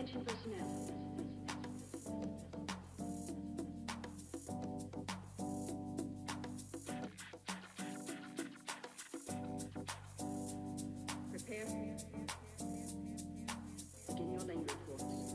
Attention personnel. Prepare. Begin your Laing reports.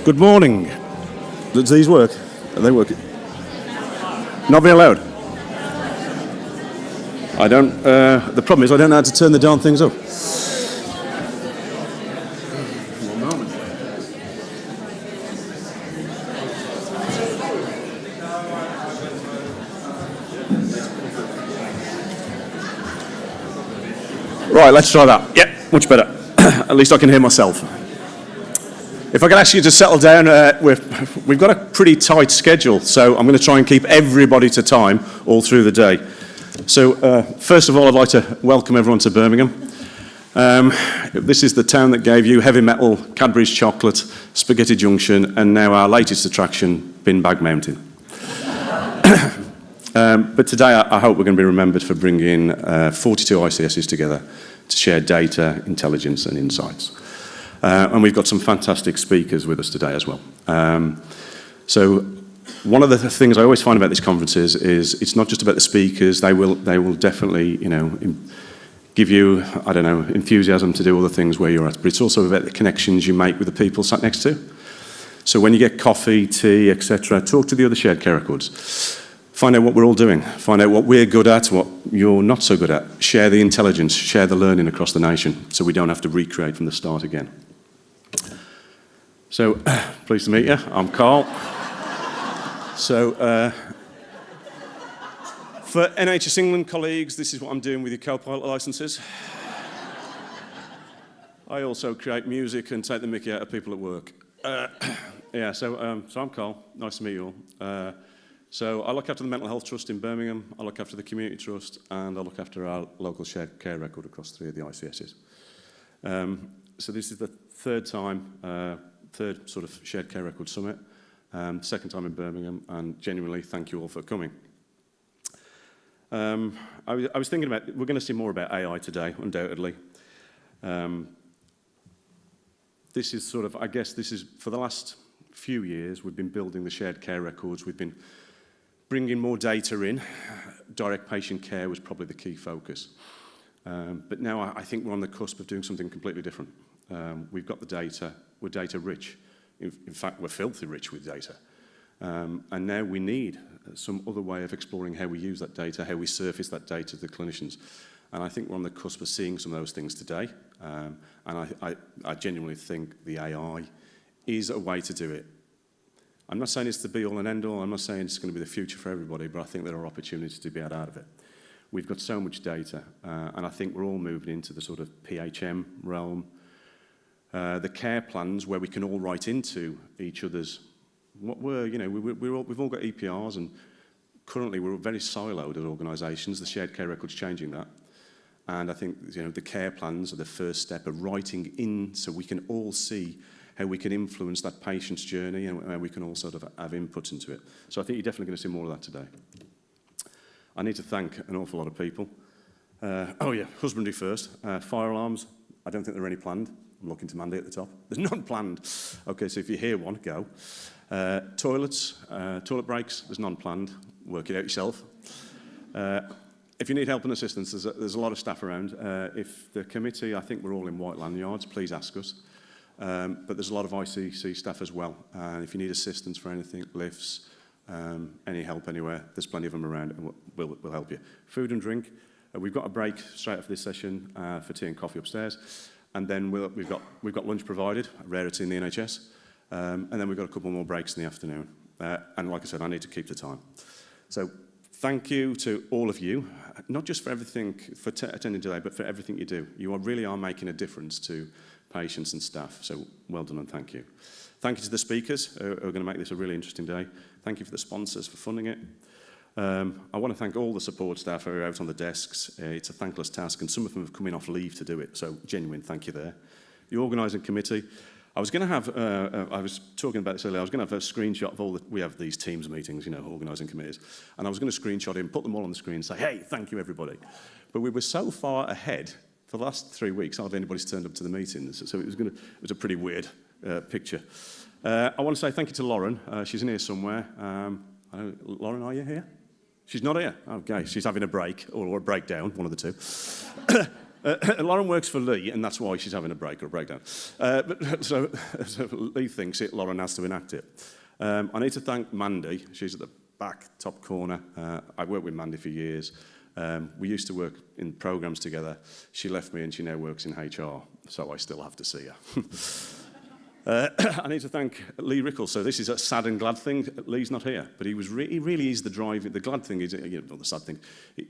Good morning. Does these work? Are they working? Not being allowed? I don't, the problem is I don't know how to turn the darn things up. One moment. Right, let's try that. Yeah, much better. At least I can hear myself. If I can ask you to settle down, we've got a pretty tight schedule, so I'm going to try and keep everybody to time all through the day. So, first of all, I'd like to welcome everyone to Birmingham. This is the town that gave you heavy metal, Cadbury's chocolate, Spaghetti Junction, and now our latest attraction, Bin Bag Mountain. But today I hope we're going to be remembered for bringing 42 ICSs together to share data, intelligence and insights. And we've got some fantastic speakers with us today as well. So one of the things I always find about these conferences is it's not just about the speakers. They will definitely, give you, enthusiasm to do all the things where you're at. But it's also about the connections you make with the people sat next to. So when you get coffee, tea, etc., talk to the other shared care records. Find out what we're all doing. Find out what we're good at, what you're not so good at. Share the intelligence, share the learning across the nation so we don't have to recreate from the start again. So, pleased to meet you. I'm Carl. So, for NHS England colleagues, this is what I'm doing with your co-pilot licences. I also create music and take the mickey out of people at work. So I'm Carl. Nice to meet you all. So I look after the Mental Health Trust in Birmingham, I look after the Community Trust, and I look after our local shared care record across 3 of the ICSs. So this is the third sort of shared care record summit, second time in Birmingham, and genuinely thank you all for coming. I was thinking about, we're going to see more about AI today, undoubtedly. This is sort of, I guess this is, for the last few years, we've been building the shared care records, we've been bringing more data in. Direct patient care was probably the key focus. But now I think we're on the cusp of doing something completely different. We've got the data, we're data rich. In fact, we're filthy rich with data. And now we need some other way of exploring how we use that data, how we surface that data to the clinicians. And I think we're on the cusp of seeing some of those things today. And I genuinely think the AI is a way to do it. I'm not saying it's the be-all and end-all. I'm not saying it's going to be the future for everybody, but I think there are opportunities to be out of it. We've got so much data, and I think we're all moving into the sort of PHM realm. The care plans where we can all write into each other's, we've all got EPRs, and currently we're very siloed as organisations. The shared care record's changing that. And I think the care plans are the first step of writing in so we can all see how we can influence that patient's journey and how we can all sort of have input into it. So I think you're definitely going to see more of that today. I need to thank an awful lot of people. Husbandry first. Fire alarms, I don't think there are any planned. I'm looking to Mandy at the top. There's none planned. Okay, so if you hear one, go. Toilets, toilet breaks, there's none planned. Work it out yourself. If you need help and assistance, there's a lot of staff around. If the committee, I think we're all in white lanyards, please ask us. But there's a lot of ICC staff as well. And if you need assistance for anything, lifts, any help anywhere, there's plenty of them around and we'll help you. Food and drink, we've got a break straight after this session for tea and coffee upstairs. And then we've got lunch provided, a rarity in the NHS. And then we've got a couple more breaks in the afternoon. And like I said, I need to keep the time. So thank you to all of you, not just for everything, for attending today, but for everything you do. You really are making a difference to patients and staff, so well done and thank you. Thank you to the speakers who are going to make this a really interesting day. Thank you for the sponsors for funding it. I want to thank all the support staff who are out on the desks. It's a thankless task, and some of them have come in off leave to do it, so genuine thank you there. The organising committee, I was going to have, I was talking about this earlier, I was going to have a screenshot of all the, we have these Teams meetings, organising committees, and I was going to screenshot it and put them all on the screen and say, hey, thank you everybody. But we were so far ahead, for the last 3 weeks, hardly anybody's turned up to the meetings, so it was a pretty weird picture. I want to say thank you to Lauren. She's in here somewhere. Lauren, are you here? She's not here. Okay, she's having a break or a breakdown, one of the two. Lauren works for Lee, and that's why she's having a break or a breakdown. So Lee thinks it, Lauren has to enact it. I need to thank Mandy. She's at the back top corner. I've worked with Mandy for years. We used to work in programs together. She left me and she now works in HR, so I still have to see her. I need to thank Lee Rickles. So this is a sad and glad thing. Lee's not here, but he really is the driving. The glad thing is, not the sad thing.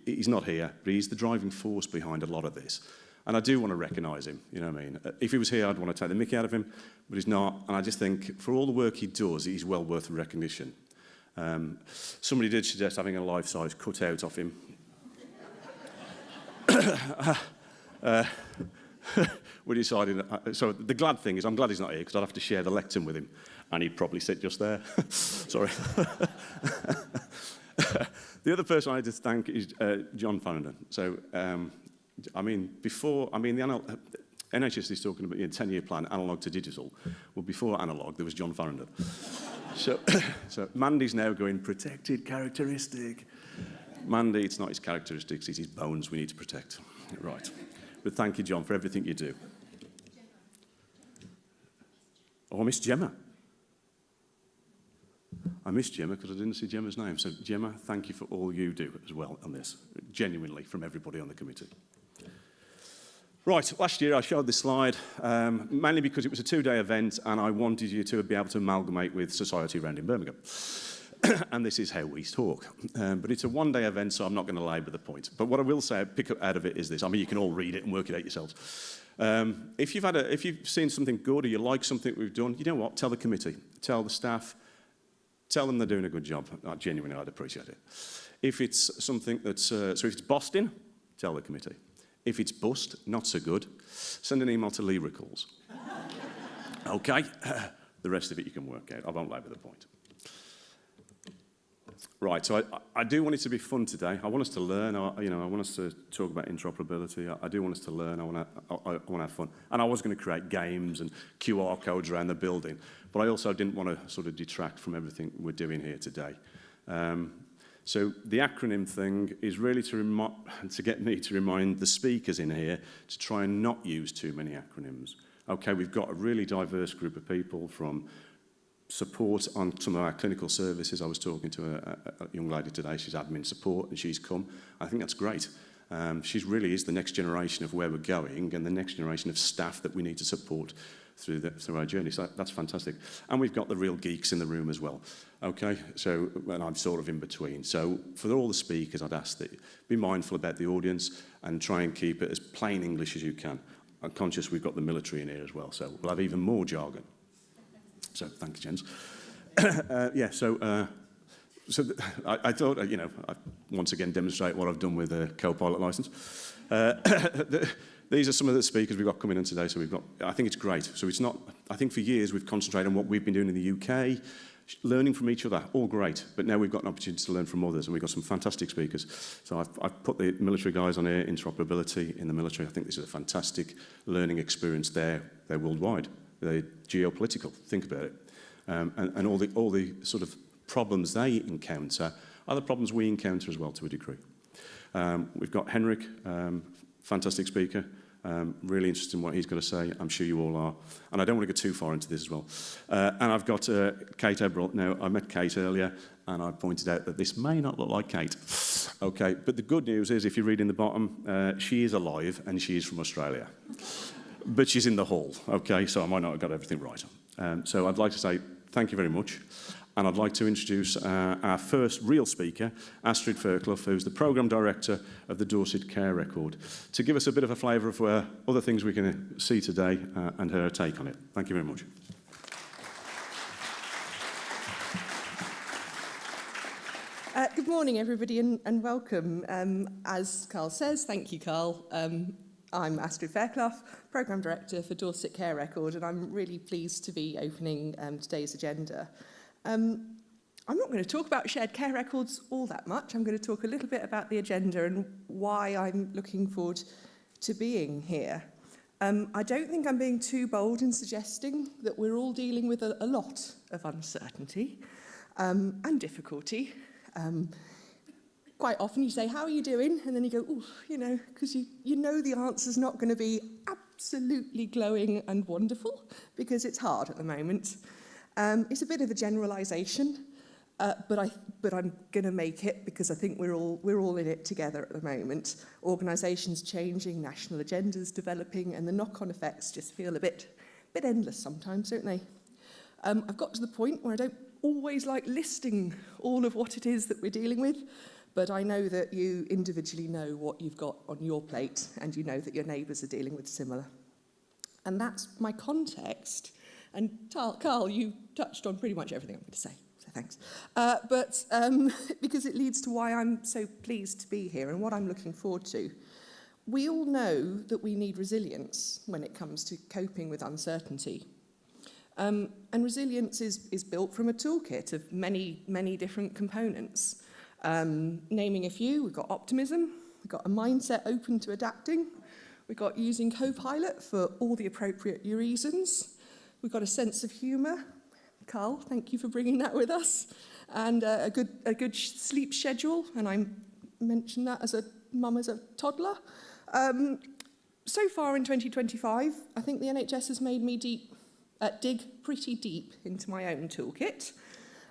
He's not here, but he's the driving force behind a lot of this. And I do want to recognise him. You know what I mean? If he was here, I'd want to take the mickey out of him, but he's not. And I just think for all the work he does, he's well worth the recognition. Somebody did suggest having a life-size cutout of him. We decided, so the glad thing is I'm glad he's not here because I'd have to share the lectern with him and he'd probably sit just there. Sorry. The other person I need to thank is John Farrington. So, the NHS is talking about a 10-year plan, analogue to digital. Well, before analogue, there was John Farrington. so Mandy's now going, protected characteristic. Mandy, it's not his characteristics, it's his bones we need to protect. Right. But thank you, John, for everything you do. Oh, I missed Gemma. I missed Gemma because I didn't see Gemma's name. So, Gemma, thank you for all you do as well on this, genuinely, from everybody on the committee. Right, last year I showed this slide, mainly because it was a 2-day event and I wanted you to be able to amalgamate with society around in Birmingham. And this is how we talk. But it's a 1-day event, so I'm not going to labour the point. But what I will say, pick up out of it is this. I mean, you can all read it and work it out yourselves. If you've seen something good or you like something we've done, you know what? Tell the committee, tell the staff, tell them they're doing a good job. Genuinely, I'd appreciate it. If it's something that's, so if it's Boston, tell the committee. If it's bust, not so good, send an email to Lee Rickles. Okay? The rest of it you can work out. I won't labour the point. Right, so I do want it to be fun today. I want us to learn. I want us to talk about interoperability. I do want us to learn. I want to have fun. And I was going to create games and QR codes around the building, but I also didn't want to sort of detract from everything we're doing here today. So the acronym thing is really to get me to remind the speakers in here to try and not use too many acronyms. Okay, we've got a really diverse group of people from support on some of our clinical services. I was talking to a young lady today, she's admin support, and she's come. I think that's great. She really is the next generation of where we're going and the next generation of staff that we need to support through our journey. So that's fantastic. And we've got the real geeks in the room as well. Okay, so, and I'm sort of in between. So for all the speakers, I'd ask that you be mindful about the audience and try and keep it as plain English as you can. I'm conscious we've got the military in here as well, so we'll have even more jargon. So thank you, gents. I thought, I'd once again demonstrate what I've done with a co-pilot licence. These are some of the speakers we've got coming in today. So I think it's great. So it's not, I think for years we've concentrated on what we've been doing in the UK, learning from each other, all great. But now we've got an opportunity to learn from others, and we've got some fantastic speakers. So I've put the military guys on here, interoperability in the military. I think this is a fantastic learning experience there. They're worldwide. They're geopolitical. Think about it. And all the sort of problems they encounter are the problems we encounter as well to a degree. We've got Henrique, fantastic speaker. Really interested in what he's going to say. I'm sure you all are. And I don't want to go too far into this as well. And I've got Kate Ebrill. Now, I met Kate earlier, and I pointed out that this may not look like Kate. Okay, but the good news is, if you read in the bottom, she is alive, and she is from Australia. But she's in the hall, okay? So I might not have got everything right. So I'd like to say thank you very much. And I'd like to introduce our first real speaker, Astrid Fairclough, who's the Programme Director of the Dorset Care Record, to give us a bit of a flavour of other things we can see today and her take on it. Thank you very much. Good morning, everybody, and welcome. As Carl says, thank you, Carl. I'm Astrid Fairclough, Programme Director for Dorset Care Record, and I'm really pleased to be opening today's agenda. I'm not going to talk about shared care records all that much. I'm going to talk a little bit about the agenda and why I'm looking forward to being here. I don't think I'm being too bold in suggesting that we're all dealing with a lot of uncertainty and difficulty. Quite often you say, how are you doing? And then you go, oh, because you know the answer's not going to be absolutely glowing and wonderful because it's hard at the moment. It's a bit of a generalisation, but I'm going to make it because I think we're all in it together at the moment. Organisations changing, national agendas developing, and the knock-on effects just feel a bit endless sometimes, don't they? I've got to the point where I don't always like listing all of what it is that we're dealing with, but I know that you individually know what you've got on your plate, and you know that your neighbours are dealing with similar. And that's my context. And Carl, you touched on pretty much everything I'm going to say, so thanks. But because it leads to why I'm so pleased to be here and what I'm looking forward to. We all know that we need resilience when it comes to coping with uncertainty. And resilience is built from a toolkit of many different components. Naming a few, we've got optimism, we've got a mindset open to adapting, we've got using Copilot for all the appropriate reasons, we've got a sense of humour. Carl, thank you for bringing that with us, and a good sleep schedule, and I mentioned that as a mum as a toddler. So far in 2025, I think the NHS has made me dig pretty deep into my own toolkit,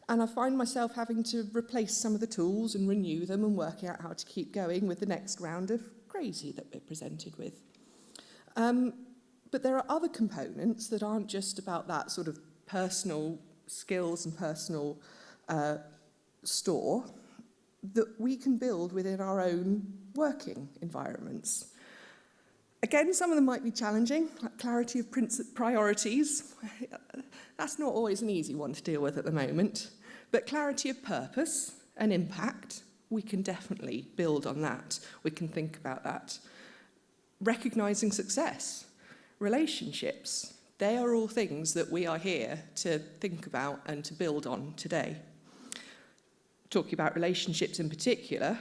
and I find myself having to replace some of the tools and renew them and working out how to keep going with the next round of crazy that we're presented with. But there are other components that aren't just about that sort of personal skills and personal store that we can build within our own working environments. Again, some of them might be challenging, like clarity of priorities. That's not always an easy one to deal with at the moment. But clarity of purpose and impact, we can definitely build on that. We can think about that. Recognising success, relationships, they are all things that we are here to think about and to build on today. Talking about relationships in particular,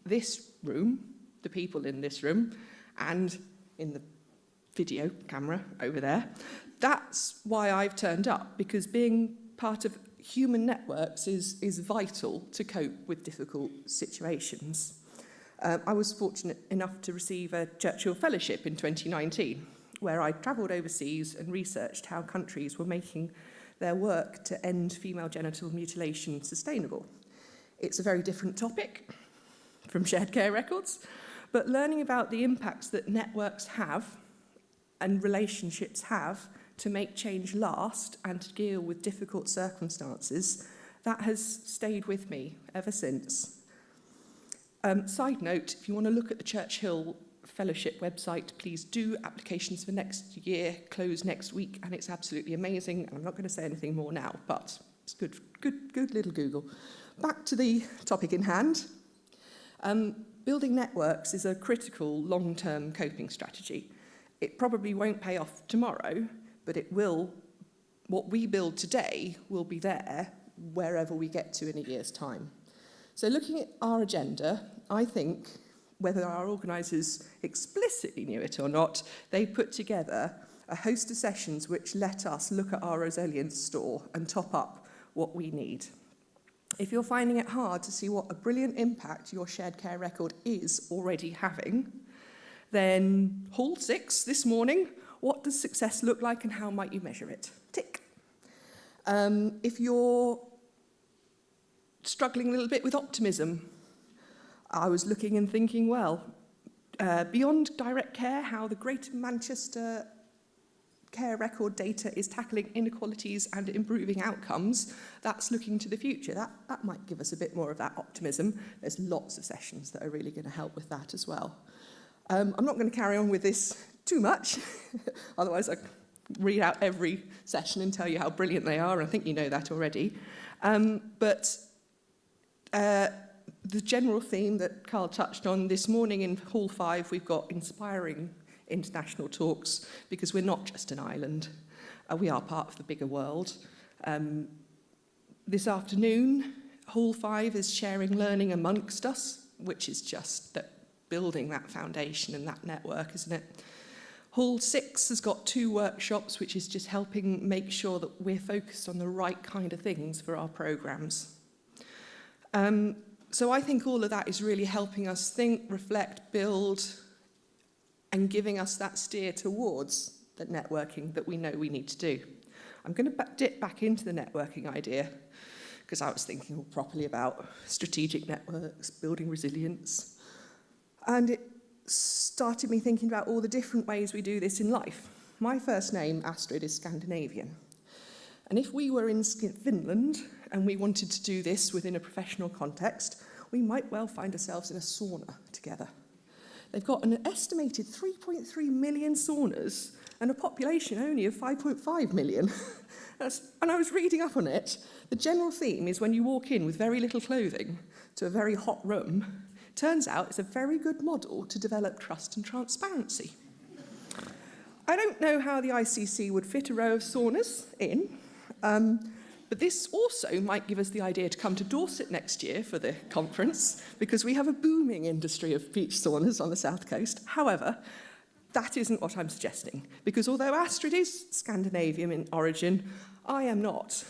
this room, the people in this room, and in the video camera over there, that's why I've turned up, because being part of human networks is vital to cope with difficult situations. I was fortunate enough to receive a Churchill Fellowship in 2019, where I travelled overseas and researched how countries were making their work to end female genital mutilation sustainable. It's a very different topic from shared care records, but learning about the impacts that networks have and relationships have to make change last and to deal with difficult circumstances, that has stayed with me ever since. Side note, if you want to look at the Churchill Fellowship website, please do. Applications for next year close next week, and it's absolutely amazing. And I'm not going to say anything more now, but it's good little Google. Back to the topic in hand. Building networks is a critical long-term coping strategy. It probably won't pay off tomorrow, but it will. What we build today will be there wherever we get to in a year's time. So looking at our agenda, I think, whether our organisers explicitly knew it or not, they put together a host of sessions which let us look at our resilience store and top up what we need. If you're finding it hard to see what a brilliant impact your shared care record is already having, then Hall 6 this morning, what does success look like and how might you measure it? Tick. If you're struggling a little bit with optimism, I was looking and thinking, well, beyond direct care, how the Greater Manchester care record data is tackling inequalities and improving outcomes, that's looking to the future. That might give us a bit more of that optimism. There's lots of sessions that are really going to help with that as well. I'm not going to carry on with this too much, otherwise I read out every session and tell you how brilliant they are. I think you know that already. But the general theme that Carl touched on this morning in Hall 5, we've got inspiring international talks, because we're not just an island. We are part of the bigger world. This afternoon, Hall 5 is sharing learning amongst us, which is just building that foundation and that network, isn't it? Hall 6 has got 2 workshops, which is just helping make sure that we're focused on the right kind of things for our programmes. So I think all of that is really helping us think, reflect, build, and giving us that steer towards the networking that we know we need to do. I'm going to dip back into the networking idea, because I was thinking properly about strategic networks, building resilience, and it started me thinking about all the different ways we do this in life. My first name, Astrid, is Scandinavian. And if we were in Finland and we wanted to do this within a professional context, we might well find ourselves in a sauna together. They've got an estimated 3.3 million saunas and a population only of 5.5 million. And I was reading up on it. The general theme is when you walk in with very little clothing to a very hot room, turns out it's a very good model to develop trust and transparency. I don't know how the ICC would fit a row of saunas in, But this also might give us the idea to come to Dorset next year for the conference, because we have a booming industry of beach saunas on the south coast. However, that isn't what I'm suggesting, because although Astrid is Scandinavian in origin, I am not.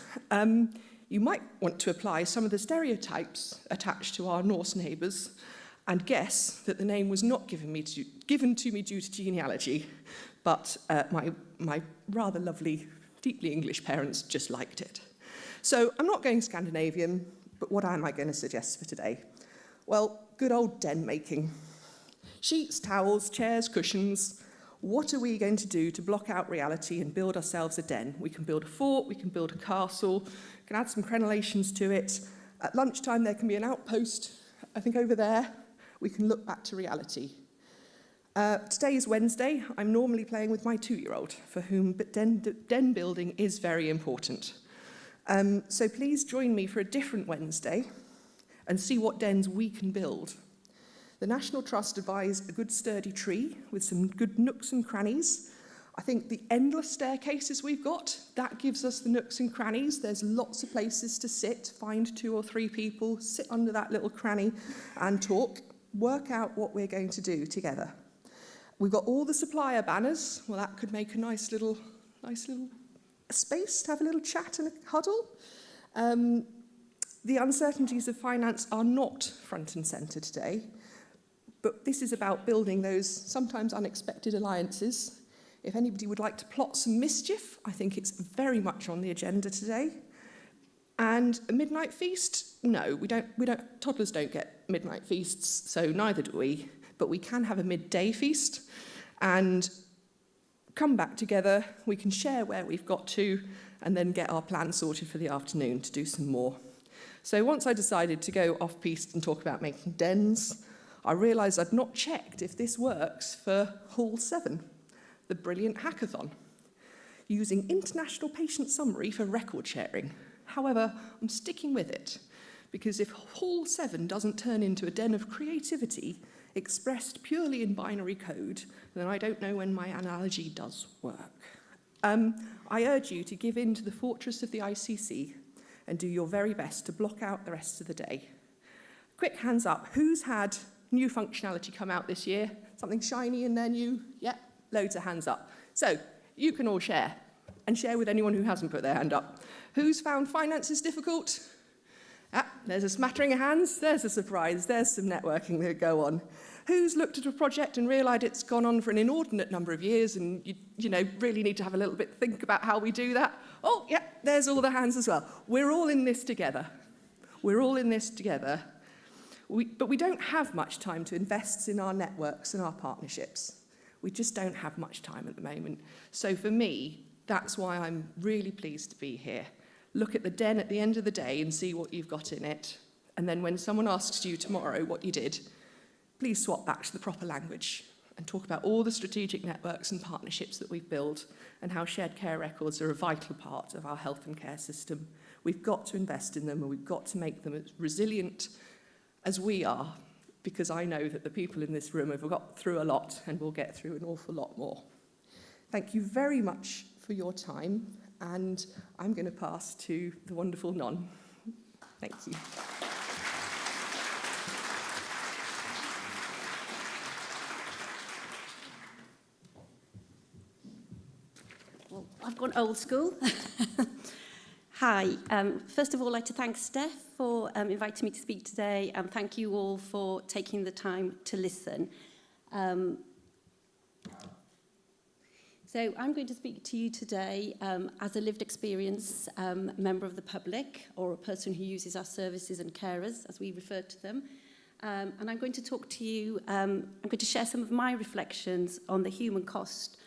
You might want to apply some of the stereotypes attached to our Norse neighbours and guess that the name was not given to me due to genealogy, but my rather lovely, deeply English parents just liked it. So I'm not going Scandinavian, but what am I going to suggest for today? Well, good old den making. Sheets, towels, chairs, cushions. What are we going to do to block out reality and build ourselves a den? We can build a fort, we can build a castle, we can add some crenellations to it. At lunchtime, there can be an outpost, I think over there. We can look back to reality. Today is Wednesday. I'm normally playing with my 2-year-old, for whom den building is very important. So please join me for a different Wednesday and see what dens we can build. The National Trust advised a good sturdy tree with some good nooks and crannies. I think the endless staircases we've got, that gives us the nooks and crannies. There's lots of places to sit, find 2 or 3 people, sit under that little cranny and talk, work out what we're going to do together. We've got all the supplier banners. Well, that could make a nice little space to have a little chat and a huddle. The uncertainties of finance are not front and centre today. But this is about building those sometimes unexpected alliances. If anybody would like to plot some mischief, I think it's very much on the agenda today. And a midnight feast? No, we don't. Toddlers don't get midnight feasts, so neither do we. But we can have a midday feast and come back together. We can share where we've got to and then get our plan sorted for the afternoon to do some more. So once I decided to go off-piste and talk about making dens, I realised I'd not checked if this works for Hall 7, the brilliant hackathon, using International Patient Summary for record sharing. However, I'm sticking with it, because if Hall 7 doesn't turn into a den of creativity expressed purely in binary code, then I don't know when my analogy does work. I urge you to give in to the fortress of the ICC and do your very best to block out the rest of the day. Quick hands up, who's had new functionality come out this year? Something shiny in there new? Yeah, loads of hands up. So you can all share, and share with anyone who hasn't put their hand up. Who's found finances difficult? Ah, there's a smattering of hands. There's a surprise. There's some networking that go on. Who's looked at a project and realised it's gone on for an inordinate number of years and you really need to have a little bit think about how we do that? Oh, yeah, there's all the hands as well. We're all in this together. We're all in this together. But we don't have much time to invest in our networks and our partnerships. We just don't have much time at the moment. So for me, that's why I'm really pleased to be here. Look at the den at the end of the day and see what you've got in it. And then when someone asks you tomorrow what you did, please swap back to the proper language and talk about all the strategic networks and partnerships that we've built and how shared care records are a vital part of our health and care system. We've got to invest in them and we've got to make them as resilient as we are, because I know that the people in this room have got through a lot and will get through an awful lot more. Thank you very much for your time, and I'm going to pass to the wonderful Non. Thank you. Well, I've gone old school. Hi. First of all, I'd like to thank Steph for inviting me to speak today, and thank you all for taking the time to listen. So I'm going to speak to you today as a lived experience member of the public, or a person who uses our services and carers, as we refer to them. And I'm going to talk to you, I'm going to share some of my reflections on the human cost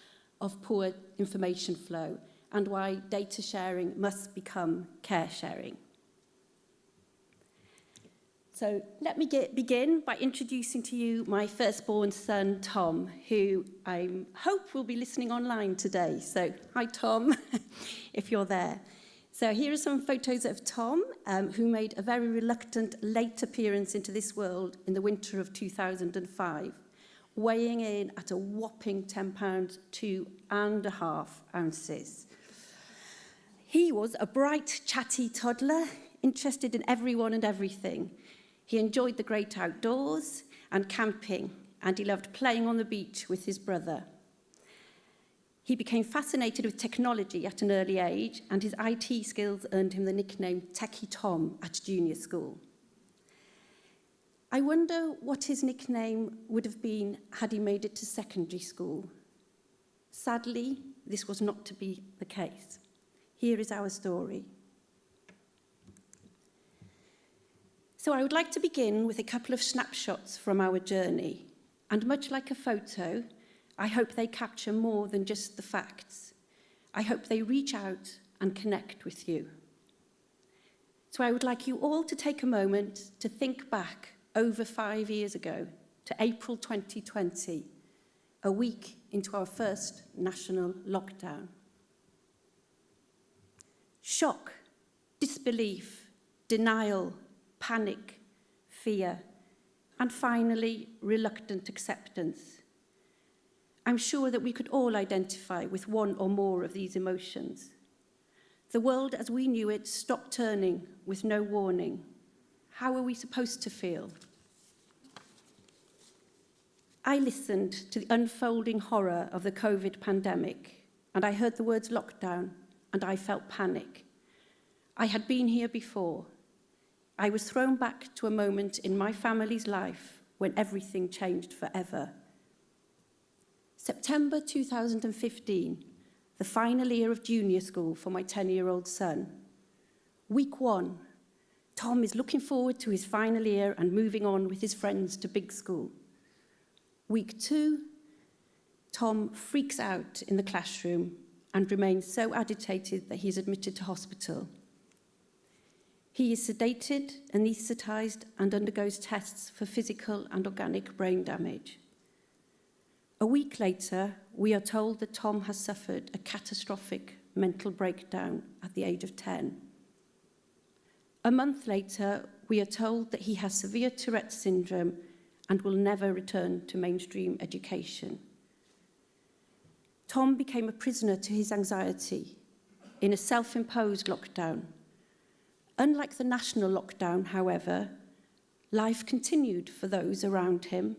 of poor information flow and why data sharing must become care sharing. So let me begin by introducing to you my firstborn son, Tom, who I hope will be listening online today. So hi, Tom, if you're there. So here are some photos of Tom, who made a very reluctant late appearance into this world in the winter of 2005, weighing in at a whopping £10, 2.5 ounces. He was a bright, chatty toddler, interested in everyone and everything. He enjoyed the great outdoors and camping, and he loved playing on the beach with his brother. He became fascinated with technology at an early age, and his IT skills earned him the nickname Techie Tom at junior school. I wonder what his nickname would have been had he made it to secondary school. Sadly, this was not to be the case. Here is our story. So I would like to begin with a couple of snapshots from our journey, and much like a photo, I hope they capture more than just the facts. I hope they reach out and connect with you. So I would like you all to take a moment to think back over 5 years ago to April 2020, a week into our first national lockdown. Shock, disbelief, denial, panic, fear, and finally, reluctant acceptance. I'm sure that we could all identify with one or more of these emotions. The world as we knew it stopped turning with no warning. How are we supposed to feel? I listened to the unfolding horror of the COVID pandemic, and I heard the words lockdown, and I felt panic. I had been here before. I was thrown back to a moment in my family's life when everything changed forever. September 2015, the final year of junior school for my 10-year-old son. Week 1, Tom is looking forward to his final year and moving on with his friends to big school. Week 2, Tom freaks out in the classroom and remains so agitated that he is admitted to hospital. He is sedated, anaesthetised, and undergoes tests for physical and organic brain damage. A week later, we are told that Tom has suffered a catastrophic mental breakdown at the age of 10. A month later, we are told that he has severe Tourette's syndrome and will never return to mainstream education. Tom became a prisoner to his anxiety in a self-imposed lockdown. Unlike the national lockdown, however, life continued for those around him.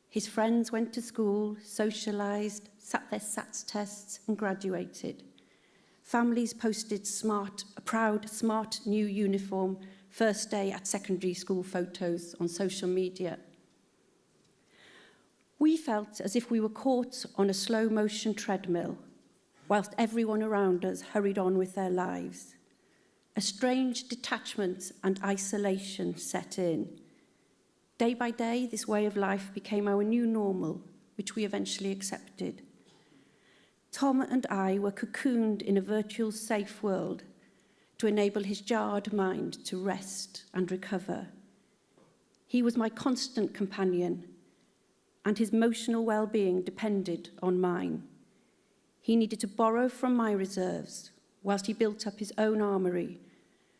His friends went to school, socialised, sat their SATs tests and graduated. Families posted a proud, smart new uniform, first day at secondary school photos on social media. We felt as if we were caught on a slow-motion treadmill, whilst everyone around us hurried on with their lives. A strange detachment and isolation set in. Day by day, this way of life became our new normal, which we eventually accepted. Tom and I were cocooned in a virtual safe world to enable his jarred mind to rest and recover. He was my constant companion, and his emotional well-being depended on mine. He needed to borrow from my reserves whilst he built up his own armoury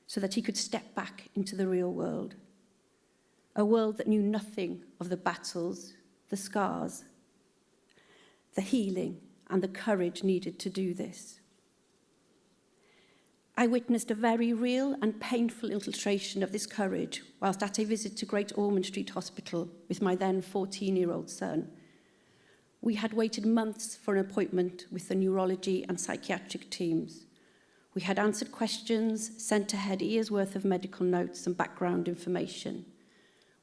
so that he could step back into the real world. A world that knew nothing of the battles, the scars, the healing, and the courage needed to do this. I witnessed a very real and painful illustration of this courage whilst at a visit to Great Ormond Street Hospital with my then 14-year-old son. We had waited months for an appointment with the neurology and psychiatric teams. We had answered questions, sent ahead a year's worth of medical notes and background information.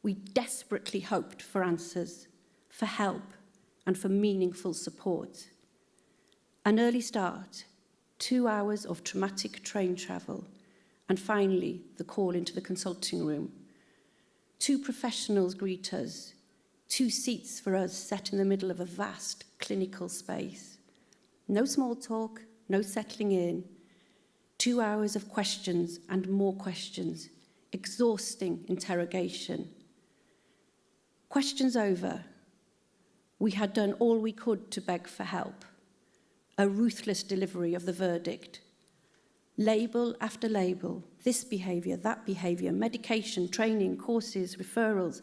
We desperately hoped for answers, for help, and for meaningful support. An early start, 2 hours of traumatic train travel, and finally the call into the consulting room. 2 professionals greet us, 2 seats for us set in the middle of a vast clinical space. No small talk, no settling in. 2 hours of questions and more questions, exhausting interrogation. Questions over. We had done all we could to beg for help. A ruthless delivery of the verdict. Label after label, this behaviour, that behaviour, medication, training, courses, referrals,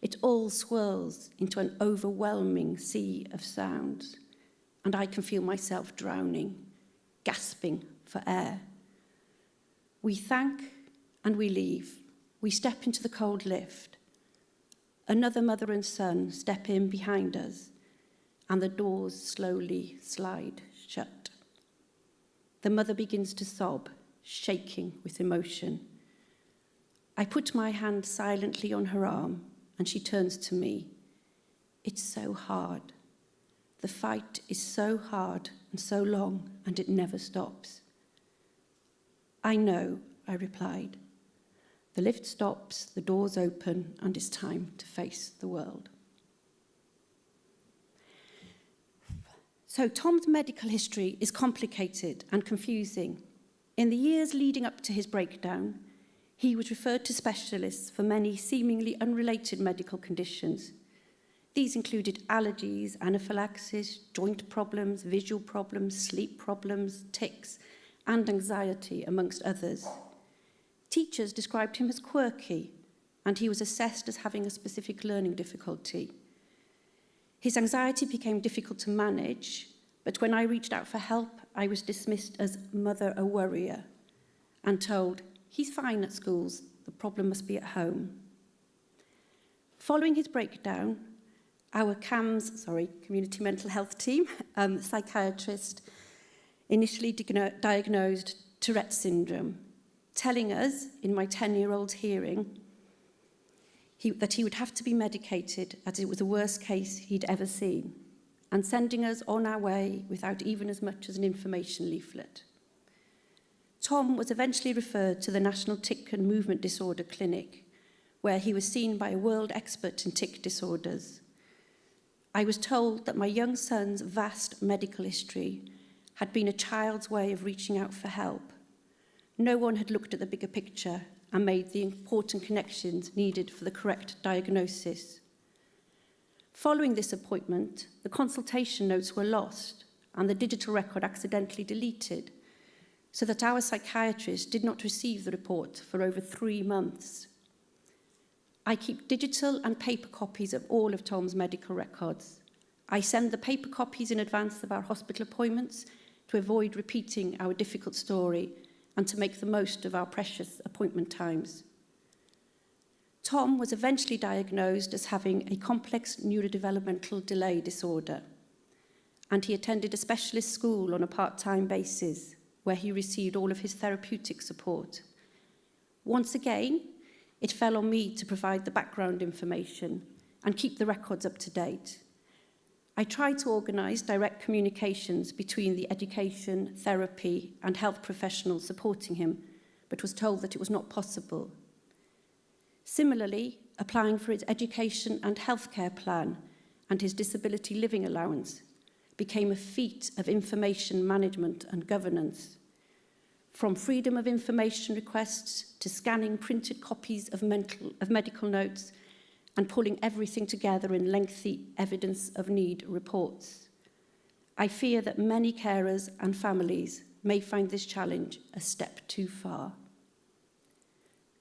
it all swirls into an overwhelming sea of sounds. And I can feel myself drowning, gasping for air. We thank and we leave. We step into the cold lift. Another mother and son step in behind us, and the doors slowly slide shut. The mother begins to sob, shaking with emotion. I put my hand silently on her arm, and she turns to me. It's so hard. The fight is so hard and so long, and it never stops. I know, I replied. The lift stops, the doors open, and it's time to face the world. So Tom's medical history is complicated and confusing. In the years leading up to his breakdown, he was referred to specialists for many seemingly unrelated medical conditions. These included allergies, anaphylaxis, joint problems, visual problems, sleep problems, tics, and anxiety, amongst others. Teachers described him as quirky, and he was assessed as having a specific learning difficulty. His anxiety became difficult to manage, but when I reached out for help, I was dismissed as mother a worrier and told, he's fine at schools, the problem must be at home. Following his breakdown, our community mental health team, psychiatrist, initially diagnosed Tourette's syndrome, telling us, in my 10-year-old's hearing, that he would have to be medicated as it was the worst case he'd ever seen, and sending us on our way without even as much as an information leaflet. Tom was eventually referred to the National Tic and Movement Disorder Clinic, where he was seen by a world expert in tic disorders. I was told that my young son's vast medical history had been a child's way of reaching out for help. No one had looked at the bigger picture and made the important connections needed for the correct diagnosis. Following this appointment, the consultation notes were lost and the digital record accidentally deleted, so that our psychiatrist did not receive the report for over 3 months. I keep digital and paper copies of all of Tom's medical records. I send the paper copies in advance of our hospital appointments to avoid repeating our difficult story and to make the most of our precious appointment times. Tom was eventually diagnosed as having a complex neurodevelopmental delay disorder, and he attended a specialist school on a part-time basis where he received all of his therapeutic support. Once again, it fell on me to provide the background information and keep the records up to date. I tried to organise direct communications between the education, therapy, and health professionals supporting him, but was told that it was not possible. Similarly, applying for his education and healthcare plan and his disability living allowance became a feat of information management and governance. From freedom of information requests to scanning printed copies of medical notes and pulling everything together in lengthy evidence of need reports. I fear that many carers and families may find this challenge a step too far.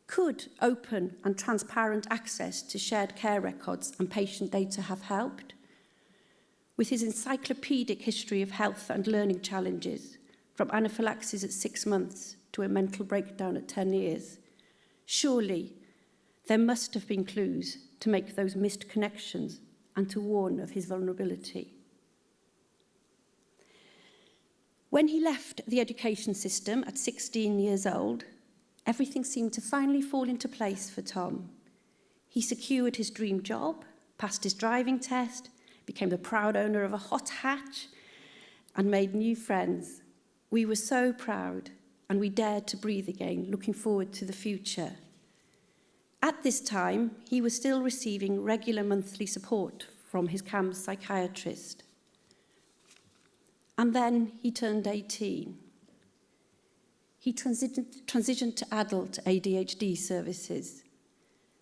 Could open and transparent access to shared care records and patient data have helped? With his encyclopedic history of health and learning challenges, from anaphylaxis at 6 months to a mental breakdown at 10 years, surely there must have been clues to make those missed connections and to warn of his vulnerability. When he left the education system at 16 years old, everything seemed to finally fall into place for Tom. He secured his dream job, passed his driving test, became the proud owner of a hot hatch, and made new friends. We were so proud, and we dared to breathe again, looking forward to the future. At this time, he was still receiving regular monthly support from his CAMS psychiatrist. And then he turned 18. He transitioned to adult ADHD services.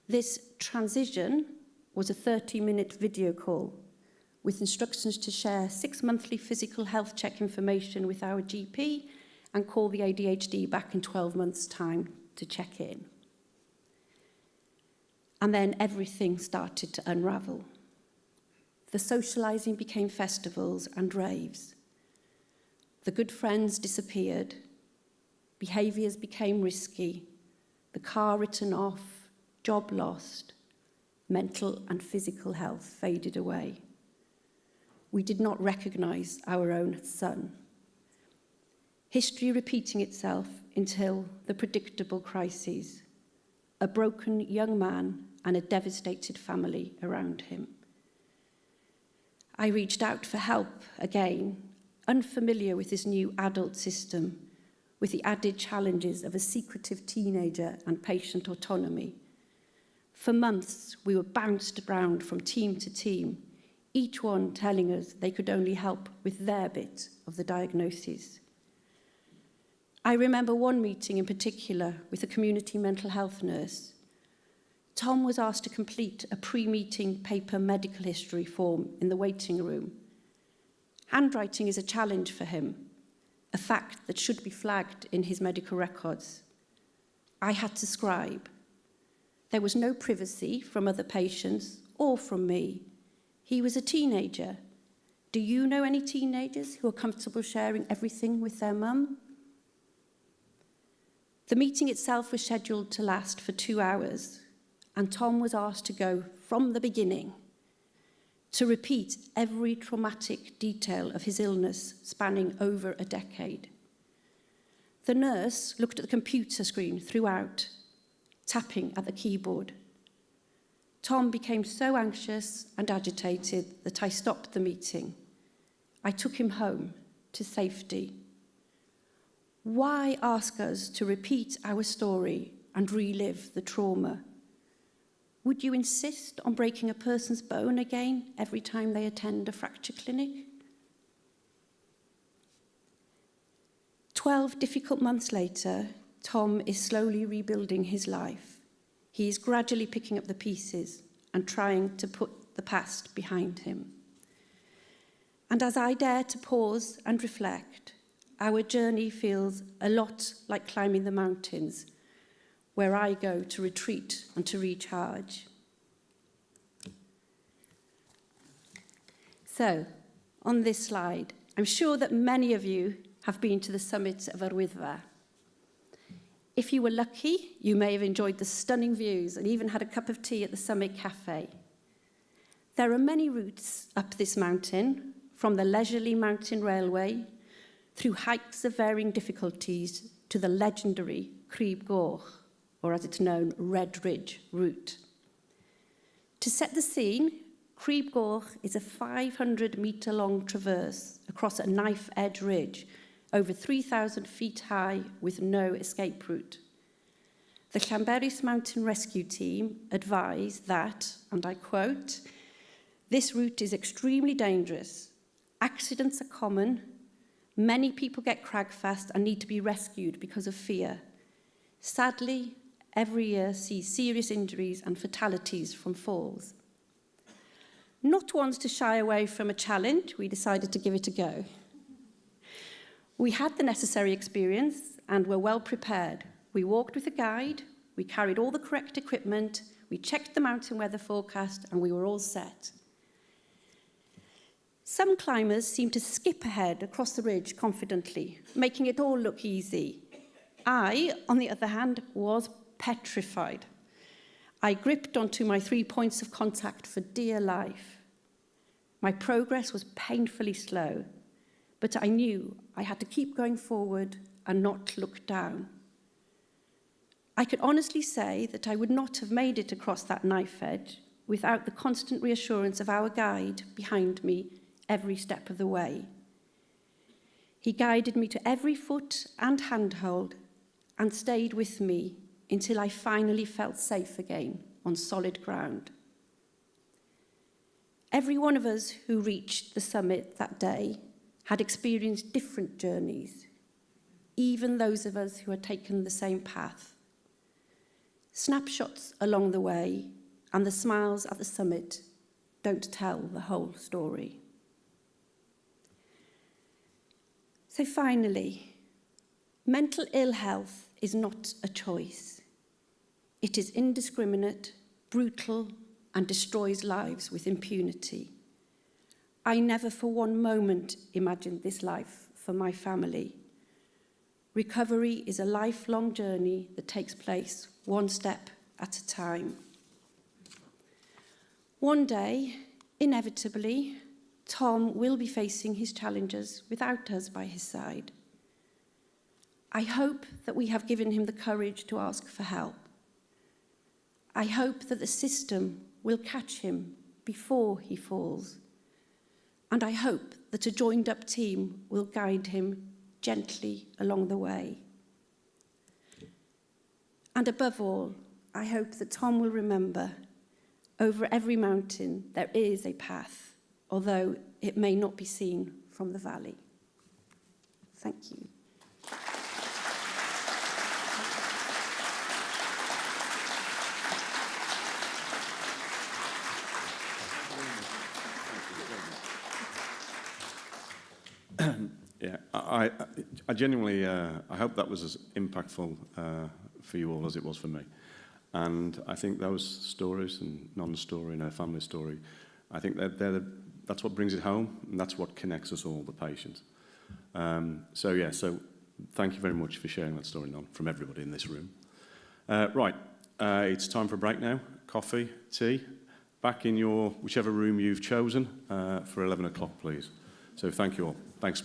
This transition was a 30-minute video call with instructions to share 6 monthly physical health check information with our GP and call the ADHD back in 12 months' time to check in. And then everything started to unravel. The socialising became festivals and raves. The good friends disappeared. Behaviours became risky. The car written off, job lost. Mental and physical health faded away. We did not recognise our own son. History repeating itself until the predictable crises. A broken young man and a devastated family around him. I reached out for help again, unfamiliar with this new adult system, with the added challenges of a secretive teenager and patient autonomy. For months, we were bounced around from team to team, each one telling us they could only help with their bit of the diagnosis. I remember one meeting in particular with a community mental health nurse. Tom was asked to complete a pre-meeting paper medical history form in the waiting room. Handwriting is a challenge for him, a fact that should be flagged in his medical records. I had to scribe. There was no privacy from other patients or from me. He was a teenager. Do you know any teenagers who are comfortable sharing everything with their mum? The meeting itself was scheduled to last for 2 hours, and Tom was asked to go from the beginning, to repeat every traumatic detail of his illness spanning over a decade. The nurse looked at the computer screen throughout, tapping at the keyboard. Tom became so anxious and agitated that I stopped the meeting. I took him home to safety. Why ask us to repeat our story and relive the trauma? Would you insist on breaking a person's bone again every time they attend a fracture clinic? 12 difficult months later, Tom is slowly rebuilding his life. He is gradually picking up the pieces and trying to put the past behind him. And as I dare to pause and reflect, our journey feels a lot like climbing the mountains, where I go to retreat and to recharge. So, on this slide, I'm sure that many of you have been to the summit of Arwyddfa. If you were lucky, you may have enjoyed the stunning views and even had a cup of tea at the Summit Cafe. There are many routes up this mountain, from the leisurely mountain railway, through hikes of varying difficulties, to the legendary Crib Goch, or as it's known, Red Ridge route. To set the scene, Crib Goch is a 500-metre-long traverse across a knife-edge ridge, over 3,000 feet high with no escape route. The Llanberis Mountain Rescue Team advise that, and I quote, "This route is extremely dangerous. Accidents are common. Many people get cragfast and need to be rescued because of fear. Sadly, every year sees serious injuries and fatalities from falls." Not ones to shy away from a challenge, we decided to give it a go. We had the necessary experience and were well prepared. We walked with a guide, we carried all the correct equipment, we checked the mountain weather forecast, and we were all set. Some climbers seemed to skip ahead across the ridge confidently, making it all look easy. I, on the other hand, was petrified. I gripped onto my 3 points of contact for dear life. My progress was painfully slow, but I knew I had to keep going forward and not look down. I could honestly say that I would not have made it across that knife edge without the constant reassurance of our guide behind me every step of the way. He guided me to every foot and handhold and stayed with me until I finally felt safe again on solid ground. Every one of us who reached the summit that day had experienced different journeys, even those of us who had taken the same path. Snapshots along the way and the smiles at the summit don't tell the whole story. So finally, mental ill health is not a choice. It is indiscriminate, brutal, and destroys lives with impunity. I never for one moment imagined this life for my family. Recovery is a lifelong journey that takes place one step at a time. One day, inevitably, Tom will be facing his challenges without us by his side. I hope that we have given him the courage to ask for help. I hope that the system will catch him before he falls. And I hope that a joined-up team will guide him gently along the way. And above all, I hope that Tom will remember, over every mountain there is a path, although it may not be seen from the valley. Thank you. Yeah, I genuinely, I hope that was as impactful for you all as it was for me. And I think those stories, and Non's story and her family story, I think that's what brings it home, and that's what connects us all, the patients. So thank you very much for sharing that story, Non, from everybody in this room. Right, it's time for a break now. Coffee, tea, back in your whichever room you've chosen for 11 o'clock, please. So thank you all. Thanks.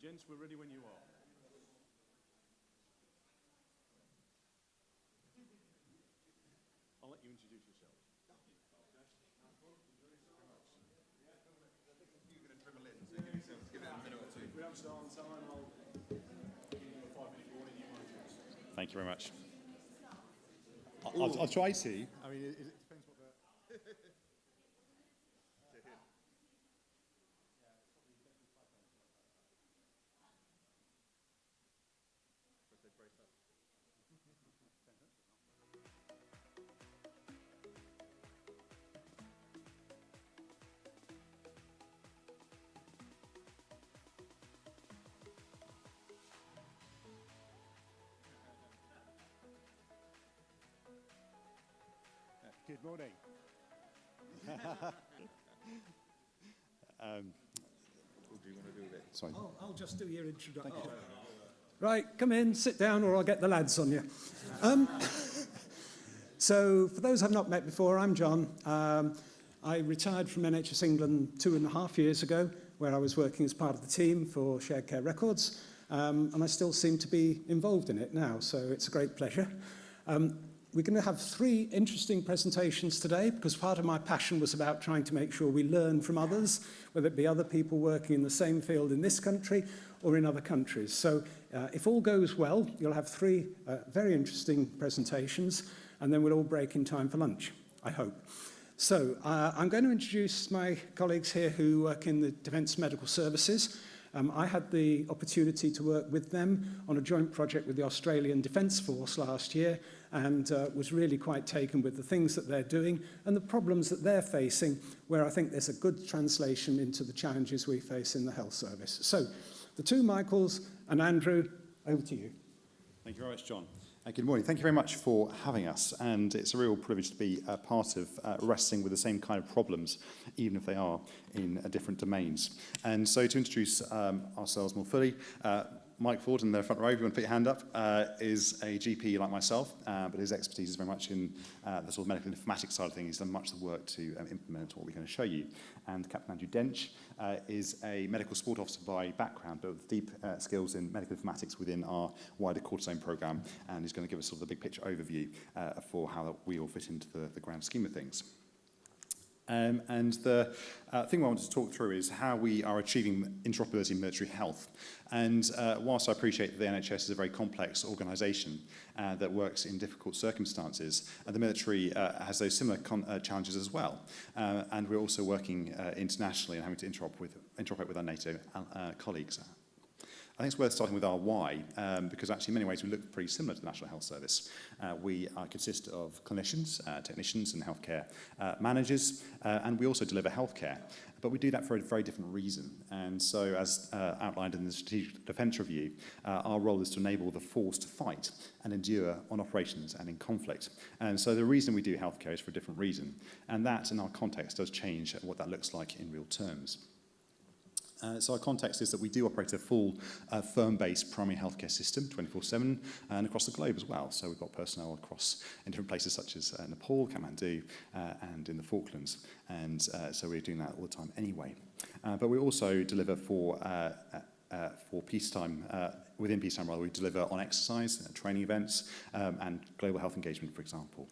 Gents, we're ready when you are. I'll let you introduce yourself. If we don't start on time, I'll give you a 5-minute warning. Thank you very much. I'll try to. I mean, it depends what the... Good morning. What do you want to do with it? Sorry. I'll just do your introduction. Right, come in, sit down, or I'll get the lads on you. So, for those I've not met before, I'm John. I retired from NHS England 2.5 years ago, where I was working as part of the team for Shared Care Records, and I still seem to be involved in it now, so it's a great pleasure. We're going to have 3 interesting presentations today because part of my passion was about trying to make sure we learn from others, whether it be other people working in the same field in this country or in other countries. So if all goes well, you'll have 3 very interesting presentations, and then we'll all break in time for lunch, I hope. So I'm going to introduce my colleagues here who work in the Defence Medical Services. I had the opportunity to work with them on a joint project with the Australian Defence Force last year and was really quite taken with the things that they're doing and the problems that they're facing, where I think there's a good translation into the challenges we face in the health service. So, the 2 Michaels and Andrew, over to you. Thank you very much, John. Good morning. Thank you very much for having us, and it's a real privilege to be a part of wrestling with the same kind of problems, even if they are in different domains. And so to introduce ourselves more fully, Mike Forde in the front row, if you want to put your hand up, is a GP like myself, but his expertise is very much in the sort of medical informatics side of things. He's done much of the work to implement what we're going to show you. And Captain Dench is a medical support officer by background, but with deep skills in medical informatics within our wider cortisone programme, and he's going to give us sort of the big picture overview for how we all fit into the grand scheme of things. And the thing I wanted to talk through is how we are achieving interoperability in military health. And whilst I appreciate that the NHS is a very complex organisation that works in difficult circumstances, the military has those similar challenges as well. And we're also working internationally and having to interoperate with our NATO colleagues. I think it's worth starting with our why, because actually in many ways we look pretty similar to the National Health Service. We consist of clinicians, technicians and healthcare managers, and we also deliver healthcare. But we do that for a very different reason. And so as outlined in the Strategic Defence Review, our role is to enable the force to fight and endure on operations and in conflict. And so the reason we do healthcare is for a different reason. And that, in our context, does change what that looks like in real terms. So our context is that we do operate a full firm-based primary healthcare system 24/7 and across the globe as well. So we've got personnel across in different places such as Nepal, Kathmandu and in the Falklands. And so we're doing that all the time anyway. But we also deliver for peacetime, within peacetime rather, we deliver on exercise, training events and global health engagement, for example.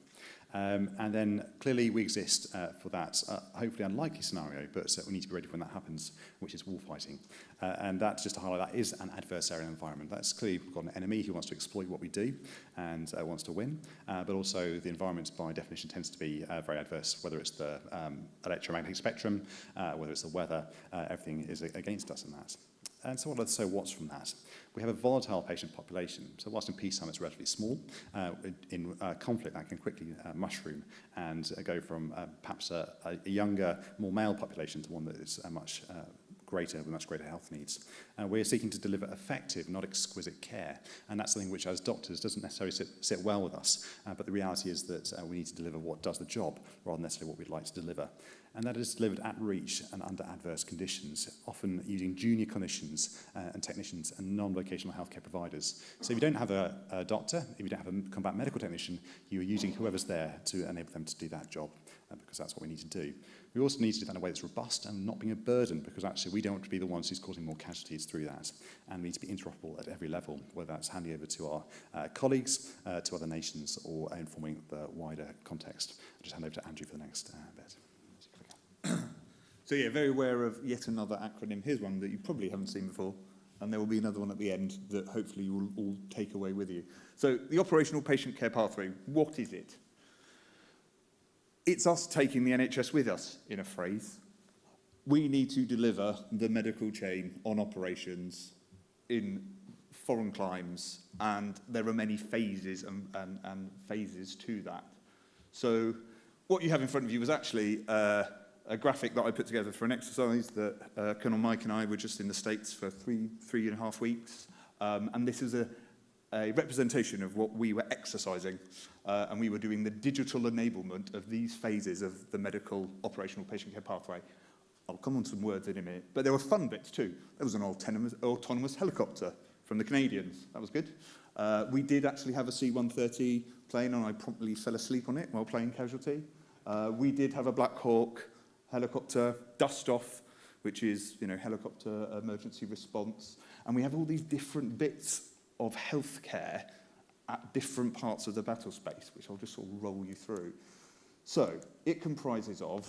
And then clearly we exist for that hopefully unlikely scenario, but we need to be ready when that happens, which is warfighting. And that's just to highlight that is an adversarial environment. That's clearly we've got an enemy who wants to exploit what we do and wants to win, but also the environment by definition tends to be very adverse, whether it's the electromagnetic spectrum, whether it's the weather, everything is against us in that. And so what's from that? We have a volatile patient population. So whilst in peacetime it's relatively small, in conflict that can quickly mushroom and go from perhaps a younger, more male population to one that is much greater, with much greater health needs. We're seeking to deliver effective, not exquisite care. And that's something which, as doctors, doesn't necessarily sit well with us. But the reality is that we need to deliver what does the job, rather than necessarily what we'd like to deliver. And that is delivered at reach and under adverse conditions, often using junior clinicians and technicians and non-vocational healthcare providers. So if you don't have a doctor, if you don't have a combat medical technician, you are using whoever's there to enable them to do that job, because that's what we need to do. We also need to do that in a way that's robust and not being a burden, because actually we don't want to be the ones who's causing more casualties through that. And we need to be interoperable at every level, whether that's handing over to our colleagues, to other nations, or informing the wider context. I'll just hand over to Andrew for the next bit. So yeah, very aware of yet another acronym. Here's one that you probably haven't seen before, and there will be another one at the end that hopefully you will all take away with you. So the operational patient care pathway, what is it? It's us taking the NHS with us, in a phrase. We need to deliver the medical chain on operations in foreign climes, and there are many phases and phases to that. So what you have in front of you is actually a graphic that I put together for an exercise that Colonel Mike and I were just in the States for three and a half weeks. And this is a representation of what we were exercising. And we were doing the digital enablement of these phases of the medical operational patient care pathway. I'll come on to some words in a minute. But there were fun bits too. There was an autonomous helicopter from the Canadians. That was good. We did actually have a C-130 plane, and I promptly fell asleep on it while playing Casualty. We did have a Black Hawk helicopter dust-off, which is, helicopter emergency response. And we have all these different bits of healthcare at different parts of the battle space, which I'll just sort of roll you through. So it comprises of,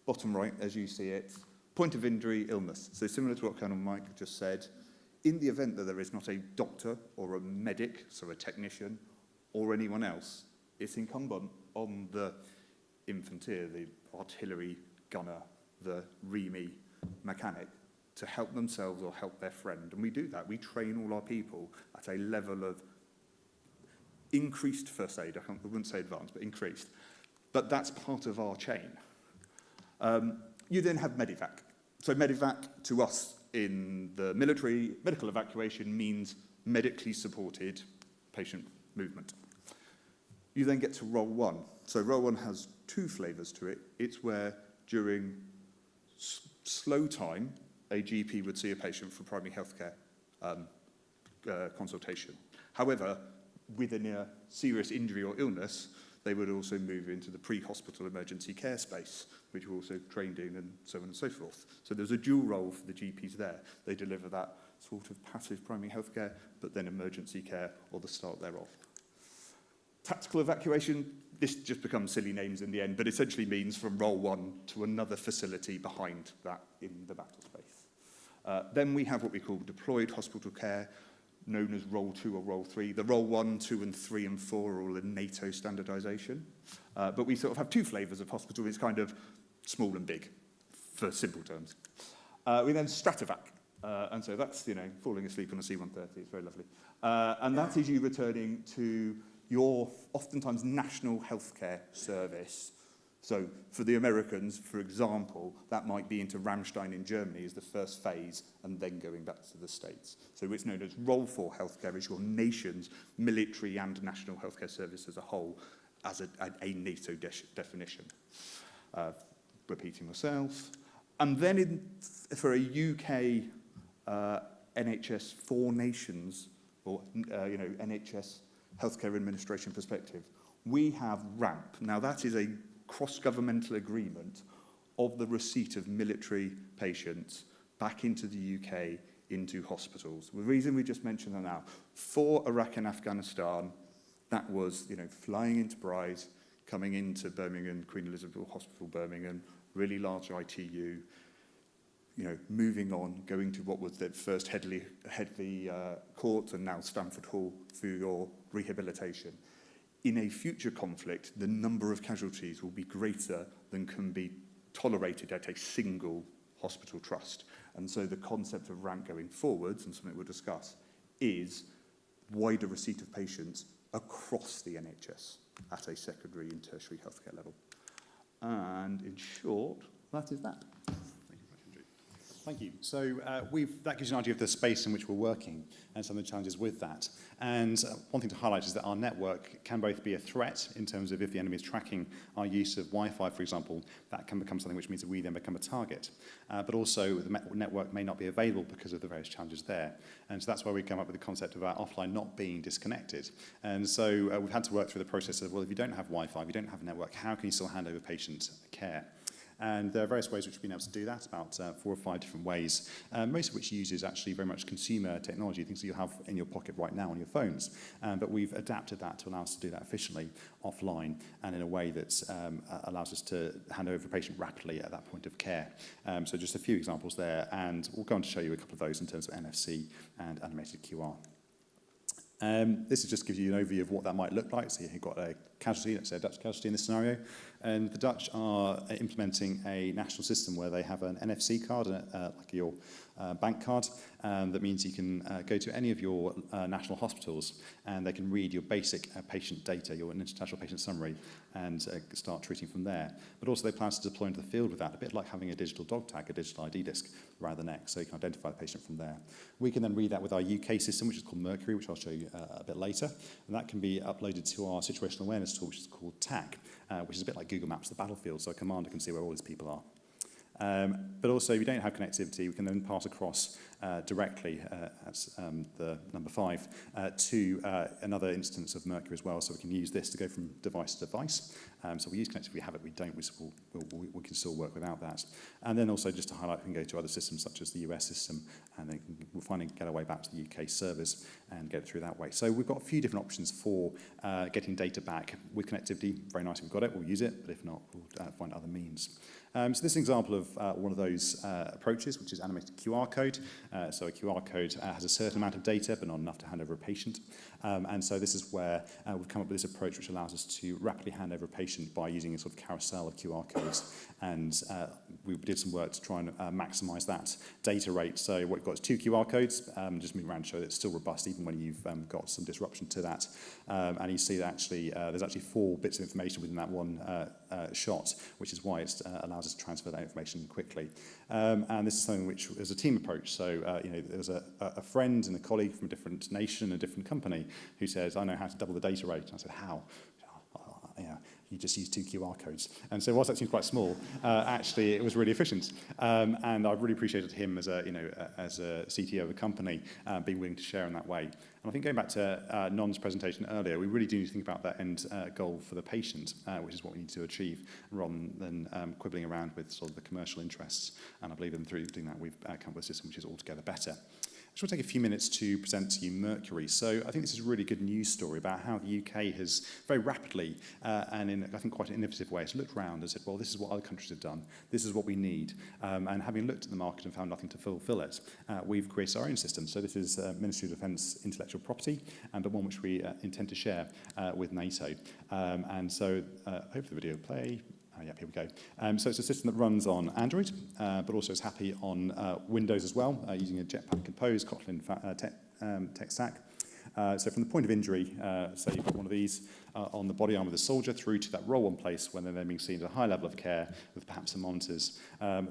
bottom right, as you see it, point of injury, illness. So similar to what Colonel Mike just said, in the event that there is not a doctor or a medic, so a technician, or anyone else, it's incumbent on the infanteer, the artillery gunner, the REME mechanic, to help themselves or help their friend. And we do that. We train all our people at a level of increased first aid. I wouldn't say advanced, but increased. But that's part of our chain. You then have medevac. So medevac to us in the military, medical evacuation means medically supported patient movement. You then get to role one. So role one has two flavours to it. It's where during slow time, a GP would see a patient for primary healthcare consultation. However, within a serious injury or illness, they would also move into the pre-hospital emergency care space, which we're also trained in, and so on and so forth. So there's a dual role for the GPs there. They deliver that sort of passive primary healthcare, but then emergency care or the start thereof. Tactical evacuation, this just becomes silly names in the end, but essentially means from role one to another facility behind that in the battle space. Then we have what we call deployed hospital care, known as role 2 or role 3. The role 1, 2, and 3, and 4 are all in NATO standardisation. But we sort of have two flavours of hospital. It's kind of small and big, for simple terms. We then stratovac. And so that's, falling asleep on a C-130. It's very lovely. And that is you returning to your oftentimes national healthcare service. So for the Americans, for example, that might be into Ramstein in Germany as the first phase, and then going back to the States. So it's known as Role 4 healthcare, is your nation's military and national healthcare service as a whole, as a NATO definition. Repeating myself. And then for a UK NHS 4 nations, or NHS healthcare administration perspective, we have RAMP. Now that is a cross-governmental agreement of the receipt of military patients back into the UK, into hospitals. The reason we just mentioned that now, for Iraq and Afghanistan, that was, flying into Bryce, coming into Birmingham, Queen Elizabeth Hospital, Birmingham, really large ITU, moving on, going to what was the first Headley Court and now Stamford Hall for your rehabilitation. In a future conflict, the number of casualties will be greater than can be tolerated at a single hospital trust. And so the concept of RAMP going forwards, and something we'll discuss, is wider receipt of patients across the NHS at a secondary and tertiary healthcare level. And in short, that is that. Thank you very much, Andrew. Thank you. So that gives you an idea of the space in which we're working and some of the challenges with that. And one thing to highlight is that our network can both be a threat in terms of if the enemy is tracking our use of Wi-Fi, for example, that can become something which means that we then become a target. But also the network may not be available because of the various challenges there. And so that's why we come up with the concept of our offline not being disconnected. And so we've had to work through the process of, well, if you don't have Wi-Fi, if you don't have a network, how can you still hand over patient care? And there are various ways which we've been able to do that, about 4 or 5 different ways, most of which uses actually very much consumer technology, things that you have in your pocket right now on your phones. But we've adapted that to allow us to do that efficiently offline and in a way that allows us to hand over a patient rapidly at that point of care. So just a few examples there, and we'll go on to show you a couple of those in terms of NFC and animated QR. This just gives you an overview of what that might look like. So you've got a casualty, let's say a Dutch casualty in this scenario, and the Dutch are implementing a national system where they have an NFC card, like your bank card, that means you can go to any of your national hospitals and they can read your basic patient data, your international patient summary, and start treating from there. But also they plan to deploy into the field with that, a bit like having a digital dog tag, a digital ID disc around the neck, so you can identify the patient from there. We can then read that with our UK system, which is called Mercury, which I'll show you a bit later, and that can be uploaded to our situational awareness tool, which is called TAC, which is a bit like Google Maps, the battlefield, so a commander can see where all these people are. But also, if you don't have connectivity, we can then pass across directly, that's the number 5, to another instance of Mercury as well. So we can use this to go from device to device. So we use connectivity, we have it, we don't, we can still work without that. And then also, just to highlight, we can go to other systems such as the US system, and then we'll finally get our way back to the UK servers and get it through that way. So we've got a few different options for getting data back. With connectivity, very nice, we've got it, we'll use it, but if not, we'll find other means. So this is an example of one of those approaches, which is animated QR code. So a QR code has a certain amount of data, but not enough to hand over a patient. And so this is where we've come up with this approach, which allows us to rapidly hand over a patient by using a sort of carousel of QR codes. And we did some work to try and maximize that data rate. So what we've got is 2 QR codes, just move around to show that it's still robust, even when you've got some disruption to that. And you see that actually there's actually 4 bits of information within that one shot, which is why it allows us to transfer that information quickly. And this is something which is a team approach. So there was a friend and a colleague from a different nation and a different company who says, I know how to double the data rate. And I said, how? You just use 2 QR codes. And so whilst that seems quite small, actually it was really efficient. And I really appreciated him as a CTO of a company being willing to share in that way. And I think going back to Non's presentation earlier, we really do need to think about that end goal for the patient, which is what we need to achieve, rather than quibbling around with sort of the commercial interests. And I believe that through doing that, we've come up with a system which is altogether better. I just want to take a few minutes to present to you Mercury. So I think this is a really good news story about how the UK has very rapidly and in, I think, quite an innovative way, has looked around and said, well, this is what other countries have done. This is what we need. And having looked at the market and found nothing to fulfill it, we've created our own system. So this is Ministry of Defence intellectual property, but one which we intend to share with NATO. And so hopefully the video will play. Yeah, here we go. So it's a system that runs on Android, but also is happy on Windows as well, using a Jetpack Compose, Kotlin tech stack. So from the point of injury, so you've got one of these on the body arm of the soldier through to that roll-on place when they're then being seen at a high level of care with perhaps some monitors,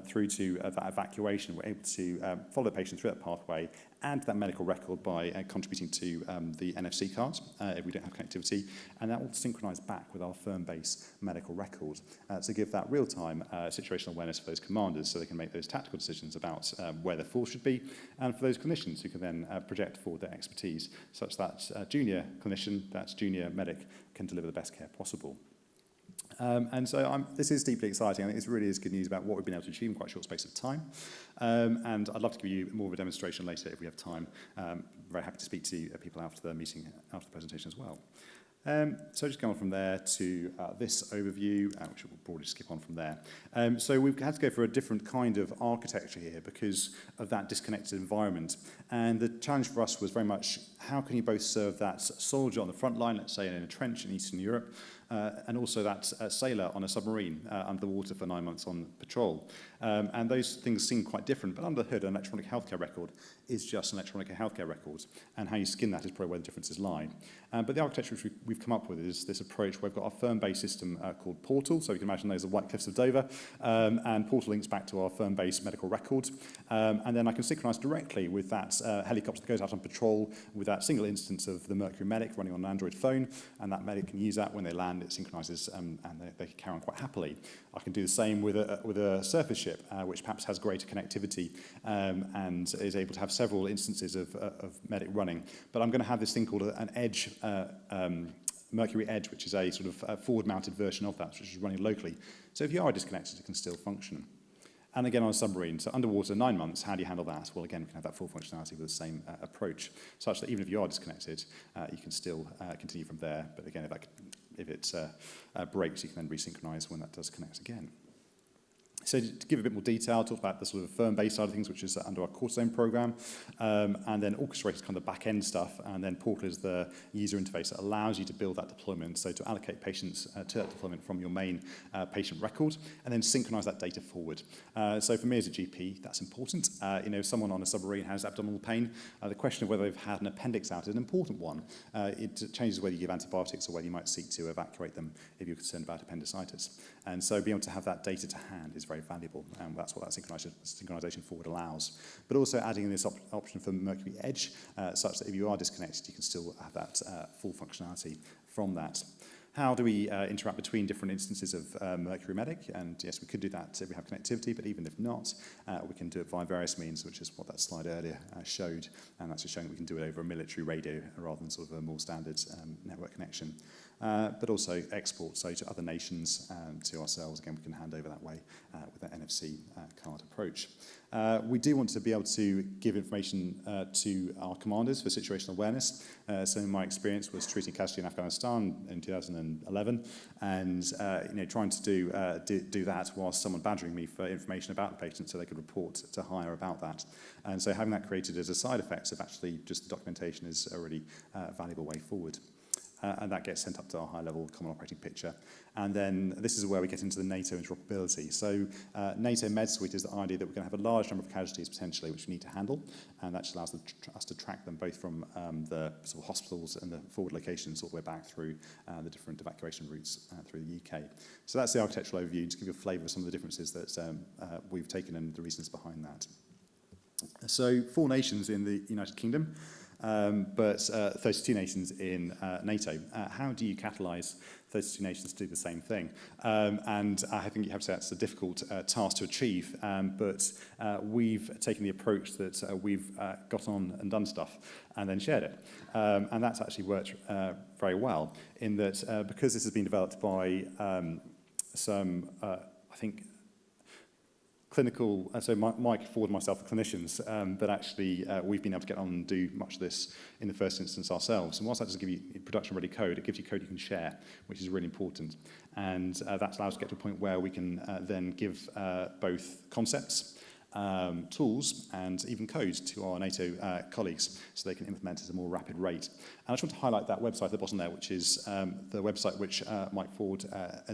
through to that evacuation. We're able to follow the patient through that pathway, add that medical record by contributing to the NFC card if we don't have connectivity, and that will synchronize back with our firm-based medical record to give that real-time situational awareness for those commanders so they can make those tactical decisions about where their force should be, and for those clinicians who can then project forward their expertise such that junior clinician, that junior medic, can deliver the best care possible. And so this is deeply exciting. I think this really is good news about what we've been able to achieve in quite a short space of time. And I'd love to give you more of a demonstration later if we have time. Very happy to speak to people after the meeting, after the presentation as well. So just go on from there to this overview, which we'll broadly skip on from there. So we've had to go for a different kind of architecture here because of that disconnected environment. And the challenge for us was very much, how can you both serve that soldier on the front line, let's say in a trench in Eastern Europe, and also that sailor on a submarine under the water for 9 months on patrol. And those things seem quite different, but under the hood, an electronic healthcare record is just an electronic healthcare record, and how you skin that is probably where the differences lie. But the architecture which we've come up with is this approach where we've got our firm-based system called Portal, so you can imagine those are White Cliffs of Dover, and Portal links back to our firm-based medical record, and then I can synchronize directly with that helicopter that goes out on patrol with that single instance of the Mercury Medic running on an Android phone, and that medic can use that when they land, it synchronizes, and they can carry on quite happily. I can do the same with a surface ship, which perhaps has greater connectivity and is able to have several instances of medic running. But I'm going to have this thing called an edge, Mercury Edge, which is a sort of forward-mounted version of that, which is running locally. So if you are disconnected, it can still function. And again, on a submarine, so underwater, 9 months, how do you handle that? Well, again, we can have that full functionality with the same approach, such that even if you are disconnected, you can still continue from there. But again, if it breaks, you can then resynchronize when that does connect again. So to give a bit more detail, talk about the sort of firm-based side of things, which is under our Cortisone program, and then Orchestrate is kind of the back-end stuff, and then Portal is the user interface that allows you to build that deployment, so to allocate patients to that deployment from your main patient record, and then synchronize that data forward. So for me as a GP, that's important. If someone on a submarine has abdominal pain, the question of whether they've had an appendix out is an important one. It changes whether you give antibiotics or whether you might seek to evacuate them if you're concerned about appendicitis. And so being able to have that data to hand is very valuable, and that's what that synchronization forward allows. But also adding in this option for Mercury Edge, such that if you are disconnected, you can still have that full functionality from that. How do we interact between different instances of Mercury Medic? And yes, we could do that if we have connectivity, but even if not, we can do it via various means, which is what that slide earlier showed, and that's just showing that we can do it over a military radio rather than sort of a more standard network connection. But also export, so to other nations, to ourselves. Again, we can hand over that way with that NFC card approach. We do want to be able to give information to our commanders for situational awareness. So in my experience was treating casualty in Afghanistan in 2011, and trying to do that whilst someone badgering me for information about the patient so they could report to higher about that. And so having that created as a side effect of actually just the documentation is a really valuable way forward. And that gets sent up to our high-level common operating picture. And then this is where we get into the NATO interoperability. So NATO MedSuite is the idea that we're going to have a large number of casualties potentially which we need to handle, and that just allows us to track them both from the sort of hospitals and the forward locations all the way back through the different evacuation routes through the UK. So that's the architectural overview, to give you a flavour of some of the differences that we've taken and the reasons behind that. So 4 nations in the United Kingdom, but 32 nations in NATO. How do you catalyse 32 nations to do the same thing? And I think you have to say that's a difficult task to achieve, but we've taken the approach that we've got on and done stuff and then shared it. And that's actually worked very well in that because this has been developed by some, I think, clinical, so Mike, Forde and myself are clinicians, but actually we've been able to get on and do much of this in the first instance ourselves. And whilst that doesn't give you production-ready code, it gives you code you can share, which is really important. And that allows us to get to a point where we can then give both concepts, tools, and even code to our NATO colleagues so they can implement at a more rapid rate. And I just want to highlight that website at the bottom there, which is the website which Mike Forde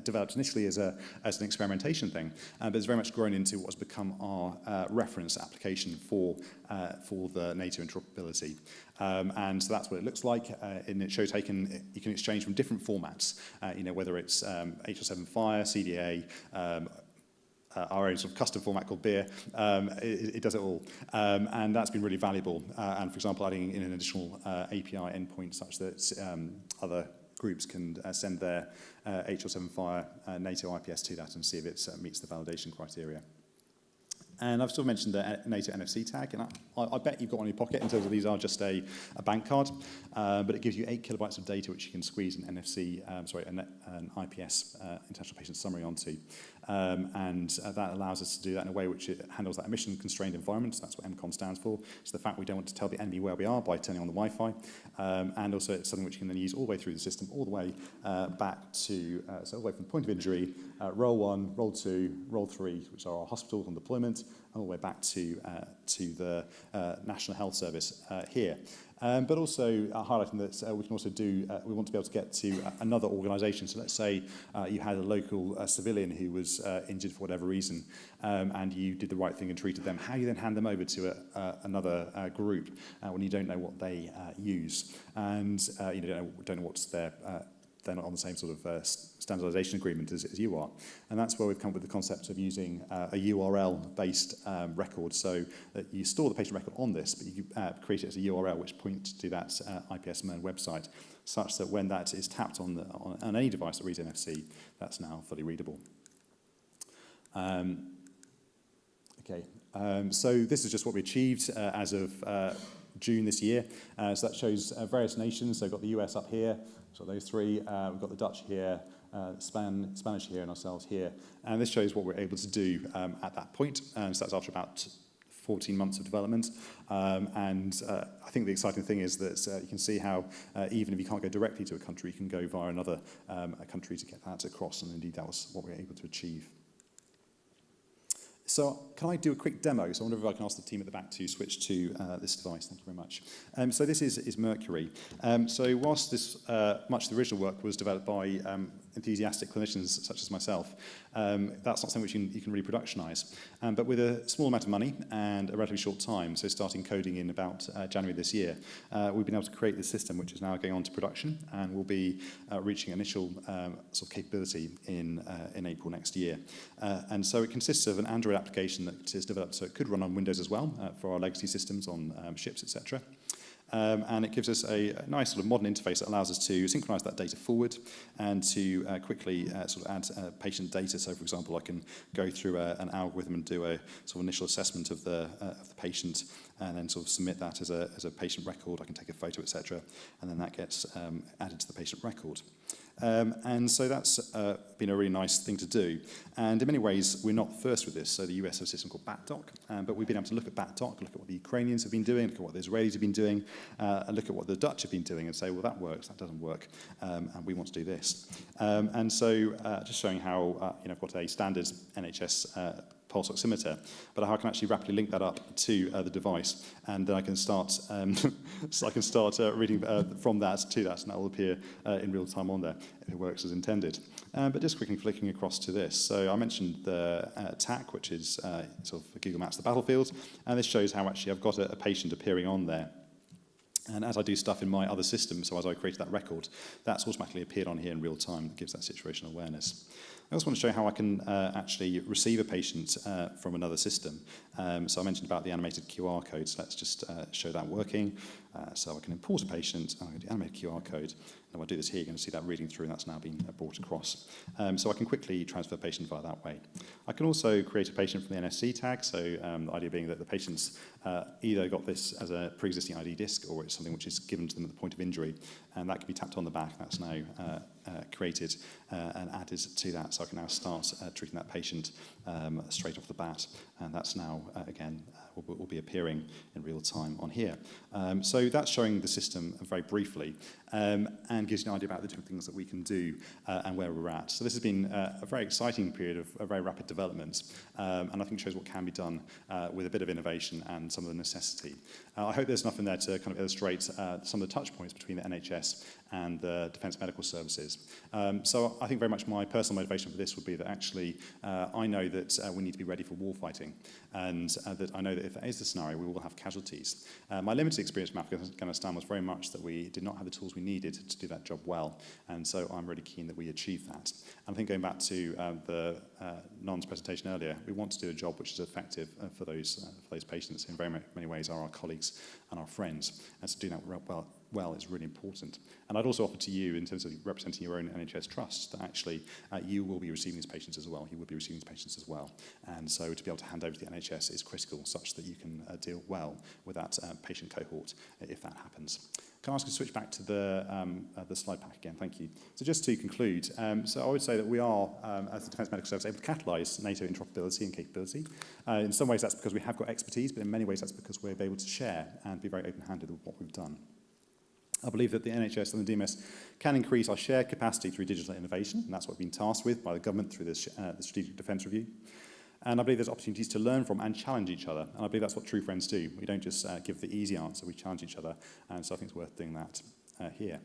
developed initially as an experimentation thing, but it's very much grown into what has become our reference application for the NATO interoperability. And so that's what it looks like. And it shows you can exchange from different formats, whether it's HL7 Fire, CDA, our own sort of custom format called beer. It does it all. And that's been really valuable. And for example, adding in an additional API endpoint such that other groups can send their HL7 Fire NATO IPS to that and see if it meets the validation criteria. And I've still mentioned the NATO NFC tag, and I bet you've got one in your pocket in terms of these are just a bank card, but it gives you 8 kilobytes of data which you can squeeze an NFC, an IPS, International Patient Summary onto. And that allows us to do that in a way which it handles that emission-constrained environment. So that's what MCON stands for. So the fact we don't want to tell the enemy where we are by turning on the Wi-Fi. And also it's something which you can then use all the way through the system, all the way back to, so all the way from point of injury, roll 1, roll 2, roll 3, which are our hospitals on deployment, all the way back to the National Health Service here. But also highlighting that we can also do, we want to be able to get to another organisation. So let's say you had a local civilian who was injured for whatever reason, and you did the right thing and treated them. How do you then hand them over to another group when you don't know what they use, and you don't know what's their they're not on the same sort of standardization agreement as you are. And that's where we've come up with the concept of using a URL-based record, so that you store the patient record on this, but you create it as a URL which points to that IPS-MERN website, such that when that is tapped on any device that reads NFC, that's now fully readable. So this is just what we achieved as of June this year. So that shows various nations. So we've got the US up here, so those three. We've got the Dutch here, Spanish here, and ourselves here. And this shows what we're able to do at that point. So that's after about 14 months of development. I think the exciting thing is that you can see how even if you can't go directly to a country, you can go via another country to get that across, and indeed that was what we were able to achieve. So can I do a quick demo? So I wonder if I can ask the team at the back to switch to this device. Thank you very much. So this is Mercury. So whilst this, much of the original work was developed by enthusiastic clinicians such as myself, that's not something which you can really productionise. But with a small amount of money and a relatively short time, so starting coding in about January this year, we've been able to create this system which is now going on to production and will be reaching initial sort of capability in April next year. And so it consists of an Android application that is developed so it could run on Windows as well for our legacy systems on ships, etc. And it gives us a nice sort of modern interface that allows us to synchronize that data forward and to quickly sort of add patient data. So, for example, I can go through an algorithm and do a sort of initial assessment of the patient, and then sort of submit that as a patient record. I can take a photo, etc., and then that gets added to the patient record. And so that's been a really nice thing to do. And in many ways, we're not first with this. So the US has a system called BatDoc, but we've been able to look at BatDoc, look at what the Ukrainians have been doing, look at what the Israelis have been doing, and look at what the Dutch have been doing and say, well, that works, that doesn't work, and we want to do this. And so just showing how I've got a standard NHS pulse oximeter, but how I can actually rapidly link that up to the device, and then I can start reading from that to that, and that will appear in real time on there if it works as intended. But just quickly flicking across to this. So I mentioned the TAC, which is sort of Google Maps the battlefield, and this shows how actually I've got a patient appearing on there. And as I do stuff in my other system, so as I created that record, that's automatically appeared on here in real time. That gives that situational awareness. I also want to show how I can actually receive a patient from another system. So I mentioned about the animated QR code, so let's just show that working. So I can import a patient, I'm going to do animated QR code, and when I do this here, you're going to see that reading through, and that's now been brought across. So I can quickly transfer a patient via that way. I can also create a patient from the NFC tag, so the idea being that the patient's either got this as a pre-existing ID disk, or it's something which is given to them at the point of injury, and that can be tapped on the back. That's now created and added to that, so I can now start treating that patient straight off the bat, and that's now, again, will be appearing in real time on here. So that's showing the system very briefly, and gives you an idea about the different things that we can do and where we're at. So this has been a very exciting period of very rapid development, and I think shows what can be done with a bit of innovation and some of the necessity. I hope there's enough in there to kind of illustrate some of the touch points between the NHS and the Defence Medical Services. So I think very much my personal motivation for this would be that actually I know that we need to be ready for warfighting, and that I know that if that is the scenario, we will have casualties. My limited experience from Afghanistan was very much that we did not have the tools we needed to do that job well, and so I'm really keen that we achieve that. And I think going back to the Non's presentation earlier, we want to do a job which is effective for those patients. In very many ways are our colleagues and our friends, and to do that well is really important. And I'd also offer to you, in terms of representing your own NHS trust, that actually you will be receiving these patients as well. You will be receiving these patients as well. And so to be able to hand over to the NHS is critical, such that you can deal well with that patient cohort if that happens. Can I ask you to switch back to the slide pack again? Thank you. So just to conclude, so I would say that we are, as the Defence Medical Service, able to catalyse NATO interoperability and capability. In some ways that's because we have got expertise, but in many ways that's because we're able to share and be very open-handed with what we've done. I believe that the NHS and the DMS can increase our shared capacity through digital innovation, and that's what we've been tasked with by the government through this Strategic Defence Review. And I believe there's opportunities to learn from and challenge each other. And I believe that's what true friends do. We don't just give the easy answer, we challenge each other. And so I think it's worth doing that here.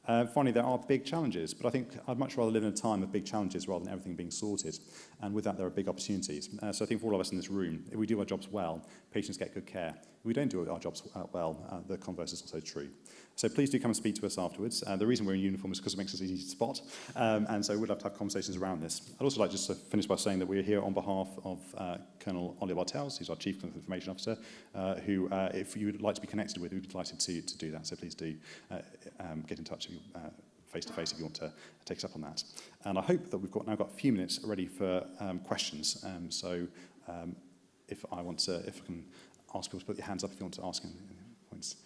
Finally, there are big challenges, but I think I'd much rather live in a time of big challenges rather than everything being sorted. And with that, there are big opportunities. So I think for all of us in this room, if we do our jobs well, patients get good care. If we don't do our jobs well, the converse is also true. So please do come and speak to us afterwards. The reason we're in uniform is because it makes us easy to spot. And so we'd love to have conversations around this. I'd also like just to finish by saying that we're here on behalf of Colonel Ollie Bartels, who's our Chief Clinical Information Officer, who, if you would like to be connected with, we'd be delighted to do that. So please do get in touch face-to-face if you want to take us up on that. And I hope that we've now got a few minutes ready for questions. If I can ask people to put your hands up if you want to ask any points.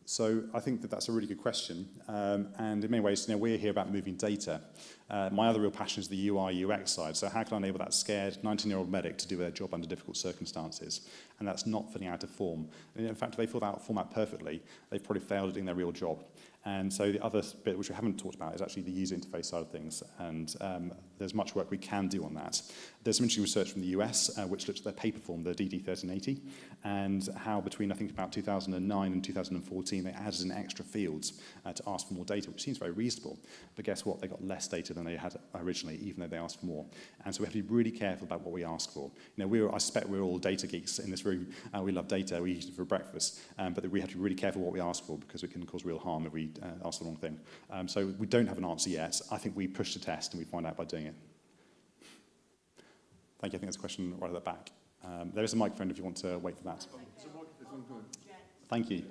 So I think that that's a really good question. And in many ways, we're here about moving data. My other real passion is the UI, UX side. So how can I enable that scared 19-year-old medic to do their job under difficult circumstances? And that's not filling out a form. And in fact, if they fill that form out perfectly, they've probably failed at doing their real job. And so the other bit, which we haven't talked about, is actually the user interface side of things. And there's much work we can do on that. There's some interesting research from the US, which looked at their paper form, the DD1380, and how between, I think, about 2009 and 2014, they added in extra fields to ask for more data, which seems very reasonable. But guess what? They got less data than they had originally, even though they asked for more. And so we have to be really careful about what we ask for. I suspect we're all data geeks in this room. We love data. We eat it for breakfast. But we have to be really careful what we ask for because it can cause real harm if we ask the wrong thing. So we don't have an answer yet. I think we push the test and we find out by doing it. Thank you. I think there's a question right at the back. There is a microphone if you want to wait for that. Thank you.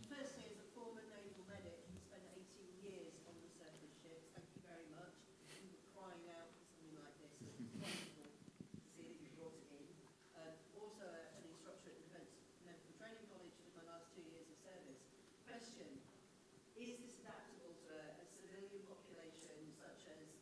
Firstly, as a former naval medic who spent 18 years on the surface ships, thank you very much. We were crying out for something like this. It's wonderful to see that you brought it in. Also, an instructor at the Defence Medical Training College for my last 2 years of service. Question, is this adaptable to a civilian population such as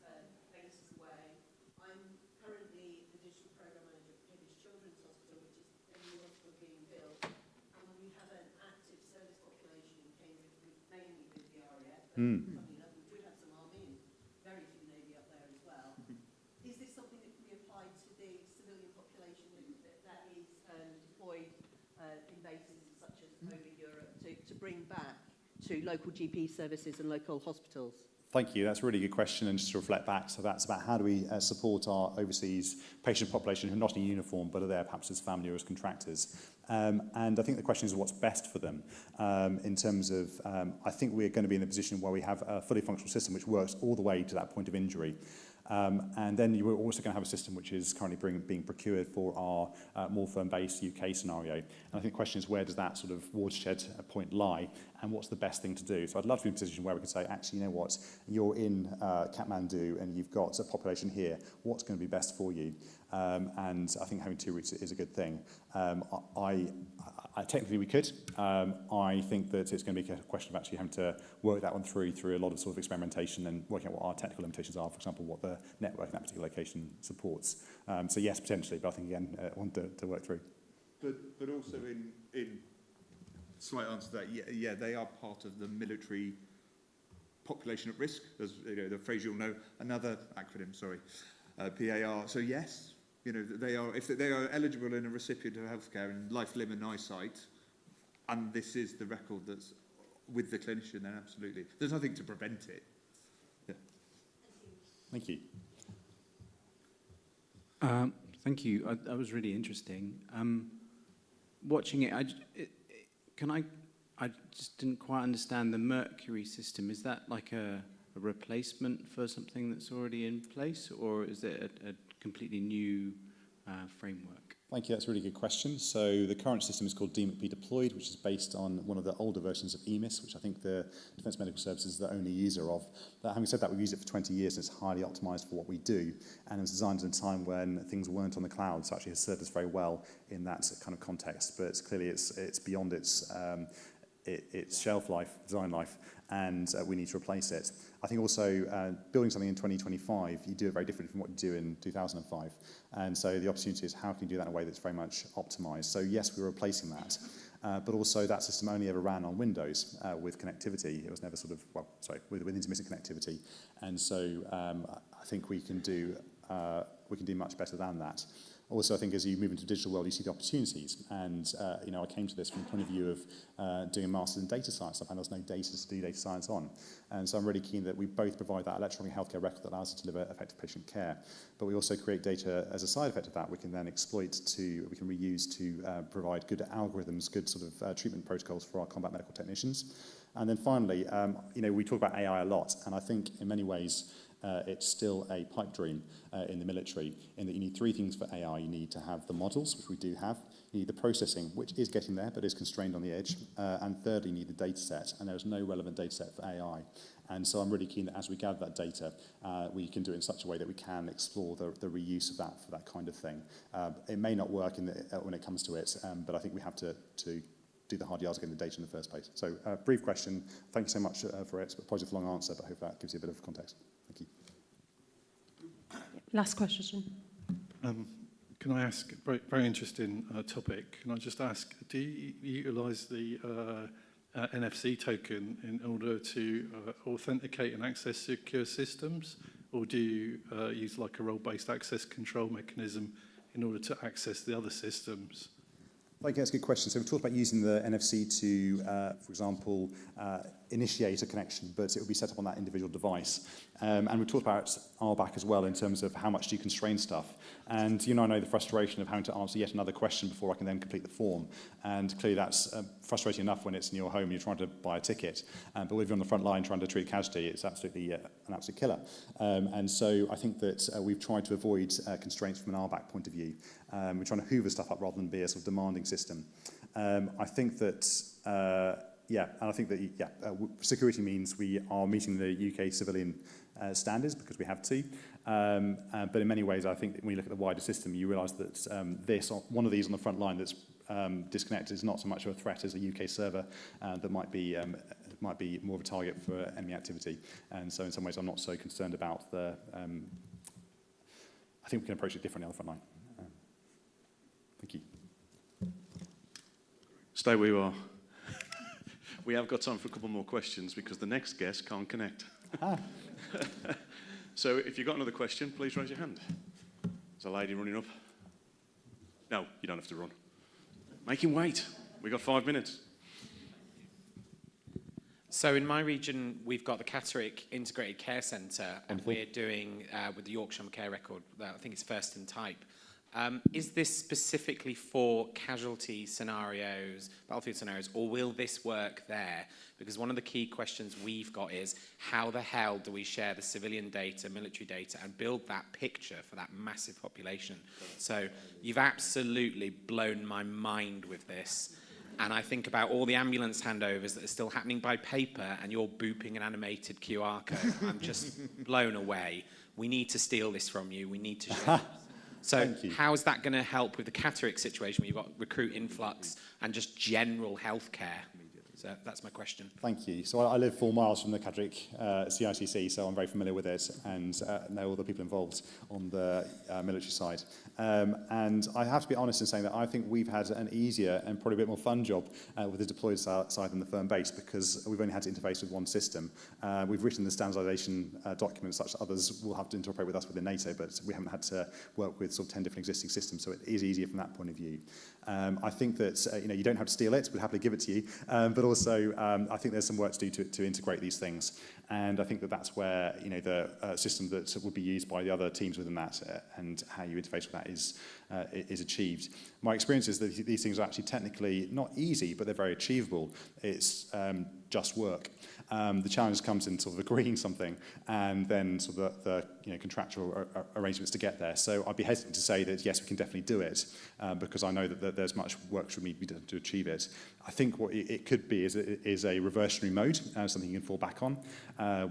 bases away? I'm currently the digital program manager for British Children's Hospital, which is a new hospital being built. And we have an active service population in Cambridge, mainly with the RAF. But funny enough, we do have some Army and very few Navy up there as well. Is this something that can be applied to the civilian population that is deployed in bases such as over Europe to bring back to local GP services and local hospitals? Thank you. That's a really good question. And just to reflect back, so that's about how do we support our overseas patient population who are not in uniform but are there perhaps as family or as contractors. And I think the question is what's best for them in terms of, I think we're going to be in a position where we have a fully functional system which works all the way to that point of injury. And then you are also going to have a system which is currently being procured for our more firm-based UK scenario. And I think the question is where does that sort of watershed point lie and what's the best thing to do? So I'd love to be in a position where we could say, actually, you know what, you're in Kathmandu and you've got a population here. What's going to be best for you? And I think having two routes is a good thing. Technically we could. I think that it's going to be a question of actually having to work that one through a lot of sort of experimentation and working out what our technical limitations are, for example, what the network in that particular location supports. So yes, potentially, but I think again, one to work through. But also in slight answer to that, yeah, they are part of the military population at risk, as the phrase you'll know. Another acronym, sorry, PAR. So yes. They are, if they are eligible and a recipient of healthcare in life, limb and eyesight, and this is the record that's with the clinician, then absolutely. There's nothing to prevent it. Yeah. Thank you. Thank you. That was really interesting. Watching it, I just didn't quite understand the Mercury system. Is that like a replacement for something that's already in place, or is it a completely new framework? Thank you, that's a really good question. So the current system is called DMIP deployed, which is based on one of the older versions of EMIS, which I think the Defence Medical Services is the only user of. But having said that, we've used it for 20 years and it's highly optimised for what we do. And it was designed at a time when things weren't on the cloud, so actually has served us very well in that kind of context. But clearly it's beyond its shelf life, design life, and we need to replace it. I think also building something in 2025, you do it very differently from what you do in 2005. And so the opportunity is how can you do that in a way that's very much optimized. So yes, we're replacing that, but also that system only ever ran on Windows with connectivity. It was never sort of, with intermittent connectivity. And so I think we can do much better than that. Also, I think as you move into the digital world, you see the opportunities. And, I came to this from the point of view of doing a master's in data science. I found there was no data to do data science on. And so I'm really keen that we both provide that electronic healthcare record that allows us to deliver effective patient care. But we also create data as a side effect of that we can then exploit we can reuse to provide good algorithms, good sort of treatment protocols for our combat medical technicians. And then finally, we talk about AI a lot. And I think in many ways, it's still a pipe dream in the military, in that you need three things for AI. You need to have the models, which we do have. You need the processing, which is getting there, but is constrained on the edge. And thirdly, you need the data set, and there's no relevant data set for AI. And so I'm really keen that as we gather that data, we can do it in such a way that we can explore the reuse of that for that kind of thing. It may not work when it comes to it, but I think we have to do the hard yards of getting the data in the first place. So brief question. Thank you so much for it. Apologies for the long answer, but I hope that gives you a bit of context. Thank you. Last question. Can I ask, very interesting topic, can I just ask, do you utilise the NFC token in order to authenticate and access secure systems, or do you use like a role-based access control mechanism in order to access the other systems? Thank you, that's a good question. So we've talked about using the NFC to, for example, initiate a connection, but it will be set up on that individual device. And we've talked about RBAC as well in terms of how much do you constrain stuff. And I know the frustration of having to answer yet another question before I can then complete the form. And clearly that's frustrating enough when it's in your home and you're trying to buy a ticket. But if you're on the front line trying to treat a casualty, it's absolutely an absolute killer. And so I think that we've tried to avoid constraints from an RBAC point of view. We're trying to hoover stuff up rather than be a sort of demanding system. I think that, security means we are meeting the UK civilian standards because we have to. But in many ways, I think that when you look at the wider system, you realise that one of these on the front line that's disconnected is not so much of a threat as a UK server that might be more of a target for enemy activity. And so in some ways, I'm not so concerned about I think we can approach it differently on the front line. Thank you. Stay where you are. We have got time for a couple more questions because the next guest can't connect. So if you've got another question, please raise your hand. There's a lady running up. No, you don't have to run. Make him wait. We've got 5 minutes. So in my region, we've got the Catterick Integrated Care Centre, and we're doing, with the Yorkshire Care Record, I think it's first in type. Is this specifically for casualty scenarios, battlefield scenarios, or will this work there? Because one of the key questions we've got is, how the hell do we share the civilian data, military data, and build that picture for that massive population? So you've absolutely blown my mind with this. And I think about all the ambulance handovers that are still happening by paper, and you're booping an animated QR code. I'm just blown away. We need to steal this from you. We need to share. So how is that going to help with the Catterick situation where you've got recruit influx and just general healthcare? So that's my question. Thank you. So I live 4 miles from the Catterick CICC, so I'm very familiar with it and know all the people involved on the military side. And I have to be honest in saying that I think we've had an easier and probably a bit more fun job with the deployed side than the firm base, because we've only had to interface with one system. We've written the standardization documents such that others will have to interoperate with us within NATO, but we haven't had to work with sort of 10 different existing systems, so it is easier from that point of view. I think that you don't have to steal it, we'll happily give it to you, but also I think there's some work to do to integrate these things. And I think that that's where the system that would be used by the other teams within that and how you interface with that is achieved. My experience is that these things are actually technically not easy, but they're very achievable. It's just work. The challenge comes in sort of agreeing something and then sort of the contractual arrangements to get there. So I'd be hesitant to say that yes, we can definitely do it because I know that there's much work should need to be done to achieve it. I think what it could be is a reversionary mode, something you can fall back on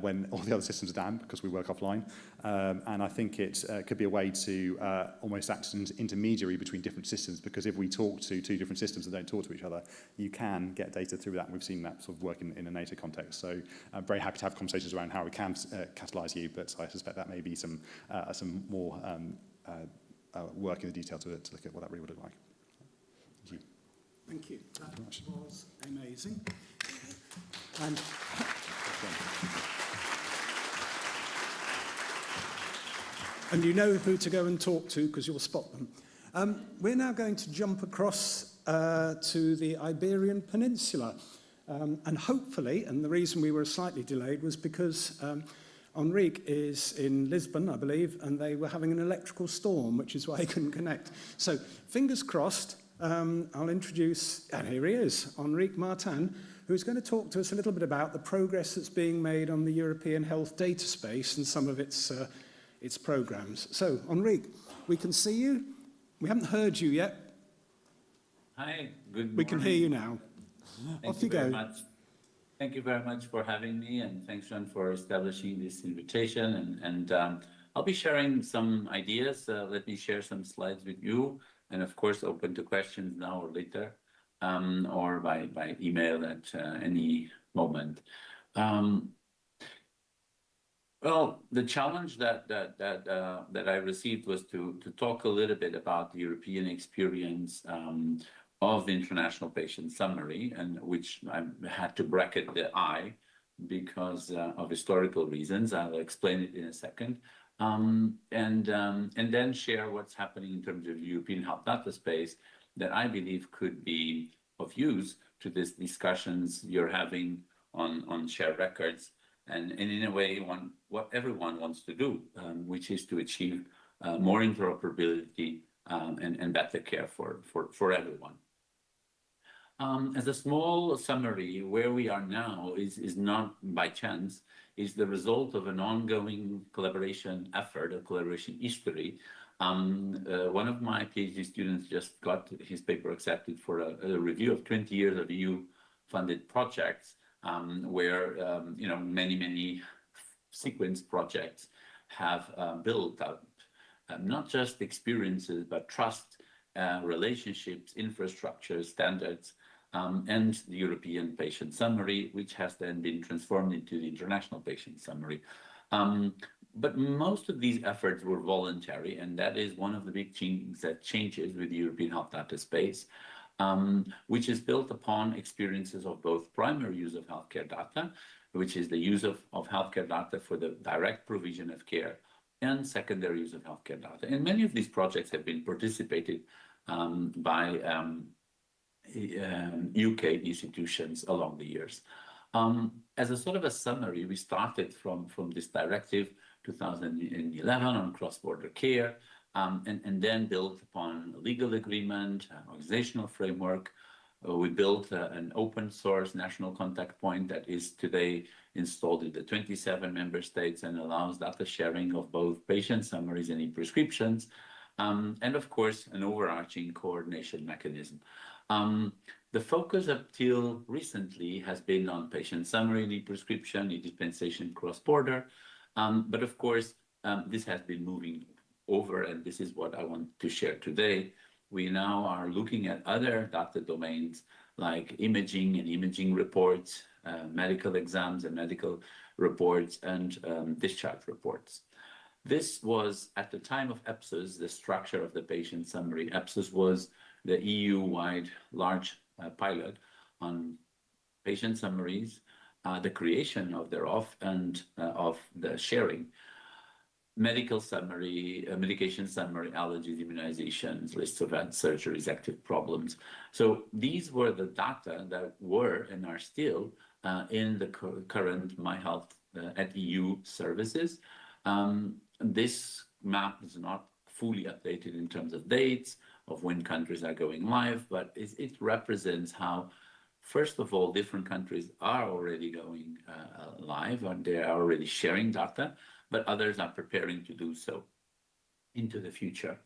when all the other systems are down because we work offline. And I think it could be a way to almost act as an intermediary between different systems, because if we talk to two different systems that don't talk to each other, you can get data through that. And we've seen that sort of work in a NATO context. So I'm very happy to have conversations around how we can catalyse you, but I suspect that may be some more work in the detail to look at what that really would look like. Thank you. Thank you. That was amazing. And and you know who to go and talk to because you'll spot them. We're now going to jump across to the Iberian Peninsula. And hopefully, and the reason we were slightly delayed was because Henrique is in Lisbon, I believe, and they were having an electrical storm, which is why he couldn't connect. So fingers crossed, I'll introduce, and here he is, Henrique Martin, who's going to talk to us a little bit about the progress that's being made on the European Health Data Space and some of its programs. So, Henrique, we can see you. We haven't heard you yet. Hi, good morning. We can hear you now. Off you go. Much. Thank you very much for having me, and thanks, John, for establishing this invitation. And I'll be sharing some ideas. Let me share some slides with you, and of course, open to questions now or later, or by email at any moment. Well, the challenge that I received was to talk a little bit about the European experience of the International Patient Summary, and which I had to bracket the I because of historical reasons. I'll explain it in a second, and then share what's happening in terms of European health data space that I believe could be of use to these discussions you're having on shared records, and in a way, what everyone wants to do, which is to achieve more interoperability and better care for everyone. As a small summary, where we are now is not by chance, is the result of an ongoing collaboration effort, a collaboration history. One of my PhD students just got his paper accepted for a review of 20 years of EU-funded projects, where many sequence projects have built up not just experiences but trust, relationships, infrastructure, standards, and the European Patient Summary, which has then been transformed into the International Patient Summary. But most of these efforts were voluntary, and that is one of the big things that changes with the European Health Data Space, which is built upon experiences of both primary use of healthcare data, which is the use of healthcare data for the direct provision of care, and secondary use of healthcare data. And many of these projects have been participated by UK institutions along the years. As a sort of a summary, we started from this directive 2011 on cross-border care, and then built upon a legal agreement, an organizational framework. We built an open source national contact point that is today installed in the 27 member states and allows data sharing of both patient summaries and e-prescriptions, and of course, an overarching coordination mechanism. The focus up till recently has been on patient summary and e-prescription, e-dispensation cross-border, but of course, this has been moving over, and this is what I want to share today. We now are looking at other data domains like imaging and imaging reports, medical exams and medical reports, and discharge reports. This was, at the time of EPSUS, the structure of the patient summary. EPSUS was the EU-wide large pilot on patient summaries, the creation of thereof, and of the sharing. Medical summary, medication summary, allergies, immunizations, lists of surgeries, active problems. So these were the data that were and are still in the current My Health at EU services. This map is not fully updated in terms of dates of when countries are going live, but it represents how First of all, different countries are already going live, and they are already sharing data, but others are preparing to do so into the future.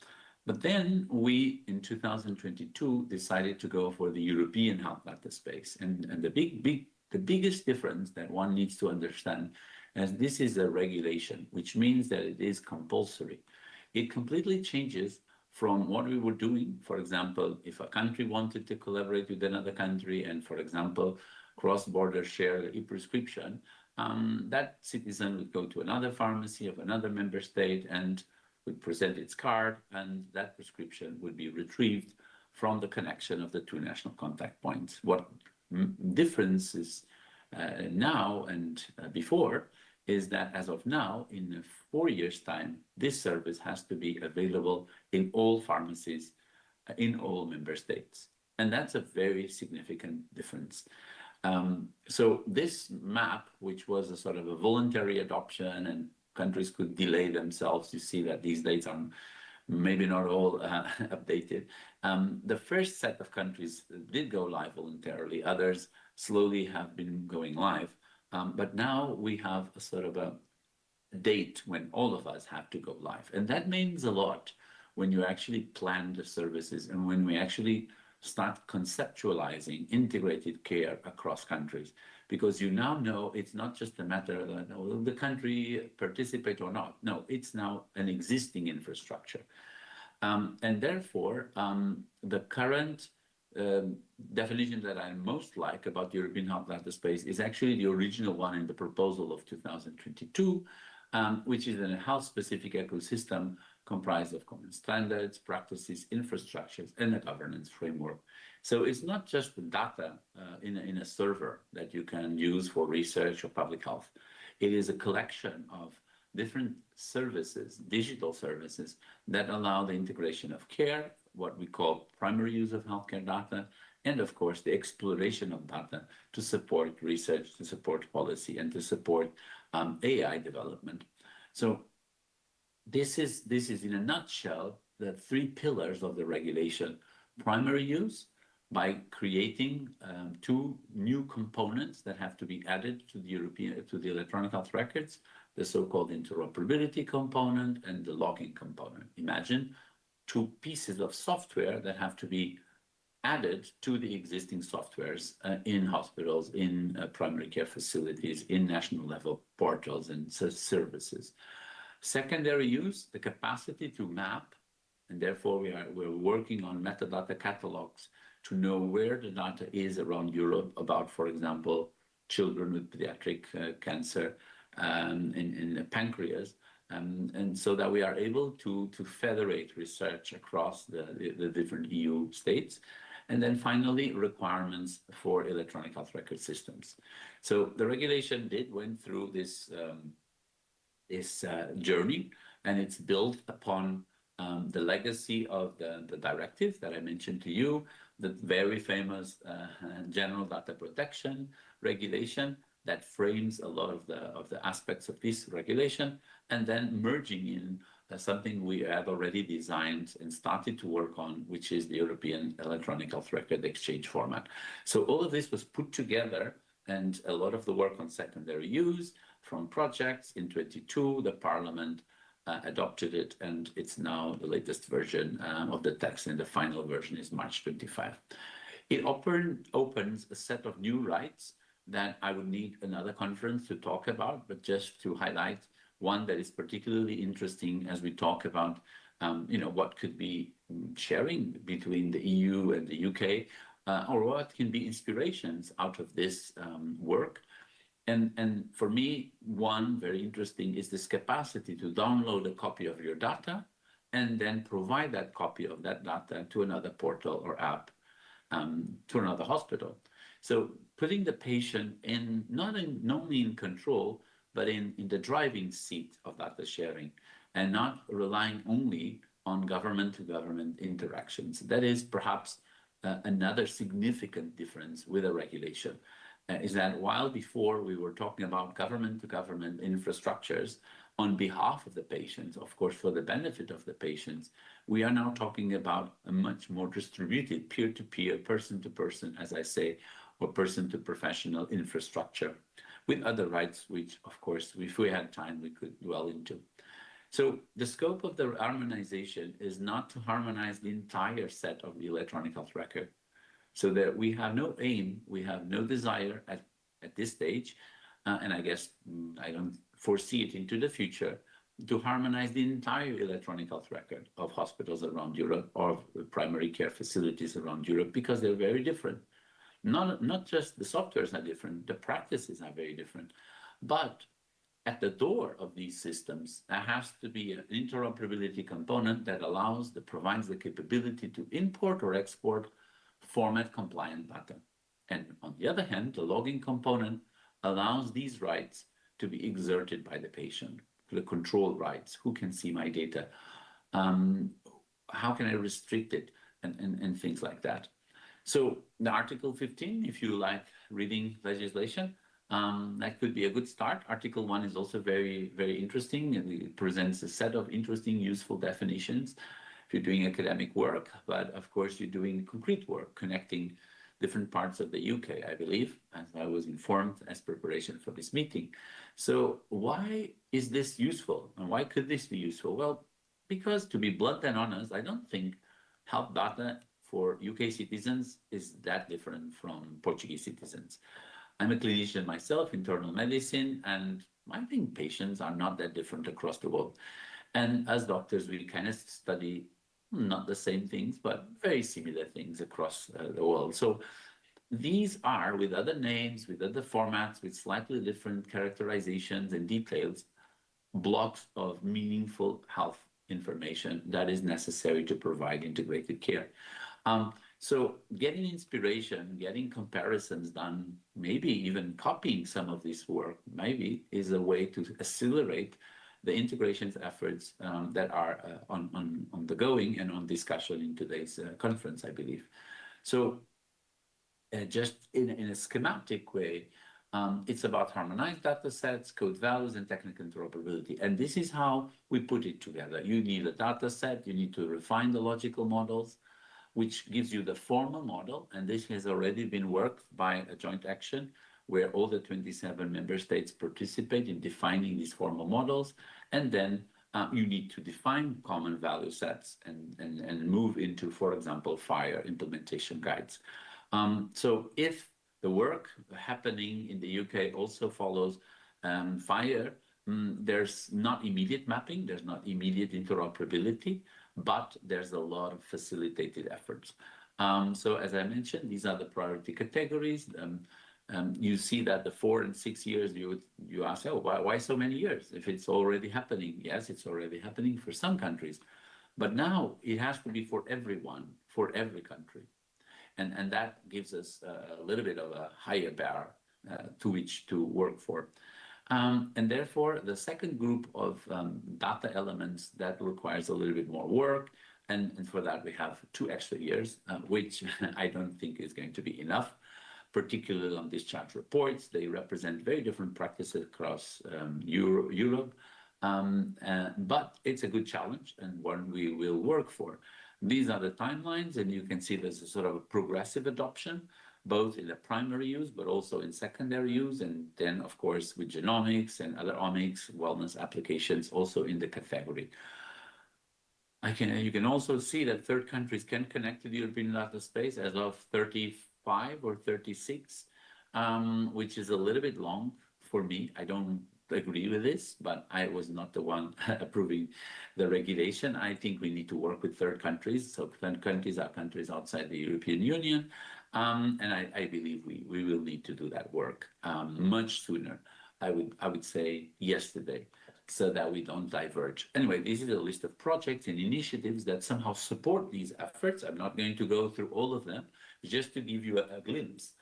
But then we, in 2022, decided to go for the European health data space. And the biggest difference that one needs to understand is this is a regulation, which means that it is compulsory. It completely changes from what we were doing. For example, if a country wanted to collaborate with another country and, for example, cross-border share e-prescription, that citizen would go to another pharmacy of another member state and would present its card, and that prescription would be retrieved from the connection of the two national contact points. What difference is now and before is that as of now, in 4 years' time, this service has to be available in all pharmacies in all member states. And that's a very significant difference. So this map, which was a sort of a voluntary adoption and countries could delay themselves, you see that these dates are maybe not all updated. The first set of countries did go live voluntarily, others slowly have been going live. But now we have a sort of a date when all of us have to go live. And that means a lot when you actually plan the services and when we actually start conceptualizing integrated care across countries. Because you now know it's not just a matter that will the country participate or not. No, it's now an existing infrastructure. And therefore, the current definition that I most like about the European health data space is actually the original one in the proposal of 2022, which is a health-specific ecosystem comprised of common standards, practices, infrastructures, and a governance framework. So it's not just the data in a server that you can use for research or public health. It is a collection of different services, digital services, that allow the integration of care, what we call primary use of healthcare data, and of course the exploration of data to support research, to support policy, and to support AI development. So this is in a nutshell the three pillars of the regulation: primary use, by creating two new components that have to be added to the electronic health records, the so-called interoperability component and the logging component. Imagine two pieces of software that have to be added to the existing softwares in hospitals, in primary care facilities, in national level portals and services. Secondary use, the capacity to map, and therefore we're working on metadata catalogs to know where the data is around Europe about, for example, children with pediatric cancer in the pancreas, and so that we are able to federate research across the different EU states. And then finally, requirements for electronic health record systems. So the regulation went through this journey, and it's built upon the legacy of the directive that I mentioned to you, the very famous General Data Protection Regulation that frames a lot of the aspects of this regulation, and then merging in something we have already designed and started to work on, which is the European Electronic Health Record Exchange format. So all of this was put together, and a lot of the work on secondary use from projects in 22, the Parliament adopted it, and it's now the latest version of the text, and the final version is March 25. It opens a set of new rights that I would need another conference to talk about, but just to highlight one that is particularly interesting as we talk about what could be sharing between the EU and the UK, or what can be inspirations out of this work. And for me, one very interesting is this capacity to download a copy of your data and then provide that copy of that data to another portal or app, to another hospital. So putting the patient in, not only in control, but in the driving seat of data sharing, and not relying only on government-to-government interactions. That is perhaps another significant difference with a regulation. Is that while before we were talking about government-to-government infrastructures on behalf of the patients, of course for the benefit of the patients, we are now talking about a much more distributed peer-to-peer, person-to-person, as I say, or person-to-professional infrastructure, with other rights, which, of course, if we had time, we could dwell into. So the scope of the harmonization is not to harmonize the entire set of the electronic health record. So that we have no aim, we have no desire at this stage, and I guess I don't foresee it into the future, to harmonize the entire electronic health record of hospitals around Europe or primary care facilities around Europe, because they're very different. Not just the softwares are different, the practices are very different. But at the door of these systems, there has to be an interoperability component that provides the capability to import or export format compliant data. And on the other hand, the logging component allows these rights to be exerted by the patient, the control rights, who can see my data, how can I restrict it, and things like that. So the Article 15, if you like reading legislation, that could be a good start. Article 1 is also very, very interesting, and it presents a set of interesting, useful definitions if you're doing academic work, but of course you're doing concrete work, connecting different parts of the UK, I believe, as I was informed as preparation for this meeting. So why is this useful? And why could this be useful? Well, because to be blunt and honest, I don't think health data for UK citizens is that different from Portuguese citizens. I'm a clinician myself, internal medicine, and I think patients are not that different across the world. And as doctors, we kind of study not the same things, but very similar things across the world. So these are, with other names, with other formats, with slightly different characterizations and details, blocks of meaningful health information that is necessary to provide integrated care. So getting inspiration, getting comparisons done, maybe even copying some of this work, maybe is a way to accelerate the integrations efforts that are on the going and on discussion in today's conference, I believe. So just in a schematic way, it's about harmonized data sets, code values, and technical interoperability. And this is how we put it together. You need a data set, you need to refine the logical models, which gives you the formal model. And this has already been worked by a joint action where all the 27 member states participate in defining these formal models. And then you need to define common value sets and move into, for example, FHIR implementation guides. So if the work happening in the UK also follows FHIR, there's not immediate mapping, there's not immediate interoperability, but there's a lot of facilitated efforts. So as I mentioned, these are the priority categories. You see that the 4 and 6 years, you ask, oh, why so many years? If it's already happening, yes, it's already happening for some countries. But now it has to be for everyone, for every country. And that gives us a little bit of a higher bar to which to work for. And therefore, the second group of data elements that requires a little bit more work, and for that we have 2 extra years, which I don't think is going to be enough, particularly on discharge reports. They represent very different practices across Europe, but it's a good challenge and one we will work for. These are the timelines, and you can see there's a sort of a progressive adoption, both in the primary use, but also in secondary use, and then, of course, with genomics and other omics, wellness applications also in the category. You can also see that third countries can connect to the European data space as of 35 or 36, which is a little bit long for me. I don't agree with this, but I was not the one approving the regulation. I think we need to work with third countries. So third countries are countries outside the European Union. And I believe we will need to do that work much sooner. I would say yesterday, so that we don't diverge. Anyway, this is a list of projects and initiatives that somehow support these efforts. I'm not going to go through all of them, just to give you a glimpse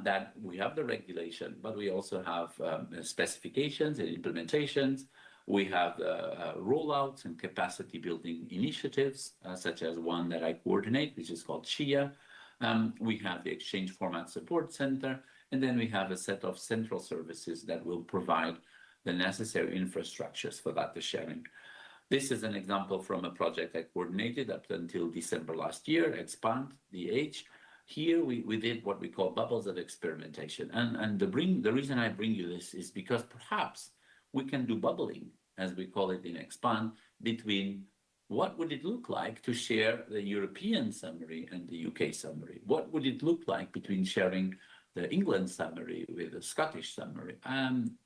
that we have the regulation, but we also have specifications and implementations. We have rollouts and capacity building initiatives, such as one that I coordinate, which is called SHIA. We have the Exchange Format Support Center, and then we have a set of central services that will provide the necessary infrastructures for data sharing. This is an example from a project I coordinated up until December last year, Expand DH. Here we did what we call bubbles of experimentation. And the reason I bring you this is because perhaps we can do bubbling, as we call it in Expand, between what would it look like to share the European summary and the UK summary? What would it look like between sharing the England summary with the Scottish summary?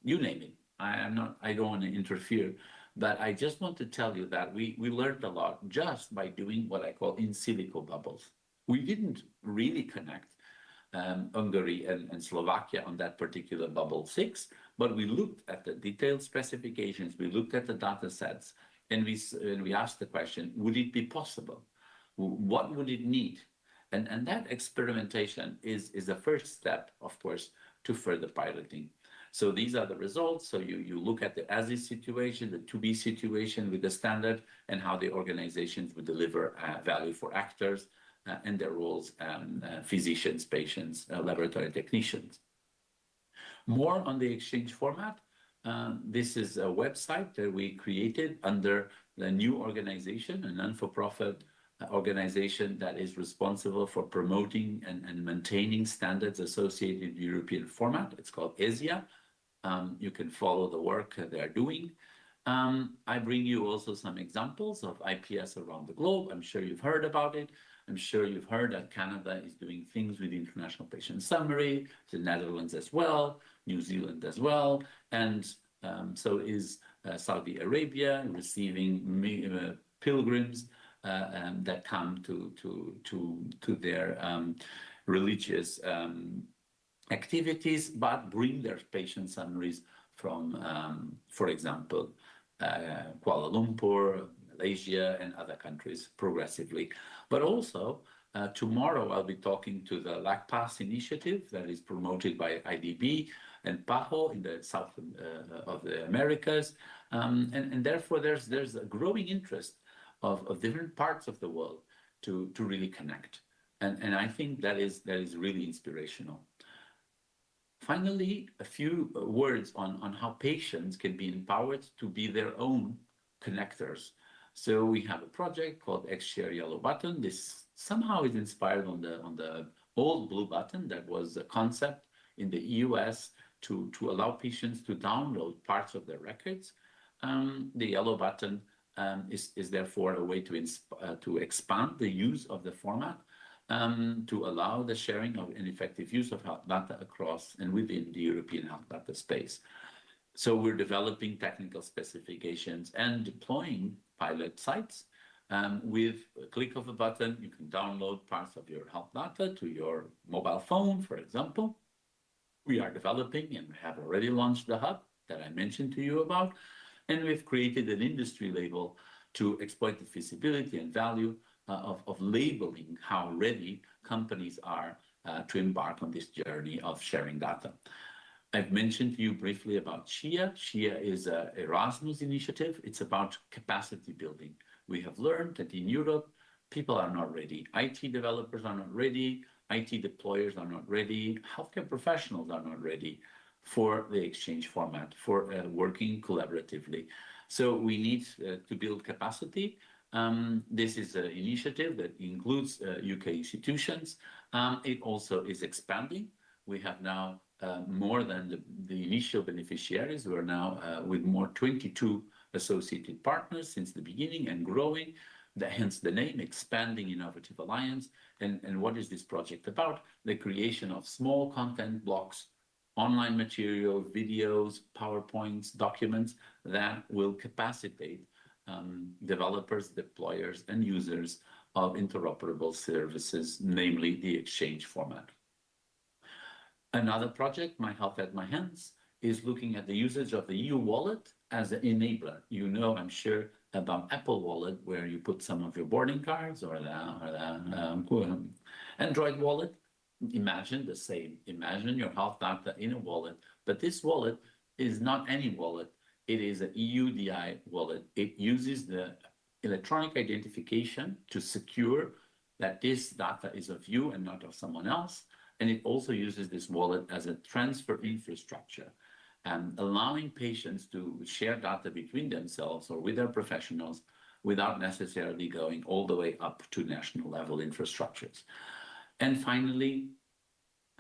You name it. I don't want to interfere, but I just want to tell you that we learned a lot just by doing what I call in silico bubbles. We didn't really connect Hungary and Slovakia on that particular bubble 6, but we looked at the detailed specifications, we looked at the data sets, and we asked the question, would it be possible? What would it need? And that experimentation is the first step, of course, to further piloting. So these are the results. So you look at the as-is situation, the to-be situation with the standard, and how the organizations would deliver value for actors and their roles, physicians, patients, laboratory technicians. More on the exchange format. This is a website that we created under the new organization, a non-for-profit organization that is responsible for promoting and maintaining standards associated with European format. It's called ESIA. You can follow the work they're doing. I bring you also some examples of IPS around the globe. I'm sure you've heard about it. I'm sure you've heard that Canada is doing things with the International Patient Summary, the Netherlands as well, New Zealand as well, and so is Saudi Arabia, receiving pilgrims that come to their religious activities, but bring their patient summaries from, for example, Kuala Lumpur, Malaysia, and other countries progressively. But also, tomorrow I'll be talking to the LACPAS initiative that is promoted by IDB and PAHO in the south of the Americas. And therefore, there's a growing interest of different parts of the world to really connect. And I think that is really inspirational. Finally, a few words on how patients can be empowered to be their own connectors. So we have a project called X-Share Yellow Button. This somehow is inspired on the old blue button that was a concept in the US to allow patients to download parts of their records. The yellow button is therefore a way to expand the use of the format, to allow the sharing of an effective use of health data across and within the European health data space. So we're developing technical specifications and deploying pilot sites. With a click of a button, you can download parts of your health data to your mobile phone, for example. We are developing and have already launched the hub that I mentioned to you about. And we've created an industry label to exploit the feasibility and value of labeling how ready companies are to embark on this journey of sharing data. I've mentioned to you briefly about SHIA. SHIA is an Erasmus initiative. It's about capacity building. We have learned that in Europe, people are not ready. IT developers are not ready. IT deployers are not ready. Healthcare professionals are not ready for the exchange format, for working collaboratively. So we need to build capacity. This is an initiative that includes UK institutions. It also is expanding. We have now more than the initial beneficiaries. We're now with more 22 associated partners since the beginning and growing. Hence the name, Expanding Innovative Alliance. And what is this project about? The creation of small content blocks, online material, videos, PowerPoints, documents that will capacitate developers, deployers, and users of interoperable services, namely the exchange format. Another project, My Health at My Hands, is looking at the usage of the EU wallet as an enabler. You know, I'm sure, about Apple Wallet, where you put some of your boarding cards, or the Android wallet. Imagine the same. Imagine your health data in a wallet, but this wallet is not any wallet. It is an EUDI wallet. It uses the electronic identification to secure that this data is of you and not of someone else. And it also uses this wallet as a transfer infrastructure, allowing patients to share data between themselves or with their professionals without necessarily going all the way up to national level infrastructures. And finally,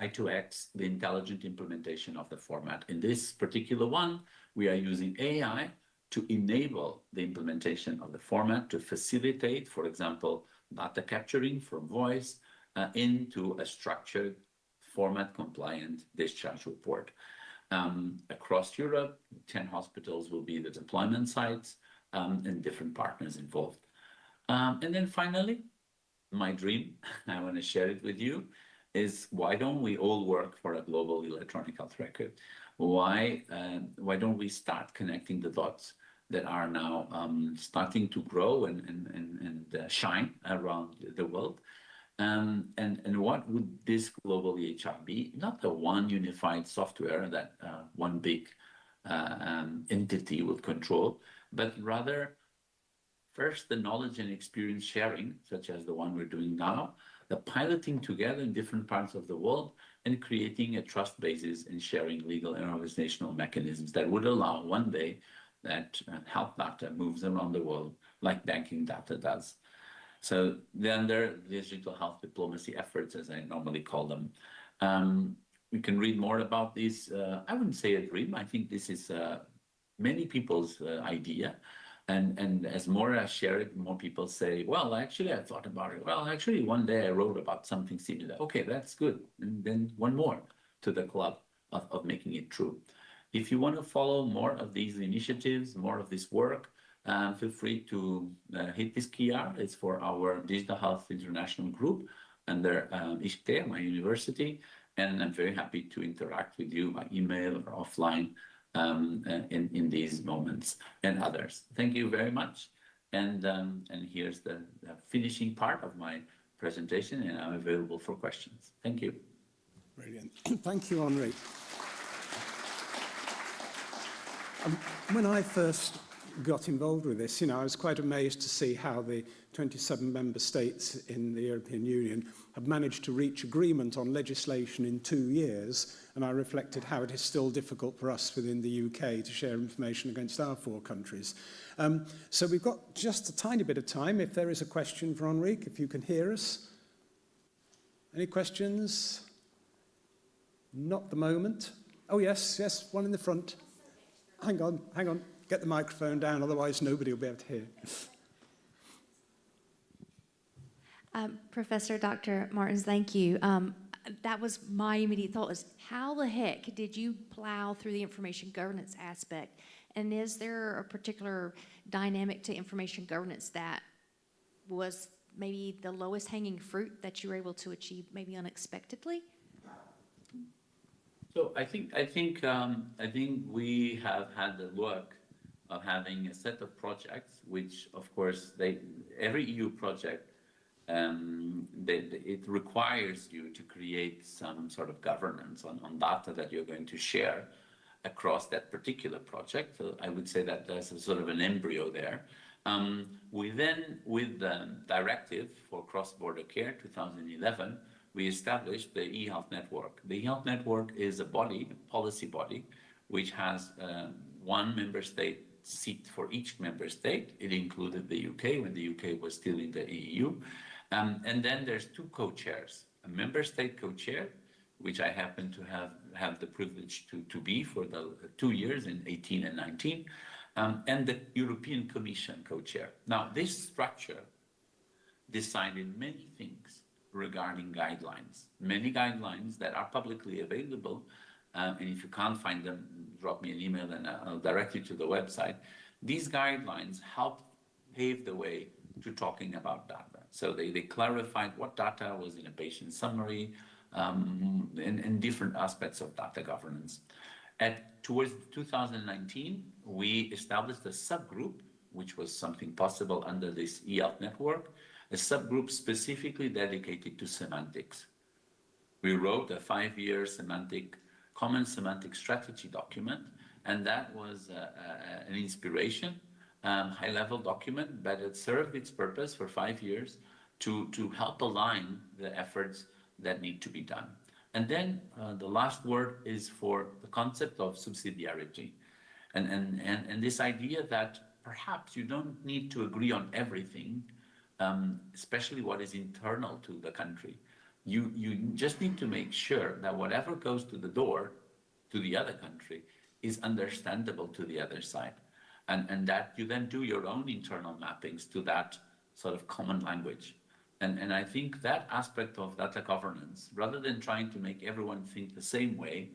I2X, the intelligent implementation of the format. In this particular one, we are using AI to enable the implementation of the format to facilitate, for example, data capturing from voice into a structured format compliant discharge report. Across Europe, 10 hospitals will be the deployment sites and different partners involved. And then finally, my dream, I want to share it with you, is why don't we all work for a global electronic health record? Why don't we start connecting the dots that are now starting to grow and shine around the world? And what would this global EHR be? Not the one unified software that one big entity will control, but rather first the knowledge and experience sharing, such as the one we're doing now, the piloting together in different parts of the world, and creating a trust basis and sharing legal and organizational mechanisms that would allow one day that health data moves around the world like banking data does. So then there are digital health diplomacy efforts, as I normally call them. We can read more about this. I wouldn't say a dream. I think this is many people's idea. And as more I share it, more people say, well, actually, I thought about it. Well, actually, one day I wrote about something similar. Okay, that's good. And then one more to the club of making it true. If you want to follow more of these initiatives, more of this work, feel free to hit this QR. It's for our Digital Health International Group under ICC, my university. And I'm very happy to interact with you by email or offline in these moments and others. Thank you very much. And here's the finishing part of my presentation, and I'm available for questions. Thank you. Brilliant. Thank you, Henrique. When I first got involved with this, I was quite amazed to see how the 27 member states in the European Union have managed to reach agreement on legislation in 2 years, and I reflected how it is still difficult for us within the UK to share information against our 4 countries. So we've got just a tiny bit of time. If there is a question for Henrique, if you can hear us. Any questions? Not at the moment. Oh, yes, one in the front. Hang on. Get the microphone down, otherwise nobody will be able to hear. Professor Dr. Martins, thank you. That was my immediate thought, was how the heck did you plow through the information governance aspect? And is there a particular dynamic to information governance that was maybe the lowest hanging fruit that you were able to achieve maybe unexpectedly? So I think we have had the luck of having a set of projects, which of course every EU project it requires you to create some sort of governance on data that you're going to share across that particular project. So I would say that there's a sort of an embryo there. We then, with the directive for cross-border care 2011, we established the eHealth Network. The eHealth Network is a policy body, which has one member state seat for each member state. It included the UK when the UK was still in the EU. And then there's 2 co-chairs, a member state co-chair, which I happen to have the privilege to be for the 2 years in 18 and 19, and the European Commission co-chair. Now, this structure decided many things regarding guidelines, many guidelines that are publicly available. And if you can't find them, drop me an email and I'll direct you to the website. These guidelines help pave the way to talking about data. So they clarified what data was in a patient summary and different aspects of data governance. Towards 2019, we established a subgroup, which was something possible under this eHealth network, a subgroup specifically dedicated to semantics. We wrote a 5-year common semantic strategy document, and that was an inspiration, high-level document, but it served its purpose for 5 years to help align the efforts that need to be done. And then the last word is for the concept of subsidiarity, and this idea that perhaps you don't need to agree on everything, especially what is internal to the country. You just need to make sure that whatever goes to the door to the other country is understandable to the other side. And that you then do your own internal mappings to that sort of common language. And I think that aspect of data governance, rather than trying to make everyone think the same way,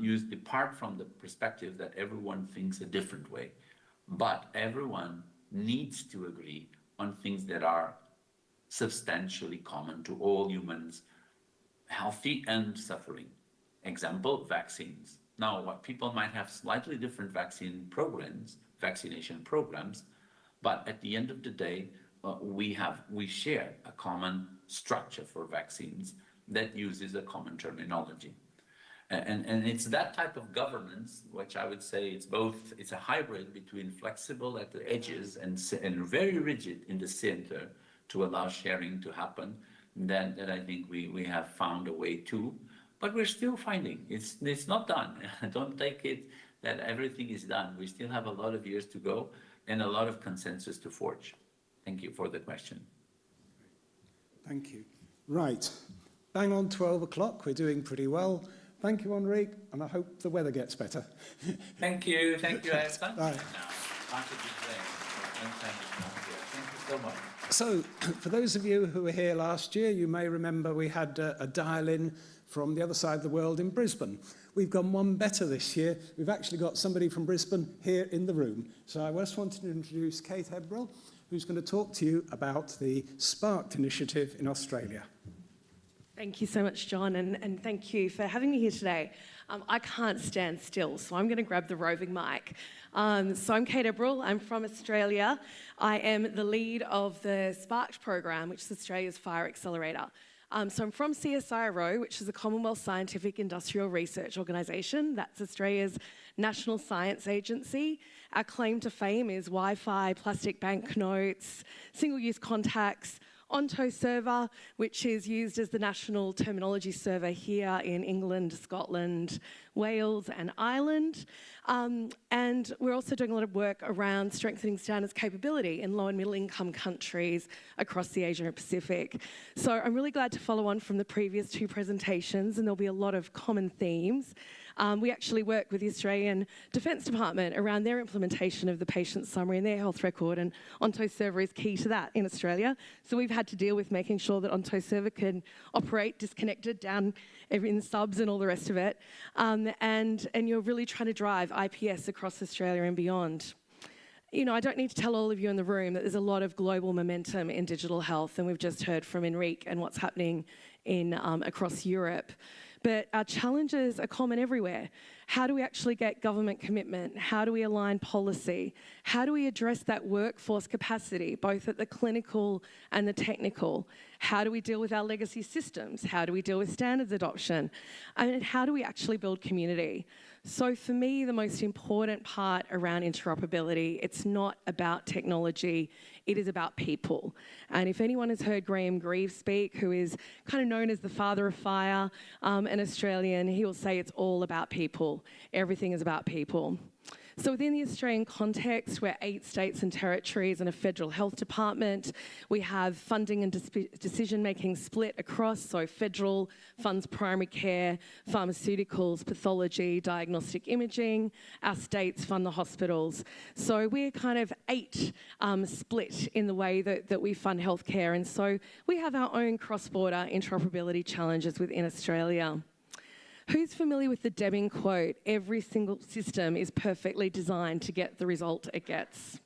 you depart from the perspective that everyone thinks a different way. But everyone needs to agree on things that are substantially common to all humans, healthy and suffering. Example, vaccines. Now, what people might have slightly different vaccination programs, but at the end of the day, we share a common structure for vaccines that uses a common terminology. And it's that type of governance, which I would say it's a hybrid between flexible at the edges and very rigid in the center to allow sharing to happen, that I think we have found a way to, but we're still finding. It's not done. Don't take it that everything is done. We still have a lot of years to go and a lot of consensus to forge. Thank you for the question. Thank you. Right, bang on 12 o'clock, we're doing pretty well. Thank you, Henrique, and I hope the weather gets better. Thank you. Thank you. I have sunshine Right. now. After this rain. Thank you so much. So, for those of you who were here last year, you may remember we had a dial-in from the other side of the world in Brisbane. We've gone one better this year. We've actually got somebody from Brisbane here in the room. So I just wanted to introduce Kate Ebrill, who's going to talk to you about the Sparked initiative in Australia. Thank you so much, John, and thank you for having me here today. I can't stand still, so I'm going to grab the roving mic. So I'm Kate Ebrill. I'm from Australia. I am the lead of the Sparked program, which is Australia's fire accelerator. So I'm from CSIRO, which is a Commonwealth Scientific Industrial Research Organisation. That's Australia's national science agency. Our claim to fame is Wi-Fi, plastic banknotes, single-use contacts, Onto server, which is used as the national terminology server here in England, Scotland, Wales and Ireland. And we're also doing a lot of work around strengthening standards capability in low and middle income countries across the Asia and Pacific. So I'm really glad to follow on from the previous two presentations, and there'll be a lot of common themes. We actually work with the Australian Defence Department around their implementation of the patient summary and their health record, and Onto server is key to that in Australia. So we've had to deal with making sure that Onto server can operate disconnected down in subs and all the rest of it. And you're really trying to drive IPS across Australia and beyond. You know, I don't need to tell all of you in the room that there's a lot of global momentum in digital health, and we've just heard from Henrique and what's happening in across Europe. But our challenges are common everywhere. How do we actually get government commitment? How do we align policy? How do we address that workforce capacity, both at the clinical and the technical? How do we deal with our legacy systems? How do we deal with standards adoption? And how do we actually build community? So for me, the most important part around interoperability, it's not about technology, it is about people. And if anyone has heard Graham Greaves speak, who is kind of known as the father of fire, an Australian, he will say it's all about people. Everything is about people. So within the Australian context, we're 8 states and territories and a federal health department. We have funding and decision-making split across, so federal funds primary care, pharmaceuticals, pathology, diagnostic imaging. Our states fund the hospitals. So we're kind of 8 split in the way that we fund healthcare. And so we have our own cross-border interoperability challenges within Australia. Who's familiar with the Deming quote, every single system is perfectly designed to get the result it gets?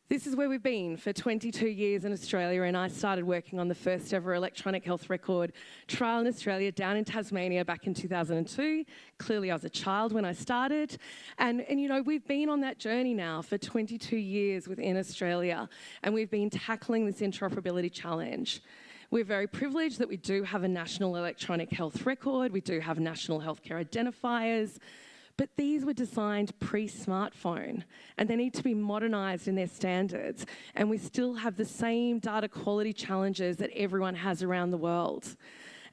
This is where we've been for 22 years in Australia, and I started working on the first ever electronic health record trial in Australia down in Tasmania back in 2002. Clearly I was a child when I started. And you know, we've been on that journey now for 22 years within Australia, and we've been tackling this interoperability challenge. We're very privileged that we do have a national electronic health record, we do have national healthcare identifiers, but these were designed pre-smartphone and they need to be modernised in their standards, and we still have the same data quality challenges that everyone has around the world.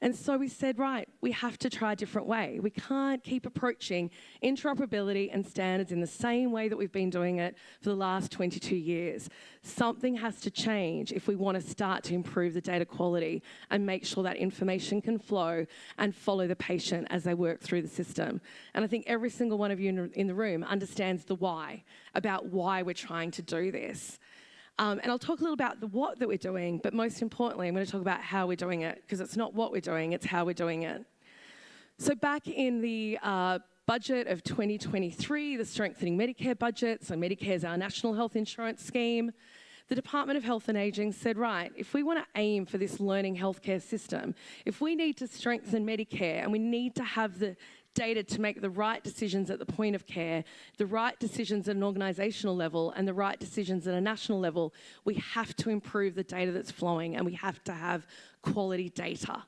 And so we said, right, we have to try a different way. We can't keep approaching interoperability and standards in the same way that we've been doing it for the last 22 years. Something has to change if we want to start to improve the data quality and make sure that information can flow and follow the patient as they work through the system. And I think every single one of you in the room understands the why, about why we're trying to do this. And I'll talk a little about the what that we're doing, but most importantly, I'm going to talk about how we're doing it, because it's not what we're doing, it's how we're doing it. So back in the budget of 2023, the strengthening Medicare budget, so Medicare is our national health insurance scheme, the Department of Health and Ageing said, right, if we want to aim for this learning healthcare system, if we need to strengthen Medicare and we need to have the data to make the right decisions at the point of care, the right decisions at an organisational level and the right decisions at a national level, we have to improve the data that's flowing and we have to have quality data.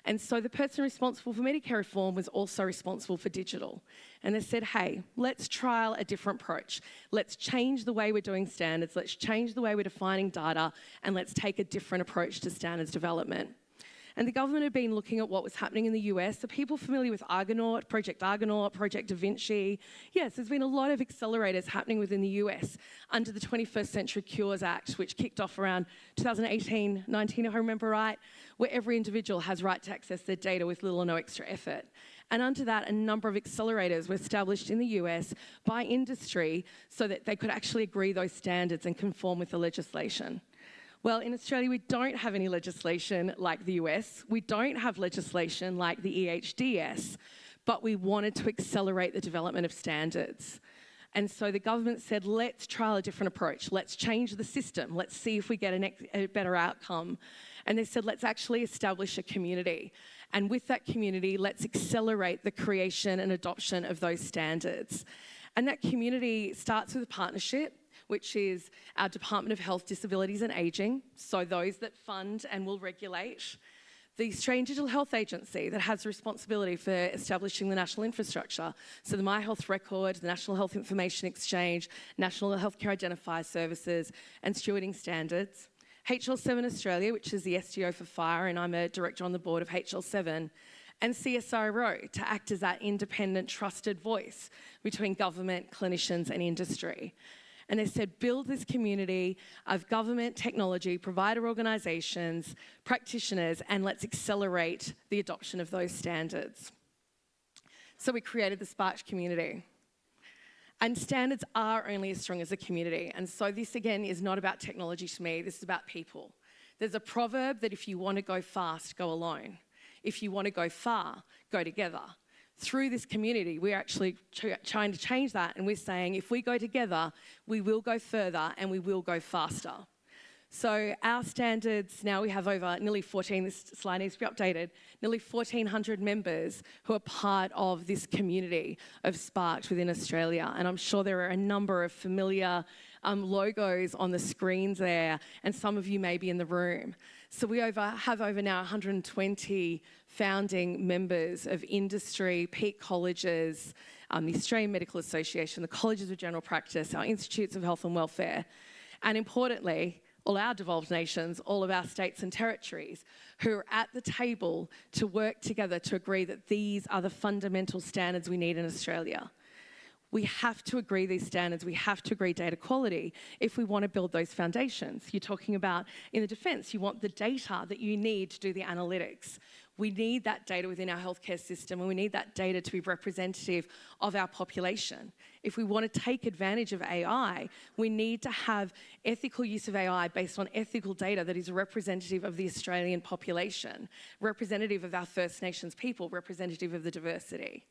And so the person responsible for Medicare reform was also responsible for digital. And they said, hey, let's trial a different approach. Let's change the way we're doing standards, let's change the way we're defining data, and let's take a different approach to standards development. And the government had been looking at what was happening in the US. Are people familiar with Argonaut, Project Da Vinci? Yes, there's been a lot of accelerators happening within the US under the 21st Century Cures Act, which kicked off around 2018-19, if I remember right, where every individual has right to access their data with little or no extra effort. And under that, a number of accelerators were established in the US by industry so that they could actually agree those standards and conform with the legislation. Well, in Australia, we don't have any legislation like the US. We don't have legislation like the EHDS, but we wanted to accelerate the development of standards. And so the government said, let's trial a different approach. Let's change the system. Let's see if we get a better outcome. And they said, let's actually establish a community. And with that community, let's accelerate the creation and adoption of those standards. And that community starts with a partnership, which is our Department of Health, Disabilities and Ageing, so those that fund and will regulate. The Australian Digital Health Agency that has the responsibility for establishing the national infrastructure, so the My Health Record, the National Health Information Exchange, National Healthcare Identifier Services and stewarding standards. HL7 Australia, which is the SDO for fire, and I'm a director on the board of HL7, and CSIRO to act as that independent, trusted voice between government, clinicians and industry. And they said, build this community of government, technology, provider organisations, practitioners, and let's accelerate the adoption of those standards. So we created the Spark community. And standards are only as strong as a community. And so this, again, is not about technology to me. This is about people. There's a proverb that if you want to go fast, go alone. If you want to go far, go together. Through this community, we're actually trying to change that, and we're saying if we go together, we will go further and we will go faster. So our standards, now we have over nearly 14, this slide needs to be updated, nearly 1,400 members who are part of this community of Sparked within Australia. And I'm sure there are a number of familiar logos on the screens there, and some of you may be in the room. So we have over now 120 founding members of industry, peak colleges, the Australian Medical Association, the Colleges of General Practice, our Institutes of Health and Welfare, and importantly, all our devolved nations, all of our states and territories who are at the table to work together to agree that these are the fundamental standards we need in Australia. We have to agree these standards, we have to agree data quality if we want to build those foundations. You're talking about in the defence, you want the data that you need to do the analytics. We need that data within our healthcare system, and we need that data to be representative of our population. If we want to take advantage of AI, we need to have ethical use of AI based on ethical data that is representative of the Australian population, representative of our First Nations people, representative of the diversity.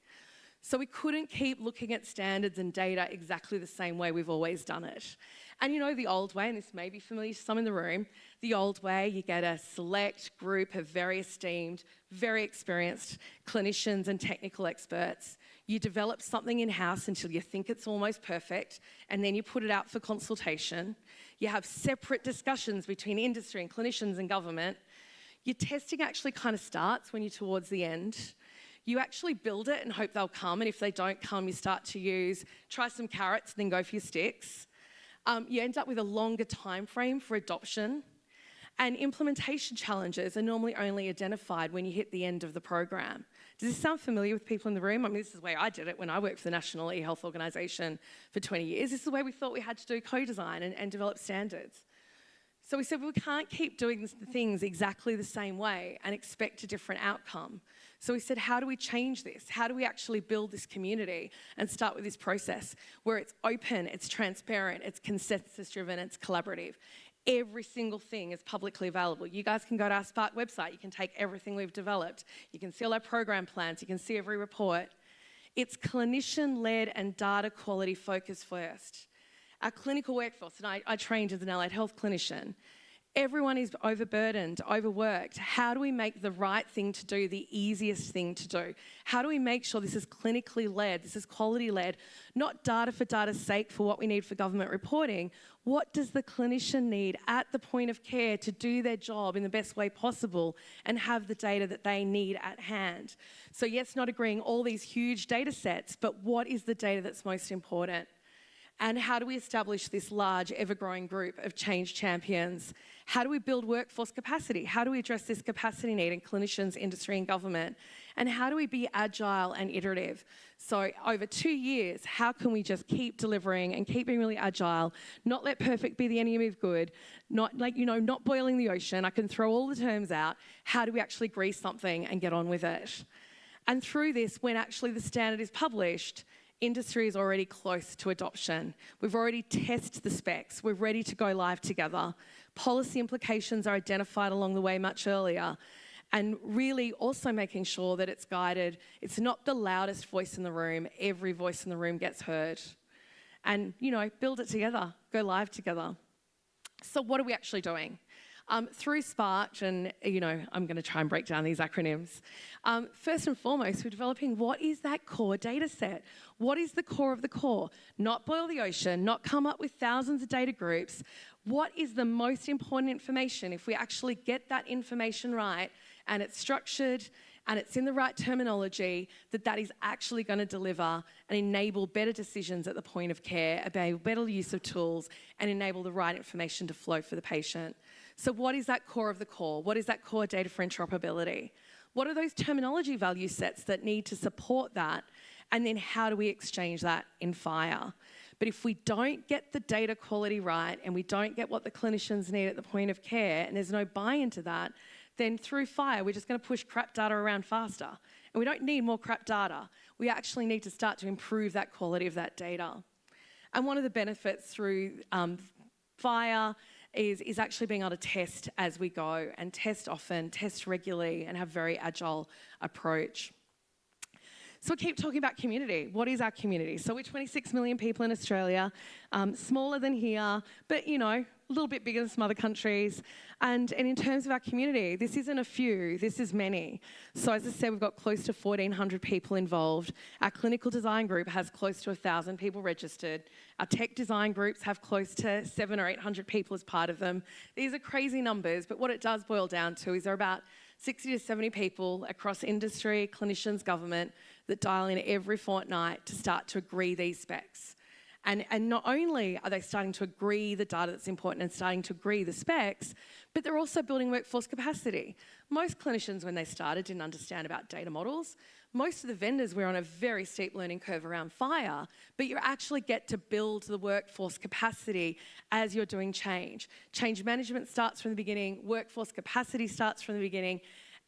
So we couldn't keep looking at standards and data exactly the same way we've always done it. And you know the old way, and this may be familiar to some in the room, the old way, you get a select group of very esteemed, very experienced clinicians and technical experts. You develop something in-house until you think it's almost perfect, and then you put it out for consultation. You have separate discussions between industry and clinicians and government. Your testing actually kind of starts when you're towards the end. You actually build it and hope they'll come, and if they don't come, you start to try some carrots and then go for your sticks. You end up with a longer time frame for adoption. And implementation challenges are normally only identified when you hit the end of the program. Does this sound familiar with people in the room? I mean, this is the way I did it when I worked for the National E-Health Organisation for 20 years. This is the way we thought we had to do co-design and develop standards. So we said, well, we can't keep doing the things exactly the same way and expect a different outcome. So we said, how do we change this? How do we actually build this community and start with this process where it's open, it's transparent, it's consensus-driven, it's collaborative. Every single thing is publicly available. You guys can go to our Spark website. You can take everything we've developed. You can see all our program plans. You can see every report. It's clinician-led and data quality focused first. Our clinical workforce, and I trained as an allied health clinician, everyone is overburdened, overworked. How do we make the right thing to do the easiest thing to do? How do we make sure this is clinically led, this is quality led, not data for data's sake for what we need for government reporting? What does the clinician need at the point of care to do their job in the best way possible and have the data that they need at hand? So yes, not agreeing all these huge data sets, but what is the data that's most important? And how do we establish this large, ever-growing group of change champions? How do we build workforce capacity? How do we address this capacity need in clinicians, industry and government? And how do we be agile and iterative? So over 2 years, how can we just keep delivering and keep being really agile, not let perfect be the enemy of good, not boiling the ocean? I can throw all the terms out. How do we actually grease something and get on with it? And through this, when actually the standard is published, industry is already close to adoption. We've already tested the specs. We're ready to go live together. Policy implications are identified along the way much earlier. And really also making sure that it's guided. It's not the loudest voice in the room. Every voice in the room gets heard. And, build it together. Go live together. So what are we actually doing? Through Spark, and I'm going to try and break down these acronyms. First and foremost, we're developing what is that core data set? What is the core of the core? Not boil the ocean, not come up with thousands of data groups. What is the most important information? If we actually get that information right and it's structured and it's in the right terminology, that is actually going to deliver and enable better decisions at the point of care, enable better use of tools, and enable the right information to flow for the patient. So what is that core of the core? What is that core data for interoperability? What are those terminology value sets that need to support that? And then how do we exchange that in FHIR? But if we don't get the data quality right and we don't get what the clinicians need at the point of care and there's no buy-in to that, then through FHIR, we're just going to push crap data around faster. And we don't need more crap data. We actually need to start to improve that quality of that data. And one of the benefits through FHIR is actually being able to test as we go and test often, test regularly, and have very agile approach. So we keep talking about community. What is our community? So we're 26 million people in Australia, smaller than here, but a little bit bigger than some other countries. And in terms of our community, this isn't a few, this is many. So as I said, we've got close to 1,400 people involved. Our clinical design group has close to 1,000 people registered. Our tech design groups have close to 700 or 800 people as part of them. These are crazy numbers, but what it does boil down to is there are about 60 to 70 people across industry, clinicians, government, that dial in every fortnight to start to agree these specs. And not only are they starting to agree the data that's important and starting to agree the specs, but they're also building workforce capacity. Most clinicians, when they started, didn't understand about data models. Most of the vendors were on a very steep learning curve around FHIR, but you actually get to build the workforce capacity as you're doing change. Change management starts from the beginning, workforce capacity starts from the beginning,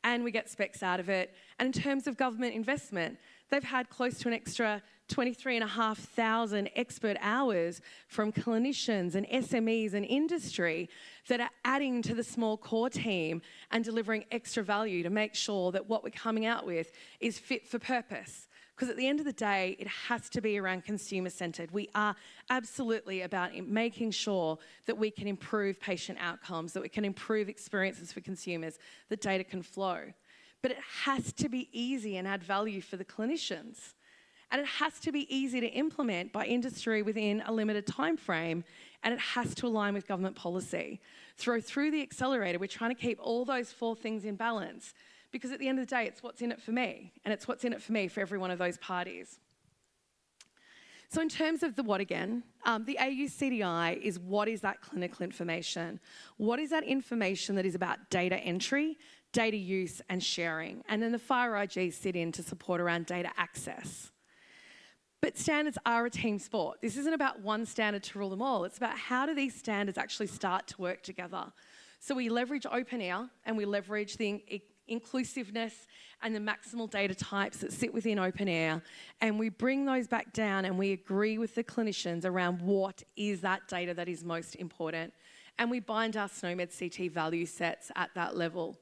and we get specs out of it. And in terms of government investment, they've had close to an extra 23,500 expert hours from clinicians and SMEs and industry that are adding to the small core team and delivering extra value to make sure that what we're coming out with is fit for purpose. Because at the end of the day, it has to be around consumer-centred. We are absolutely about making sure that we can improve patient outcomes, that we can improve experiences for consumers, that data can flow. But it has to be easy and add value for the clinicians. And it has to be easy to implement by industry within a limited time frame, and it has to align with government policy. Through the accelerator, we're trying to keep all those 4 things in balance, because at the end of the day, it's what's in it for me, and it's what's in it for me for every one of those parties. So in terms of the what again, the AUCDI is what is that clinical information? What is that information that is about data entry, data use and sharing? And then the fire IGs sit in to support around data access. But standards are a team sport. This isn't about one standard to rule them all. It's about how do these standards actually start to work together. So we leverage open air and we leverage the inclusiveness and the maximal data types that sit within open air, and we bring those back down and we agree with the clinicians around what is that data that is most important. And we bind our SNOMED CT value sets at that level.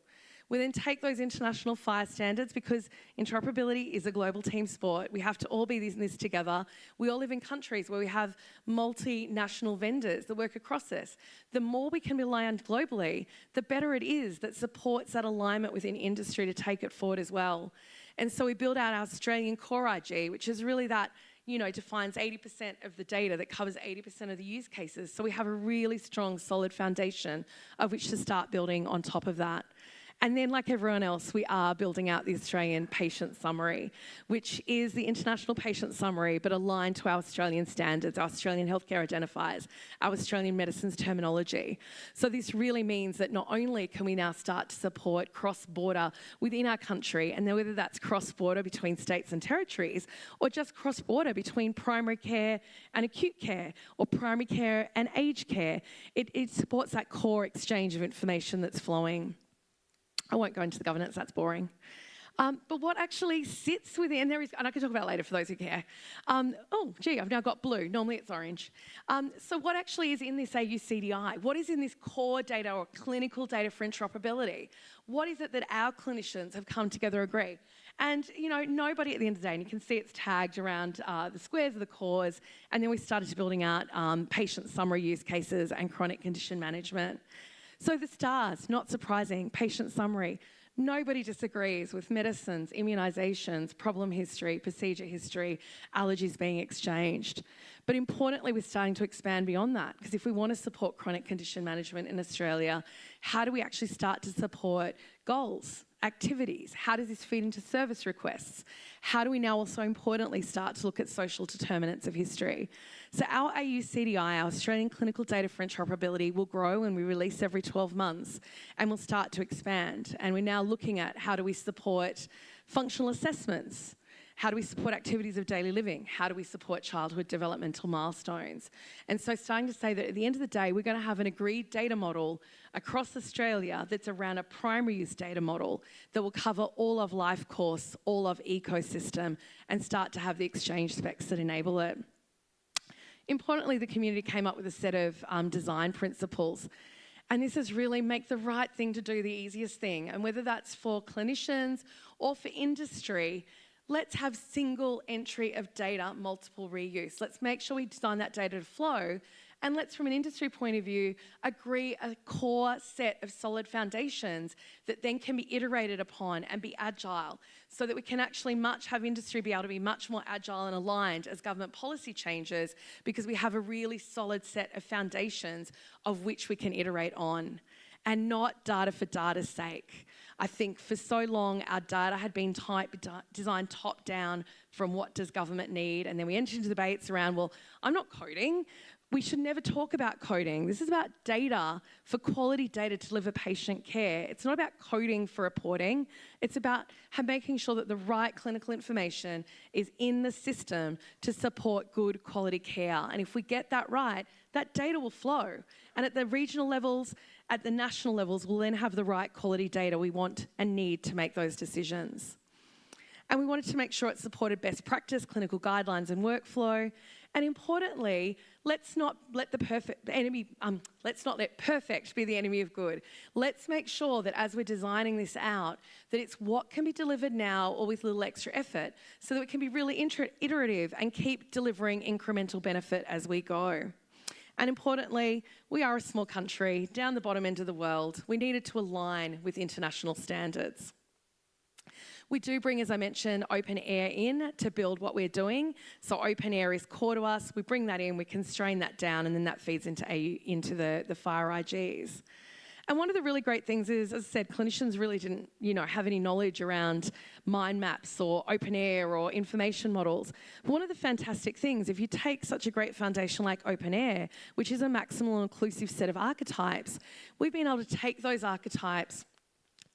We then take those international fire standards, because interoperability is a global team sport. We have to all be in this together. We all live in countries where we have multinational vendors that work across this. The more we can rely on globally, the better it is that supports that alignment within industry to take it forward as well. And so we build out our Australian core IG, which is really that, defines 80% of the data, that covers 80% of the use cases. So we have a really strong, solid foundation of which to start building on top of that. And then, like everyone else, we are building out the Australian Patient Summary, which is the international patient summary, but aligned to our Australian standards, our Australian healthcare identifiers, our Australian medicines terminology. So this really means that not only can we now start to support cross-border within our country, and then whether that's cross-border between states and territories, or just cross-border between primary care and acute care, or primary care and aged care, it supports that core exchange of information that's flowing. I won't go into the governance, that's boring. But what actually sits within, and I can talk about it later for those who care. Oh, gee, I've now got blue. Normally it's orange. So what actually is in this AUCDI? What is in this core data or clinical data for interoperability? What is it that our clinicians have come together agree? And, nobody at the end of the day, and you can see it's tagged around the squares of the cores, and then we started building out patient summary use cases and chronic condition management. So the stars, not surprising, patient summary. Nobody disagrees with medicines, immunisations, problem history, procedure history, allergies being exchanged. But importantly, we're starting to expand beyond that, because if we want to support chronic condition management in Australia, how do we actually start to support goals, activities? How does this feed into service requests? How do we now also importantly start to look at social determinants of history? So our AUCDI, our Australian Clinical Data for Interoperability, will grow and we release every 12 months and we'll start to expand. And we're now looking at how do we support functional assessments? How do we support activities of daily living? How do we support childhood developmental milestones? And so starting to say that at the end of the day, we're going to have an agreed data model across Australia that's around a primary use data model that will cover all of life course, all of ecosystem, and start to have the exchange specs that enable it. Importantly, the community came up with a set of design principles. And this is really make the right thing to do the easiest thing. And whether that's for clinicians or for industry, let's have single entry of data, multiple reuse. Let's make sure we design that data to flow. And let's, from an industry point of view, agree a core set of solid foundations that then can be iterated upon and be agile, so that we can actually have industry be able to be much more agile and aligned as government policy changes, because we have a really solid set of foundations of which we can iterate on, and not data for data's sake. I think for so long our data had been designed top down from what does government need, and then we entered into debates around, well, I'm not coding. We should never talk about coding. This is about data for quality data to deliver patient care. It's not about coding for reporting. It's about making sure that the right clinical information is in the system to support good quality care. And if we get that right, that data will flow. And at the regional levels, at the national levels, we'll then have the right quality data we want and need to make those decisions. And we wanted to make sure it supported best practice, clinical guidelines and workflow. And importantly, let's not let perfect be the enemy of good. Let's make sure that as we're designing this out, that it's what can be delivered now or with a little extra effort, so that it can be really iterative and keep delivering incremental benefit as we go. And importantly, we are a small country down the bottom end of the world. We needed to align with international standards. We do bring, as I mentioned, open air in to build what we're doing. So open air is core to us. We bring that in, we constrain that down, and then that feeds into the fire IGs. And one of the really great things is, as I said, clinicians really didn't, have any knowledge around mind maps or open air or information models. But one of the fantastic things, if you take such a great foundation like open air, which is a maximal inclusive set of archetypes, we've been able to take those archetypes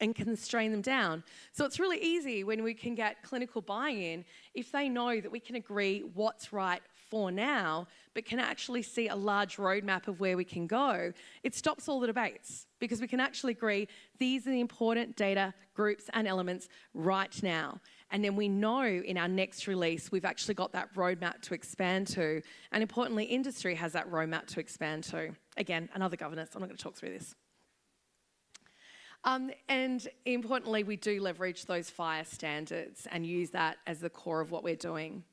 and constrain them down. So it's really easy when we can get clinical buy-in if they know that we can agree what's right for now, but can actually see a large roadmap of where we can go. It stops all the debates because we can actually agree these are the important data groups and elements right now. And then we know in our next release, we've actually got that roadmap to expand to. And importantly, industry has that roadmap to expand to. Again, another governance. I'm not going to talk through this. And importantly, we do leverage those FHIR standards and use that as the core of what we're doing.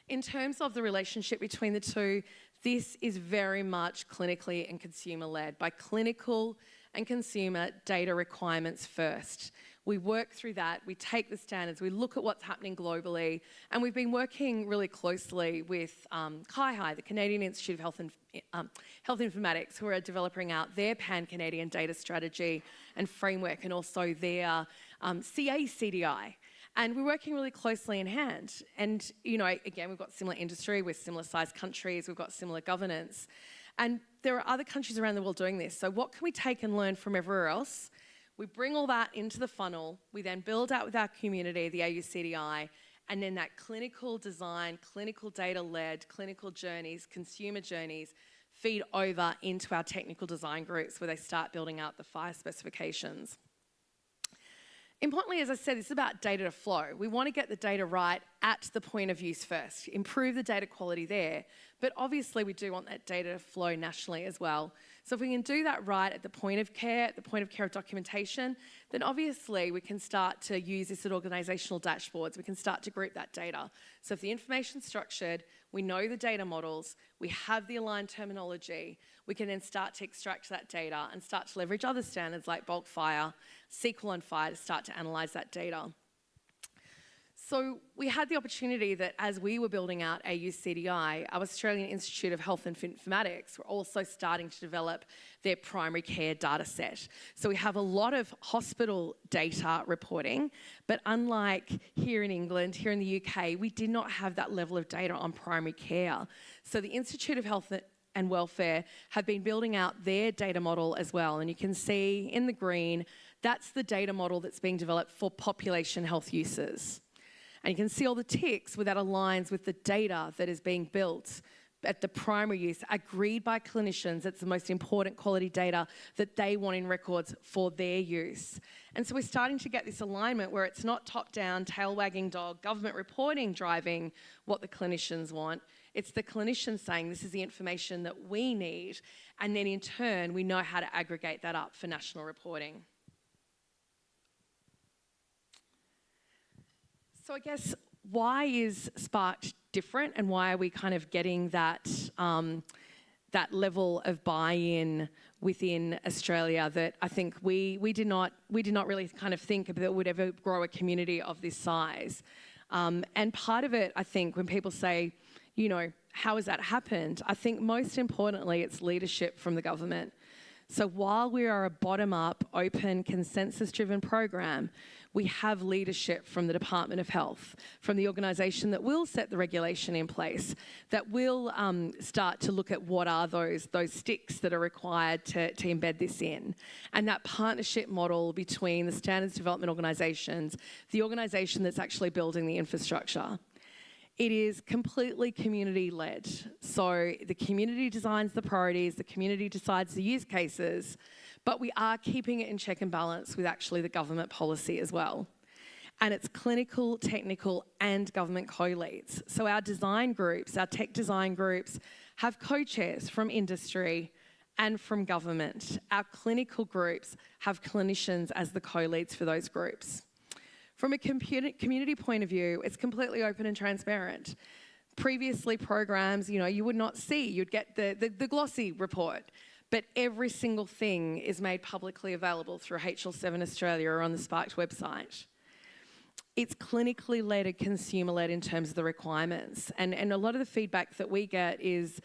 In terms of the relationship between the two, this is very much clinically and consumer-led by clinical and consumer data requirements first. We work through that, we take the standards, we look at what's happening globally, and we've been working really closely with CIHI, the Canadian Institute of Health Informatics, who are developing out their pan-Canadian data strategy and framework, and also their CA-CDI. And we're working really closely in hand. And, again, we've got similar industry, we're similar sized countries, we've got similar governance. And there are other countries around the world doing this. So what can we take and learn from everywhere else? We bring all that into the funnel. We then build out with our community, the AUCDI, and then that clinical design, clinical data-led, clinical journeys, consumer journeys feed over into our technical design groups where they start building out the FHIR specifications. Importantly, as I said, it's about data to flow. We want to get the data right at the point of use first, improve the data quality there, but obviously we do want that data to flow nationally as well. So if we can do that right at the point of care of documentation, then obviously we can start to use this at organisational dashboards. We can start to group that data. So if the information's structured, we know the data models, we have the aligned terminology, we can then start to extract that data and start to leverage other standards like bulk FHIR, SQL on FHIR to start to analyse that data. So we had the opportunity that as we were building out AUCDI, our Australian Institute of Health and Informatics were also starting to develop their primary care data set. So we have a lot of hospital data reporting, but unlike here in England, here in the UK, we did not have that level of data on primary care. So the Institute of Health and Welfare have been building out their data model as well. And you can see in the green, that's the data model that's being developed for population health uses. And you can see all the ticks where that aligns with the data that is being built at the primary use, agreed by clinicians. It's the most important quality data that they want in records for their use. And so we're starting to get this alignment where it's not top-down, tail-wagging dog, government reporting driving what the clinicians want. It's the clinicians saying this is the information that we need. And then in turn, we know how to aggregate that up for national reporting. So I guess why is Sparked different and why are we kind of getting that, that level of buy-in within Australia that I think we did not really kind of think that would ever grow a community of this size. And part of it, I think, when people say, how has that happened? I think most importantly, it's leadership from the government. So while we are a bottom-up, open, consensus-driven program, we have leadership from the Department of Health, from the organisation that will set the regulation in place, that will start to look at what are those sticks that are required to embed this in. And that partnership model between the standards development organisations, the organisation that's actually building the infrastructure. It is completely community-led. So the community designs the priorities, the community decides the use cases, but we are keeping it in check and balance with actually the government policy as well. And it's clinical, technical, and government co-leads. So our design groups, our tech design groups, have co-chairs from industry and from government. Our clinical groups have clinicians as the co-leads for those groups. From a community point of view, it's completely open and transparent. Previously, programs, you would not see. You'd get the glossy report, but every single thing is made publicly available through HL7 Australia or on the Sparked website. It's clinically led and consumer led in terms of the requirements. And a lot of the feedback that we get is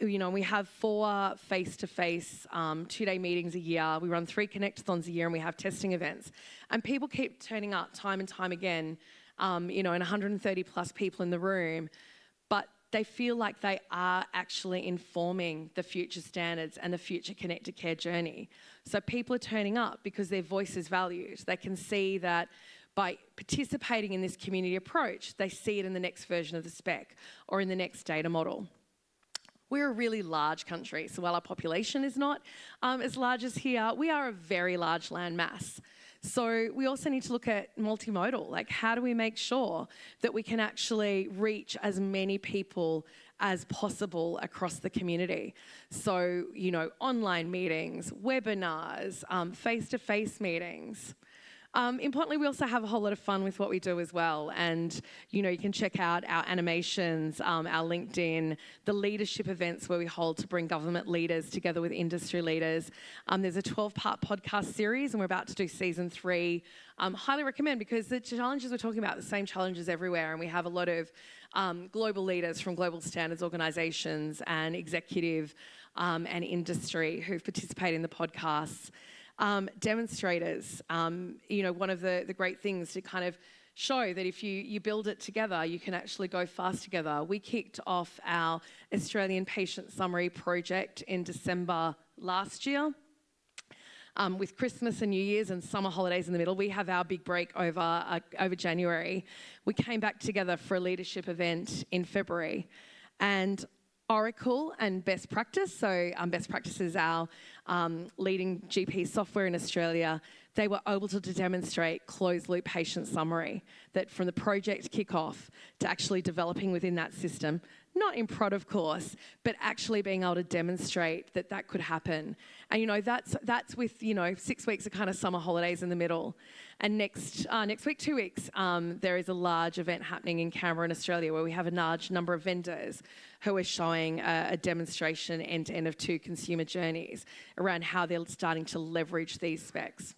we have 4 face-to-face 2-day meetings a year. We run 3 connect-a-thons a year, and we have testing events. And people keep turning up time and time again, and 130 plus people in the room, but they feel like they are actually informing the future standards and the future connected care journey. So people are turning up because their voice is valued. They can see that by participating in this community approach, they see it in the next version of the spec or in the next data model. We're a really large country, so while our population is not as large as here, we are a very large land mass. So we also need to look at multimodal, like how do we make sure that we can actually reach as many people as possible across the community? So, online meetings, webinars, face-to-face meetings. Importantly, we also have a whole lot of fun with what we do as well. And, you can check out our animations, our LinkedIn, the leadership events where we hold to bring government leaders together with industry leaders. There's a 12-part podcast series, and we're about to do season 3. Highly recommend, because the challenges we're talking about are the same challenges everywhere. And we have a lot of global leaders from global standards organizations and executive and industry who've participated in the podcasts. Demonstrators, one of the great things to kind of show that if you build it together, you can actually go fast together. We kicked off our Australian Patient Summary project in December last year. With Christmas and New Year's and summer holidays in the middle, we have our big break over January. We came back together for a leadership event in February. And Oracle and Best Practice, so Best Practice is our leading GP software in Australia. They were able to demonstrate closed-loop patient summary, that from the project kickoff to actually developing within that system, not in prod, of course, but actually being able to demonstrate that that could happen. And, that's with, 6 weeks of kind of summer holidays in the middle. And next week, 2 weeks, there is a large event happening in Canberra in Australia where we have a large number of vendors who are showing a demonstration end-to-end of 2 consumer journeys around how they're starting to leverage these specs.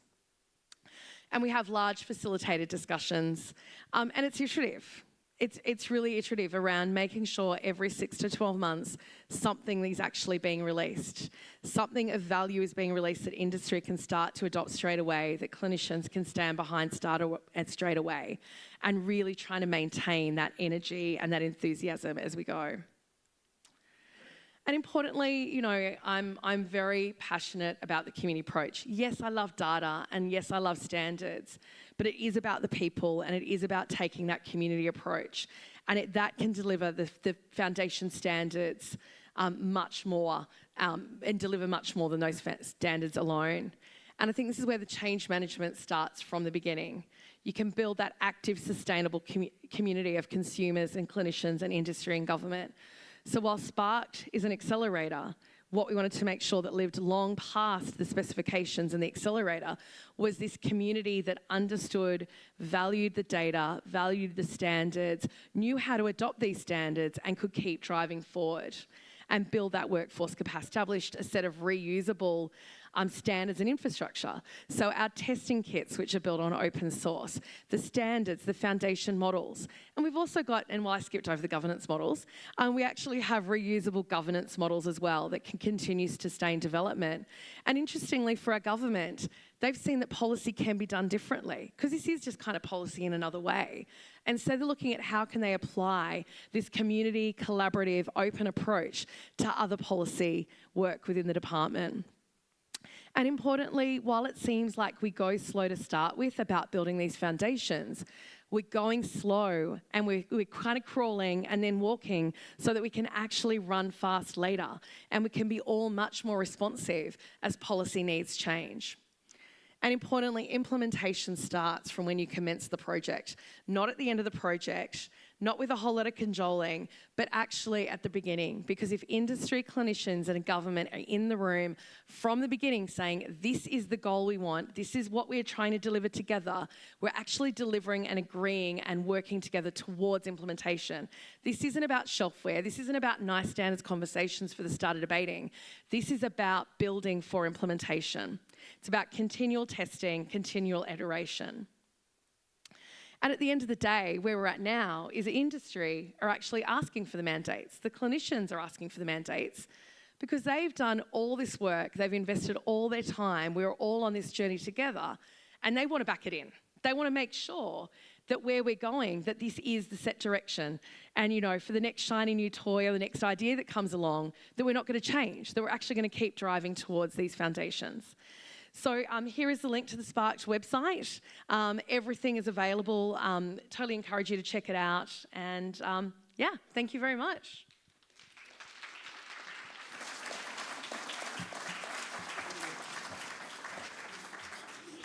And we have large facilitated discussions, and it's iterative. It's really iterative around making sure every 6 to 12 months something is actually being released. Something of value is being released that industry can start to adopt straight away, that clinicians can stand behind straight away, and really trying to maintain that energy and that enthusiasm as we go. And importantly, I'm very passionate about the community approach. Yes, I love data, and yes, I love standards, but it is about the people, and it is about taking that community approach. And that can deliver the foundation standards much more, and deliver much more than those standards alone. And I think this is where the change management starts from the beginning. You can build that active, sustainable community of consumers and clinicians and industry and government. So while Sparked is an accelerator, what we wanted to make sure that lived long past the specifications and the accelerator was this community that understood, valued the data, valued the standards, knew how to adopt these standards, and could keep driving forward and build that workforce capacity, established a set of reusable standards and infrastructure. So our testing kits, which are built on open source, the standards, the foundation models. And we've also got, and while I skipped over the governance models, we actually have reusable governance models as well that can continue to sustain development. And interestingly, for our government, they've seen that policy can be done differently, because this is just kind of policy in another way. And so they're looking at how can they apply this community, collaborative, open approach to other policy work within the department. And importantly, while it seems like we go slow to start with about building these foundations, we're going slow and we're kind of crawling and then walking so that we can actually run fast later, and we can be all much more responsive as policy needs change. And importantly, implementation starts from when you commence the project, not at the end of the project, not with a whole lot of cajoling, but actually at the beginning. Because if industry clinicians and government are in the room from the beginning saying, this is the goal we want, this is what we're trying to deliver together, we're actually delivering and agreeing and working together towards implementation. This isn't about shelfware. This isn't about nice standards conversations for the start of debating. This is about building for implementation. It's about continual testing, continual iteration. And at the end of the day, where we're at now is industry are actually asking for the mandates. The clinicians are asking for the mandates because they've done all this work, they've invested all their time, we're all on this journey together, and they want to back it in. They want to make sure that where we're going, that this is the set direction. And, you know, for the next shiny new toy or the next idea that comes along, that we're not going to change, that we're actually going to keep driving towards these foundations. So here is the link to the Sparked website. Everything is available. Totally encourage you to check it out. And yeah, thank you very much.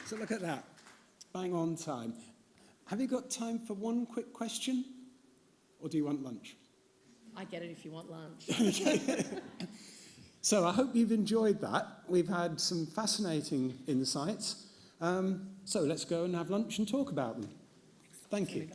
So look at that, bang on time. Have you got time for one quick question, or do you want lunch? I get it if you want lunch. So I hope you've enjoyed that. We've had some fascinating insights. So let's go and have lunch and talk about them. Thank you.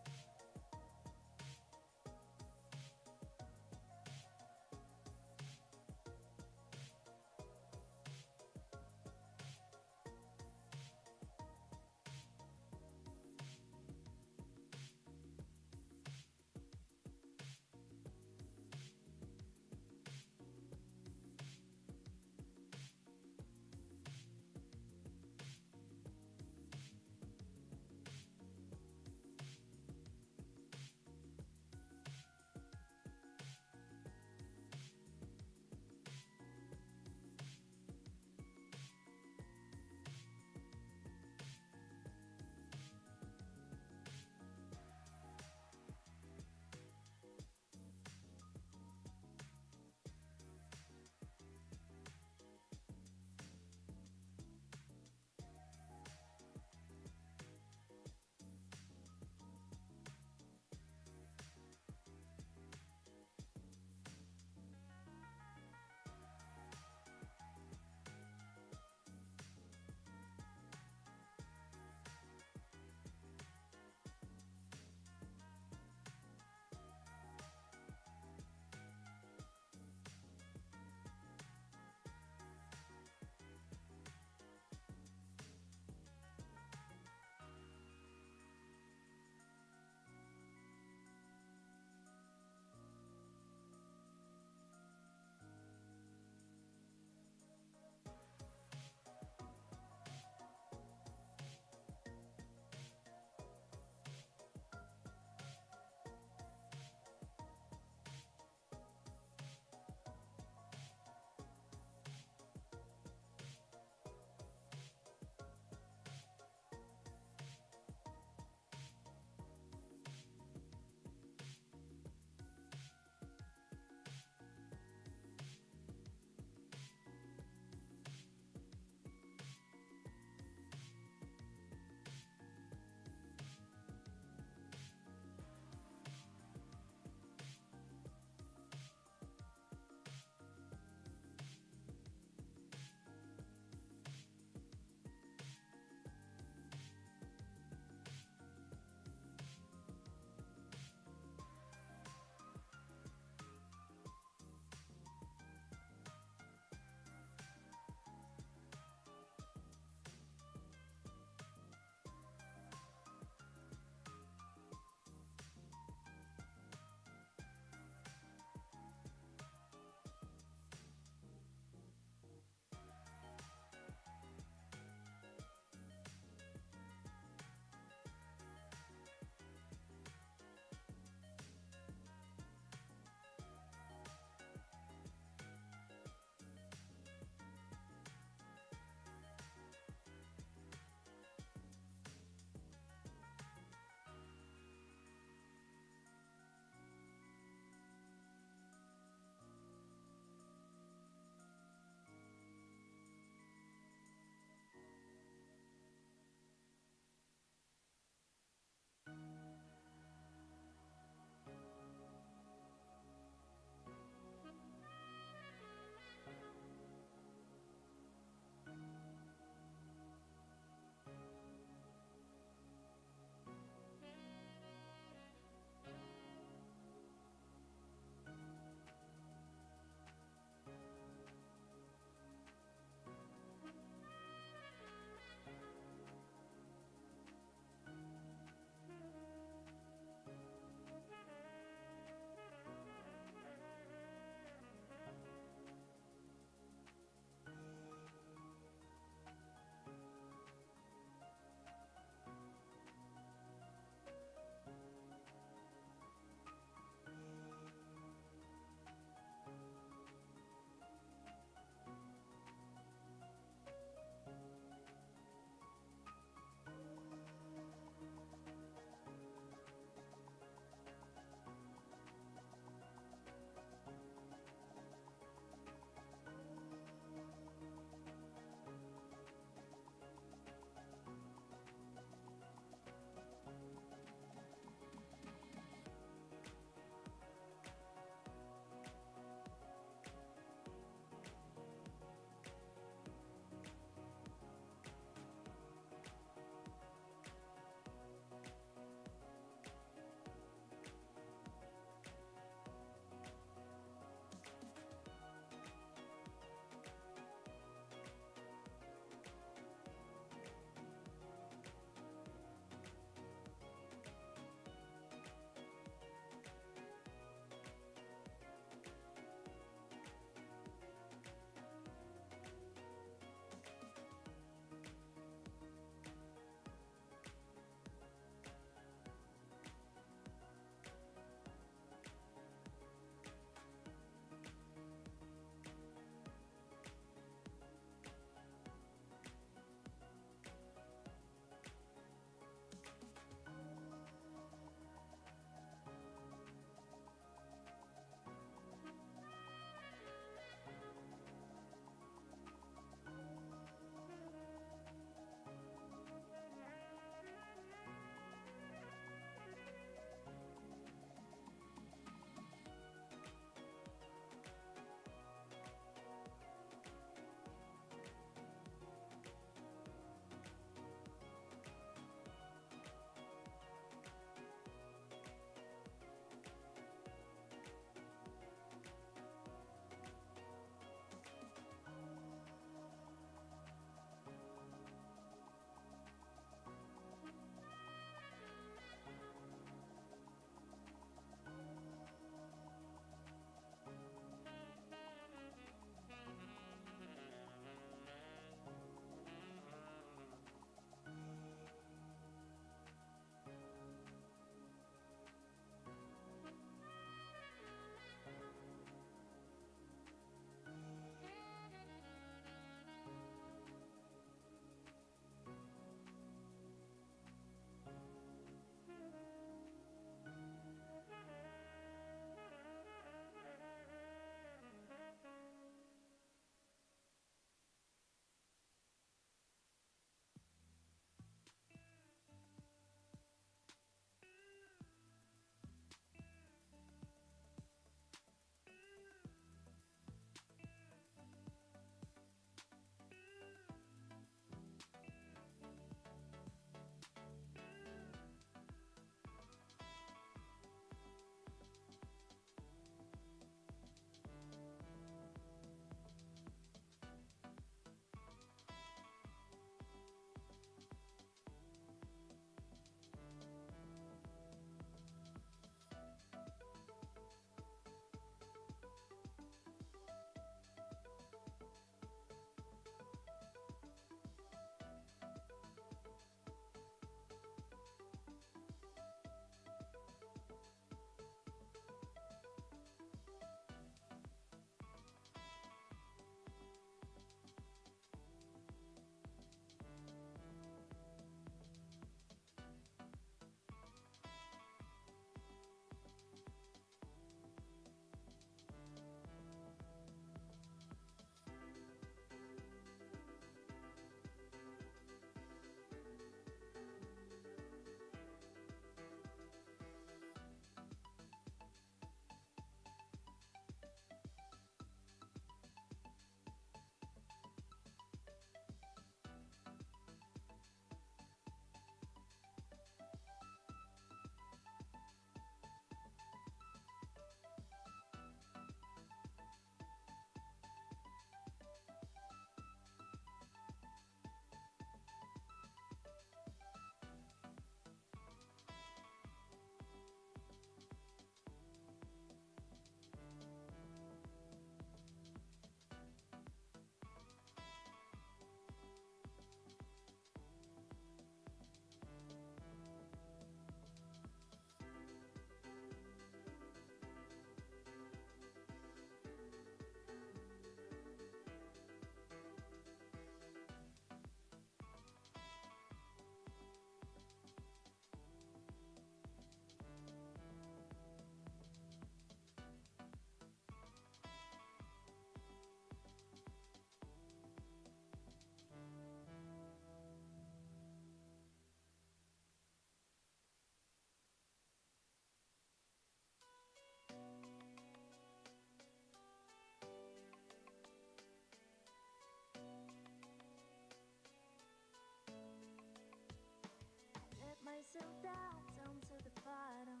myself down, down to the bottom.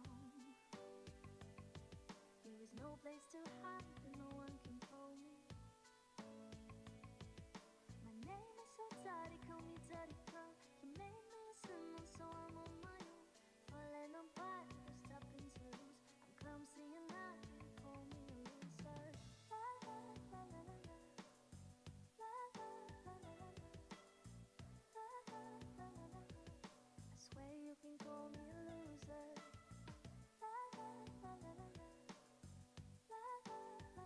There is no place to hide, and no one can hold me. My name is so dirty, call me Dirty Pro. You made me a symbol, so I'm on my own. Falling apart, no stopping to lose. I'm clumsy and not for me a loser. La la la la la la. La la la la la la. La la la la la la. I swear you can call me a loser. La la la la la la. La la la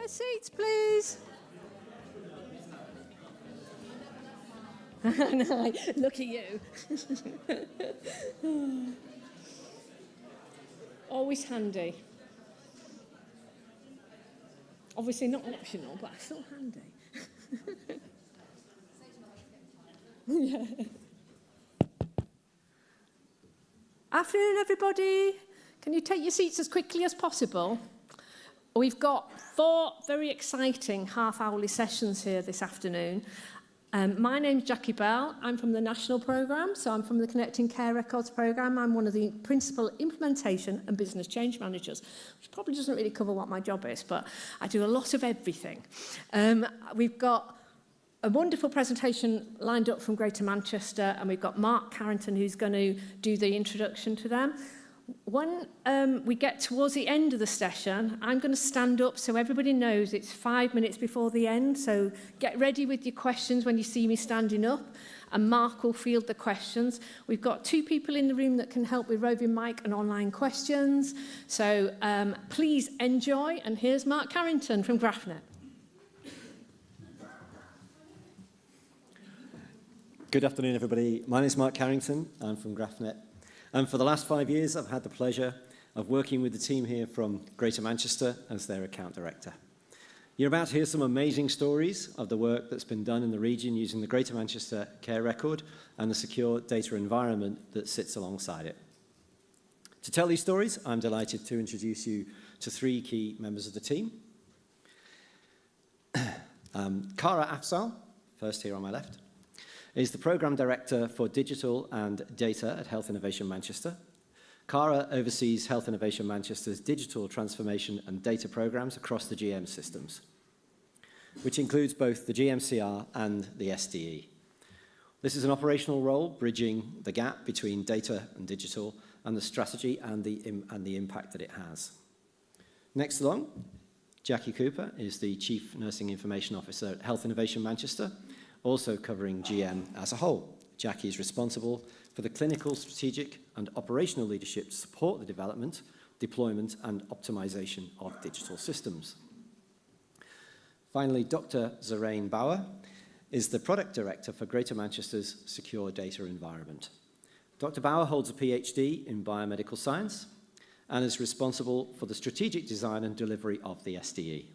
their seats, please. No, look at you. Always handy. Obviously not optional, but still handy. Yeah. Afternoon, everybody. Can you take your seats as quickly as possible? We've got 4 very exciting half-hourly sessions here this afternoon. My name's Jacqui. I'm from the national programme, so I'm from the Connecting Care Records programme. I'm one of the principal implementation and business change managers, which probably doesn't really cover what my job is, but I do a lot of everything. We've got a wonderful presentation lined up from Greater Manchester, and we've got Mark Carrington, who's going to do the introduction to them. When we get towards the end of the session, I'm going to stand up so everybody knows it's 5 minutes before the end. So get ready with your questions when you see me standing up, and Mark will field the questions. We've got 2 people in the room that can help with roving mic and online questions. So please enjoy. And here's Mark Carrington from GraphNet. Good afternoon, everybody. My name is Mark Carrington. I'm from GraphNet. And for the last 5 years, I've had the pleasure of working with the team here from Greater Manchester as their account director. You're about to hear some amazing stories of the work that's been done in the region using the Greater Manchester Care Record and the secure data environment that sits alongside it. To tell these stories, I'm delighted to introduce you to 3 key members of the team. Cara Afzal, first here on my left, is the Programme Director for Digital and Data at Health Innovation Manchester. Cara oversees Health Innovation Manchester's digital transformation and data programmes across the GM systems, which includes both the GMCR and the SDE. This is an operational role bridging the gap between data and digital and the strategy and the impact that it has. Next along, Jacqui Cooper is the Chief Nursing Information Officer at Health Innovation Manchester, also covering GM as a whole. Jacqui is responsible for the clinical, strategic and operational leadership to support the development, deployment and optimization of digital systems. Finally, Dr. Zharain Bawa is the Product Director for Greater Manchester's Secure Data Environment. Dr. Bawa holds a PhD in biomedical science and is responsible for the strategic design and delivery of the SDE.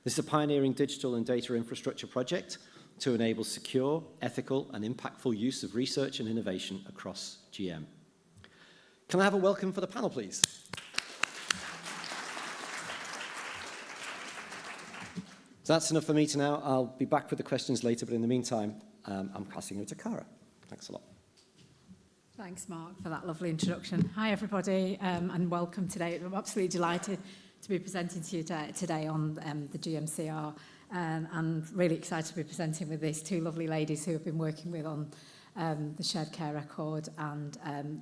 This is a pioneering digital and data infrastructure project to enable secure, ethical and impactful use of research and innovation across GM. Can I have a welcome for the panel, please? So that's enough for me to now. I'll be back with the questions later, but in the meantime, I'm passing over to Cara. Thanks a lot. Thanks, Mark, for that lovely introduction. Hi, everybody, and welcome today. I'm absolutely delighted to be presenting to you today on the GMCR. And really excited to be presenting with these 2 lovely ladies who have been working with on the shared care record and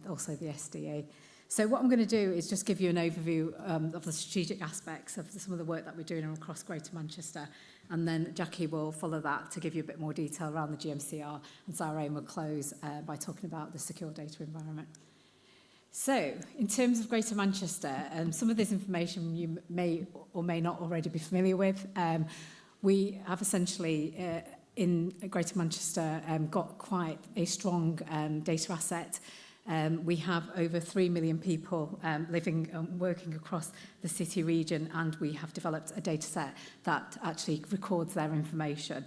also the SDA. So what I'm going to do is just give you an overview of the strategic aspects of some of the work that we're doing across Greater Manchester, and then Jacqui will follow that to give you a bit more detail around the GMCR, and Zharain will close by talking about the secure data environment. So, in terms of Greater Manchester, some of this information you may or may not already be familiar with. We have essentially, in Greater Manchester, got quite a strong data asset. We have over 3 million people living and working across the city region, and we have developed a data set that actually records their information.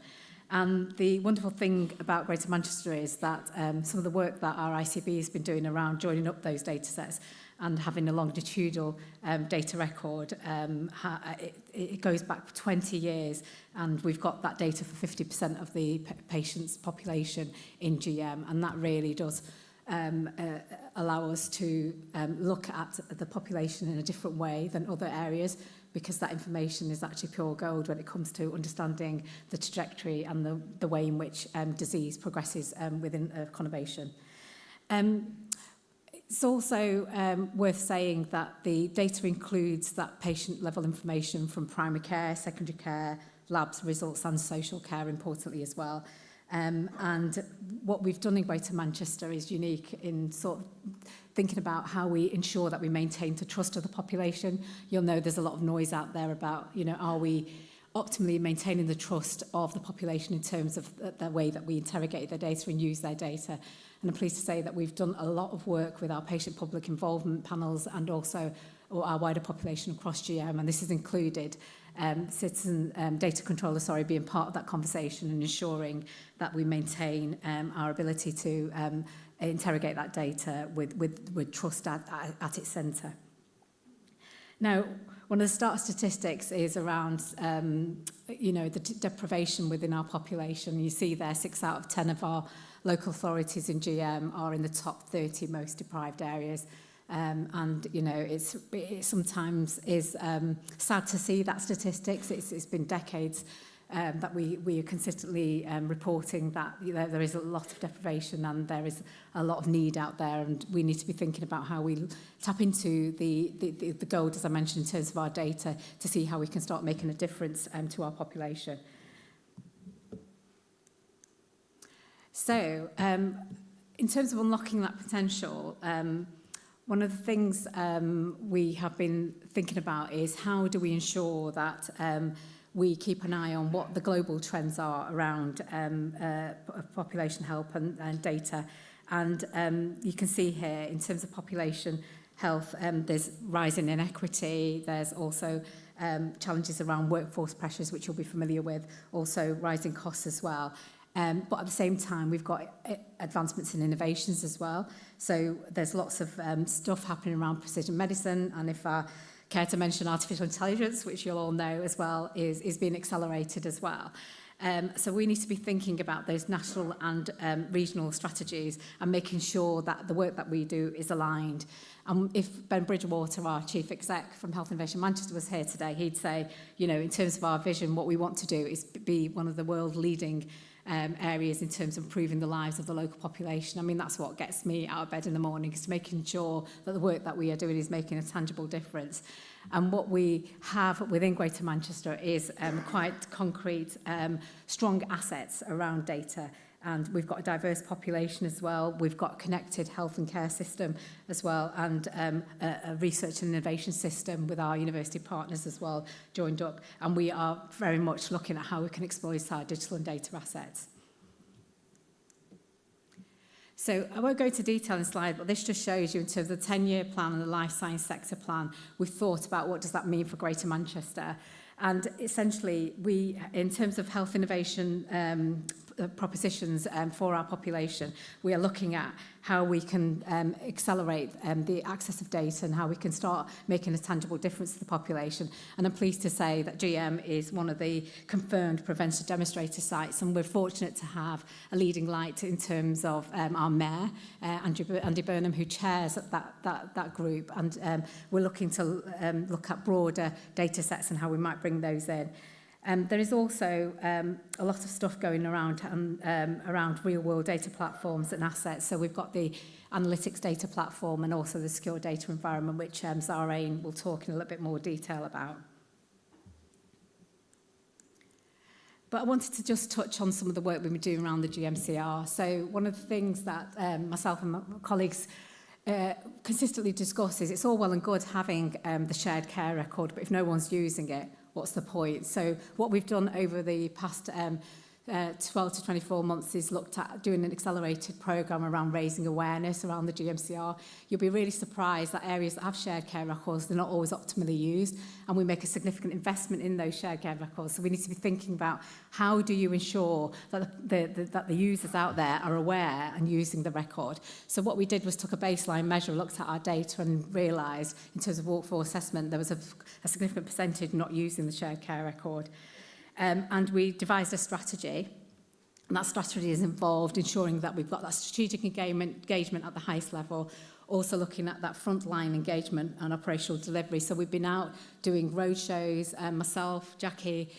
And the wonderful thing about Greater Manchester is that some of the work that our ICB has been doing around joining up those data sets and having a longitudinal data record, it goes back for 20 years, and we've got that data for 50% of the patient's population in GM, and that really does allow us to look at the population in a different way than other areas, because that information is actually pure gold when it comes to understanding the trajectory and the way in which disease progresses within a conurbation. It's also worth saying that the data includes that patient-level information from primary care, secondary care, labs, results and social care, importantly as well. And what we've done in Greater Manchester is unique in sort of thinking about how we ensure that we maintain the trust of the population. You'll know there's a lot of noise out there about, you know, are we optimally maintaining the trust of the population in terms of the way that we interrogate their data and use their data. And I'm pleased to say that we've done a lot of work with our patient public involvement panels and also our wider population across GM, and this has included citizen data controllers, being part of that conversation and ensuring that we maintain our ability to interrogate that data with trust at its centre. Now, one of the start statistics is around, the deprivation within our population. You see there 6 out of 10 of our local authorities in GM are in the top 30 most deprived areas. It sometimes is sad to see that statistics. It's been decades that we are consistently reporting that there is a lot of deprivation and there is a lot of need out there, and we need to be thinking about how we tap into the gold, as I mentioned, in terms of our data to see how we can start making a difference to our population. So, in terms of unlocking that potential, one of the things we have been thinking about is how do we ensure that we keep an eye on what the global trends are around population health and data. And you can see here, in terms of population health, there's rising inequity, there's also challenges around workforce pressures, which you'll be familiar with, also rising costs as well. But at the same time, we've got advancements in innovations as well. So there's lots of stuff happening around precision medicine, and if I care to mention artificial intelligence, which you'll all know as well, is being accelerated as well. So we need to be thinking about those national and regional strategies and making sure that the work that we do is aligned. And if Ben Bridgewater, our Chief Exec from Health Innovation Manchester, was here today, he'd say, in terms of our vision, what we want to do is be one of the world leading areas in terms of improving the lives of the local population. I mean, that's what gets me out of bed in the morning, is making sure that the work that we are doing is making a tangible difference. And what we have within Greater Manchester is quite concrete, strong assets around data. And we've got a diverse population as well. We've got a connected health and care system as well, and a research and innovation system with our university partners as well joined up. And we are very much looking at how we can exploit our digital and data assets. So I won't go into detail in the slide, but this just shows you in terms of the 10-year plan and the life science sector plan, we've thought about what does that mean for Greater Manchester. And essentially, we, in terms of health innovation propositions for our population, we are looking at how we can accelerate the access of data and how we can start making a tangible difference to the population. And I'm pleased to say that GM is one of the confirmed prevention demonstrator sites, and we're fortunate to have a leading light in terms of our mayor, Andy Burnham, who chairs that group, and we're looking to look at broader data sets and how we might bring those in. There is also a lot of stuff going around around real-world data platforms and assets. So we've got the analytics data platform and also the secure data environment, which Zharain will talk in a little bit more detail about. But I wanted to just touch on some of the work we've been doing around the GMCR. So one of the things that myself and my colleagues consistently discuss is it's all well and good having the shared care record, but if no one's using it, what's the point? So what we've done over the past 12 to 24 months is looked at doing an accelerated programme around raising awareness around the GMCR. You'll be really surprised that areas that have shared care records, they're not always optimally used, and we make a significant investment in those shared care records. So we need to be thinking about how do you ensure that that the users out there are aware and using the record. So what we did was took a baseline measure, looked at our data and realised in terms of workforce assessment there was a significant percentage not using the shared care record. And we devised a strategy, and that strategy is involved ensuring that we've got that strategic engagement at the highest level, also looking at that frontline engagement and operational delivery. So we've been out doing road shows, myself, Jacqui,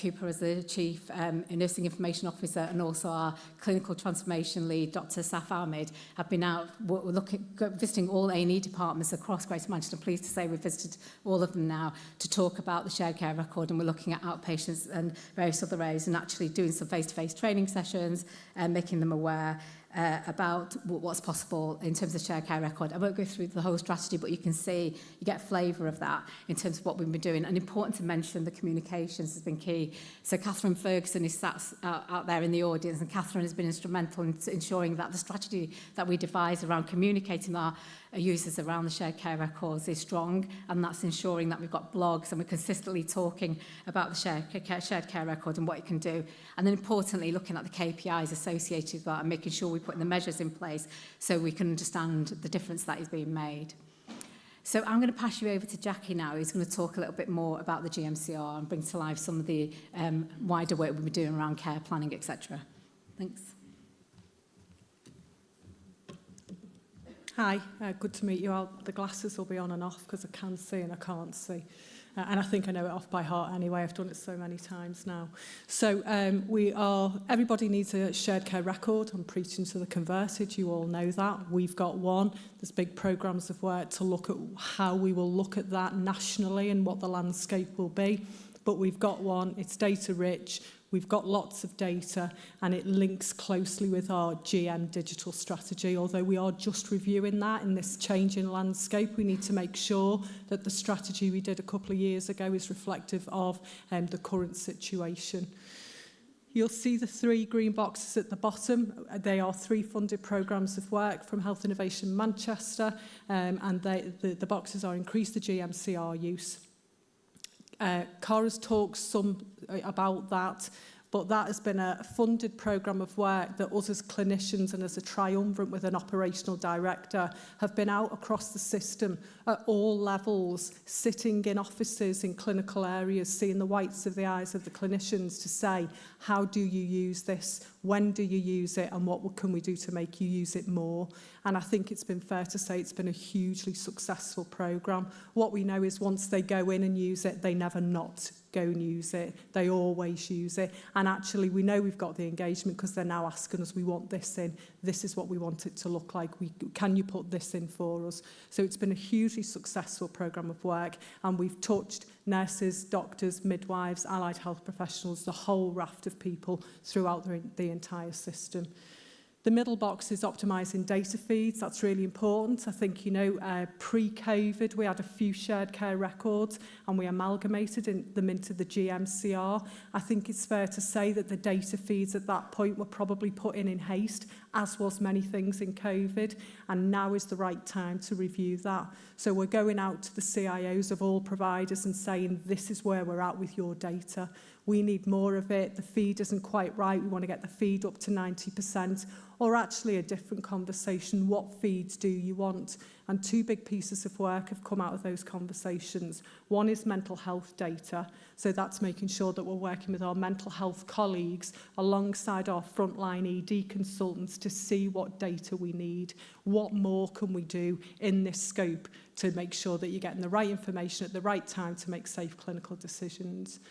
Cooper as the Chief Nursing Information Officer, and also our Clinical Transformation Lead, Dr. Saf Ahmed, have been out visiting all A&E departments across Greater Manchester. I'm pleased to say we've visited all of them now to talk about the shared care record, and we're looking at outpatients and various other areas and actually doing some face-to-face training sessions and making them aware. about what's possible in terms of shared care record. I won't go through the whole strategy, but you can see, you get a flavour of that in terms of what we've been doing. And important to mention, the communications has been key. So Catherine Ferguson is sat out there in the audience, and Catherine has been instrumental in ensuring that the strategy that we devise around communicating our users around the shared care records is strong, and that's ensuring that we've got blogs and we're consistently talking about the shared care record and what it can do. And then importantly, looking at the KPIs associated with that and making sure we're putting the measures in place so we can understand the difference that is being made. So I'm going to pass you over to Jacqui now, who's going to talk a little bit more about the GMCR and bring to life some of the wider work we've been doing around care planning, etc. Thanks. Hi, good to meet you all. The glasses will be on and off because I can see and I can't see. And I think I know it off by heart anyway. I've done it so many times now. So everybody needs a shared care record. I'm preaching to the converted. You all know that. We've got one. There's big programmes of work to look at how we will look at that nationally and what the landscape will be. But we've got one. It's data rich. We've got lots of data, and it links closely with our GM digital strategy. Although we are just reviewing that in this changing landscape, we need to make sure that the strategy we did a couple of years ago is reflective of the current situation. You'll see the 3 green boxes at the bottom. They are 3 funded programmes of work from Health Innovation Manchester, and the boxes are increase the GMCR use. Cara's talked some about that, but that has been a funded programme of work that us as clinicians and as a triumvirate with an operational director have been out across the system at all levels, sitting in offices in clinical areas, seeing the whites of the eyes of the clinicians to say, how do you use this? When do you use it? And what can we do to make you use it more? And I think it's been fair to say it's been a hugely successful programme. What we know is once they go in and use it, they never not go and use it. They always use it. And actually, we know we've got the engagement because they're now asking us, we want this in. This is what we want it to look like. Can you put this in for us? So it's been a hugely successful programme of work. And we've touched nurses, doctors, midwives, allied health professionals, the whole raft of people throughout the entire system. The middle box is optimising data feeds. That's really important. I think, pre-COVID, we had a few shared care records and we amalgamated them into the GMCR. I think it's fair to say that the data feeds at that point were probably put in haste, as was many things in COVID, and now is the right time to review that. So we're going out to the CIOs of all providers and saying, this is where we're at with your data. We need more of it. The feed isn't quite right. We want to get the feed up to 90%. Or actually a different conversation, what feeds do you want? And 2 big pieces of work have come out of those conversations. One is mental health data. So that's making sure that we're working with our mental health colleagues alongside our frontline ED consultants to see what data we need. What more can we do in this scope to make sure that you're getting the right information at the right time to make safe clinical decisions?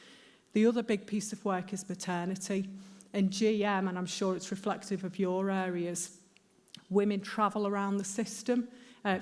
The other big piece of work is maternity. In GM, and I'm sure it's reflective of your areas, women travel around the system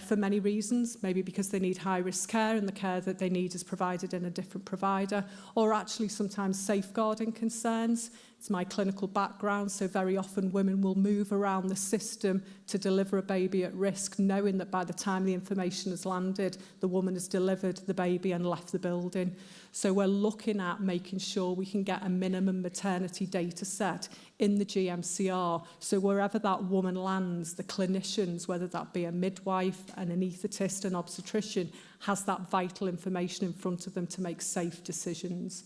for many reasons, maybe because they need high-risk care and the care that they need is provided in a different provider, or actually sometimes safeguarding concerns. It's my clinical background, so very often women will move around the system to deliver a baby at risk, knowing that by the time the information has landed, the woman has delivered the baby and left the building. So we're looking at making sure we can get a minimum maternity data set in the GMCR. So wherever that woman lands, the clinicians, whether that be a midwife, an anaesthetist, an obstetrician, has that vital information in front of them to make safe decisions.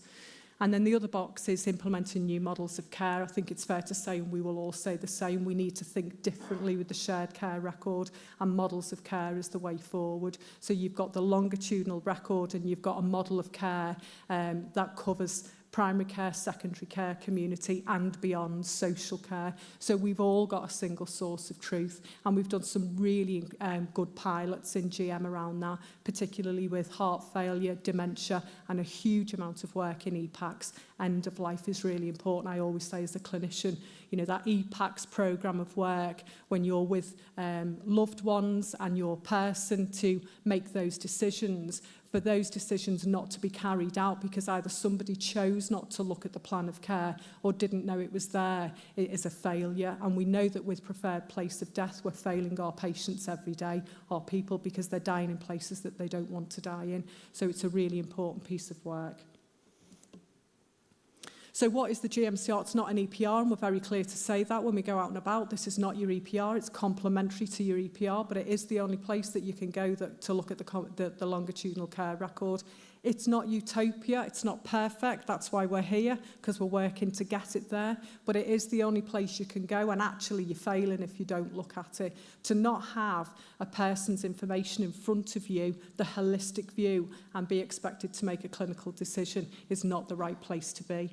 And then the other box is implementing new models of care. I think it's fair to say, and we will all say the same, we need to think differently with the shared care record, and models of care is the way forward. So you've got the longitudinal record and you've got a model of care that covers primary care, secondary care, community and beyond, social care. So we've all got a single source of truth, and we've done some really good pilots in GM around that, particularly with heart failure, dementia, and a huge amount of work in EPACS. End of life is really important. I always say as a clinician, that EPACS programme of work, when you're with loved ones and your person to make those decisions, for those decisions not to be carried out because either somebody chose not to look at the plan of care or didn't know it was there, it is a failure. And we know that with preferred place of death, we're failing our patients every day, our people, because they're dying in places that they don't want to die in. So it's a really important piece of work. So what is the GMCR? It's not an EPR, and we're very clear to say that when we go out and about. This is not your EPR. It's complementary to your EPR, but it is the only place that you can go to look at the longitudinal care record. It's not utopia. It's not perfect. That's why we're here, because we're working to get it there. But it is the only place you can go, and actually you're failing if you don't look at it. To not have a person's information in front of you, the holistic view, and be expected to make a clinical decision is not the right place to be.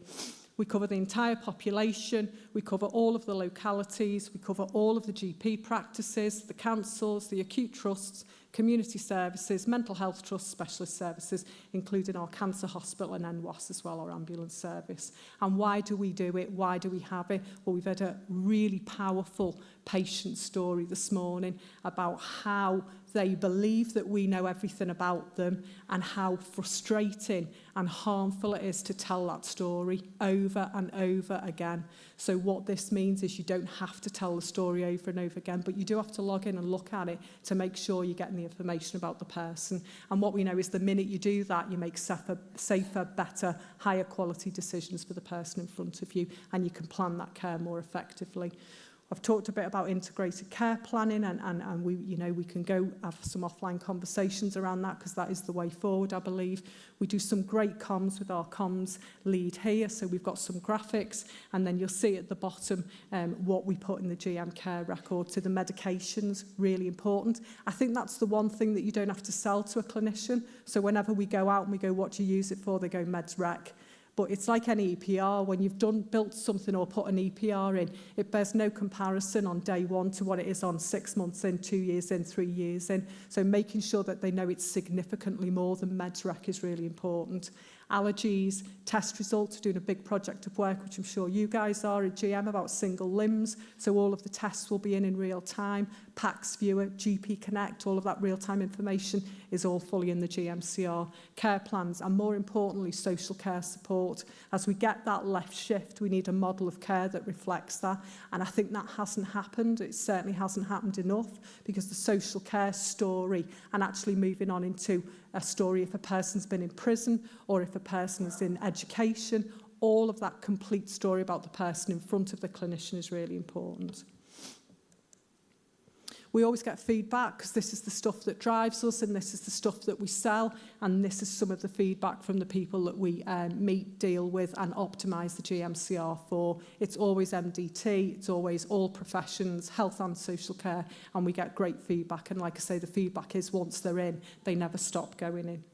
We cover the entire population, we cover all of the localities, we cover all of the GP practices, the councils, the acute trusts, community services, mental health trusts, specialist services, including our cancer hospital and NWAS as well, our ambulance service. And why do we do it? Why do we have it? Well, we've had a really powerful patient story this morning about how they believe that we know everything about them and how frustrating and harmful it is to tell that story over and over again. So what this means is you don't have to tell the story over and over again, but you do have to log in and look at it to make sure you're getting the information about the person. And what we know is the minute you do that, you make safer, better, higher quality decisions for the person in front of you, and you can plan that care more effectively. I've talked a bit about integrated care planning, and we can go have some offline conversations around that, because that is the way forward, I believe. We do some great comms with our comms lead here, so we've got some graphics, and then you'll see at the bottom what we put in the GM care record. So the medications, really important. I think that's the one thing that you don't have to sell to a clinician. So whenever we go out and we go, what do you use it for? They go, meds rec. But it's like any EPR. When you've built something or put an EPR in, it bears no comparison on day one to what it is on 6 months in, 2 years in, 3 years in. So making sure that they know it's significantly more than meds rec is really important. Allergies, test results, doing a big project of work, which I'm sure you guys are at GM, about single limbs. So all of the tests will be in real time. PACS viewer, GP Connect, all of that real-time information is all fully in the GMCR. Care plans, and more importantly, social care support. As we get that left shift, we need a model of care that reflects that. And I think that hasn't happened. It certainly hasn't happened enough, because the social care story, and actually moving on into a story if a person's been in prison or if a person is in education, all of that complete story about the person in front of the clinician is really important. We always get feedback, because this is the stuff that drives us, and this is the stuff that we sell, and this is some of the feedback from the people that we meet, deal with, and optimise the GMCR for. It's always MDT, it's always all professions, health and social care, and we get great feedback. And like I say, the feedback is once they're in, they never stop going in.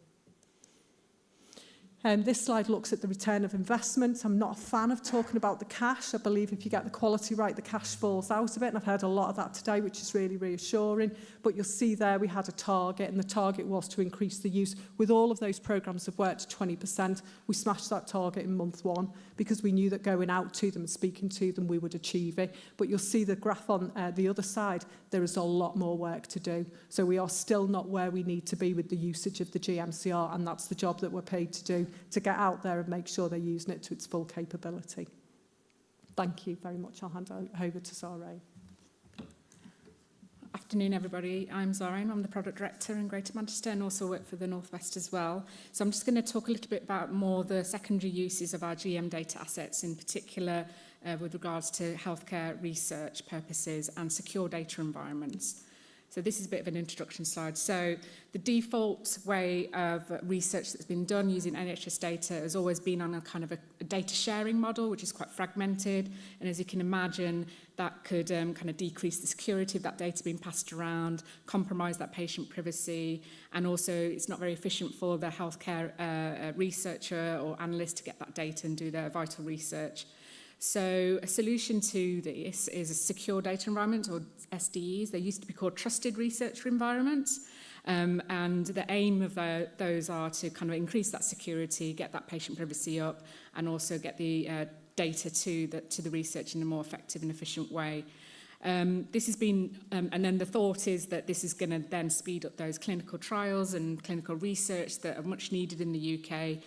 This slide looks at the return of investment. I'm not a fan of talking about the cash. I believe if you get the quality right, the cash falls out of it. And I've heard a lot of that today, which is really reassuring. But you'll see there we had a target, and the target was to increase the use. With all of those programmes of work to 20%, we smashed that target in month 1, because we knew that going out to them and speaking to them, we would achieve it. But you'll see the graph on the other side, there is a lot more work to do. So we are still not where we need to be with the usage of the GMCR, and that's the job that we're paid to do, to get out there and make sure they're using it to its full capability. Thank you very much. I'll hand over to Zharain. Afternoon, everybody. I'm Zharain. I'm the Product Director in Greater Manchester and also work for the North West as well. So I'm just going to talk a little bit about more the secondary uses of our GM data assets, in particular with regards to healthcare research purposes and secure data environments. So this is a bit of an introduction slide. So the default way of research that's been done using NHS data has always been on a kind of a data sharing model, which is quite fragmented. And as you can imagine, that could kind of decrease the security of that data being passed around, compromise that patient privacy, and also it's not very efficient for the healthcare researcher or analyst to get that data and do their vital research. So a solution to this is a secure data environment, or SDEs. They used to be called trusted research environments. And the aim of those are to kind of increase that security, get that patient privacy up, and also get the data to the research in a more effective and efficient way. This has been, and then the thought is that this is going to then speed up those clinical trials and clinical research that are much needed in the UK,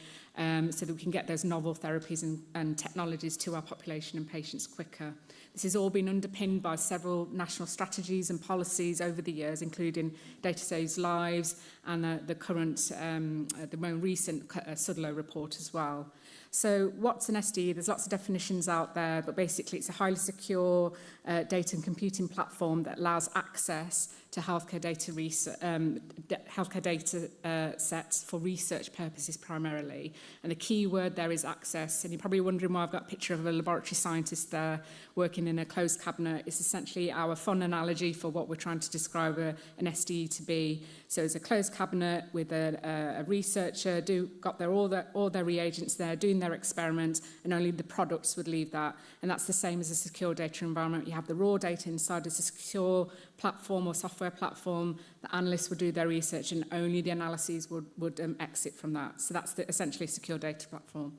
so that we can get those novel therapies and technologies to our population and patients quicker. This has all been underpinned by several national strategies and policies over the years, including Data Saves Lives and the current, the more recent Sudlow report as well. So what's an SDE? There's lots of definitions out there, but basically it's a highly secure data and computing platform that allows access to healthcare data sets for research purposes primarily. And the key word there is access. And you're probably wondering why I've got a picture of a laboratory scientist there working in a closed cabinet. It's essentially our fun analogy for what we're trying to describe an SDE to be. So it's a closed cabinet with a researcher, got all their reagents there, doing their experiment, and only the products would leave that. And that's the same as a secure data environment. You have the raw data inside as a secure platform or software platform. The analysts would do their research, and only the analyses would exit from that. So that's essentially a secure data platform.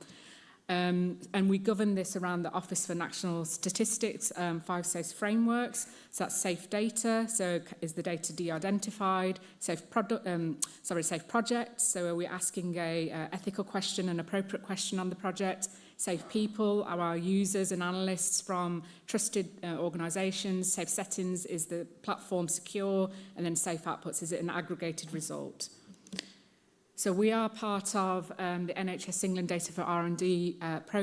And we govern this around the Office for National Statistics 5 safe frameworks. So that's safe data. So is the data de-identified? Safe project. So are we asking a ethical question, an appropriate question on the project? Safe people are our users and analysts from trusted organisations. Safe settings, is the platform secure? And then safe outputs, is it an aggregated result? So we are part of the NHS England Data for R&D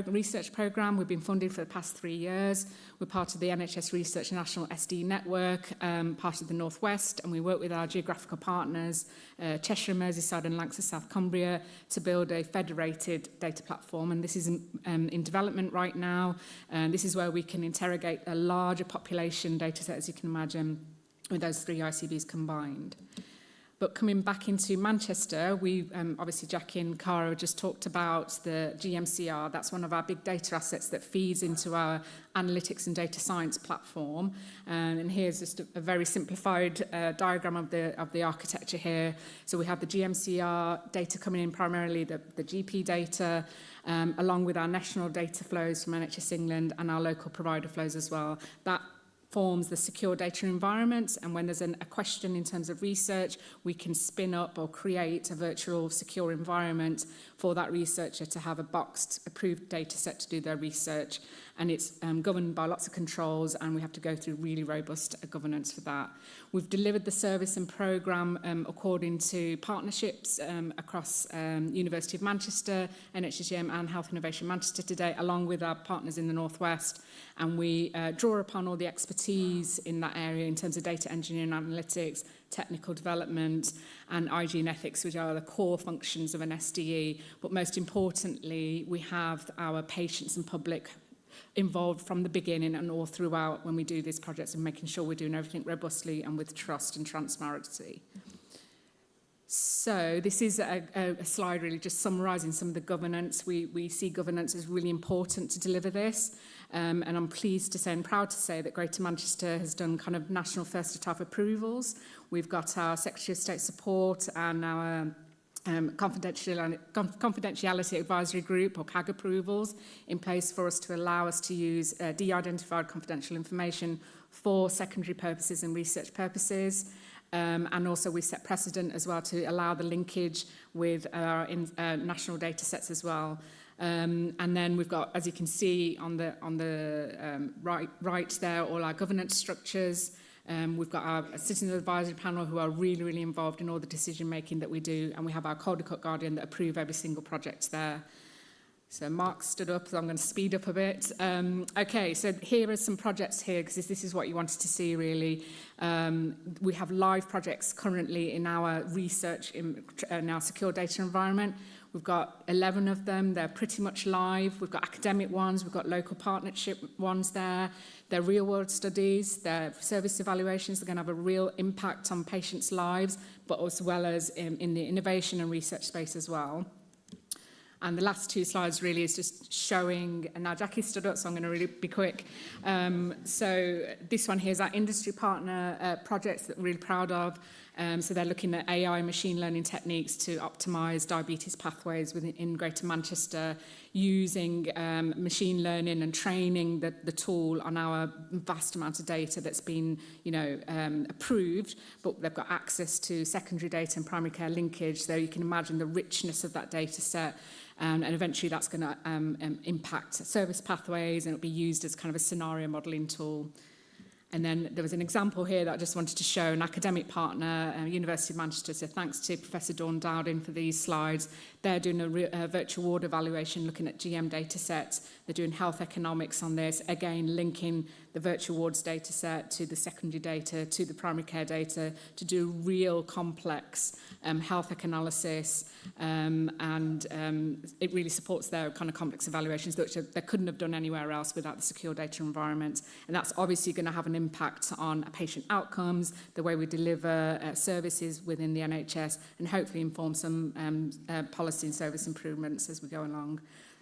research programme. We've been funded for the past 3 years. We're part of the NHS Research National SD Network, part of the North West, and we work with our geographical partners, Cheshire, Merseyside and Lancashire, South Cumbria, to build a federated data platform. And this is in development right now. This is where we can interrogate a larger population data set, as you can imagine, with those 3 ICBs combined. But coming back into Manchester, we obviously Jacqui and Cara just talked about the GMCR. That's one of our big data assets that feeds into our analytics and data science platform. And here's just a very simplified diagram of the architecture here. So we have the GMCR data coming in, primarily the GP data, along with our national data flows from NHS England and our local provider flows as well. That forms the secure data environment, and when there's a question in terms of research, we can spin up or create a virtual secure environment for that researcher to have a boxed approved data set to do their research, and it's governed by lots of controls, and we have to go through really robust governance for that. We've delivered the service and programme according to partnerships across University of Manchester, NHSGM and Health Innovation Manchester today, along with our partners in the North West, and we draw upon all the expertise in that area in terms of data engineering and analytics, technical development and IG and ethics, which are the core functions of an SDE. But most importantly, we have our patients and public involved from the beginning and all throughout when we do these projects, and making sure we're doing everything robustly and with trust and transparency. So this is a slide really just summarising some of the governance. We see governance as really important to deliver this. And I'm pleased to say and proud to say that Greater Manchester has done kind of national first-of-type approvals. We've got our Secretary of State support and our confidentiality advisory group, or CAG, approvals in place for us to allow us to use de-identified confidential information for secondary purposes and research purposes. And also we set precedent as well to allow the linkage with our national data sets as well. And then we've got, as you can see on the right there, all our governance structures. We've got our citizen advisory panel who are really, really involved in all the decision making that we do, and we have our Caldecott Guardian that approve every single project there. So Mark stood up, so I'm going to speed up a bit. Okay, so here are some projects here, because this is what you wanted to see, really. We have live projects currently in our research, in our secure data environment. We've got 11 of them. They're pretty much live. We've got academic ones. We've got local partnership ones there. They're real-world studies. They're service evaluations. They're going to have a real impact on patients' lives, but as well as in the innovation and research space as well. And the last 2 slides really is just showing, and now Jacqui stood up, so I'm going to really be quick. So this one here is our industry partner projects that we're really proud of. So they're looking at AI machine learning techniques to optimise diabetes pathways in Greater Manchester, using machine learning and training the tool on our vast amount of data that's been, approved, but they've got access to secondary data and primary care linkage, so you can imagine the richness of that data set. And eventually that's going to impact service pathways, and it'll be used as kind of a scenario modelling tool. And then there was an example here that I just wanted to show, an academic partner, University of Manchester, so thanks to Professor Dawn Dowding for these slides. They're doing a virtual ward evaluation looking at GM data sets. They're doing health economics on this, again linking the virtual wards data set to the secondary data, to the primary care data, to do real complex health analysis, and it really supports their kind of complex evaluations, which they couldn't have done anywhere else without the secure data environment. And that's obviously going to have an impact on patient outcomes, the way we deliver services within the NHS, and hopefully inform some policy and service improvements as we go along.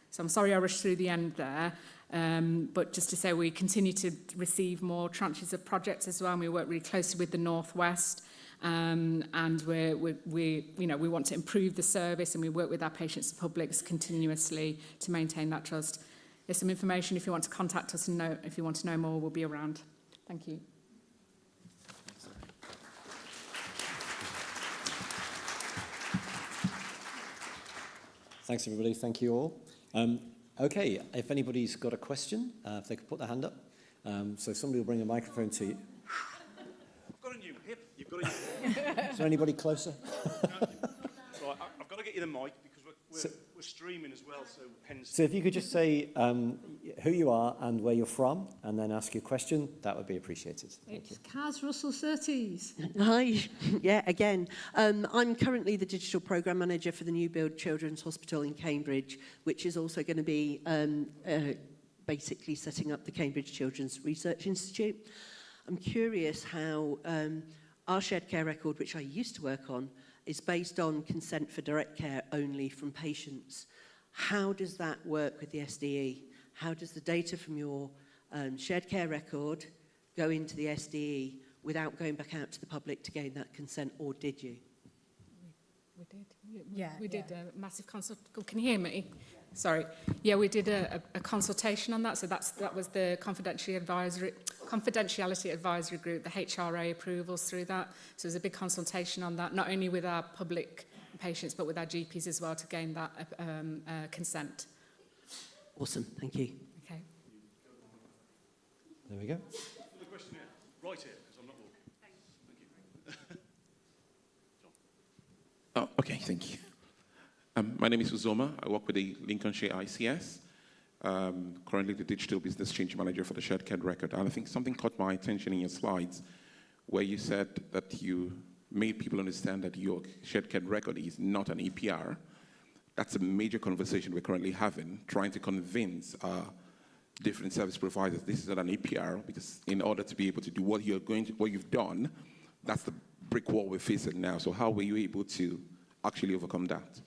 So I'm sorry I rushed through the end there, but just to say we continue to receive more tranches of projects as well, and we work really closely with the North West. And we want to improve the service, and we work with our patients and publics continuously to maintain that trust. There's some information if you want to contact us and know if you want to know more, we'll be around. Thank you. Thanks, everybody. Thank you all. Okay, if anybody's got a question, if they could put their hand up. So somebody will bring a microphone to you. I've got a new hip. You've got a new hip. Is there anybody closer? Right, I've got to get you the mic because we're streaming as well, so hence... So if you could just say who you are and where you're from, and then ask your question, that would be appreciated. Thank you. It's Kaz Russell Surtees. Hi, yeah, again. I'm currently the Digital Programme Manager for the New Build Children's Hospital in Cambridge, which is also going to be basically setting up the Cambridge Children's Research Institute. I'm curious how our shared care record, which I used to work on, is based on consent for direct care only from patients. How does that work with the SDE? How does the data from your shared care record go into the SDE without going back out to the public to gain that consent, or did you? We did. We did a massive consult. Can you hear me? Sorry. Yeah, we did a consultation on that. So that was the confidentiality advisory group, the HRA approvals through that. So there's a big consultation on that, not only with our public patients, but with our GPs as well, to gain that consent. Awesome. Thank you. Okay. There we go. The question here, right here, because I'm not walking. Thank you. Oh, okay, thank you. My name is Uzoma. I work with the Lincolnshire ICS. Currently the Digital Business Change Manager for the Shared Care Record. And I think something caught my attention in your slides, where you said that you made people understand that your Shared Care Record is not an EPR. That's a major conversation we're currently having, trying to convince different service providers this is not an EPR, because in order to be able to do what you've done, that's the brick wall we're facing now. So how were you able to actually overcome that?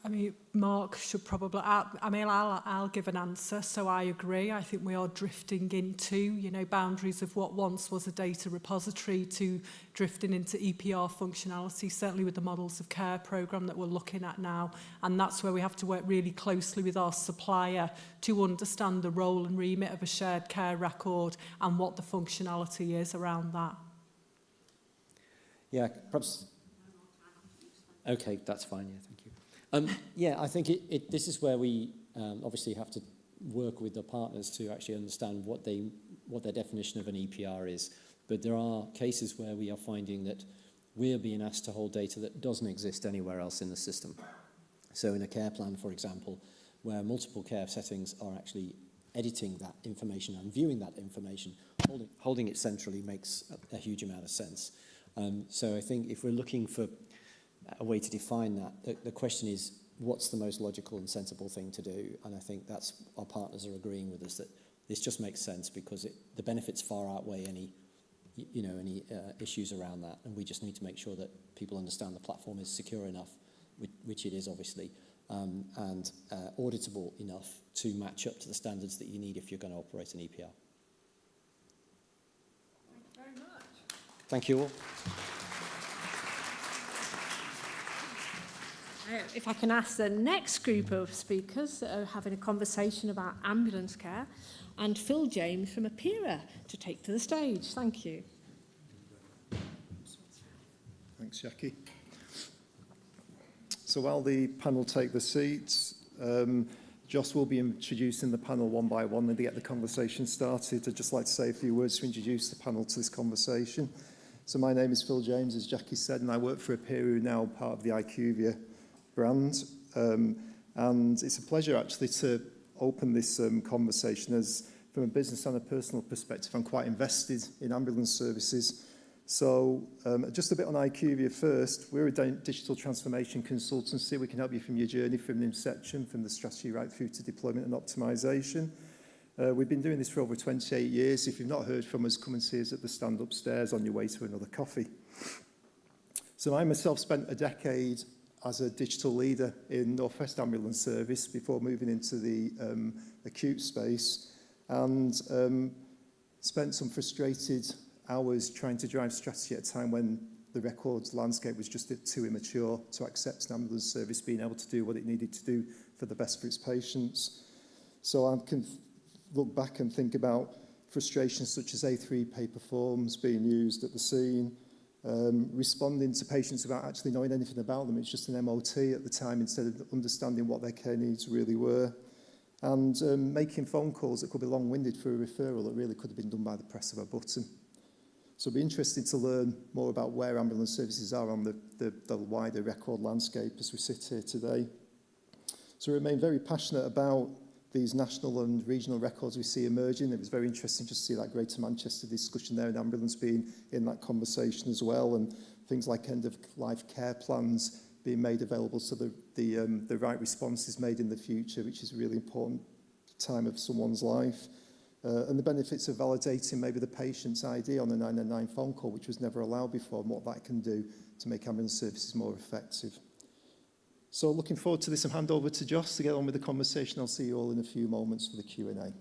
I mean, Mark should probably... I'll give an answer. So I agree. I think we are drifting into, boundaries of what once was a data repository to drifting into EPR functionality, certainly with the models of care programme that we're looking at now. And that's where we have to work really closely with our supplier to understand the role and remit of a shared care record and what the functionality is around that. Yeah, perhaps... Okay, that's fine, yeah, thank you. Yeah, I think this is where we obviously have to work with the partners to actually understand what their definition of an EPR is. But there are cases where we are finding that we're being asked to hold data that doesn't exist anywhere else in the system. So in a care plan, for example, where multiple care settings are actually editing that information and viewing that information, holding it centrally makes a huge amount of sense. So I think if we're looking for a way to define that, the question is, what's the most logical and sensible thing to do? And I think that's our partners are agreeing with us that this just makes sense because the benefits far outweigh any issues around that. And we just need to make sure that people understand the platform is secure enough, which it is obviously, and auditable enough to match up to the standards that you need if you're going to operate an EPR. Thank you very much. Thank you all. If I can ask the next group of speakers that are having a conversation about ambulance care, and Phil James from Apera to take to the stage. Thank you. Thanks, Jacqui. So while the panel take the seats, Joss will be introducing the panel one by one and to get the conversation started. I'd just like to say a few words to introduce the panel to this conversation. So my name is Phil James, as Jacqui said, and I work for Apera, now part of the IQVIA brand. And it's a pleasure actually to open this conversation, as from a business and a personal perspective, I'm quite invested in ambulance services. So just a bit on IQVIA first. We're a digital transformation consultancy. We can help you from your journey from the inception, from the strategy right through to deployment and optimization. We've been doing this for over 28 years. If you've not heard from us, come and see us at the stand upstairs on your way to another coffee. So I myself spent a decade as a digital leader in North West Ambulance Service before moving into the acute space, and spent some frustrated hours trying to drive strategy at a time when the records landscape was just too immature to accept an ambulance service being able to do what it needed to do for the best for its patients. So I can look back and think about frustrations such as A3 paper forms being used at the scene, responding to patients without actually knowing anything about them. It's just an MOT at the time instead of understanding what their care needs really were. And making phone calls that could be long-winded for a referral that really could have been done by the press of a button. So it'll be interesting to learn more about where ambulance services are on the wider record landscape as we sit here today. So we remain very passionate about these national and regional records we see emerging. It was very interesting just to see that Greater Manchester discussion there and ambulance being in that conversation as well, and things like end-of-life care plans being made available so the right response is made in the future, which is a really important time of someone's life. And the benefits of validating maybe the patient's ID on a 999 phone call, which was never allowed before, and what that can do to make ambulance services more effective. So looking forward to this, and hand over to Joss to get on with the conversation. I'll see you all in a few moments for the Q&A.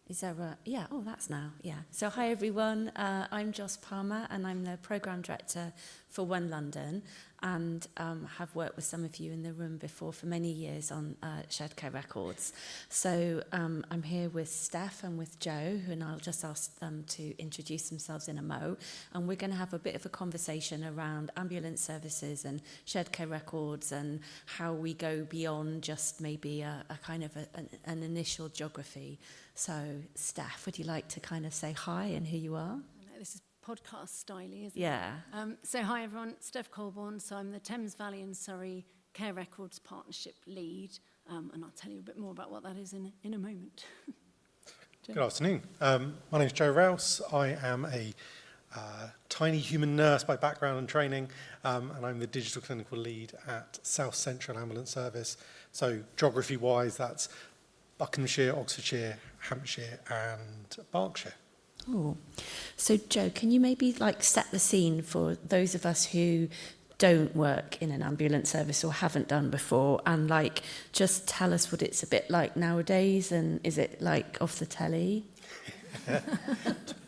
Is that right? Yeah, oh, that's now, yeah. So hi everyone, I'm Joss Palmer and I'm the Programme Director for One London, and have worked with some of you in the room before for many years on shared care records. So I'm here with Steph and with Joe, and I'll just ask them to introduce themselves in a mo. And we're going to have a bit of a conversation around ambulance services and shared care records and how we go beyond just maybe a kind of an initial geography. So Steph, would you like to kind of say hi and who you are? This is podcast styly, isn't Yeah. it? So hi everyone, Steph Colborne. So I'm the Thames Valley and Surrey Care Records Partnership Lead, and I'll tell you a bit more about what that is in a moment. Good afternoon. My name is Rouse. I am a tiny human nurse by background and training, and I'm the digital clinical lead at South Central Ambulance Service. So geography-wise, that's Buckinghamshire, Oxfordshire, Hampshire and Berkshire. Oh, so Joe, can you maybe like set the scene for those of us who don't work in an ambulance service or haven't done before, and like just tell us what it's a bit like nowadays, and is it like off the telly?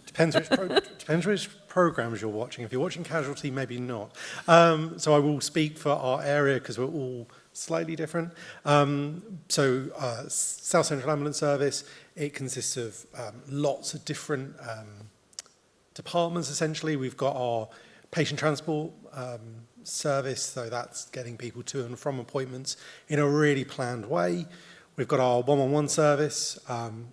Depends which programs you're watching. If you're watching Casualty, maybe not. So I will speak for our area because we're all slightly different. South Central Ambulance Service, it consists of lots of different departments, essentially. We've got our patient transport service, so that's getting people to and from appointments in a really planned way. We've got our 111 service,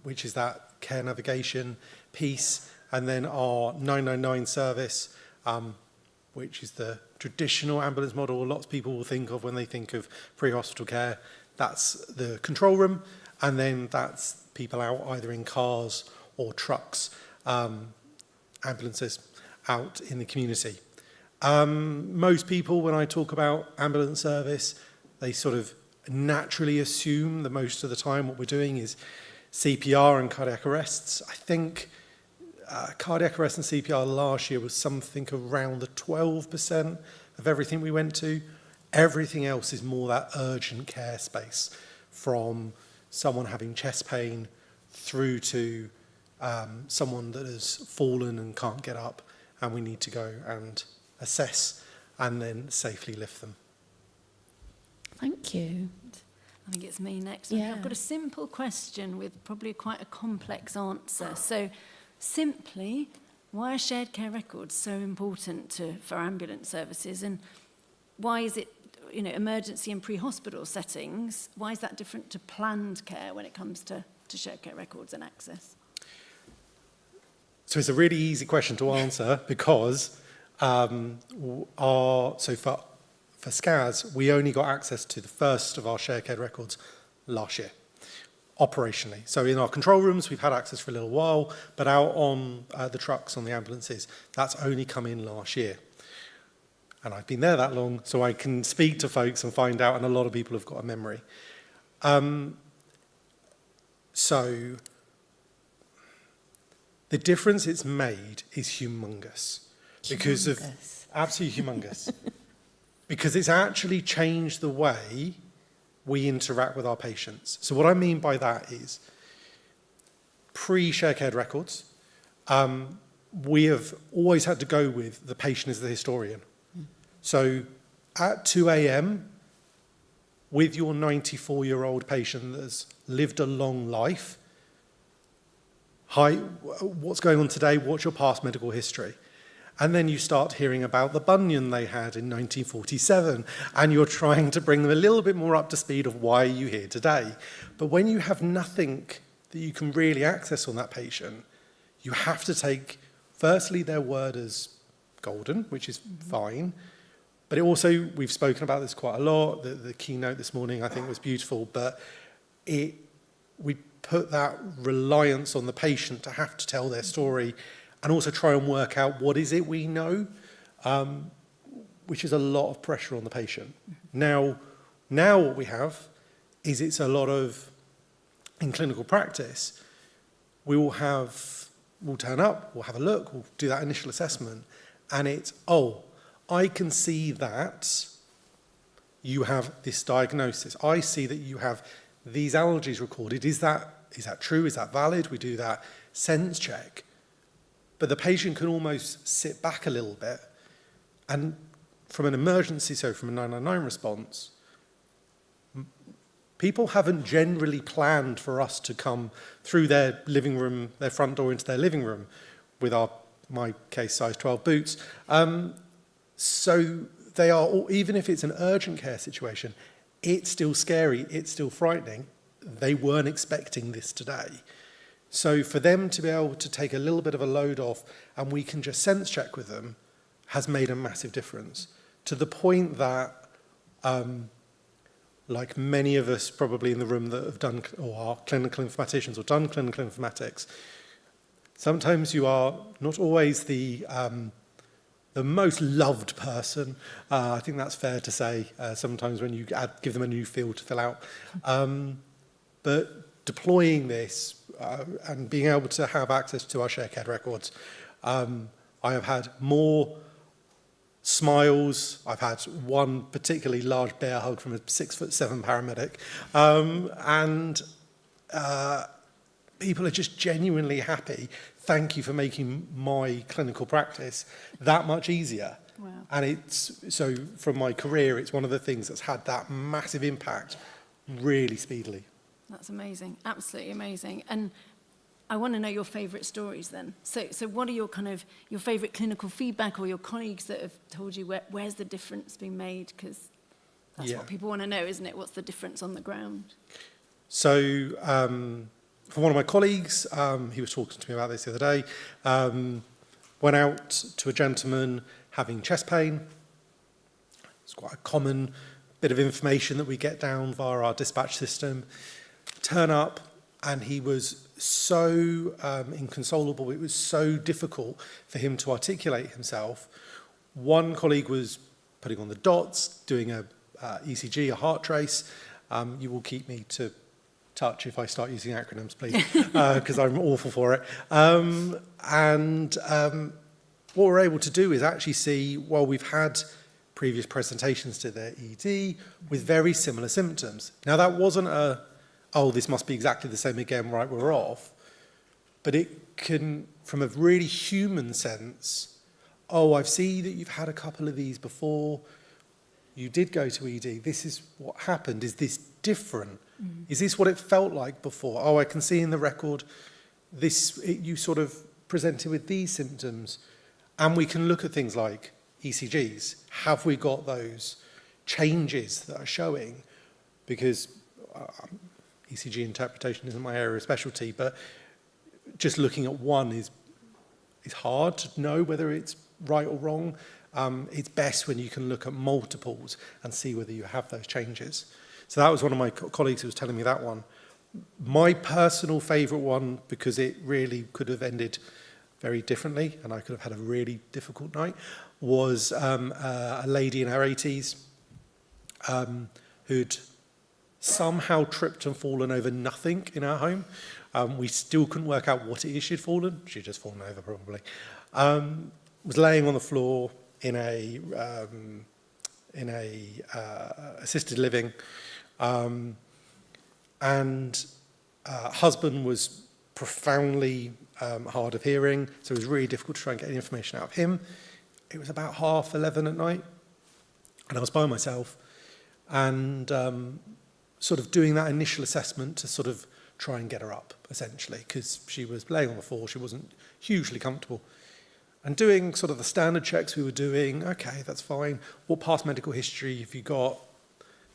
which is that care navigation piece, and then our 999 service, which is the traditional ambulance model lots of people will think of when they think of pre-hospital care. That's the control room, and then that's people out either in cars or trucks, ambulances out in the community. Most people, when I talk about ambulance service, they sort of naturally assume that most of the time what we're doing is CPR and cardiac arrests. I think cardiac arrest and CPR last year was something around the 12% of everything we went to. Everything else is more that urgent care space, from someone having chest pain through to someone that has fallen and can't get up, and we need to go and assess and then safely lift them. Thank you. I think it's me next. Yeah. I've got a simple question with probably quite a complex answer. So simply, why are shared care records so important for ambulance services, and why is it, emergency and pre-hospital settings, why is that different to planned care when it comes to shared care records and access? So it's a really easy question to answer because for SCAS, we only got access to the first of our shared care records last year, operationally. So in our control rooms, we've had access for a little while, but out on the trucks, on the ambulances, that's only come in last year. And I've been there that long, so I can speak to folks and find out, and a lot of people have got a memory. So the difference it's made is humongous. Because of absolutely humongous. Because it's actually changed the way we interact with our patients. So what I mean by that is, pre-share care records, we have always had to go with the patient as the historian. So at 2 a.m., with your 94-year-old patient that's lived a long life, hi, what's going on today? What's your past medical history? And then you start hearing about the bunion they had in 1947, and you're trying to bring them a little bit more up to speed of why you're here today. But when you have nothing that you can really access on that patient, you have to take, firstly, their word as golden, which is fine, but it also, we've spoken about this quite a lot, the keynote this morning I think was beautiful, but we put that reliance on the patient to have to tell their story and also try and work out what is it we know, which is a lot of pressure on the patient. Now what we have is it's a lot of, in clinical practice, we'll turn up, we'll have a look, we'll do that initial assessment, and it's, I can see that you have this diagnosis. I see that you have these allergies recorded. Is that true? Is that valid? We do that sense check. But the patient can almost sit back a little bit, and from an emergency, so from a 999 response, people haven't generally planned for us to come through their living room, their front door into their living room with my case size 12 boots. So they are, even if it's an urgent care situation, it's still scary, it's still frightening. They weren't expecting this today. So for them to be able to take a little bit of a load off and we can just sense check with them has made a massive difference, to the point that, like many of us probably in the room that have done or are clinical informaticians or done clinical informatics, sometimes you are not always the most loved person. I think that's fair to say, sometimes when you give them a new field to fill out. But deploying this and being able to have access to our shared care records, I have had more smiles. I've had one particularly large bear hug from a 6'7" paramedic. And people are just genuinely happy. Thank you for making my clinical practice that much easier. Wow. And so from my career, it's one of the things that's had that massive impact really speedily. That's amazing, absolutely amazing. And I want to know your favourite stories then. So what are your favourite clinical feedback, or your colleagues that have told you where's the difference being made? Because that's what people want to know, isn't it? What's the difference on the ground? So for one of my colleagues, he was talking to me about this the other day, went out to a gentleman having chest pain. It's quite a common bit of information that we get down via our dispatch system. Turn up, and he was so inconsolable. It was so difficult for him to articulate himself. One colleague was putting on the dots, doing a ECG, a heart trace. You will keep me to touch if I start using acronyms, please, because I'm awful for it. And what we're able to do is actually see, well, we've had previous presentations to their ED with very similar symptoms. Now, that wasn't a oh, this must be exactly the same again, right, we're off. But it can, from a really human sense, oh, I see that you've had a couple of these before, you did go to ED, this is what happened, is this different? Is this what it felt like before? Oh, I can see in the record, you sort of presented with these symptoms, and we can look at things like ECGs. Have we got those changes that are showing? Because ECG interpretation isn't my area of specialty, but just looking at one is hard to know whether it's right or wrong. It's best when you can look at multiples and see whether you have those changes. So that was one of my colleagues who was telling me that one. My personal favourite one, because it really could have ended very differently and I could have had a really difficult night, was a lady in her 80s who'd somehow tripped and fallen over nothing in our home. We still couldn't work out what it is she'd fallen. She'd just fallen over probably. Was laying on the floor in a assisted living, and husband was profoundly hard of hearing, so it was really difficult to try and get any information out of him. It was about 11:30 at night, and I was by myself, and sort of doing that initial assessment to sort of try and get her up, essentially, because she was laying on the floor, she wasn't hugely comfortable. And doing sort of the standard checks we were doing, okay, that's fine. What past medical history have you got?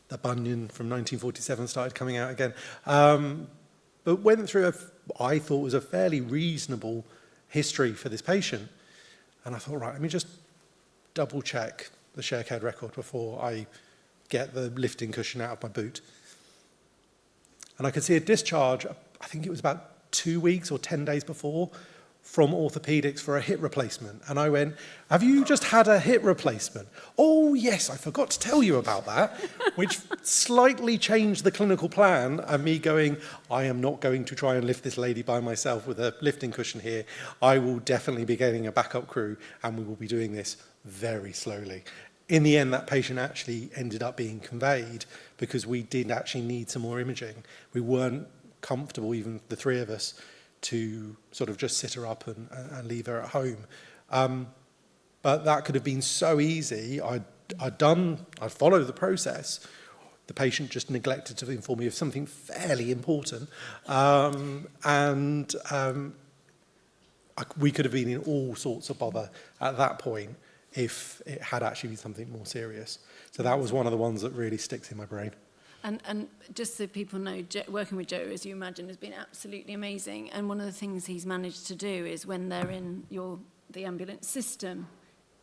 The bunion from 1947 started coming out again. But went through, I thought was a fairly reasonable history for this patient. And I thought, right, let me just double check the Sharecare record before I get the lifting cushion out of my boot. And I could see a discharge, I think it was about 2 weeks or 10 days before, from orthopedics for a hip replacement. And I went, have you just had a hip replacement? Oh, yes, I forgot to tell you about that, which slightly changed the clinical plan and me going, I am not going to try and lift this lady by myself with a lifting cushion here. I will definitely be getting a backup crew and we will be doing this very slowly. In the end, that patient actually ended up being conveyed because we did actually need some more imaging. We weren't comfortable, even the three of us, to sort of just sit her up and leave her at home. But that could have been so easy. I'd followed the process. The patient just neglected to inform me of something fairly important. We could have been in all sorts of bother at that point if it had actually been something more serious. So that was one of the ones that really sticks in my brain. And just so people know, working with Joe, as you imagine, has been absolutely amazing. And one of the things he's managed to do is when they're in the ambulance system,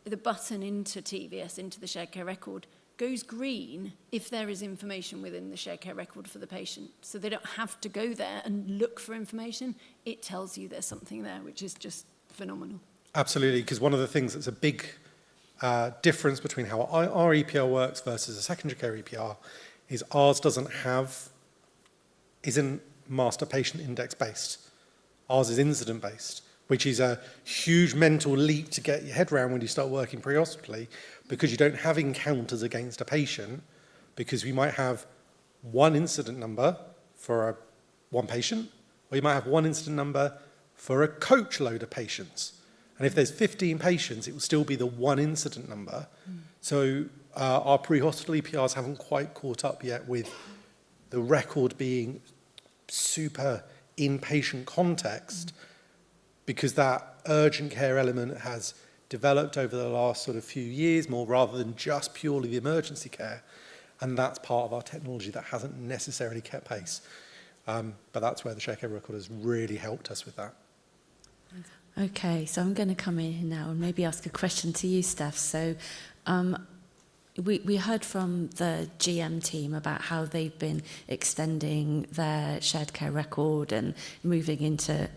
the button into TVS, into the shared care record, goes green if there is information within the shared care record for the patient. So they don't have to go there and look for information. It tells you there's something there, which is just phenomenal. Absolutely, because one of the things that's a big difference between how our EPR works versus a secondary care EPR is ours isn't master patient index based. Ours is incident based, which is a huge mental leap to get your head around when you start working pre-hospitally, because you don't have encounters against a patient, because we might have one incident number for one patient, or you might have one incident number for a coach load of patients. And if there's 15 patients, it will still be the one incident number. So our pre-hospital EPRs haven't quite caught up yet with the record being super inpatient context, because that urgent care element has developed over the last sort of few years more rather than just purely the emergency care. And that's part of our technology that hasn't necessarily kept pace. But that's where the shared care record has really helped us with that. Okay, so I'm going to come in now and maybe ask a question to you, Steph. So we heard from the GM team about how they've been extending their shared care record and moving into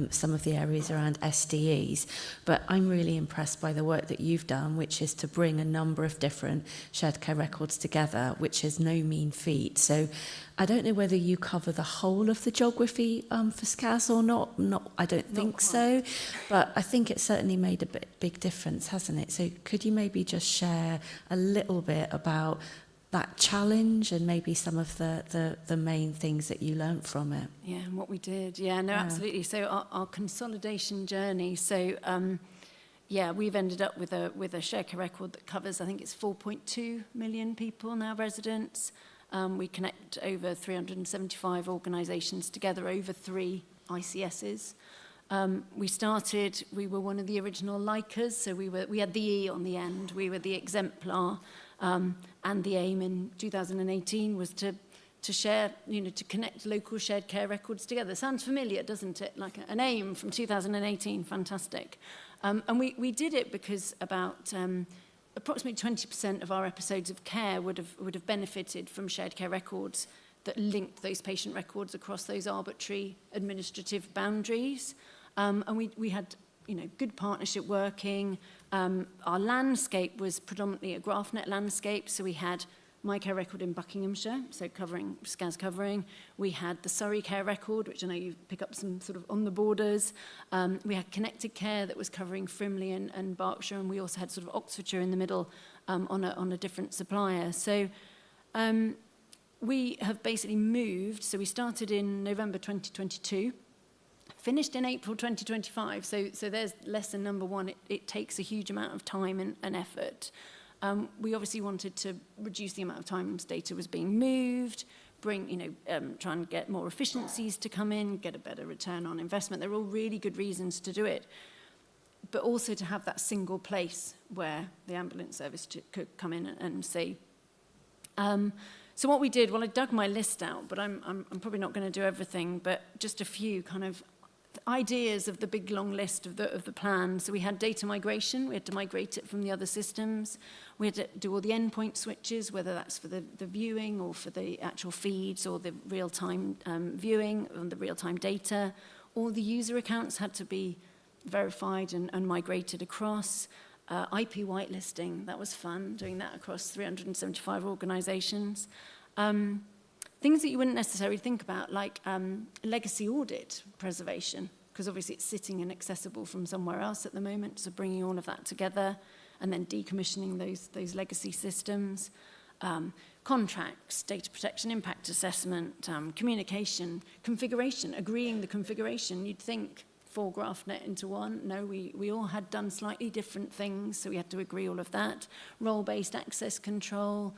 some of the areas around SDEs. But I'm really impressed by the work that you've done, which is to bring a number of different shared care records together, which is no mean feat. So I don't know whether you cover the whole of the geography for SCAS or not. I don't think so, but I think it certainly made a big difference, hasn't it? So could you maybe just share a little bit about that challenge and maybe some of the main things that you learnt from it. Yeah, and what we did. Yeah, no, absolutely. So our consolidation journey. So yeah, we've ended up with a shared care record that covers, I think it's 4.2 million people now, residents. We connect over 375 organisations together over 3 ICSs. We were one of the original Likers, so we had the E on the end. We were the exemplar, and the aim in 2018 was to share, to connect local shared care records together. Sounds familiar, doesn't it? Like an aim from 2018, fantastic. And we did it because about approximately 20% of our episodes of care would have benefited from shared care records that linked those patient records across those arbitrary administrative boundaries. And we had good partnership working. Our landscape was predominantly a GraphNet landscape, so we had my care record in Buckinghamshire, so covering SCAS covering. We had the Surrey care record, which I know you pick up some sort of on the borders. We had Connected Care that was covering Frimley and Berkshire, and we also had sort of Oxfordshire in the middle on a different supplier. So we have basically moved. So we started in November 2022. Finished in April 2025, so there's lesson number one. It takes a huge amount of time and effort. We obviously wanted to reduce the amount of times data was being moved, try and get more efficiencies to come in, get a better return on investment. They're all really good reasons to do it, but also to have that single place where the ambulance service could come in and see. So what we did, well, I dug my list out, but I'm probably not going to do everything, but just a few kind of ideas of the big long list of the plan. So we had data migration. We had to migrate it from the other systems. We had to do all the endpoint switches, whether that's for the viewing or for the actual feeds or the real-time viewing and the real-time data. All the user accounts had to be verified and migrated across. IP whitelisting, that was fun, doing that across 375 organizations. Things that you wouldn't necessarily think about, like legacy audit preservation, because obviously it's sitting inaccessible from somewhere else at the moment, so bringing all of that together and then decommissioning those legacy systems. Contracts, data protection impact assessment, communication, configuration, agreeing the configuration. You'd think 4 GraphNet into 1. No, we all had done slightly different things, so we had to agree all of that. Role-based access control,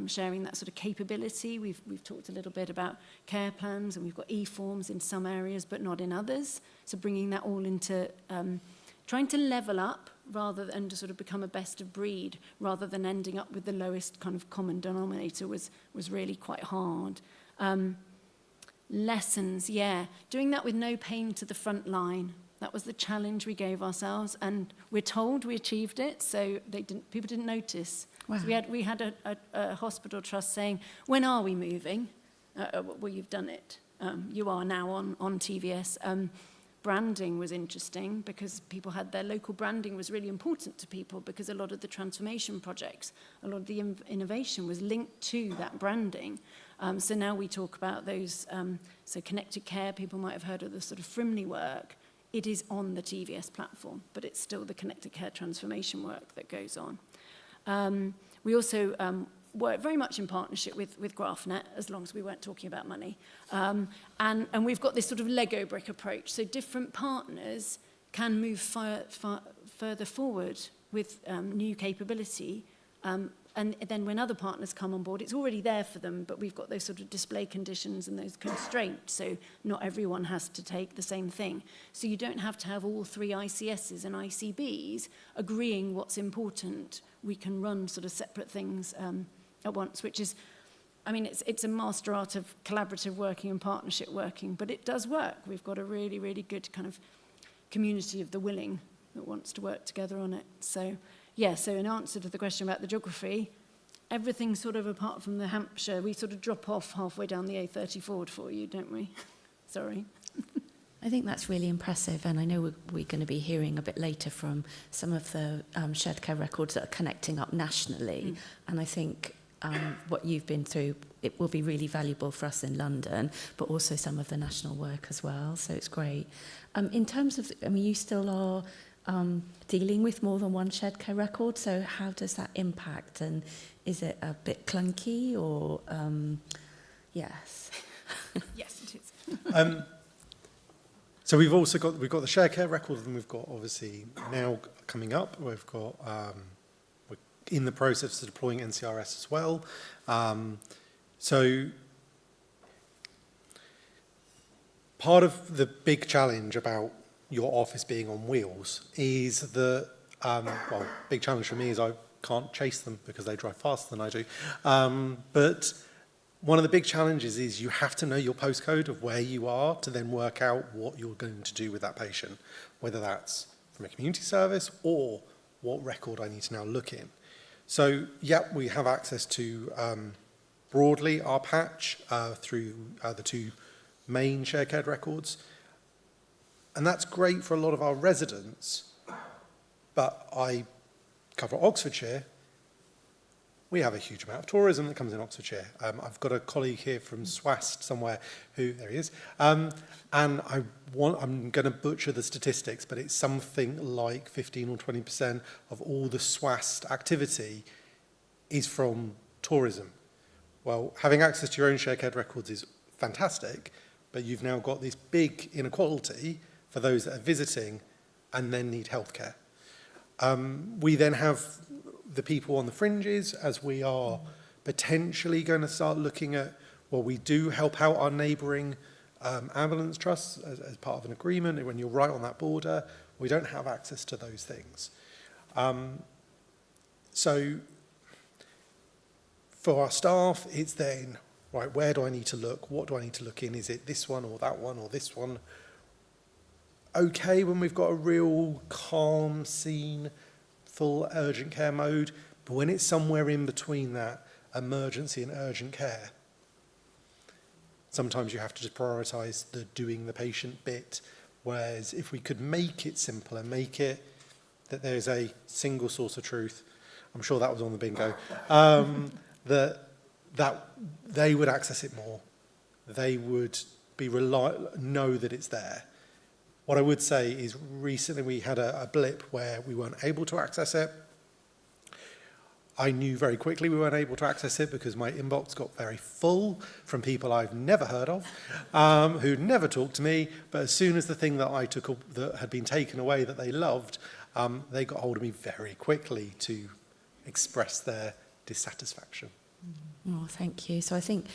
sharing that sort of capability. We've talked a little bit about care plans, and we've got e-forms in some areas, but not in others. So bringing that all into trying to level up rather than to sort of become a best of breed, rather than ending up with the lowest kind of common denominator was really quite hard. Lessons, yeah. Doing that with no pain to the front line. That was the challenge we gave ourselves, and we're told we achieved it, so people didn't notice. Wow. So we had a hospital trust saying, when are we moving? Well, you've done it. You are now on TVS. Branding was interesting because people had their local branding was really important to people because a lot of the transformation projects, a lot of the innovation was linked to that branding. So now we talk about those, so Connected Care, people might have heard of the sort of Frimley work. It is on the TVS platform, but it's still the Connected Care transformation work that goes on. We also work very much in partnership with GraphNet, as long as we weren't talking about money. And we've got this sort of Lego brick approach. So different partners can move further forward with new capability. And then when other partners come on board, it's already there for them, but we've got those sort of display conditions and those constraints, so not everyone has to take the same thing. So you don't have to have all 3 ICSs and ICBs agreeing what's important. We can run sort of separate things at once, which is, I mean, it's a master art of collaborative working and partnership working, but it does work. We've got a really, really good kind of community of the willing that wants to work together on it. So, yeah, so in answer to the question about the geography, everything sort of apart from the Hampshire, we sort of drop off halfway down the A30 Forde for you, don't we? Sorry. I think that's really impressive, and I know we're going to be hearing a bit later from some of the shared care records that are connecting up nationally, and I think what you've been through, it will be really valuable for us in London, but also some of the national work as well, so it's great. In terms of, I mean, you still are dealing with more than one shared care record. So how does that impact, and is it a bit clunky or yes? Yes, it is. So we've got the share care record, and we've got obviously now coming up. We've got we're in the process of deploying NCRS as well. So part of the big challenge about your office being on wheels is that well, big challenge for me is I can't chase them because they drive faster than I do. But one of the big challenges is you have to know your postcode of where you are to then work out what you're going to do with that patient, whether that's from a community service or what record I need to now look in. So, yeah, we have access to broadly our patch through the two main shared care records. And that's great for a lot of our residents, but I cover Oxfordshire. We have a huge amount of tourism that comes in Oxfordshire. I've got a colleague here from Swast somewhere who, there he is, and I'm going to butcher the statistics, but it's something like 15 or 20% of all the Swast activity is from tourism. Well, having access to your own share care records is fantastic, but you've now got this big inequality for those that are visiting and then need healthcare. We then have the people on the fringes, as we are potentially going to start looking at, well, we do help out our neighbouring ambulance trusts as part of an agreement. And when you're right on that border, we don't have access to those things. So for our staff, it's then, right, where do I need to look? What do I need to look in? Is it this one or that one or this one? Okay, when we've got a real calm scene, full urgent care mode, but when it's somewhere in between that emergency and urgent care, sometimes you have to just prioritise the doing the patient bit, whereas if we could make it simpler, make it that there's a single source of truth, I'm sure that was on the bingo, that they would access it more, they would be know that it's there. What I would say is recently we had a blip where we weren't able to access it. I knew very quickly we weren't able to access it because my inbox got very full from people I've never heard of, who'd never talked to me, but as soon as the thing that I took that had been taken away that they loved, they got hold of me very quickly to express their dissatisfaction. Oh, thank you. So I think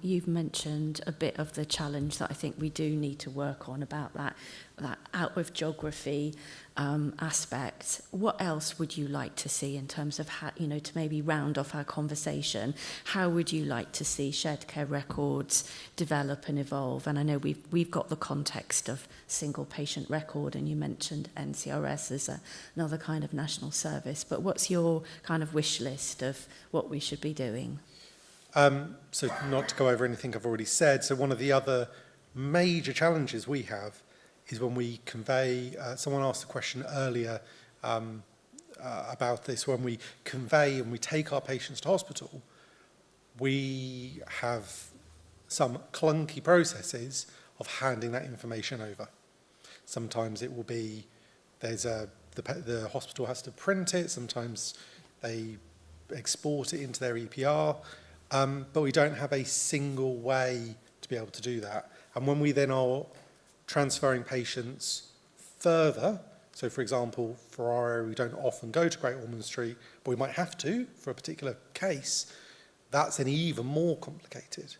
you've mentioned a bit of the challenge that I think we do need to work on about that out of geography aspect. What else would you like to see in terms of how, you know, to maybe round off our conversation? How would you like to see shared care records develop and evolve? And I know we've got the context of single patient record, and you mentioned NCRS as another kind of national service. But what's your kind of wish list of what we should be doing? So not to go over anything I've already said, so one of the other major challenges we have is when we convey, someone asked a question earlier about this, when we convey and we take our patients to hospital, we have some clunky processes of handing that information over. Sometimes it will be, the hospital has to print it, sometimes they export it into their EPR, but we don't have a single way to be able to do that. And when we then are transferring patients further, so for example, for our area, we don't often go to Great Ormond Street, but we might have to for a particular case, that's an even more complicated.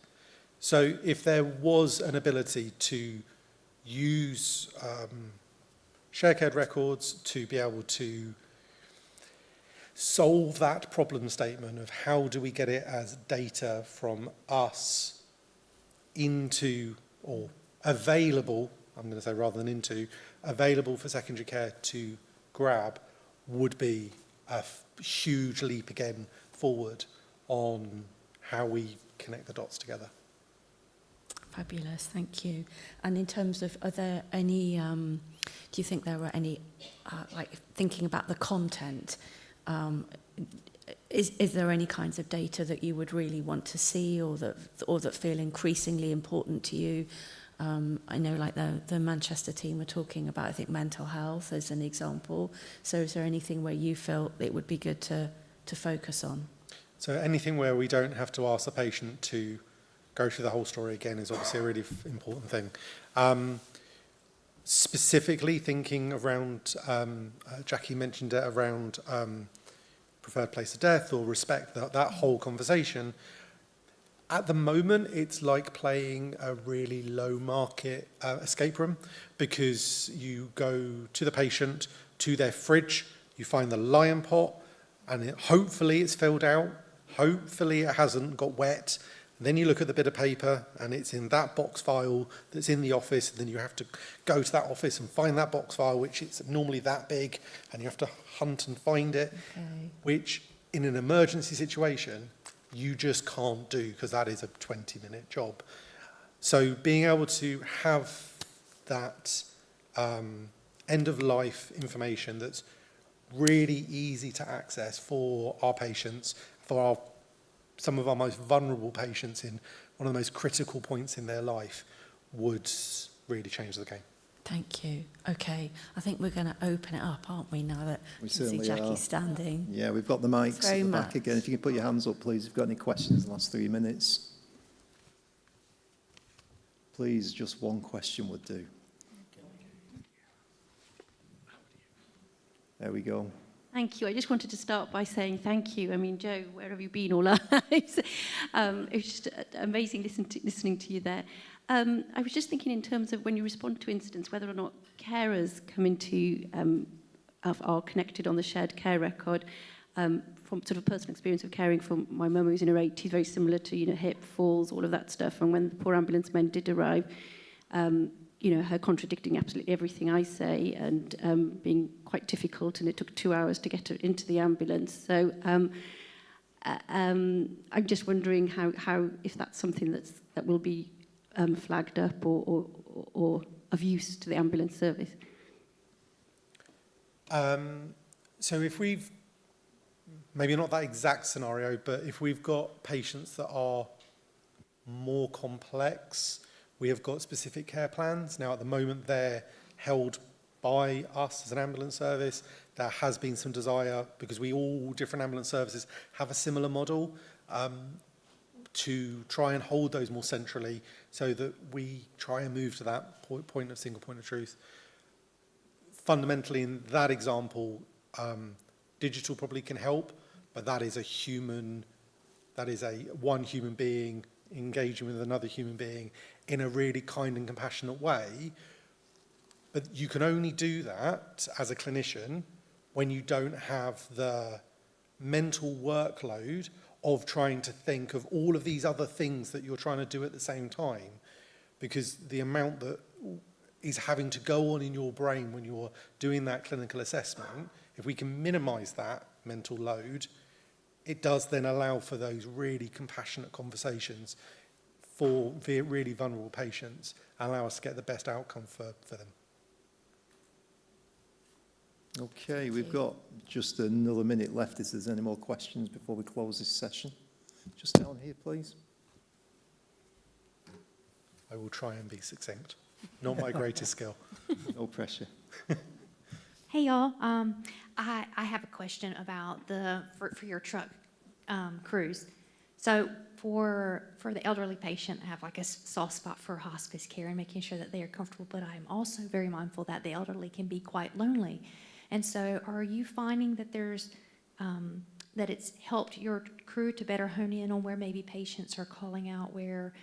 So if there was an ability to use share care records to be able to solve that problem statement of how do we get it as data from us into, or available, I'm going to say rather than into, available for secondary care to grab, would be a huge leap again forward on how we connect the dots together. Fabulous, thank you. And in terms of, are there any, do you think there were any, like thinking about the content, is there any kinds of data that you would really want to see or that feel increasingly important to you I know like the Manchester team were talking about, I think, mental health as an example. So is there anything where you felt it would be good to focus on? So anything where we don't have to ask the patient to go through the whole story again is obviously a really important thing. Specifically thinking around, Jacqui mentioned it around preferred place of death or respect, that whole conversation. At the moment, it's like playing a really low market escape room, because you go to the patient, to their fridge, you find the lion pot, and hopefully it's filled out, hopefully it hasn't got wet. Then you look at the bit of paper and it's in that box file that's in the office, and then you have to go to that office and find that box file, which is normally that big, and you have to hunt and find it, which in an emergency situation you just can't do, because that is a 20-minute job. So being able to have that end-of-life information that's really easy to access for our patients, for some of our most vulnerable patients in one of the most critical points in their life, would really change the game. Thank you. Okay, I think we're going to open it up, aren't we, now that We we can see certainly Jacqui are. standing? Yeah, we've got the mics Very at the back much. again. If you can put your hands up, please, if you've got any questions in the last 3 minutes. Please, just one question would do. There we go. Thank you. I just wanted to start by saying thank you. I mean, Joe, where have you been all our lives? It was just amazing listening to you there. I was just thinking in terms of when you respond to incidents, whether or not carers come into, are connected on the shared care record, from sort of personal experience of caring for my mum who's in her 80s, very similar to, hip falls, all of that stuff. And when the poor ambulance men did arrive, her contradicting absolutely everything I say, and being quite difficult, and it took 2 hours to get her into the ambulance. So I'm just wondering how if that's something that will be flagged up or of use to the ambulance service. So if we've, maybe not that exact scenario, but if we've got patients that are more complex, we have got specific care plans. Now, at the moment, they're held by us as an ambulance service. There has been some desire, because all different ambulance services have a similar model, to try and hold those more centrally, so that we try and move to that single point of truth. Fundamentally, in that example, digital probably can help, but that is one human being engaging with another human being in a really kind and compassionate way. But you can only do that as a clinician when you don't have the mental workload of trying to think of all of these other things that you're trying to do at the same time, because the amount that is having to go on in your brain when you're doing that clinical assessment, if we can minimize that mental load, it does then allow for those really compassionate conversations for really vulnerable patients, and allow us to get the best outcome for them. Okay, we've got just another minute left if there's any more questions before we close this session. Just down here, please. I will try and be succinct. Not my greatest skill. No pressure. Hey, y'all. I have a question about for your truck crews. So for the elderly patient, I have like a soft spot for hospice care and making sure that they are comfortable, but I'm also very mindful that the elderly can be quite lonely. And so are you finding that there's that it's helped your crew to better hone in on where maybe patients are calling out, where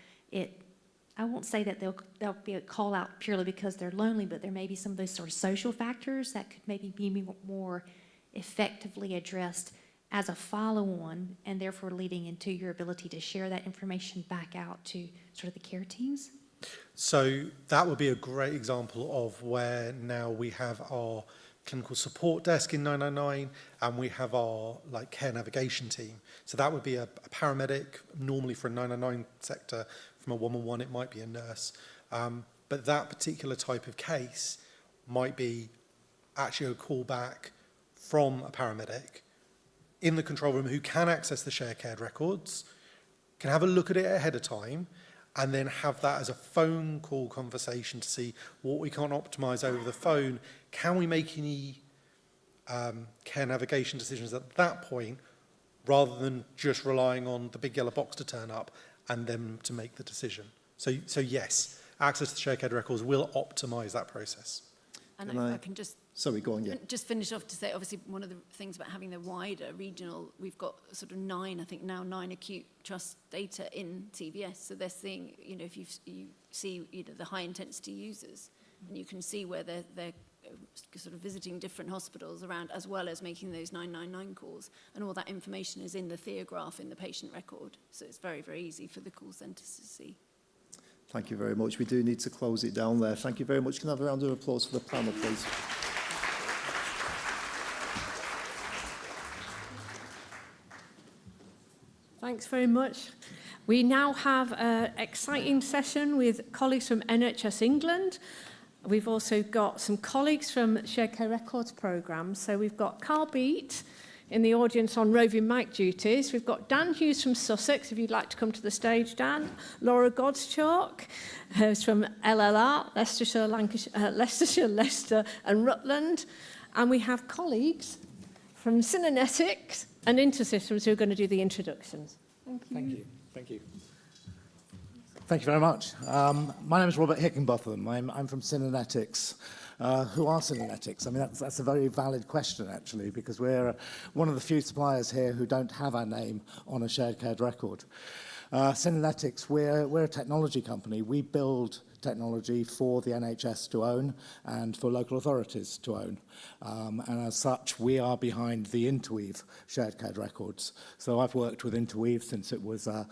I won't say that they'll be a call out purely because they're lonely, but there may be some of those sort of social factors that could maybe be more effectively addressed as a follow-on, and therefore leading into your ability to share that information back out to sort of the care teams? So that would be a great example of where now we have our clinical support desk in 999, and we have our care navigation team. So that would be a paramedic, normally for a 999 sector. From a 111, it might be a nurse. But that particular type of case might be actually a call back from a paramedic in the control room who can access the shared care records, can have a look at it ahead of time, and then have that as a phone call conversation to see what we can optimise over the phone. Can we make any care navigation decisions at that point, rather than just relying on the big yellow box to turn up and them to make the decision? So yes, access to shared care records will optimise that process. And if I can just go on, yeah. Just finish off to say, obviously, one of the things about having the wider regional, we've got sort of 9 acute trust data in TVS. So they're seeing, you know, if you see, you know, the high intensity users, and you can see where they're sort of visiting different hospitals around, as well as making those 999 calls. And all that information is in the theograph in the patient record. So it's very, very easy for the call centres to see. Thank you very much. We do need to close it down there. Thank you very much. Can I have a round of applause for the panel, please? Thanks very much. We now have an exciting session with colleagues from NHS England. We've also got some colleagues from Shared Care Records programme. So we've got Beet in the audience on roving mic duties. We've got Dan Hughes from Sussex, if you'd like to come to the stage, Dan. Laura Godtschalk, who's from LLR, Leicestershire, Leicestershire, Leicester and Rutland. And we have colleagues from Synonetics and Intersystems who are going to do the introductions. Thank you. Thank you. Thank you. Thank you very much. My name is Robert Hickenbotham. I'm from Synonetics. Who are Synonetics? I mean, that's a very valid question, actually, because we're one of the few suppliers here who don't have our name on a shared care record. Synonetics, we're a technology company. We build technology for the NHS to own and for local authorities to own. And as such, we are behind the Interweave shared care records. So I've worked with Interweave since it was a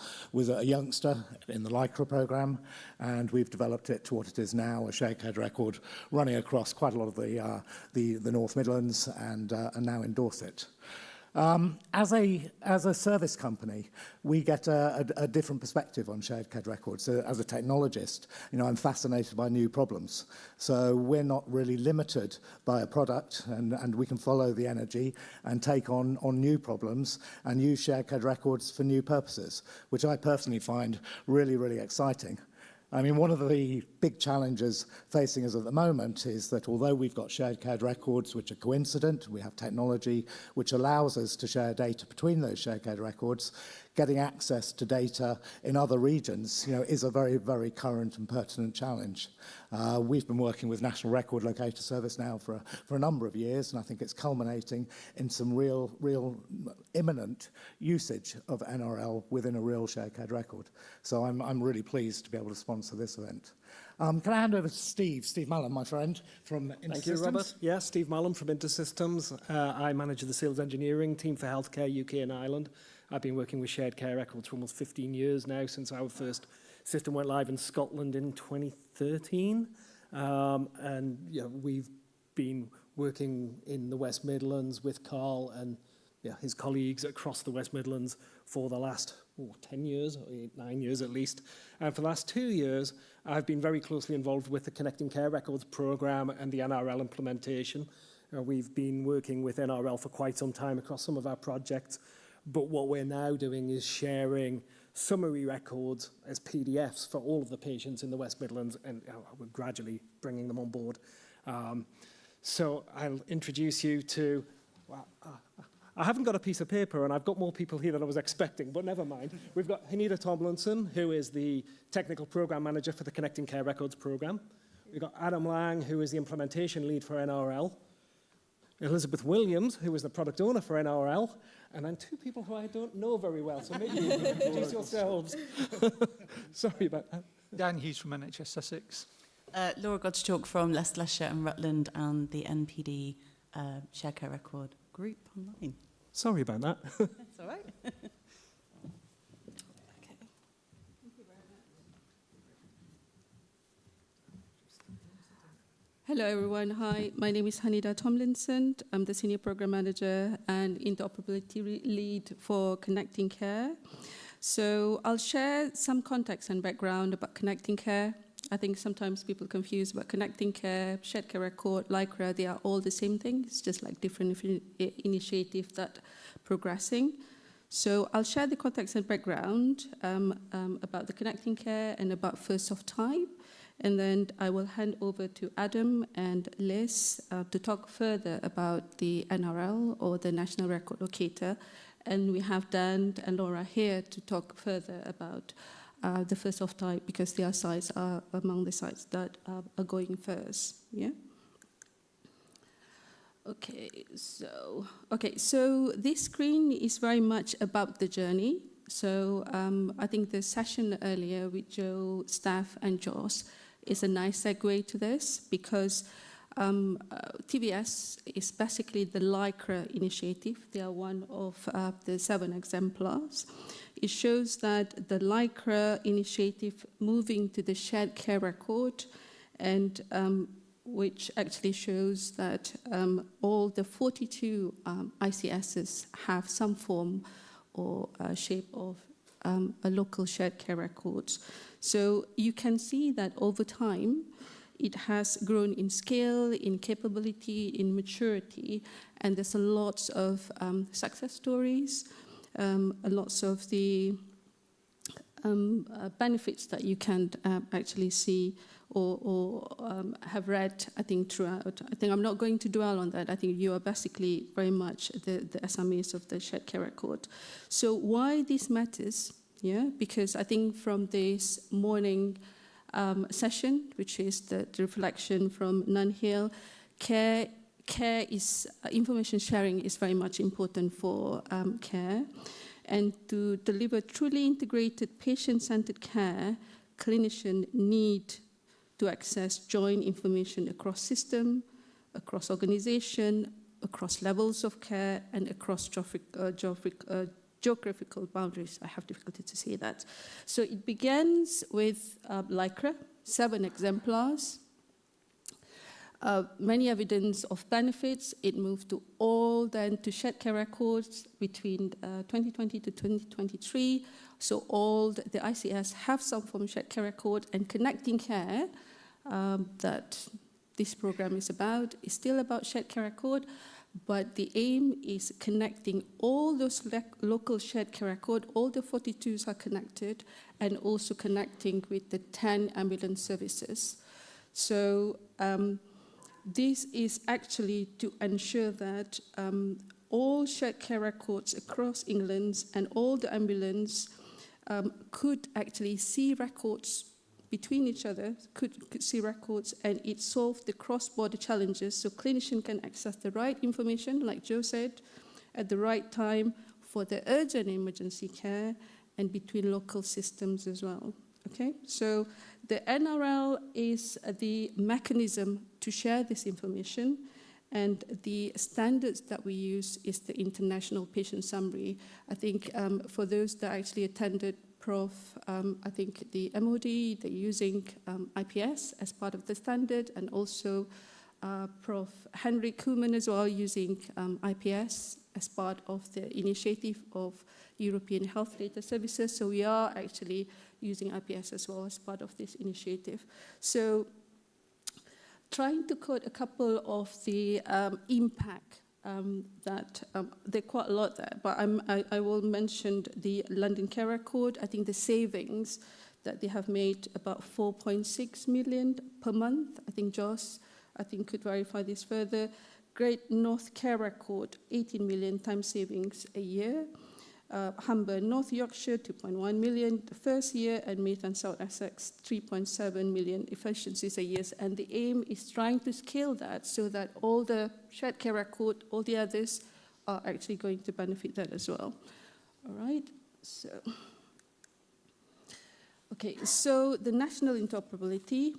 youngster in the LICRA programme, and we've developed it to what it is now, a shared care record running across quite a lot of the North Midlands and now in Dorset. As a service company, we get a different perspective on shared care records. So as a technologist, you know, I'm fascinated by new problems. So we're not really limited by a product, and we can follow the energy and take on new problems and use shared care records for new purposes, which I personally find really, really exciting. I mean, one of the big challenges facing us at the moment is that although we've got shared care records which are coincident, we have technology which allows us to share data between those shared care records, getting access to data in other regions, you know, is a very, very current and pertinent challenge. We've been working with National Record Locator Service now for a number of years, and I think it's culminating in some real imminent usage of NRL within a real shared care record. So I'm really pleased to be able to sponsor this event. Can I hand over to Steve Mallon, my friend, from Intersystems? Thank you, Robert. Yeah, Steve Mallon from Intersystems. I manage the sales engineering team for healthcare UK and Ireland. I've been working with shared care records for almost 15 years now, since our first system went live in Scotland in 2013. And you know, we've been working in the West Midlands with Carl and his colleagues across the West Midlands for the last 10 years, or 9 years at least. And for the last 2 years, I've been very closely involved with the Connecting Care Records programme and the NRL implementation. We've been working with NRL for quite some time across some of our projects, but what we're now doing is sharing summary records as PDFs for all of the patients in the West Midlands, and we're gradually bringing them on board. So I'll introduce you to... I haven't got a piece of paper, and I've got more people here than I was expecting, but never mind. We've got Hanida Tomlinson, who is the Technical Programme Manager for the Connecting Care Records Programme. We've got Adam Laing, who is the Implementation Lead for NRL. Elizabeth Williams, who is the Product Owner for NRL. And then two people who I don't know very well, so maybe you can introduce yourselves. Sorry about that. Dan Hughes from NHS Sussex. Laura Godtschalk from Leicestershire and Rutland and the NPD Shared Care Record Group online. Sorry about that. That's all right. Hello everyone, hi, my name is Hanida Tomlinson. I'm the Senior Program Manager and Interoperability Lead for Connecting Care. So I'll share some context and background about Connecting Care. I think sometimes people confuse about Connecting Care, Shared Care Record, LICRA, they are all the same thing. It's just like different initiatives that are progressing. So I'll share the context and background about the connecting care and about first of type. And then I will hand over to Adam and Liz to talk further about the NRL, or the National Record Locator. And we have Dan and Laura here to talk further about the first of type, because their sites are among the sites that are going first. Yeah. So this screen is very much about the journey. So I think the session earlier with Joe, Steph, and Joss is a nice segue to this, because TVS is basically the LICRA initiative. They are one of the 7 exemplars. It shows that the LICRA initiative moving to the shared care record, and which actually shows that all the 42 ICSs have some form or shape of a local shared care records. So you can see that over time, it has grown in scale, in capability, in maturity, and there's a lot of success stories, lots of the benefits that you can actually see or have read, I think, throughout. I think I'm not going to dwell on that. I think you are basically very much the SMEs of the shared care record. So why this matters? Yeah, because I think from this morning session, which is the reflection from Nunhill, care is, information sharing is very much important for care. And to deliver truly integrated patient-centered care, clinicians need to access joint information across system, across organization, across levels of care, and across geographical boundaries. I have difficulty to say that. So it begins with LICRA, 7 exemplars, many evidence of benefits. It moved to all then to shared care records between 2020 to 2023. So all the ICS have some form of shared care record, and connecting care that this program is about is still about shared care record, but the aim is connecting all those local shared care record, all the 42s are connected, and also connecting with the 10 ambulance services. So this is actually to ensure that all shared care records across England and all the ambulance could actually see records between each other, could see records, and it solved the cross-border challenges so clinicians can access the right information, like Joe said, at the right time for the urgent emergency care and between local systems as well. Okay, so the NRL is the mechanism to share this information, and the standards that we use is the International Patient Summary. I think for those that actually attended Prof, I think the MOD, they're using IPS as part of the standard, and also Prof Henrique as well, using IPS as part of the initiative of European Health Data Services. So we are actually using IPS as well as part of this initiative. So trying to quote a couple of the impact that there are quite a lot there, but I will mention the London Care Record. I think the savings that they have made about 4.6 million per month. I think Joss, could verify this further. Great North Care Record, 18 million time savings a year. Humber, North Yorkshire, 2.1 million the first year, and Meath and South Essex, 3.7 million efficiencies a year. And the aim is trying to scale that so that all the shared care record, all the others, are actually going to benefit that as well. All right, so the national interoperability.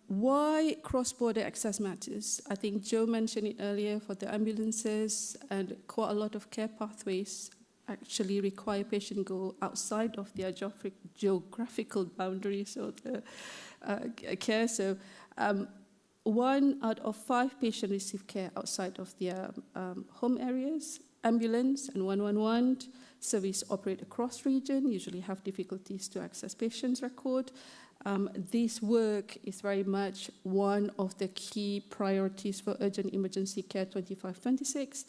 Why cross-border access matters? I think Joe mentioned it earlier for the ambulances, and quite a lot of care pathways actually require patients go outside of their geographical boundaries of the care. So 1 out of 5 patients receive care outside of their home areas. Ambulance and 111 service operate across region, usually have difficulties to access patients' record. This work is very much one of the key priorities for urgent emergency care 25-26,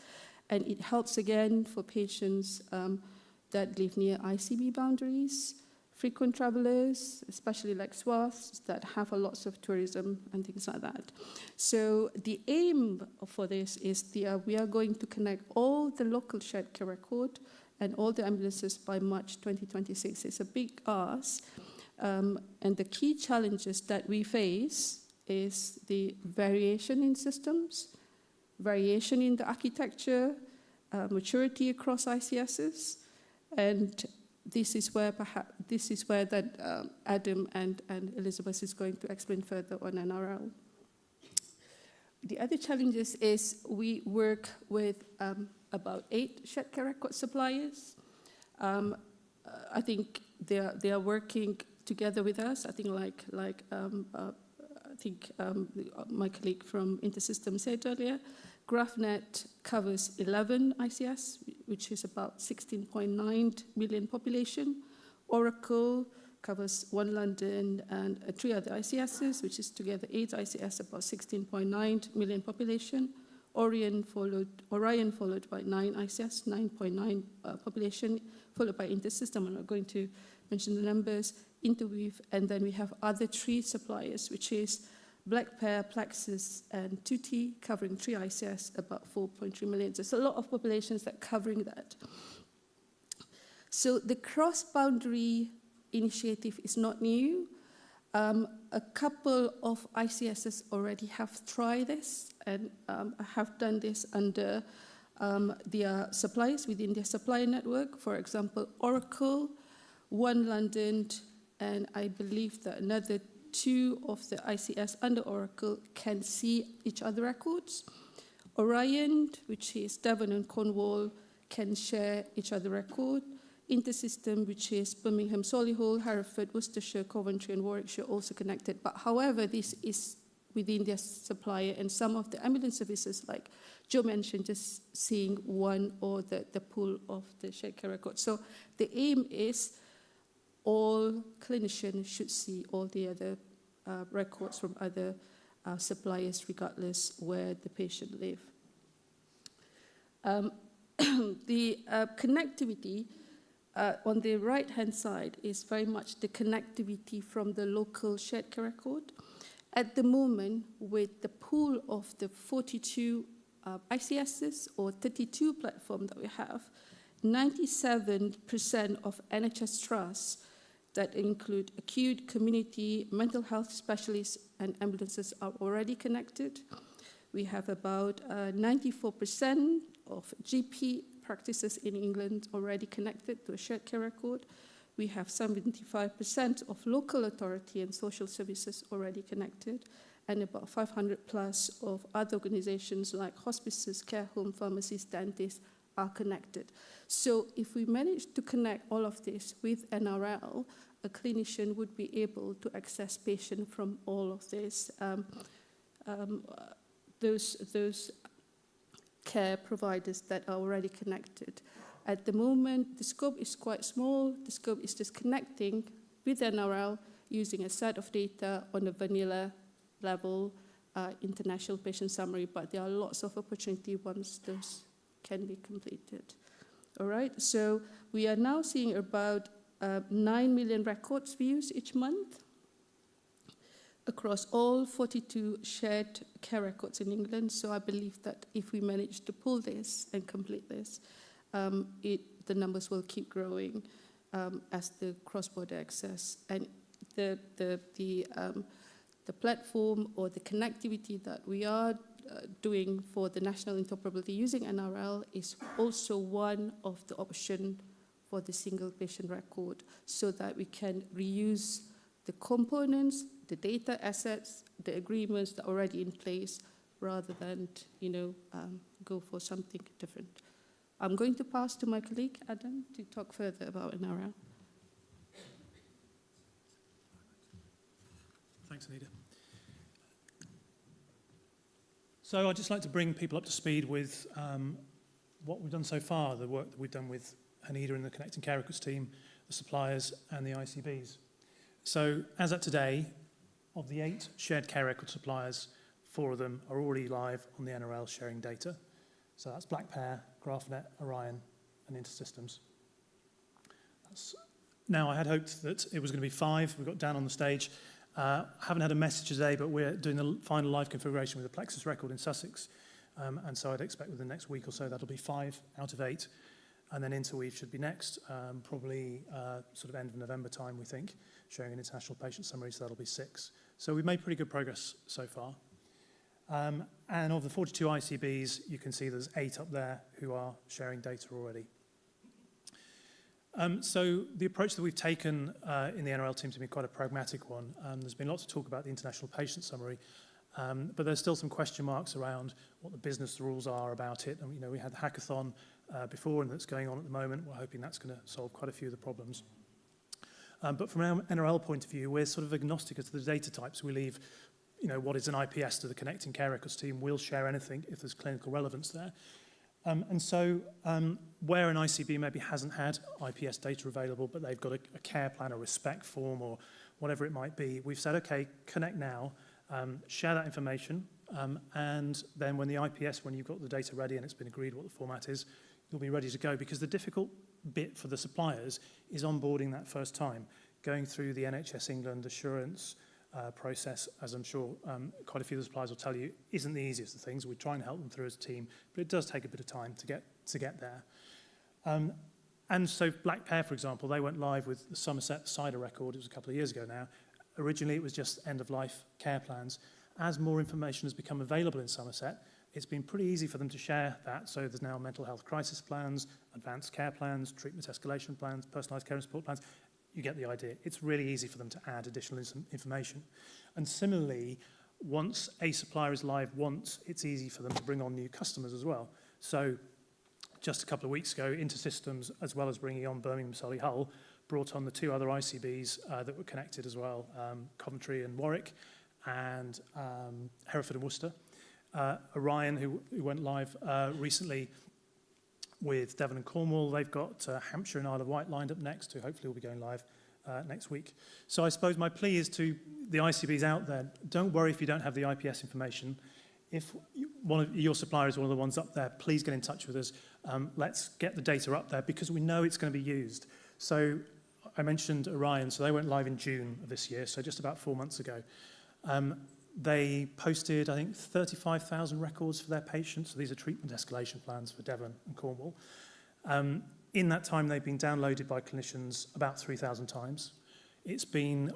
And it helps again for patients that live near ICB boundaries, frequent travelers, especially like swaths that have a lots of tourism and things like that. So the aim for this is we are going to connect all the local shared care record and all the ambulances by March 2026. It's a big ask. And the key challenges that we face is the variation in systems, variation in the architecture, maturity across ICSs, and this is where that Adam and Elizabeth is going to explain further on NRL. The other challenges is we work with about 8 shared care record suppliers. I think they are working together with us. I think my colleague from Intersystem said earlier, GraphNet covers 11 ICS, which is about 16.9 million population. Oracle covers 1 London and 3 other ICSs, which is together 8 ICS, about 16.9 million population. Orion followed by 9 ICS, 9.9 population, followed by Intersystem. I'm not going to mention the numbers. Interweave, and then we have other 3 suppliers, which is Black Pear, Plexus, and Tutti, covering 3 ICS, about 4.3 million. There's a lot of populations that are covering that. So the cross-boundary initiative is not new. A couple of ICSs already have tried this and have done this under their suppliers within their supplier network. For example, Oracle, 1 London, and I believe that another 2 of the ICS under Oracle can see each other records. Orion, which is Devon and Cornwall, can share each other record. Intersystem, which is Birmingham, Solihull, Hereford, Worcestershire, Coventry, and Warwickshire, also connected. But however, this is within their supplier, and some of the ambulance services, like Joe mentioned, just seeing one or the pool of the shared care record. So the aim is all clinicians should see all the other records from other suppliers, regardless where the patient lives. The connectivity on the right-hand side is very much the connectivity from the local shared care record. At the moment, with the pool of the 42 ICSs or 32 platforms that we have, 97% of NHS trusts that include acute, community, mental health specialists, and ambulances are already connected. We have about 94% of GP practices in England already connected to a shared care record. We have 75% of local authority and social services already connected, and about 500 plus of other organizations like hospices, care home, pharmacies, dentists are connected. So if we manage to connect all of this with NRL, a clinician would be able to access patients from all of this, those care providers that are already connected. At the moment, the scope is quite small. The scope is just connecting with NRL using a set of data on a vanilla level, international patient summary, but there are lots of opportunity once those can be completed. All right, so we are now seeing about 9 million records views each month across all 42 shared care records in England. So I believe that if we manage to pull this and complete this, the numbers will keep growing as the cross-border access. And the platform or the connectivity that we are doing for the national interoperability using NRL is also one of the options for the single patient record, so that we can reuse the components, the data assets, the agreements that are already in place, rather than go for something different. I'm going to pass to my colleague Adam to talk further about NRL. Thanks, Hanida. So I'd just like to bring people up to speed with what we've done so far, the work that we've done with Hanida and the Connecting Care Records team, the suppliers, and the ICBs. So as at today, of the 8 shared care record suppliers, 4 of them are already live on the NRL sharing data. So that's Black Pear, GraphNet, Orion, and InterSystems. Now, I had hoped that it was going to be 5. We got down on the stage. Haven't had a message today, but we're doing the final live configuration with the Plexus record in Sussex. And so I'd expect within the next week or so, that'll be 5 out of 8. And then Interweave should be next, probably sort of end of November time, we think, showing an international patient summary, so that'll be 6. So we've made pretty good progress so far. And of the 42 ICBs, you can see there's 8 up there who are sharing data already. So the approach that we've taken in the NRL team has been quite a pragmatic one. There's been lots of talk about the international patient summary, but there's still some question marks around what the business rules are about it. And you know, we had the hackathon before, and that's going on at the moment. We're hoping that's going to solve quite a few of the problems. But from an NRL point of view, we're sort of agnostic as to the data types. We leave, you know, what is an IPS to the Connecting Care Records team. We'll share anything if there's clinical relevance there. And so where an ICB maybe hasn't had IPS data available, but they've got a care plan or respect form or whatever it might be, we've said, okay, connect now, share that information, and then when the IPS, when you've got the data ready and it's been agreed what the format is, you'll be ready to go. Because the difficult bit for the suppliers is onboarding that first time, going through the NHS England assurance process, as I'm sure quite a few of the suppliers will tell you, isn't the easiest of things. We try and help them through as a team, but it does take a bit of time to get there. And so Black Pear, for example, they went live with the Somerset cider record. It was a couple of years ago now. Originally, it was just end-of-life care plans. As more information has become available in Somerset, it's been pretty easy for them to share that. So there's now mental health crisis plans, advanced care plans, treatment escalation plans, personalised care and support plans. You get the idea. It's really easy for them to add additional information. And similarly, once a supplier is live once, it's easy for them to bring on new customers as well. So just a couple of weeks ago, InterSystems, as well as bringing on Birmingham, Surrey, Hull, brought on the 2 other ICBs that were connected as well, Coventry and Warwick, and Hereford and Worcester. Orion, who went live recently with Devon and Cornwall. They've got Hampshire and Isle of Wight lined up next, who hopefully will be going live next week. So I suppose my plea is to the ICBs out there, don't worry if you don't have the IPS information. If one of your supplier is one of the ones up there, please get in touch with us. Let's get the data up there because we know it's going to be used. So I mentioned Orion, so they went live in June of this year, so just about 4 months ago. They posted, I think, 35,000 records for their patients. So these are treatment escalation plans for Devon and Cornwall. In that time, they've been downloaded by clinicians about 3,000 times. It's been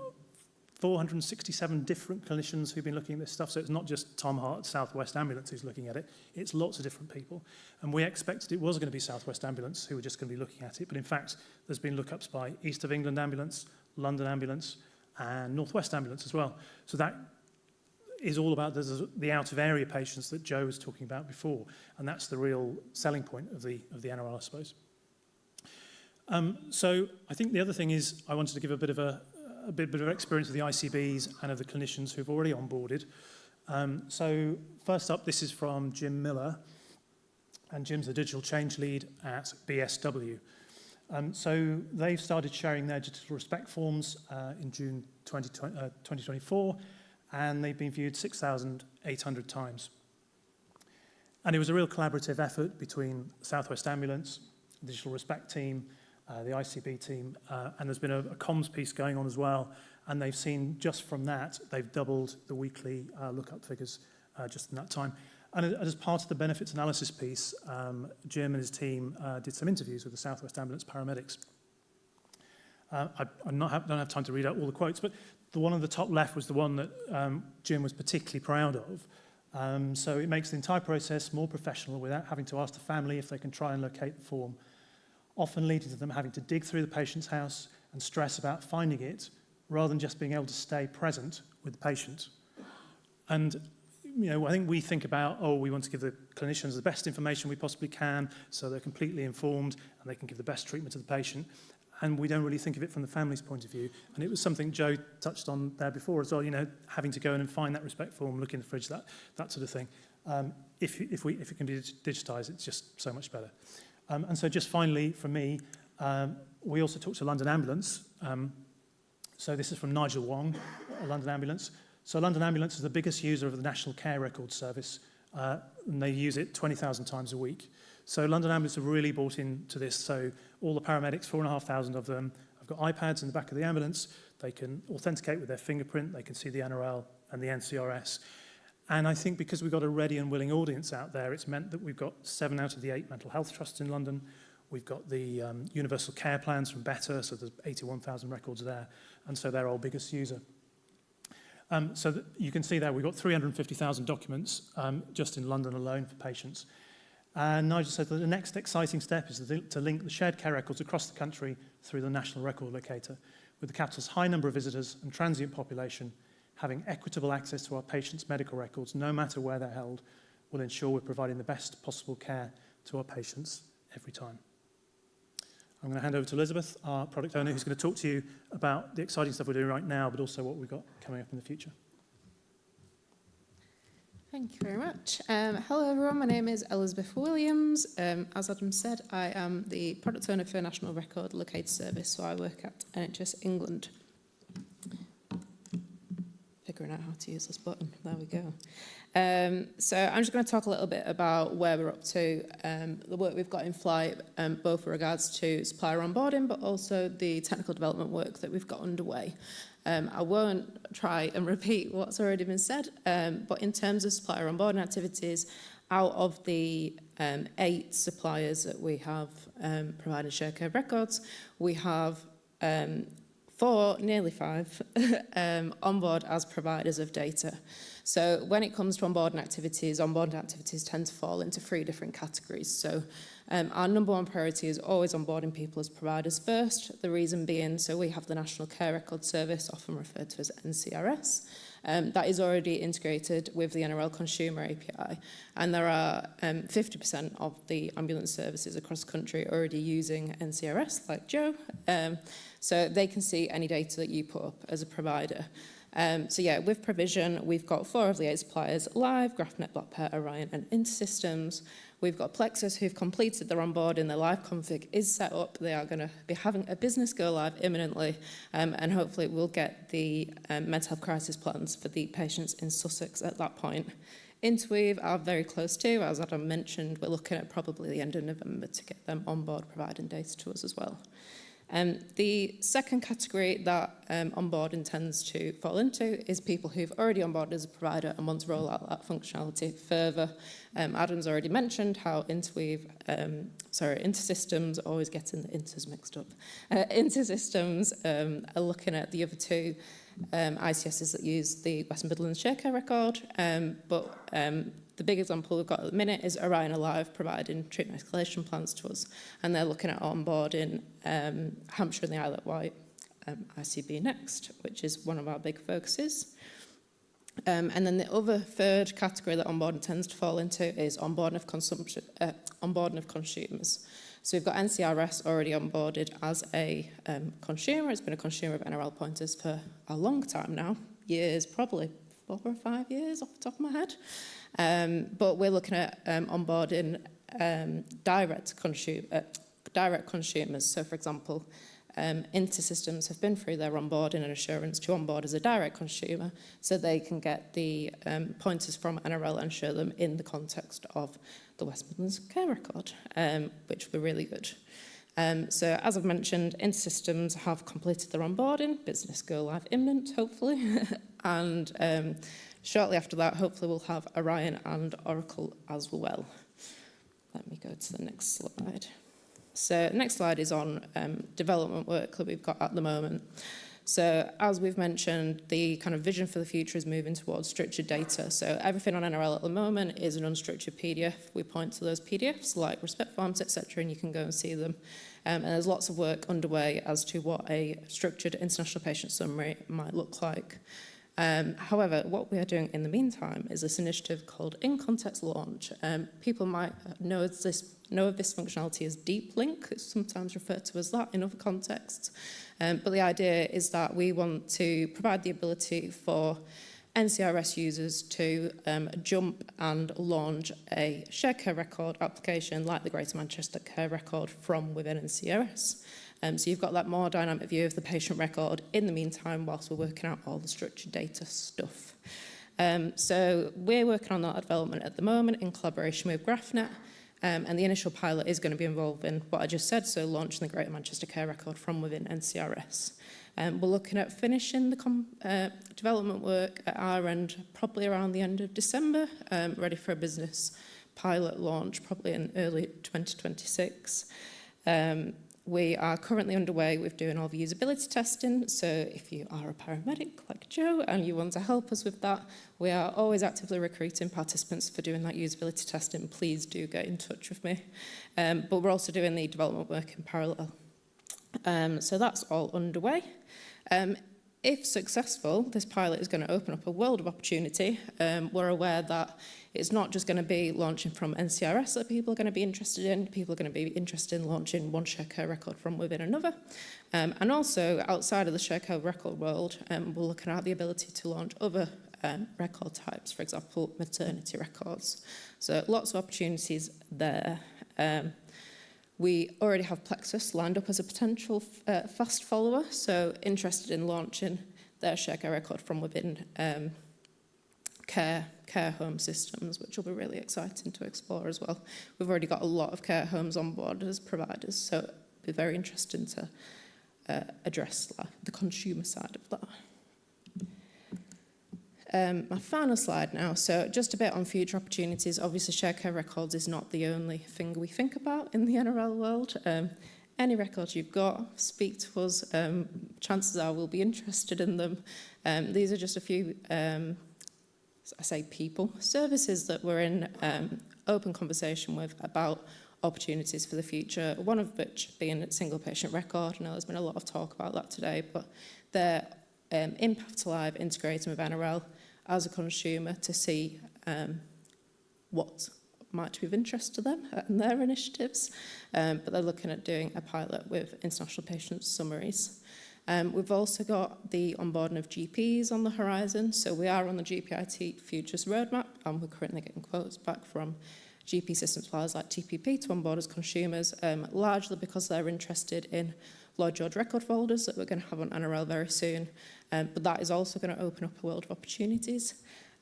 467 different clinicians who've been looking at this stuff. So it's not just Tom Hart, South West Ambulance, who's looking at it. It's lots of different people. And we expected it was going to be South West Ambulance who were just going to be looking at it. But in fact, there's been lookups by East of England Ambulance, London Ambulance, and North West Ambulance as well. So that is all about the out-of-area patients that Joe was talking about before. And that's the real selling point of the NRL, I suppose. So I think the other thing is I wanted to give a bit of experience of the ICBs and of the clinicians who've already onboarded. So first up, this is from Jim Miller. And Jim's the digital change lead at BSW. So they've started sharing their digital respect forms in June 2024. And they've been viewed 6,800 times. And it was a real collaborative effort between South West Ambulance, the Digital Respect team, the ICB team, and there's been a comms piece going on as well. And they've seen, just from that, they've doubled the weekly lookup figures just in that time. And as part of the benefits analysis piece, Jim and his team did some interviews with the South West Ambulance paramedics. I don't have time to read out all the quotes, but the one on the top left was the one that Jim was particularly proud of. So it makes the entire process more professional without having to ask the family if they can try and locate the form, often leading to them having to dig through the patient's house and stress about finding it, rather than just being able to stay present with the patient. And you know, I think we think about, we want to give the clinicians the best information we possibly can so they're completely informed and they can give the best treatment to the patient. And we don't really think of it from the family's point of view. And it was something Joe touched on there before as well, you know, having to go in and find that respect form, look in the fridge, that sort of thing. If it can be digitised, it's just so much better. And so just finally, from me, we also talked to London Ambulance. So this is from Nigel Wong, London Ambulance. So London Ambulance is the biggest user of the National Care Records Service and they use it 20,000 times a week. So London Ambulance have really bought into this. So all the paramedics, 4,500 of them, have got iPads in the back of the ambulance. They can authenticate with their fingerprint. They can see the NRL and the NCRS. And I think because we've got a ready and willing audience out there, it's meant that we've got 7 out of the 8 mental health trusts in London. We've got the universal care plans from Better, so there's 81,000 records there. And so they're our biggest user. So you can see there we've got 350,000 documents just in London alone for patients. And Nigel said that the next exciting step is to link the shared care records across the country through the National Record Locator, with the capital's high number of visitors and transient population having equitable access to our patients' medical records, no matter where they're held, will ensure we're providing the best possible care to our patients every time. I'm going to hand over to Elizabeth, our product owner, who's going to talk to you about the exciting stuff we're doing right now, but also what we've got coming up in the future. Thank you very much. Hello everyone, my name is Elizabeth Williams. As Adam said, I am the product owner for National Record Locator Service, so I work at NHS England. Figuring out how to use this button, there we go. So I'm just going to talk a little bit about where we're up to, the work we've got in flight, both with regards to supplier onboarding, but also the technical development work that we've got underway. I won't try and repeat what's already been said, but in terms of supplier onboarding activities, out of the 8 suppliers that we have provided shared care records, we have 4, nearly 5, on board as providers of data. So when it comes to onboarding activities tend to fall into 3 different categories. So our number 1 priority is always onboarding people as providers first. The reason being, so we have the National Care Record Service, often referred to as NCRS. That is already integrated with the NRL Consumer API. And there are 50% of the ambulance services across the country already using NCRS, like Joe. So they can see any data that you put up as a provider. So yeah, with provision, we've got 4 of the 8 suppliers live: GraphNet, Blackpear, Orion and InterSystems. We've got Plexus who've completed their onboarding, their live config is set up. They are going to be having a business go live imminently, and hopefully we'll get the mental health crisis plans for the patients in Sussex at that point. Interweave are very close to, as Adam mentioned, we're looking at probably the end of November to get them on board providing data to us as well. The second category that onboarding tends to fall into is people who've already onboarded as a provider and want to roll out that functionality further. Adam's already mentioned how InterSystems, always getting the inters mixed up. InterSystems are looking at the other 2 ICSs that use the West Midlands Shared Care Record, but the big example we've got at the minute is Orion Alive providing treatment escalation plans to us, and they're looking at onboarding Hampshire and the Isle of Wight ICB next, which is one of our big focuses. And then the other 3rd category that onboarding tends to fall into is onboarding of consumers. So we've got NCRS already onboarded as a consumer. It's been a consumer of NRL pointers for a long time now, years, probably 4 or 5 years off the top of my head. But we're looking at onboarding direct consumers. So, for example, InterSystems have been through their onboarding and assurance to onboard as a direct consumer, so they can get the pointers from NRL and show them in the context of the West Midlands Care Record, which will be really good. So, as I've mentioned, InterSystems have completed their onboarding, business go live imminent, hopefully, and shortly after that, hopefully we'll have Orion and Oracle as well. Let me go to the next slide. So next slide is on development work that we've got at the moment. So as we've mentioned, the kind of vision for the future is moving towards structured data. So everything on NRL at the moment is an unstructured PDF. We point to those PDFs like respect forms, etc., and you can go and see them. And there's lots of work underway as to what a structured international patient summary might look like. However, what we are doing in the meantime is this initiative called In Context Launch. People might know of this functionality as Deep Link. It's sometimes referred to as that in other contexts. But the idea is that we want to provide the ability for NCRS users to jump and launch a shared care record application like the Greater Manchester Care Record from within NCRS. So you've got that more dynamic view of the patient record in the meantime whilst we're working out all the structured data stuff. So we're working on that development at the moment in collaboration with GraphNet, and the initial pilot is going to be involving what I just said, so launching the Greater Manchester Care Record from within NCRS. We're looking at finishing the development work at our end probably around the end of December, ready for a business pilot launch probably in early 2026. We are currently underway with doing all the usability testing, so if you are a paramedic like Joe and you want to help us with that, we are always actively recruiting participants for doing that usability testing. Please do get in touch with me. But we're also doing the development work in parallel. So that's all underway. If successful, this pilot is going to open up a world of opportunity. We're aware that it's not just going to be launching from NCRS that people are going to be interested in. People are going to be interested in launching one shared care record from within another. And also, outside of the shared care record world, we're looking at the ability to launch other record types, for example, maternity records. So lots of opportunities there. We already have Plexus lined up as a potential fast follower, so interested in launching their shared care record from within care home systems, which will be really exciting to explore as well. We've already got a lot of care homes on board as providers, so it'll be very interesting to address the consumer side of that. My final slide now, so just a bit on future opportunities. Obviously, shared care records is not the only thing we think about in the NRL world. Any records you've got, speak to us. Chances are we'll be interested in them. These are just a few, services that we're in open conversation with about opportunities for the future, one of which being a single patient record. I know there's been a lot of talk about that today, but they're in Path to Live integrating with NRL as a consumer to see what might be of interest to them and their initiatives. But they're looking at doing a pilot with international patient summaries. We've also got the onboarding of GPs on the horizon. So we are on the GPIT Futures Roadmap, and we're currently getting quotes back from GP system suppliers like TPP to onboard as consumers, largely because they're interested in Lloyd George record folders that we're going to have on NRL very soon. But that is also going to open up a world of opportunities.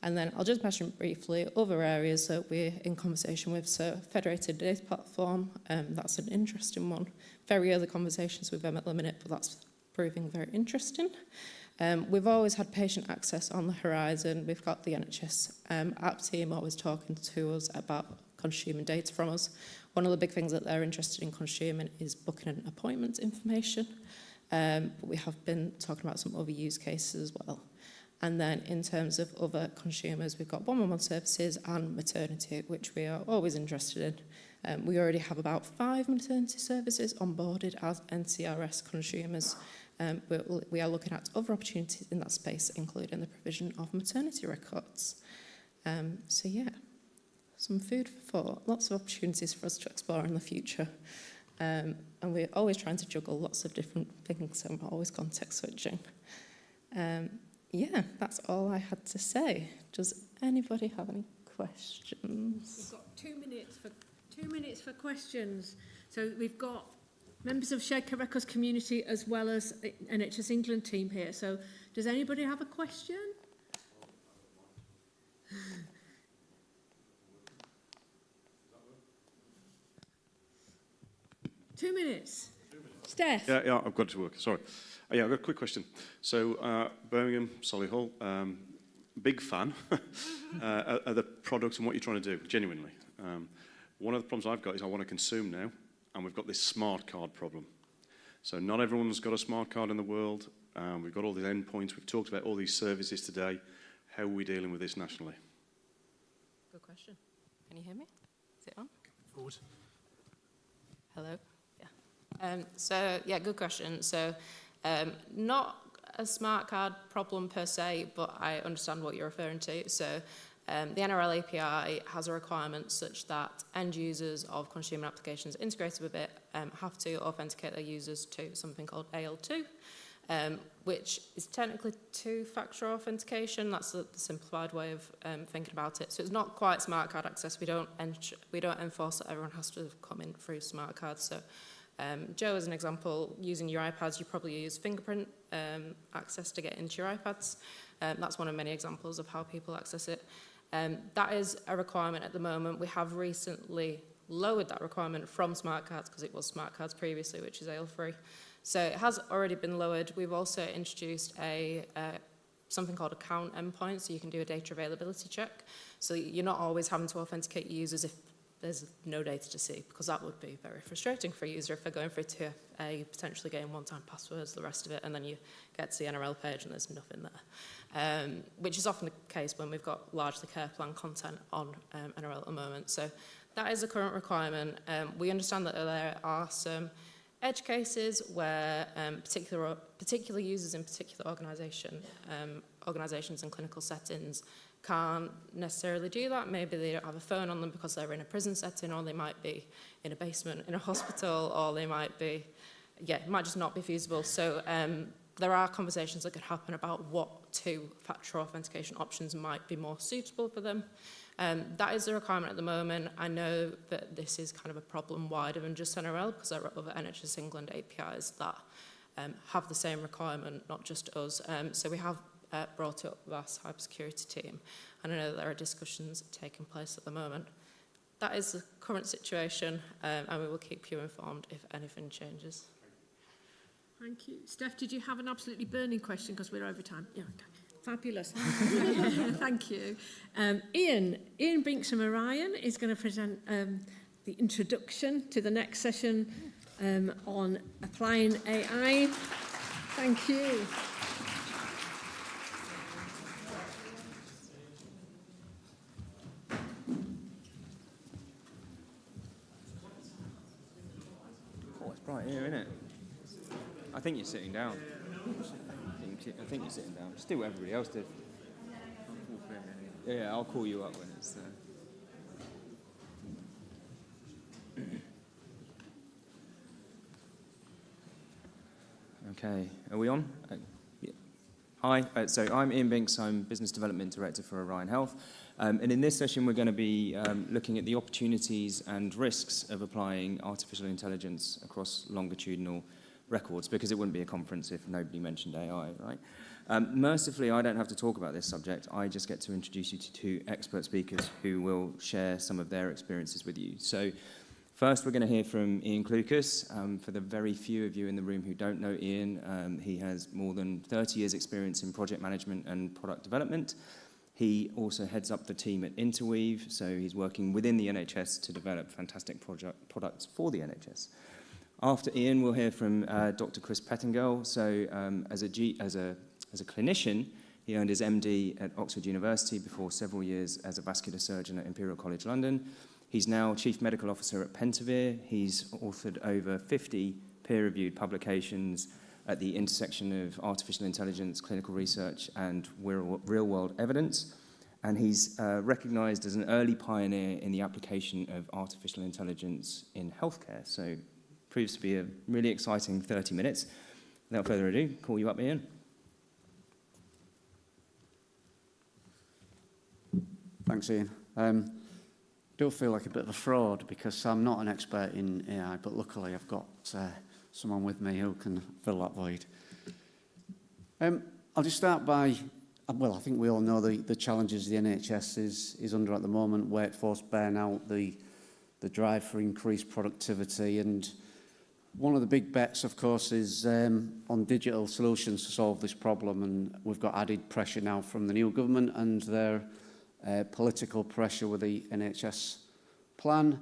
And then I'll just mention briefly other areas that we're in conversation with. So Federated Data Platform, that's an interesting one. Very early conversations with them at the minute, but that's proving very interesting. We've always had patient access on the horizon. We've got the NHS app team always talking to us about consuming data from us. One of the big things that they're interested in consuming is booking an appointment information. But we have been talking about some other use cases as well. And then in terms of other consumers, we've got 111 services and maternity, which we are always interested in. We already have about 5 maternity services onboarded as NCRS consumers. We are looking at other opportunities in that space, including the provision of maternity records. So yeah, some food for thought, lots of opportunities for us to explore in the future. And we're always trying to juggle lots of different things, so we're always context switching. Yeah, that's all I had to say. Does anybody have any questions? We've got 2 minutes for questions. So we've got members of Shared Care Records community as well as NHS England team here. So does anybody have a question? Two minutes. Steph. Yeah, I've got it to work. Sorry. Yeah, I've got a quick question. So, Birmingham, Solihull, big fan of the product and what you're trying to do, genuinely. One of the problems I've got is I want to consume now, and we've got this smart card problem. So not everyone's got a smart card in the world. We've got all these endpoints. We've talked about all these services today. How are we dealing with this nationally? Good question. Can you hear me? Is it on? Forward. Hello? Yeah. Good question. So not a smart card problem per se, but I understand what you're referring to. So the NRL API has a requirement such that end users of consumer applications integrated with it have to authenticate their users to something called AL2, which is technically two-factor authentication. That's the simplified way of thinking about it. So it's not quite smart card access. We don't enforce that everyone has to come in through smart cards. So Joe, as an example, using your iPads, you probably use fingerprint access to get into your iPads. That's one of many examples of how people access it. That is a requirement at the moment. We have recently lowered that requirement from smart cards, because it was smart cards previously, which is ale-free. So it has already been lowered. We've also introduced something called a count endpoint, so you can do a data availability check. So you're not always having to authenticate users if there's no data to see, because that would be very frustrating for a user if they're going through to potentially getting one-time passwords, the rest of it, and then you get to the NRL page and there's nothing there, which is often the case when we've got largely care plan content on NRL at the moment. So that is a current requirement. We understand that there are some edge cases where particular users in particular organisations and clinical settings can't necessarily do that. Maybe they don't have a phone on them because they're in a prison setting, or they might be in a basement in a hospital, or they might be, it might just not be feasible. So there are conversations that could happen about what two-factor authentication options might be more suitable for them. That is a requirement at the moment. I know that this is kind of a problem wider than just NRL, because there are other NHS England APIs that have the same requirement, not just us. So we have brought it up with our cybersecurity team, and I know that there are discussions taking place at the moment. That is the current situation, and we will keep you informed if anything changes. Thank you. Steph, did you have an absolutely burning question, because we're over time? Yeah, okay. Fabulous. Thank you. Ian Binks from Orion is going to present the introduction to the next session on applying AI. Thank you. Oh, it's bright here, isn't it? I think you're sitting down. I think you're sitting down. Just do what everybody else did. Yeah, I'll call you up when it's Okay, are we on? Yeah. Hi, so I'm Ian Binks. I'm Business Development Director for Orion Health. And in this session, we're going to be looking at the opportunities and risks of applying artificial intelligence across longitudinal records, because it wouldn't be a conference if nobody mentioned AI, right? Mercifully, I don't have to talk about this subject. I just get to introduce you to two expert speakers who will share some of their experiences with you. So first, we're going to hear from Ian Clucas. For the very few of you in the room who don't know Ian, he has more than 30 years' experience in project management and product development. He also heads up the team at Interweave, so he's working within the NHS to develop fantastic products for the NHS. After Ian, we'll hear from Dr. Chris Pettengell. So as a clinician, he earned his MD at Oxford University before several years as a vascular surgeon at Imperial College London. He's now Chief Medical Officer at Pentavere. He's authored over 50 peer-reviewed publications at the intersection of artificial intelligence, clinical research, and real-world evidence. And he's recognised as an early pioneer in the application of artificial intelligence in healthcare. So proves to be a really exciting 30 minutes. Without further ado, call you up, Ian. Thanks, Ian. Do feel like a bit of a fraud because I'm not an expert in AI, but luckily I've got someone with me who can fill that void. I'll just start by, well, I think we all know the challenges the NHS is under at the moment: workforce burnout, the drive for increased productivity, and one of the big bets, of course, is on digital solutions to solve this problem, and we've got added pressure now from the new government and their political pressure with the NHS plan.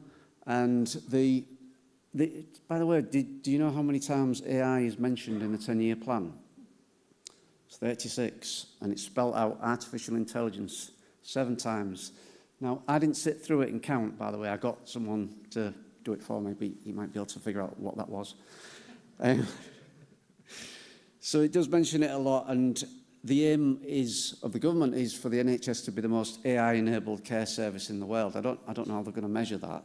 And by the way, do you know how many times AI is mentioned in the 10-year plan? It's 36, and it's spelled out artificial intelligence 7 times. Now, I didn't sit through it and count, by the way. I got someone to do it for me, but you might be able to figure out what that was. So it does mention it a lot, and the aim of the government is for the NHS to be the most AI-enabled care service in the world. I don't know how they're going to measure that.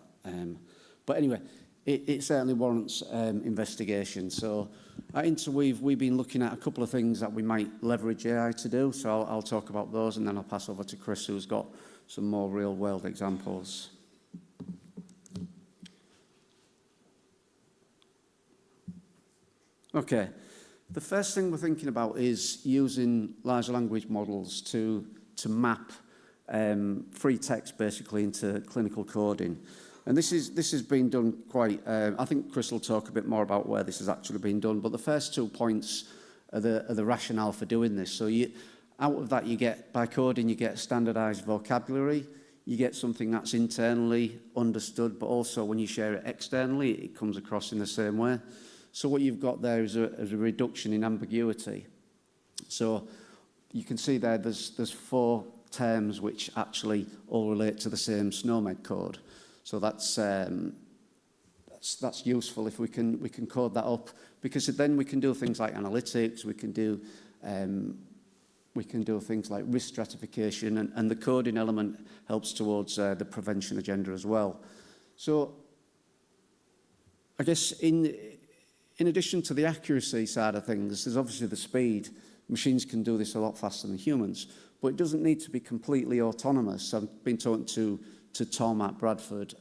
But anyway, it certainly warrants investigation. So at Interweave, we've been looking at a couple of things that we might leverage AI to do. So I'll talk about those, and then I'll pass over to Chris, who's got some more real-world examples. Okay. The first thing we're thinking about is using large language models to map free text basically into clinical coding. And this has been done quite, I think Chris will talk a bit more about where this has actually been done, but the first 2 points are the rationale for doing this. So out of that, you get, by coding, you get standardized vocabulary, you get something that's internally understood, but also when you share it externally, it comes across in the same way. So what you've got there is a reduction in ambiguity. So you can see there's 4 terms which actually all relate to the same SNOMED code. So that's useful if we can code that up, because then we can do things like analytics, we can do things like risk stratification, and the coding element helps towards the prevention agenda as well. So I guess in addition to the accuracy side of things, there's obviously the speed. Machines can do this a lot faster than humans, but it doesn't need to be completely autonomous. I've been talking to Tom at Bradford,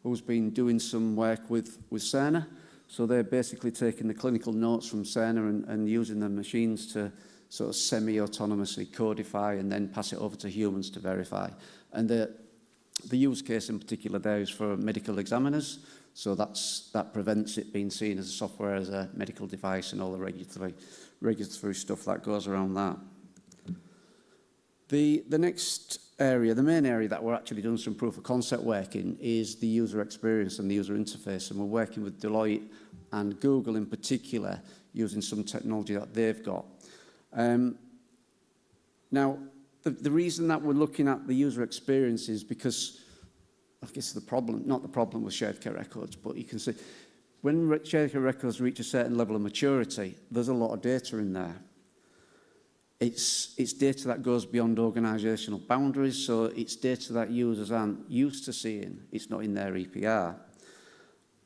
who's been doing some work with Cerner. So they're basically taking the clinical notes from Cerner and using the machines to sort of semi-autonomously codify and then pass it over to humans to verify. And the use case in particular there is for medical examiners. So that prevents it being seen as a software, as a medical device, and all the regulatory stuff that goes around that. The next area, the main area that we're actually doing some proof of concept work in, is the user experience and the user interface. And we're working with Deloitte and Google in particular, using some technology that they've got. Now, the reason that we're looking at the user experience is because, I guess not the problem with shared care records, but you can see when shared care records reach a certain level of maturity, there's a lot of data in there. It's data that goes beyond organisational boundaries, so it's data that users aren't used to seeing. It's not in their EPR.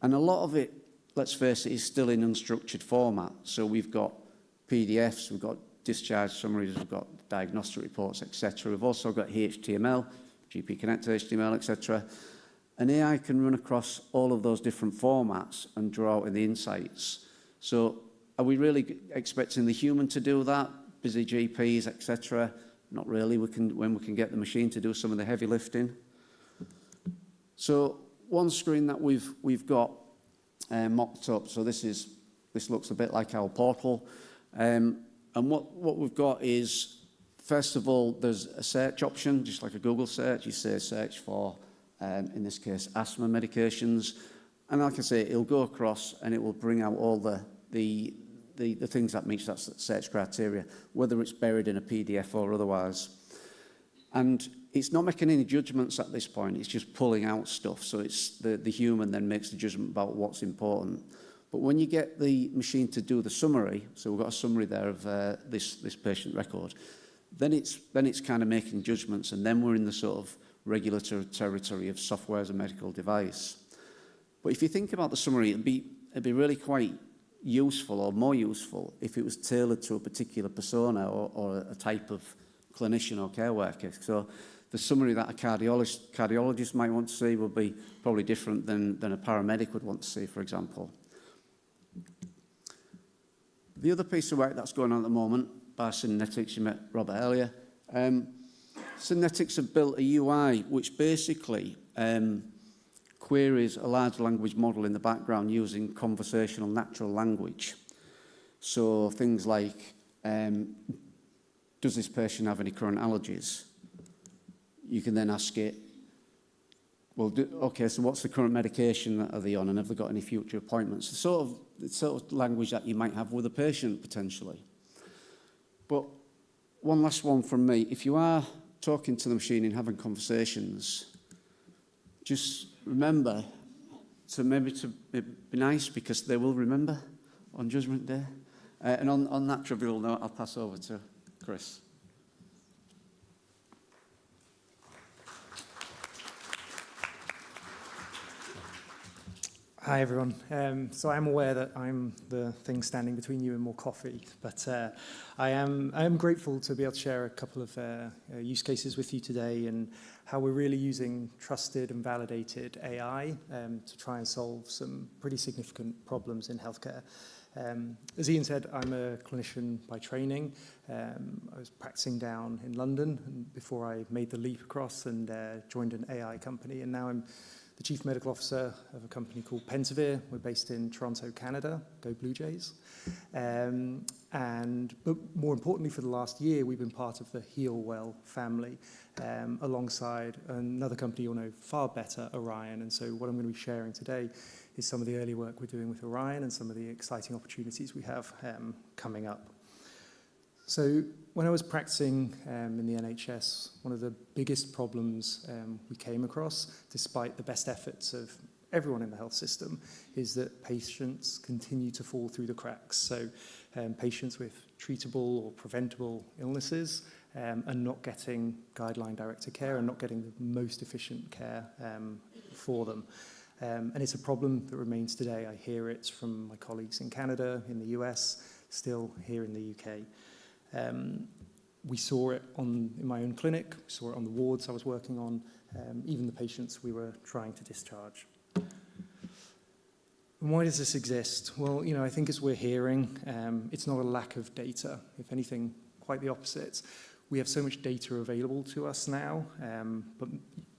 And a lot of it, let's face it, is still in unstructured format. So we've got PDFs, we've got discharge summaries, we've got diagnostic reports, etc. We've also got HTML, GP Connector HTML, etc. And AI can run across all of those different formats and draw out the insights. So are we really expecting the human to do that? Busy GPs, etc. Not really. When we can get the machine to do some of the heavy lifting. So one screen that we've got mocked up. So this looks a bit like our portal. And what we've got is, first of all, there's a search option, just like a Google search. You say search for, in this case, asthma medications. And like I say, it'll go across and it will bring out all the things that meet that search criteria, whether it's buried in a PDF or otherwise. And it's not making any judgments at this point, it's just pulling out stuff. So it's the human then makes the judgment about what's important. But when you get the machine to do the summary, so we've got a summary there of this patient record, then it's kind of making judgments, and then we're in the sort of regulatory territory of software as a medical device. But if you think about the summary, it'd be really quite useful, or more useful, if it was tailored to a particular persona or a type of clinician or care worker. So the summary that a cardiologist might want to see would be probably different than a paramedic would want to see, for example. The other piece of work that's going on at the moment by Synetics, you met Robert earlier. Synetics have built a UI which basically queries a large language model in the background using conversational natural language. So things like, does this patient have any current allergies? You can then ask it, well, okay, so what's the current medication that are they on, and have they got any future appointments? The sort of language that you might have with a patient, potentially. But one last one from me. If you are talking to the machine and having conversations, just remember to be nice, because they will remember on Judgment Day. And on that trivial note, I'll pass over to Chris. Hi, everyone. So I'm aware that I'm the thing standing between you and more coffee, but I am grateful to be able to share a couple of use cases with you today and how we're really using trusted and validated AI to try and solve some pretty significant problems in healthcare. As Ian said, I'm a clinician by training. I was practicing down in London before I made the leap across and joined an AI company, and now I'm the Chief Medical Officer of a company called Pentavere. We're based in Toronto, Canada. Go Blue Jays. But more importantly, for the last year, we've been part of the Heal Well family alongside another company you'll know far better, Orion. And so what I'm going to be sharing today is some of the early work we're doing with Orion and some of the exciting opportunities we have coming up. So when I was practicing in the NHS, one of the biggest problems we came across, despite the best efforts of everyone in the health system, is that patients continue to fall through the cracks. So patients with treatable or preventable illnesses are not getting guideline-directed care and not getting the most efficient care for them. And it's a problem that remains today. I hear it from my colleagues in Canada, in the US, still here in the UK. We saw it in my own clinic, we saw it on the wards I was working on, even the patients we were trying to discharge. And why does this exist? Well, I think as we're hearing, it's not a lack of data. If anything, quite the opposite. We have so much data available to us now, but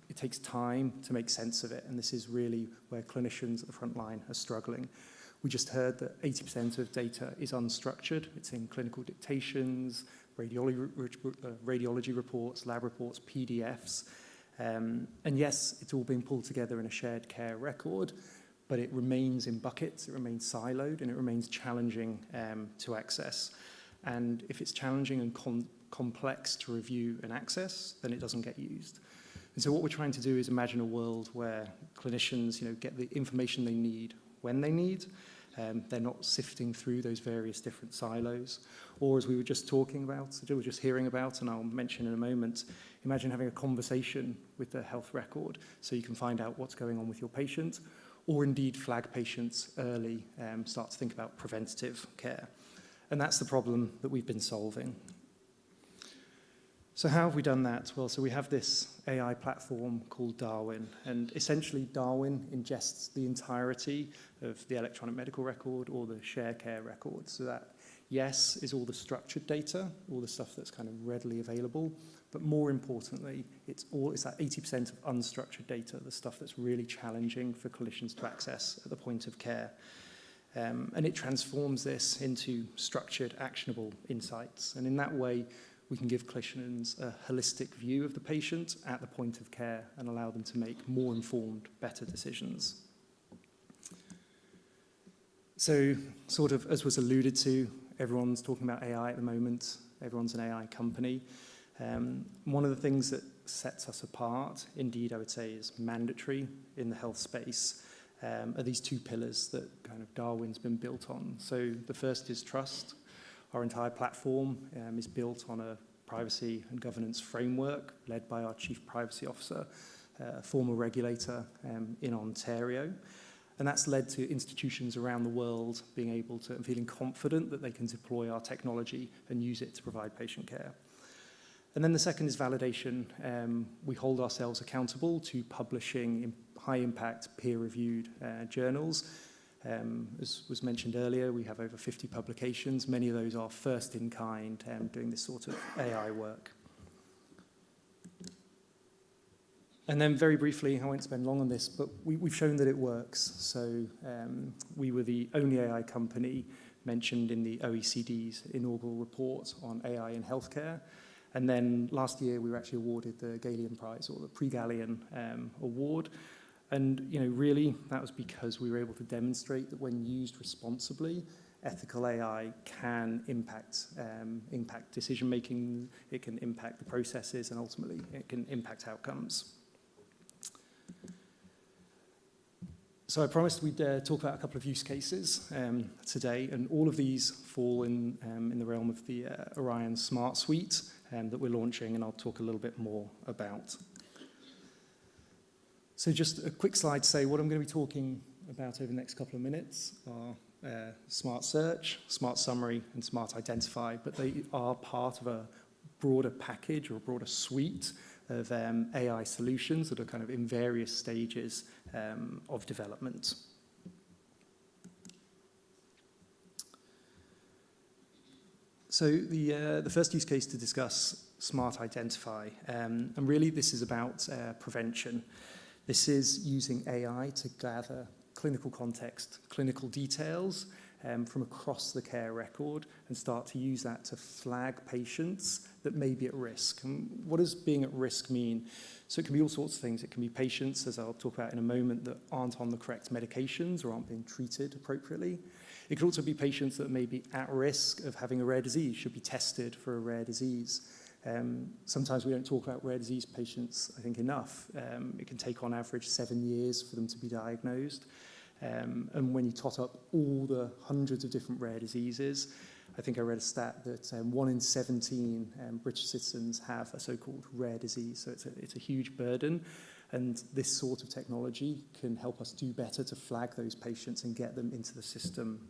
it takes time to make sense of it, and this is really where clinicians at the front line are struggling. We just heard that 80% of data is unstructured. It's in clinical dictations, radiology reports, lab reports, PDFs. And yes, it's all being pulled together in a shared care record, but it remains in buckets, it remains siloed, and it remains challenging to access. And if it's challenging and complex to review and access, then it doesn't get used. And so what we're trying to do is imagine a world where clinicians get the information they need when they need. They're not sifting through those various different silos. Or as we were just talking about, we were just hearing about, and I'll mention in a moment, imagine having a conversation with the health record so you can find out what's going on with your patient, or indeed flag patients early, start to think about preventative care. And that's the problem that we've been solving. So how have we done that? Well, so we have this AI platform called Darwin, and essentially Darwin ingests the entirety of the electronic medical record or the shared care record. So that, yes, is all the structured data, all the stuff that's kind of readily available, but more importantly, it's that 80% of unstructured data, the stuff that's really challenging for clinicians to access at the point of care. And it transforms this into structured, actionable insights. And in that way, we can give clinicians a holistic view of the patient at the point of care and allow them to make more informed, better decisions. So, sort of as was alluded to, everyone's talking about AI at the moment. Everyone's an AI company. One of the things that sets us apart, indeed I would say is mandatory in the health space, are these two pillars that kind of Darwin's been built on. So the first is trust. Our entire platform is built on a privacy and governance framework led by our Chief Privacy Officer, a former regulator in Ontario. And that's led to institutions around the world being able to and feeling confident that they can deploy our technology and use it to provide patient care. And then the second is validation. We hold ourselves accountable to publishing in high-impact, peer-reviewed journals. As was mentioned earlier, we have over 50 publications. Many of those are first in kind, doing this sort of AI work. And then very briefly, I won't spend long on this, but we've shown that it works. So we were the only AI company mentioned in the OECD's inaugural report on AI in healthcare. And then last year, we were actually awarded the Galien Prize, or the Pre-Galien Award. And really, that was because we were able to demonstrate that when used responsibly, ethical AI can impact decision-making, it can impact the processes, and ultimately, it can impact outcomes. So I promised we'd talk about a couple of use cases today, and all of these fall in the realm of the Orion Smart Suite that we're launching, and I'll talk a little bit more about. So just a quick slide to say what I'm going to be talking about over the next couple of minutes are Smart Search, Smart Summary, and Smart Identify, but they are part of a broader package or a broader suite of AI solutions that are kind of in various stages of development. So the first use case to discuss, Smart Identify, and really this is about prevention. This is using AI to gather clinical context, clinical details from across the care record and start to use that to flag patients that may be at risk. And what does being at risk mean? So it can be all sorts of things. It can be patients, as I'll talk about in a moment, that aren't on the correct medications or aren't being treated appropriately. It could also be patients that may be at risk of having a rare disease, should be tested for a rare disease. Sometimes we don't talk about rare disease patients, I think, enough. It can take on average 7 years for them to be diagnosed. And when you tot up all the hundreds of different rare diseases, I think I read a stat that 1 in 17 British citizens have a so-called rare disease. So it's a huge burden. And this sort of technology can help us do better to flag those patients and get them into the system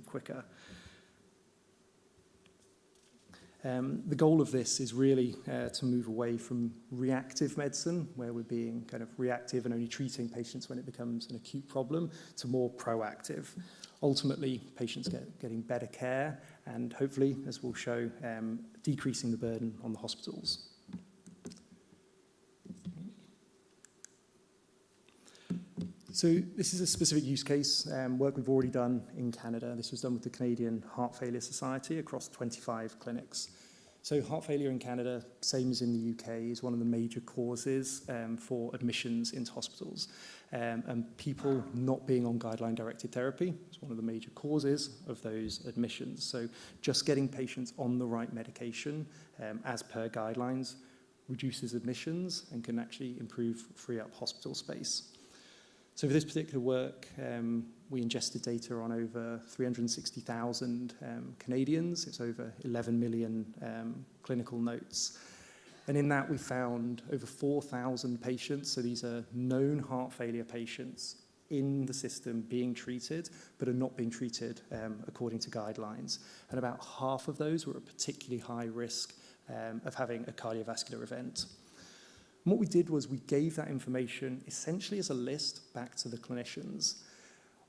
quicker. The goal of this is really to move away from reactive medicine, where we're being kind of reactive and only treating patients when it becomes an acute problem, to more proactive. Ultimately, patients getting better care and hopefully, as we'll show, decreasing the burden on the hospitals. So this is a specific use case, work we've already done in Canada. This was done with the Canadian Heart Failure Society across 25 clinics. So heart failure in Canada, same as in the UK, is one of the major causes for admissions into hospitals. And people not being on guideline-directed therapy is one of the major causes of those admissions. So just getting patients on the right medication as per guidelines reduces admissions and can actually free up hospital space. So for this particular work, we ingested data on over 360,000 Canadians. It's over 11 million clinical notes. And in that, we found over 4,000 patients. So these are known heart failure patients in the system being treated, but are not being treated according to guidelines. And about half of those were at particularly high risk of having a cardiovascular event. And what we did was we gave that information essentially as a list back to the clinicians.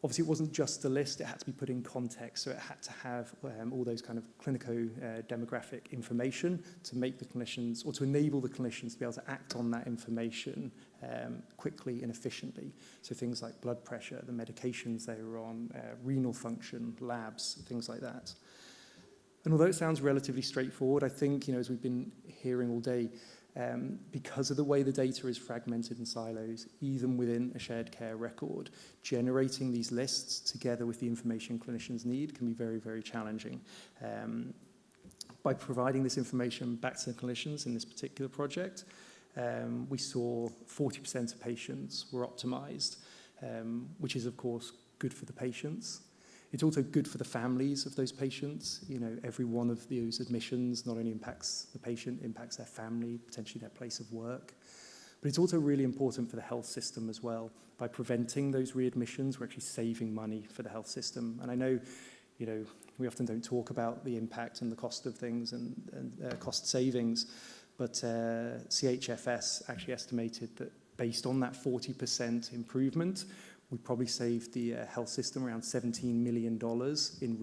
Obviously, it wasn't just a list, it had to be put in context, so it had to have all those kind of clinico-demographic information to make the clinicians, or to enable the clinicians to be able to act on that information quickly and efficiently. So things like blood pressure, the medications they were on, renal function, labs, things like that. And although it sounds relatively straightforward, I think, as we've been hearing all day, because of the way the data is fragmented in silos, even within a shared care record, generating these lists together with the information clinicians need can be very, very challenging. By providing this information back to the clinicians in this particular project, we saw 40% of patients were optimized, which is, of course, good for the patients. It's also good for the families of those patients. Every one of those admissions not only impacts the patient, impacts their family, potentially their place of work. But it's also really important for the health system as well. By preventing those readmissions, we're actually saving money for the health system. And I know, we often don't talk about the impact and the cost of things and cost savings, but CHFS actually estimated that based on that 40% improvement, we probably saved the health system around $17 million in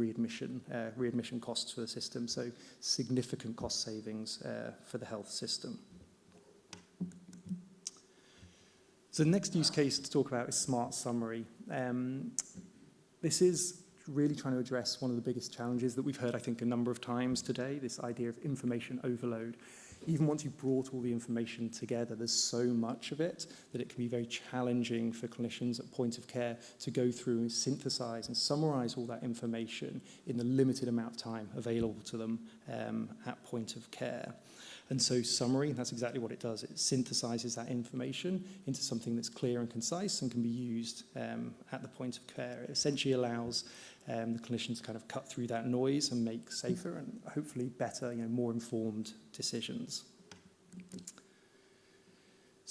readmission costs for the system. So significant cost savings for the health system. So the next use case to talk about is Smart Summary. This is really trying to address one of the biggest challenges that we've heard, I think, a number of times today, this idea of information overload. Even once you've brought all the information together, there's so much of it that it can be very challenging for clinicians at point of care to go through and synthesize and summarize all that information in the limited amount of time available to them at point of care. And so summary, that's exactly what it does. It synthesizes that information into something that's clear and concise and can be used at the point of care. It essentially allows the clinicians to kind of cut through that noise and make safer and hopefully better, more informed decisions.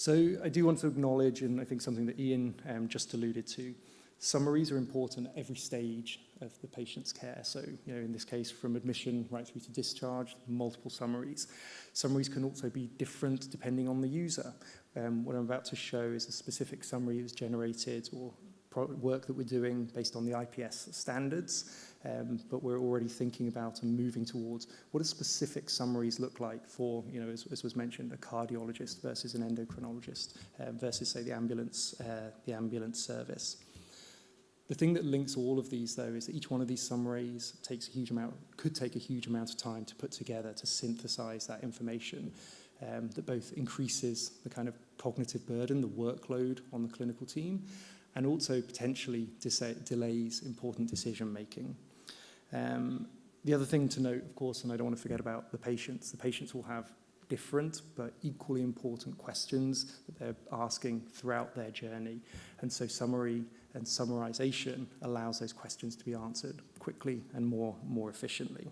So I do want to acknowledge, and I think something that Ian just alluded to, summaries are important at every stage of the patient's care. So, in this case, from admission right through to discharge, multiple summaries. Summaries can also be different depending on the user. What I'm about to show is a specific summary that was generated or work that we're doing based on the IPS standards, but we're already thinking about and moving towards what do specific summaries look like for, as was mentioned, a cardiologist versus an endocrinologist versus, say, the ambulance service. The thing that links all of these, though, is that each one of these summaries could take a huge amount of time to put together, to synthesize that information, that both increases the kind of cognitive burden, the workload on the clinical team, and also potentially delays important decision-making. The other thing to note, of course, and I don't want to forget about the patients will have different but equally important questions that they're asking throughout their journey. And so summary and summarization allows those questions to be answered quickly and more efficiently.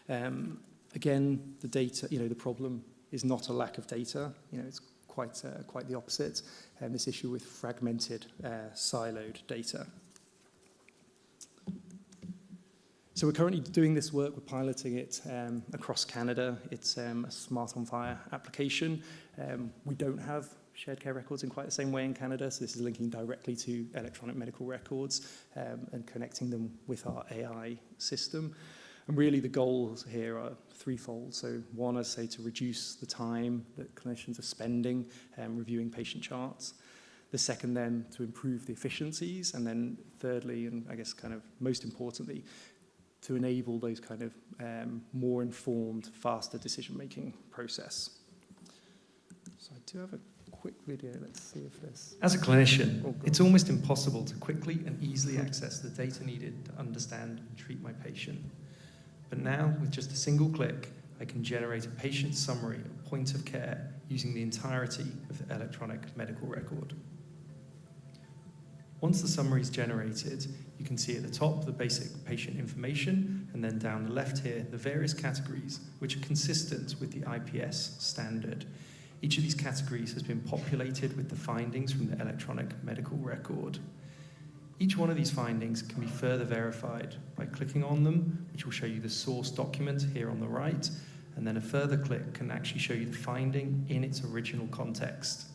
Again, the data, the problem is not a lack of data. It's quite the opposite. This issue with fragmented, siloed data. So we're currently doing this work. We're piloting it across Canada. It's a Smart on Fire application. We don't have shared care records in quite the same way in Canada, so this is linking directly to electronic medical records and connecting them with our AI system. And really the goals here are threefold. So one, as I say, to reduce the time that clinicians are spending reviewing patient charts. The second then, to improve the efficiencies. And then thirdly, and I guess kind of most importantly, to enable those kind of more informed, faster decision-making process. So I do have a quick video. Let's see if this... As a clinician, it's almost impossible to quickly and easily access the data needed to understand and treat my patient. But now, with just a single click, I can generate a patient summary at point of care using the entirety of the electronic medical record. Once the summary is generated, you can see at the top the basic patient information, and then down the left here, the various categories, which are consistent with the IPS standard. Each of these categories has been populated with the findings from the electronic medical record. Each one of these findings can be further verified by clicking on them, which will show you the source document here on the right, and then a further click can actually show you the finding in its original context.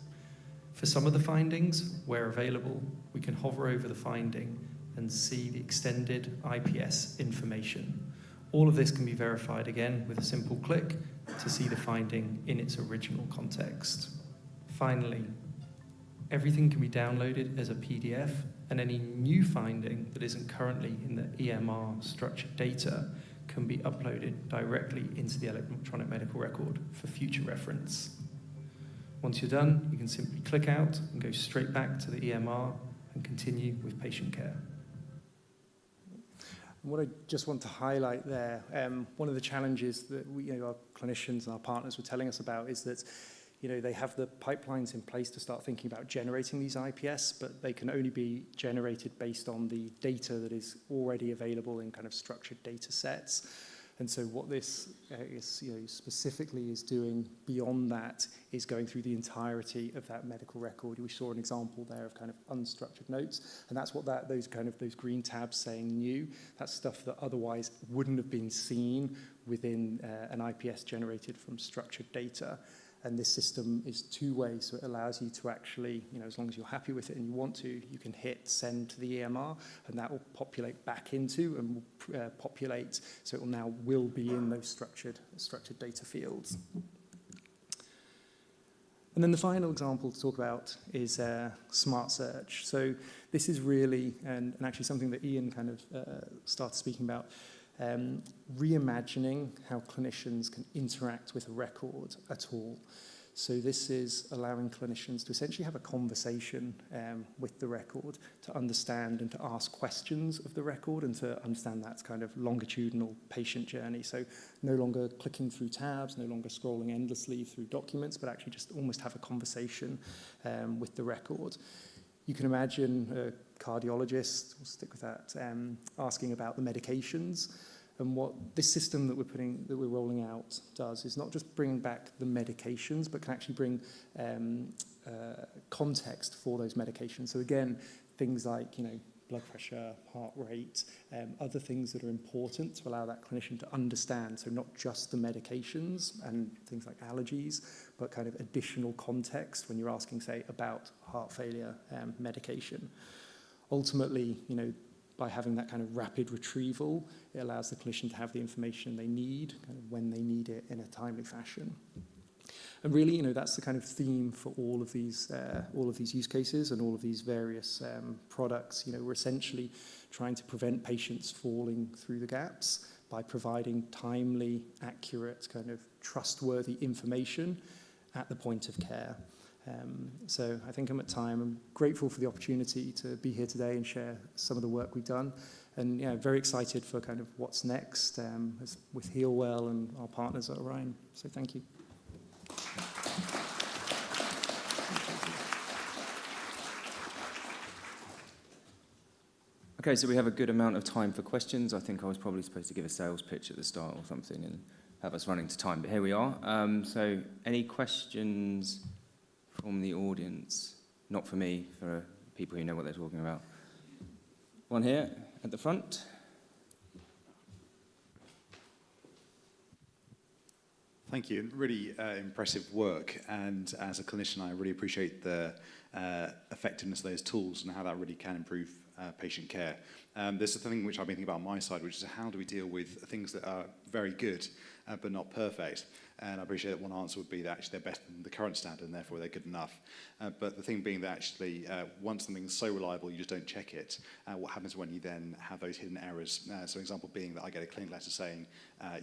For some of the findings, where available, we can hover over the finding and see the extended IPS information. All of this can be verified again with a simple click to see the finding in its original context. Finally, everything can be downloaded as a PDF, and any new finding that isn't currently in the EMR structured data can be uploaded directly into the electronic medical record for future reference. Once you're done, you can simply click out and go straight back to the EMR and continue with patient care. What I just want to highlight there, one of the challenges that our clinicians and our partners were telling us about is that they have the pipelines in place to start thinking about generating these IPS, but they can only be generated based on the data that is already available in kind of structured data sets. And so what this specifically is doing beyond that is going through the entirety of that medical record. We saw an example there of kind of unstructured notes, and that's what those green tabs saying new. That's stuff that otherwise wouldn't have been seen within an IPS generated from structured data. And this system is two-way, so it allows you to actually, as long as you're happy with it and you want to, you can hit send to the EMR, and that will populate back into and will populate, so it will be in those structured data fields. And then the final example to talk about is Smart Search. So this is really, and actually something that Ian kind of started speaking about, reimagining how clinicians can interact with a record at all. So this is allowing clinicians to essentially have a conversation with the record, to understand and to ask questions of the record and to understand that kind of longitudinal patient journey. So no longer clicking through tabs, no longer scrolling endlessly through documents, but actually just almost have a conversation with the record. You can imagine a cardiologist, we'll stick with that, asking about the medications. And what this system that we're rolling out does is not just bring back the medications, but can actually bring context for those medications. So again, things like, blood pressure, heart rate, other things that are important to allow that clinician to understand. So not just the medications and things like allergies, but kind of additional context when you're asking, say, about heart failure medication. Ultimately, by having that kind of rapid retrieval, it allows the clinician to have the information they need, kind of when they need it in a timely fashion. And really, that's the kind of theme for all of these use cases and all of these various products. We're essentially trying to prevent patients falling through the gaps by providing timely, accurate, kind of trustworthy information at the point of care. So I think I'm at time. I'm grateful for the opportunity to be here today and share some of the work we've done. And very excited for kind of what's next with Heal Well and our partners at Orion. So thank you. Okay, so we have a good amount of time for questions. I think I was probably supposed to give a sales pitch at the start or something and have us running to time, but here we are. So any questions from the audience? Not for me, for people who know what they're talking about. One here at the front. Thank you. Really impressive work. And as a clinician, I really appreciate the effectiveness of those tools and how that really can improve patient care. There's a thing which I've been thinking about on my side, which is how do we deal with things that are very good but not perfect? And I appreciate that one answer would be that actually they're better than the current standard and therefore they're good enough. But the thing being that actually once something's so reliable you just don't check it, what happens when you then have those hidden errors? So an example being that I get a clinic letter saying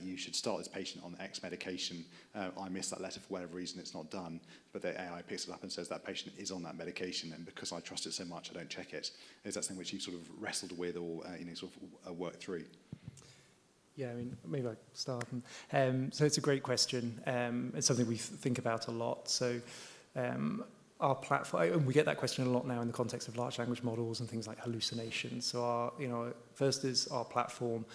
you should start this patient on X medication. I missed that letter for whatever reason, it's not done, but the AI picks it up and says that patient is on that medication, and because I trust it so much I don't check it. Is that something which you've sort of wrestled with or sort of worked through? Yeah, I mean, maybe I start. So it's a great question. It's something we think about a lot. So our platform, and we get that question a lot now in the context of large language models and things like hallucinations. So our, first is our platform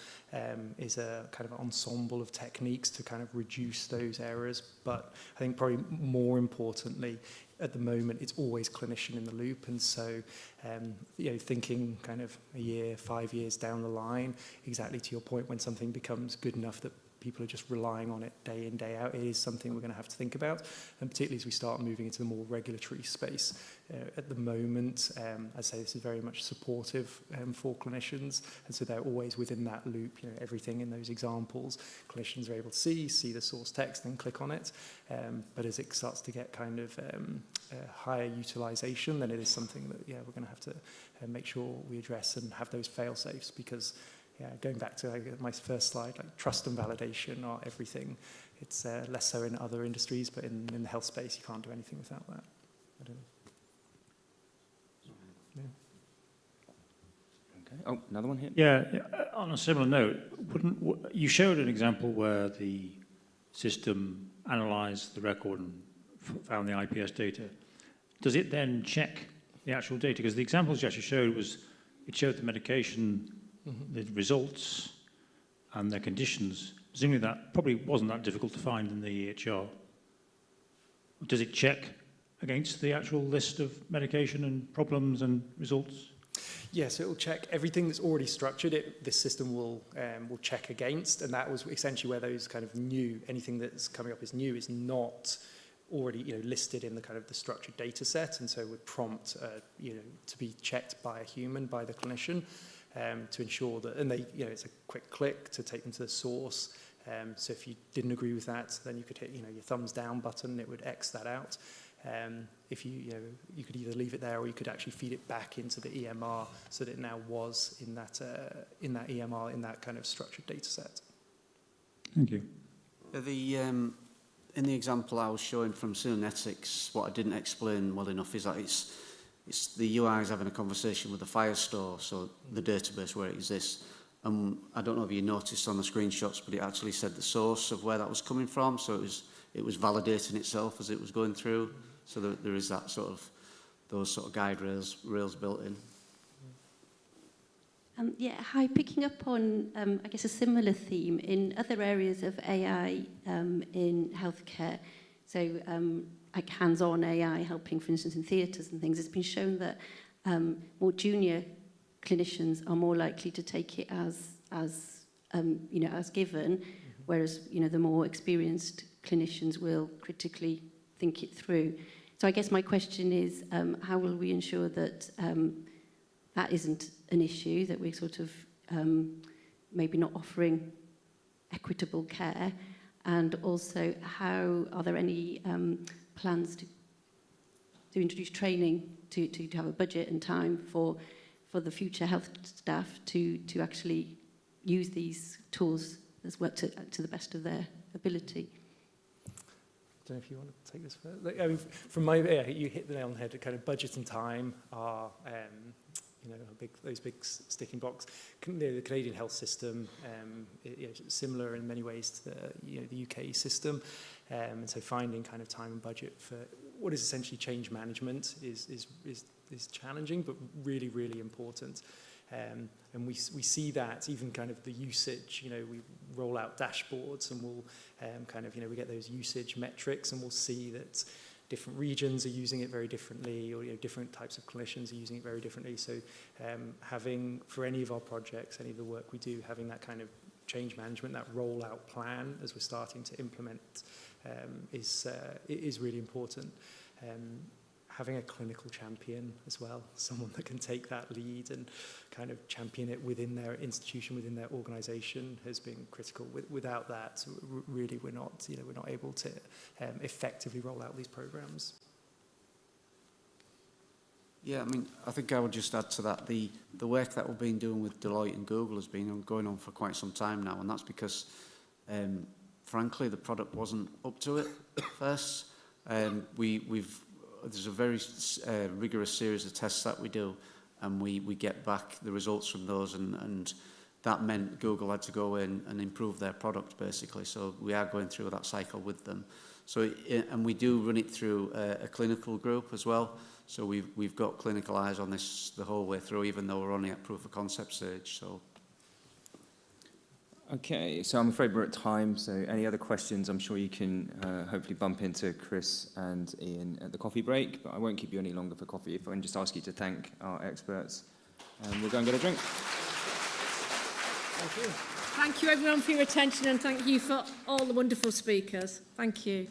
is a kind of ensemble of techniques to kind of reduce those errors. But I think probably more importantly, at the moment, it's always clinician in the loop. And so, thinking kind of a year, 5 years down the line, exactly to your point, when something becomes good enough that people are just relying on it day in, day out, it is something we're going to have to think about. And particularly as we start moving into the more regulatory space. At the moment, I say this is very much supportive for clinicians. And so they're always within that loop, everything in those examples, clinicians are able to see the source text and click on it. But as it starts to get kind of higher utilization, then it is something that, we're going to have to make sure we address and have those fail-safes, because going back to my first slide, like trust and validation are everything. It's less so in other industries, but in the health space, you can't do anything without that. I don't know. Okay. Oh, another one here. Yeah, on a similar note, you showed an example where the system analysed the record and found the IPS data. Does it then check the actual data? Because the examples you actually showed it showed the medication, the results and their conditions. Presumably that probably wasn't that difficult to find in the EHR. Does it check against the actual list of medication and problems and results? Yes, it will check everything that's already structured. This system will check against, and that was essentially where those kind of new, anything that's coming up as new is not already listed in the kind of the structured data set, and so would prompt to be checked by a human, by the clinician. To ensure that, and it's a quick click to take them to the source. So if you didn't agree with that, then you could hit, your thumbs down button. It would X that out. If you could either leave it there, or you could actually feed it back into the EMR, so that it now was in that EMR, in that kind of structured data set. Thank you. In the example I was showing from Synonetics, what I didn't explain well enough is that it's the UI is having a conversation with the Firestore, so the database where it exists. I don't know if you noticed on the screenshots, but it actually said the source of where that was coming from, so it was validating itself as it was going through. So there is that those sort of guide rails built in. Yeah, hi. Picking up on, I guess, a similar theme in other areas of AI in healthcare. So, like hands-on AI helping, for instance, in theatres and things. It's been shown that more junior clinicians are more likely to take it as given, whereas the more experienced clinicians will critically think it through. So, I guess my question is, how will we ensure that that isn't an issue, that we're sort of maybe not offering equitable care, and also how are there any plans to introduce training to have a budget and time for the future health staff to actually use these tools as well to the best of their ability? I don't know if you want to take this first. I mean, from you hit the nail on the head. Kind of budget and time are those big sticking blocks. The Canadian health system is similar in many ways to the UK system, and so finding kind of time and budget for what is essentially change management is challenging, but really, really important. And we see that even kind of the usage. We roll out dashboards, and we'll we get those usage metrics, and we'll see that different regions are using it very differently, or different types of clinicians are using it very differently. So having, for any of our projects, any of the work we do, having that kind of change management, that rollout plan as we're starting to implement is really important. Having a clinical champion as well, someone that can take that lead and kind of champion it within their institution, within their organisation, has been critical. Without that, really, we're not able to effectively roll out these programs. Yeah, I mean, I think I would just add to that, the work that we've been doing with Deloitte and Google has been going on for quite some time now, and that's because, frankly, the product wasn't up to it first. There's a very rigorous series of tests that we do, and we get back the results from those, and that meant Google had to go in and improve their product, basically. So we are going through that cycle with them. So, and we do run it through a clinical group as well. So we've got clinical eyes on this the whole way through, even though we're only at proof of concept stage. So. Okay, so I'm afraid we're at time, so any other questions, I'm sure you can hopefully bump into Chris and Ian at the coffee break, but I won't keep you any longer for coffee. If I can just ask you to thank our experts, and we'll go and get a drink. Thank you. Thank you, everyone, for your attention, and thank you for all the wonderful speakers. Thank you.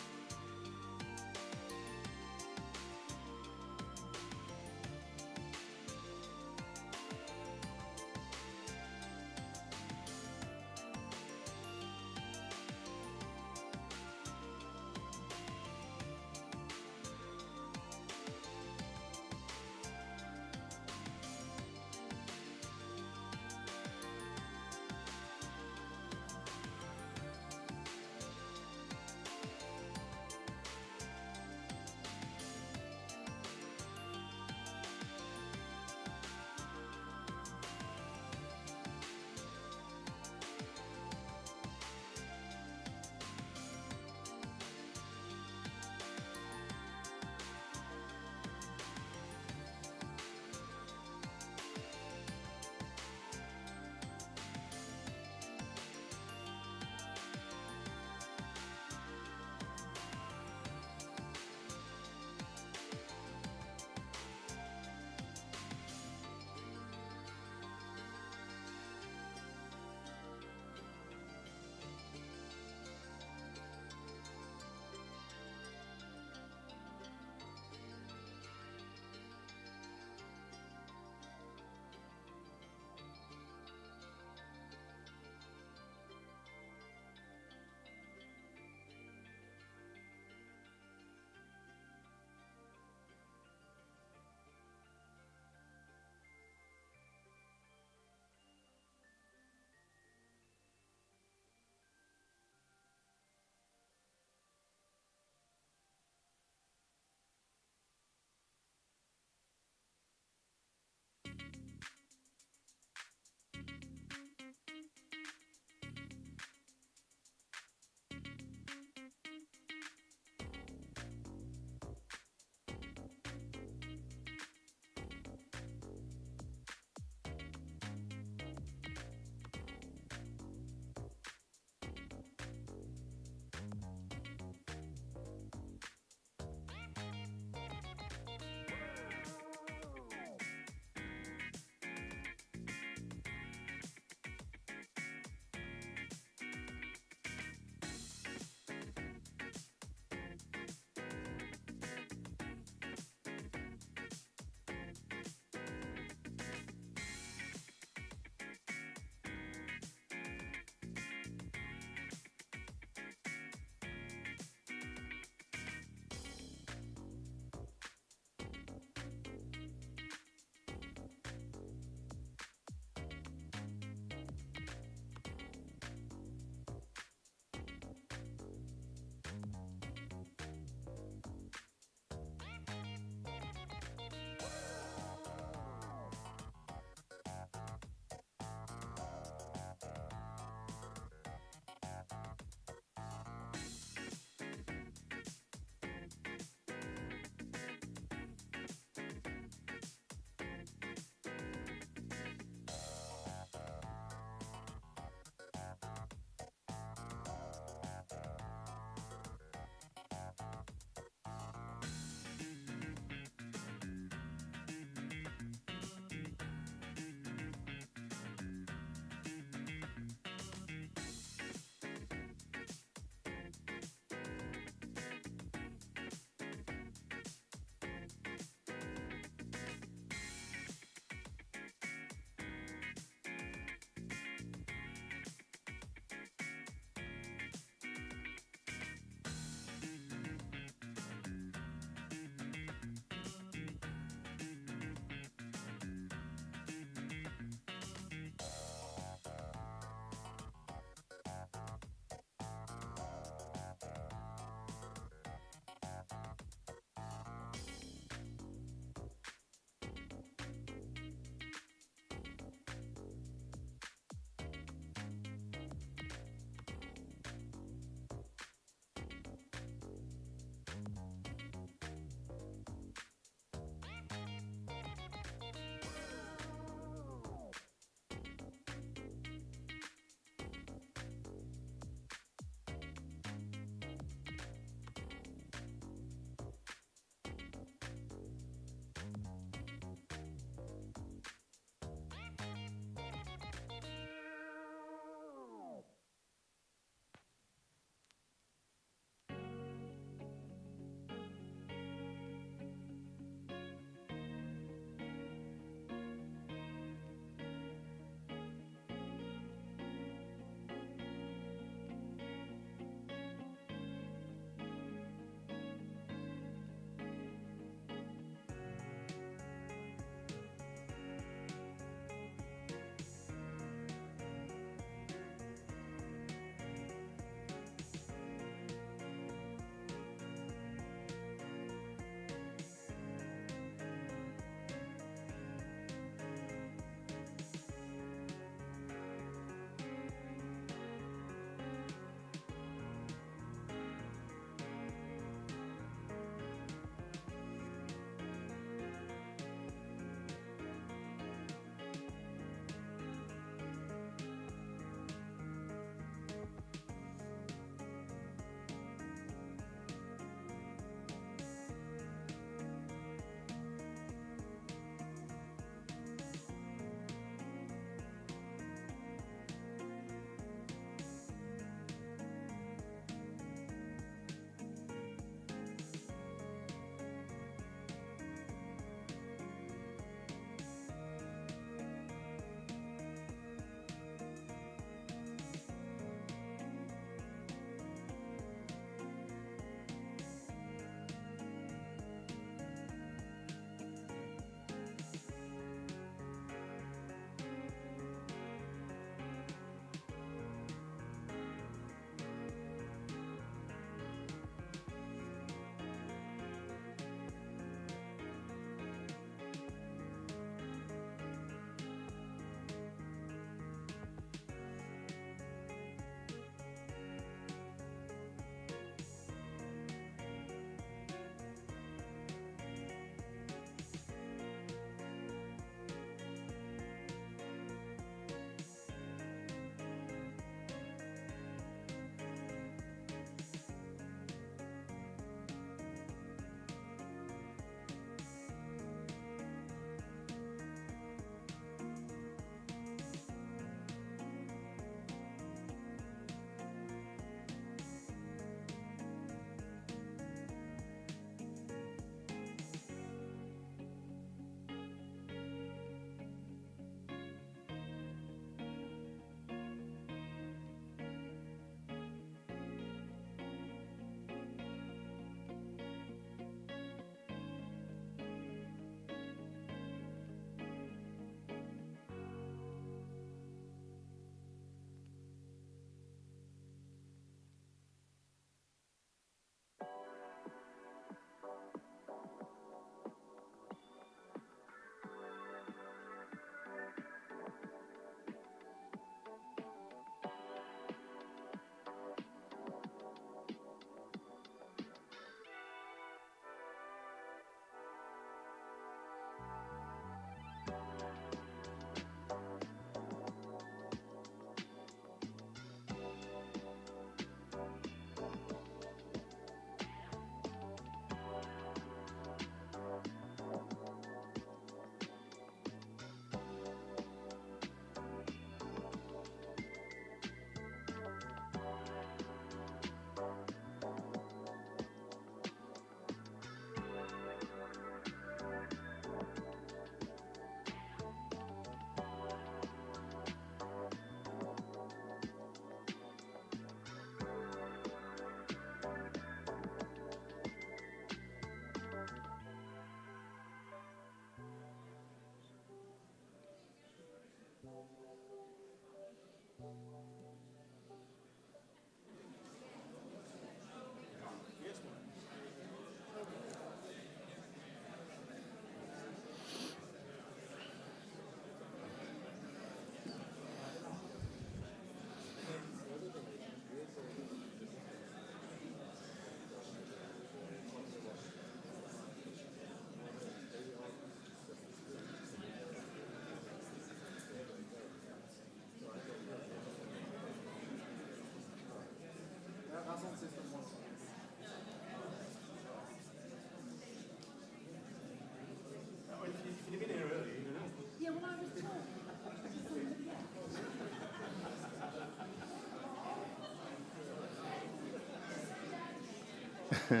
No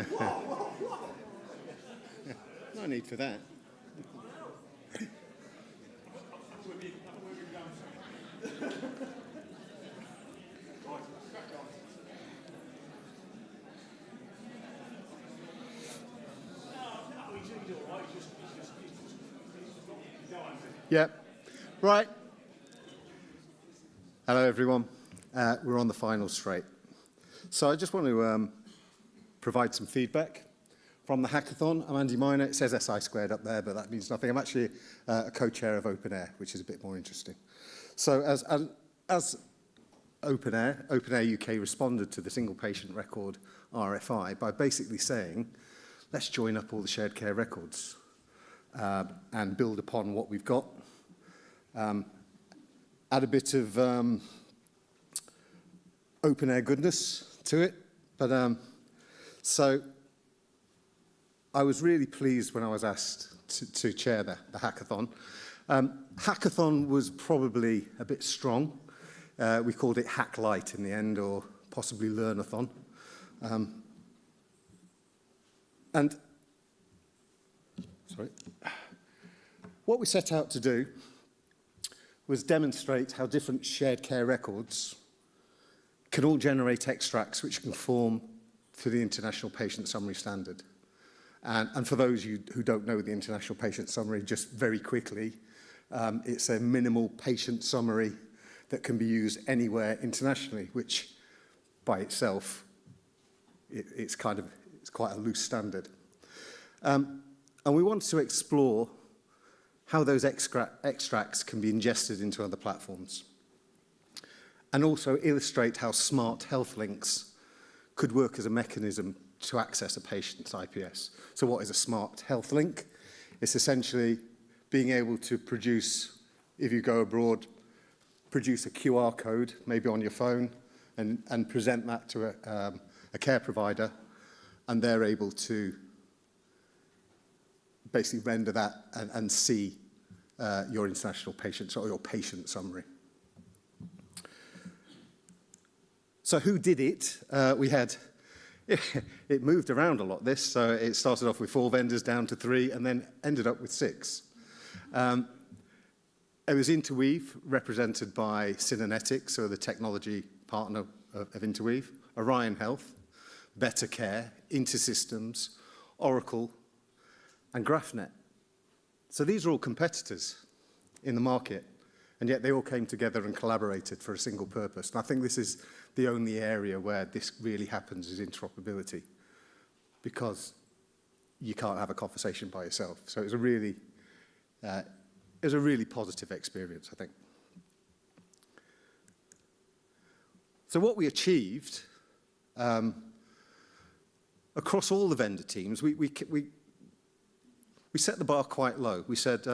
need for that. Yeah. Right. Hello, everyone. We're on the final straight. So I just want to provide some feedback from the hackathon. I'm Andy Minor. It says SI squared up there, but that means nothing. I'm actually a co-chair of Open Air, which is a bit more interesting. So as Open Air UK responded to the single patient record RFI by basically saying, let's join up all the shared care records and build upon what we've got. Add a bit of Open Air goodness to it. But so I was really pleased when I was asked to chair the hackathon. Hackathon was probably a bit strong. We called it Hack Light in the end, or possibly Learnathon. And sorry, what we set out to do was demonstrate how different shared care records can all generate extracts which conform to the International Patient Summary Standard. And for those who don't know the International Patient Summary, just very quickly, it's a minimal patient summary that can be used anywhere internationally, which by itself, it's quite a loose standard. And we wanted to explore how those extracts can be ingested into other platforms, and also illustrate how smart health links could work as a mechanism to access a patient's IPS. So what is a smart health link? It's essentially being able to produce, if you go abroad, produce a QR code, maybe on your phone, and present that to a care provider, and they're able to basically render that and see your international patients or your patient summary. So who did it? We had, it moved around a lot, this, so it started off with 4 vendors down to 3 and then ended up with 6. It was Interweave, represented by Synonetics, so the technology partner of Interweave, Orion Health, Better Care, InterSystems, Oracle, and GraphNet. So these are all competitors in the market, and yet they all came together and collaborated for a single purpose. And I think this is the only area where this really happens, is interoperability, because you can't have a conversation by yourself. So it was a really positive experience, I think. So what we achieved across all the vendor teams, we set the bar quite low. We said,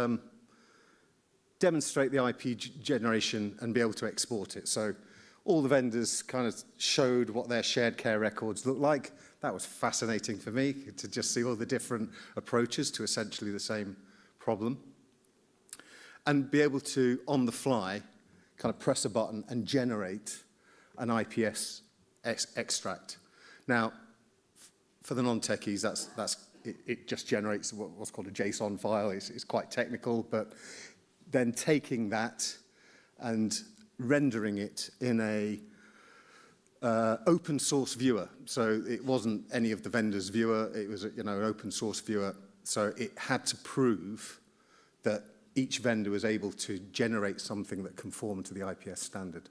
demonstrate the IP generation and be able to export it. So all the vendors kind of showed what their shared care records look like. That was fascinating for me, to just see all the different approaches to essentially the same problem. And be able to, on the fly, kind of press a button and generate an IPS extract. Now, for the non-techies, it just generates what's called a JSON file. It's quite technical, but then taking that and rendering it in a open source viewer. So it wasn't any of the vendors' viewer. It was an open source viewer. So it had to prove that each vendor was able to generate something that conformed to the IPS standard.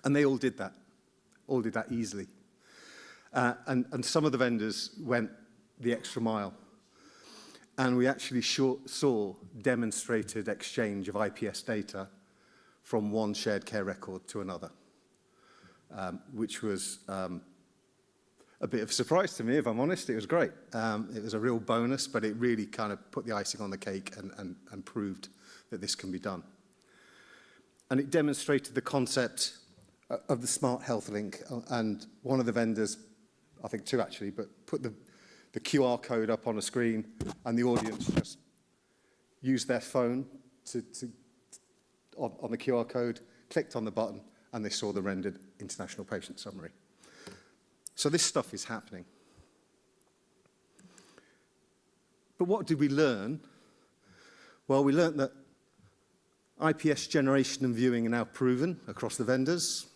And they all did that easily. And some of the vendors went the extra mile. And we actually saw demonstrated exchange of IPS data from one shared care record to another, which was a bit of a surprise to me, if I'm honest. It was great. It was a real bonus, but it really kind of put the icing on the cake and proved that this can be done. And it demonstrated the concept of the smart health link. And one of the vendors, I think 2 actually, but put the QR code up on a screen, and the audience just used their phone on the QR code, clicked on the button, and they saw the rendered international patient summary. So this stuff is happening. But what did we learn? Well, we learned that IPS generation and viewing are now proven across the vendors,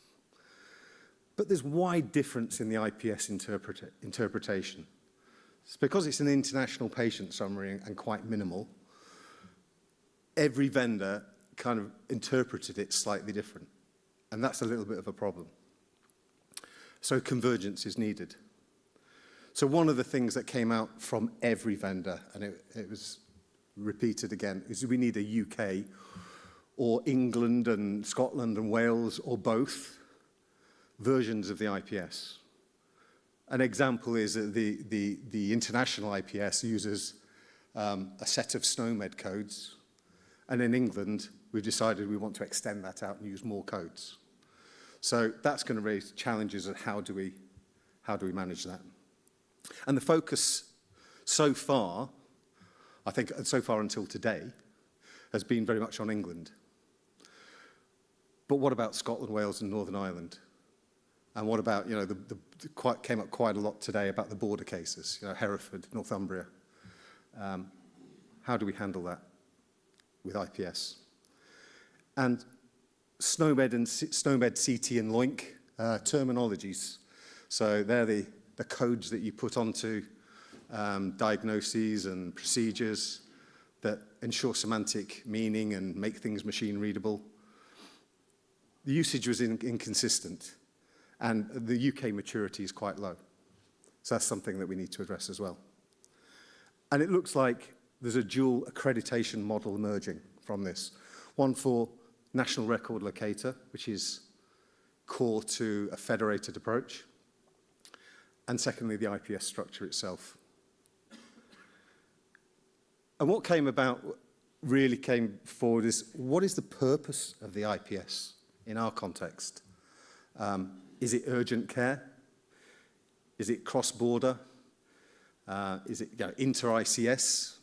but there's wide difference in the IPS interpretation. It's because it's an international patient summary and quite minimal, every vendor kind of interpreted it slightly different, and that's a little bit of a problem. So convergence is needed. So one of the things that came out from every vendor, and it was repeated again, is we need a UK or England and Scotland and Wales or both versions of the IPS. An example is that the international IPS uses a set of SNOMED codes, and in England we've decided we want to extend that out and use more codes. So that's going to raise challenges of how do we manage that. And the focus so far, I think so far until today, has been very much on England. But what about Scotland, Wales and Northern Ireland? And what about, you know, came up quite a lot today about the border cases, you know, Hereford, Northumbria. How do we handle that with IPS? And SNOMED, CT and LOINC terminologies. So they're the codes that you put onto diagnoses and procedures that ensure semantic meaning and make things machine readable. The usage was inconsistent, and the UK maturity is quite low. So that's something that we need to address as well. And it looks like there's a dual accreditation model emerging from this. One for National Record Locator, which is core to a federated approach. And secondly, the IPS structure itself. And what really came forward is, what is the purpose of the IPS in our context? Is it urgent care? Is it cross-border? Is it inter-ICS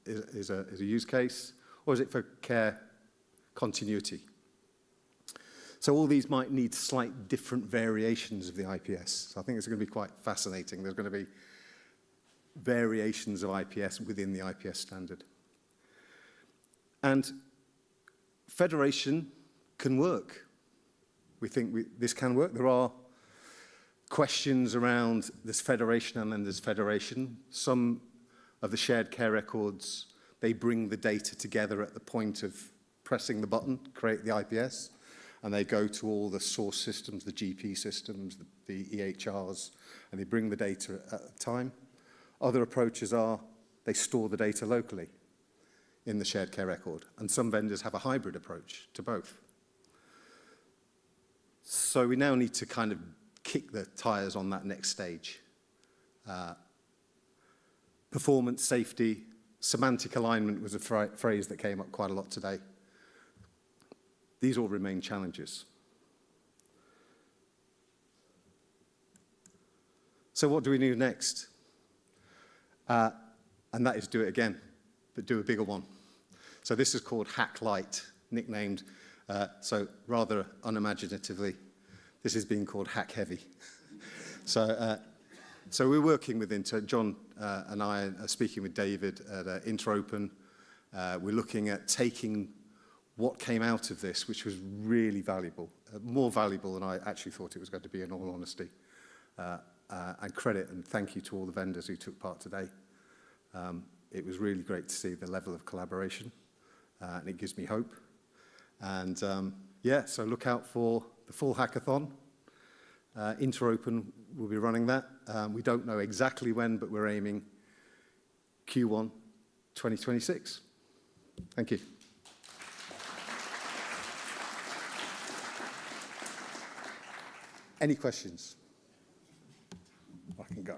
is a use case? Or is it for care continuity? So all these might need slight different variations of the IPS. So I think it's going to be quite fascinating. There's going to be variations of IPS within the IPS standard. And federation can work. We think this can work. There are questions around this federation and then there's federation. Some of the shared care records, they bring the data together at the point of pressing the button, create the IPS, and they go to all the source systems, the GP systems, the EHRs, and they bring the data at a time. Other approaches are they store the data locally in the shared care record, and some vendors have a hybrid approach to both. So we now need to kind of kick the tires on that next stage. Performance, safety, semantic alignment was a phrase that came up quite a lot today. These all remain challenges. So what do we do next? And that is do it again, but do a bigger one. So this is called Hack Light, nicknamed, so rather unimaginatively, this is being called Hack Heavy. So we're working with John and I are speaking with David at Interopen. We're looking at taking what came out of this, which was really valuable, more valuable than I actually thought it was going to be, in all honesty. And credit and thank you to all the vendors who took part today. It was really great to see the level of collaboration, and it gives me hope. And yeah, so look out for the full hackathon. Interopen will be running that. We don't know exactly when, but we're aiming Q1 2026. Thank you. Any questions? I can go.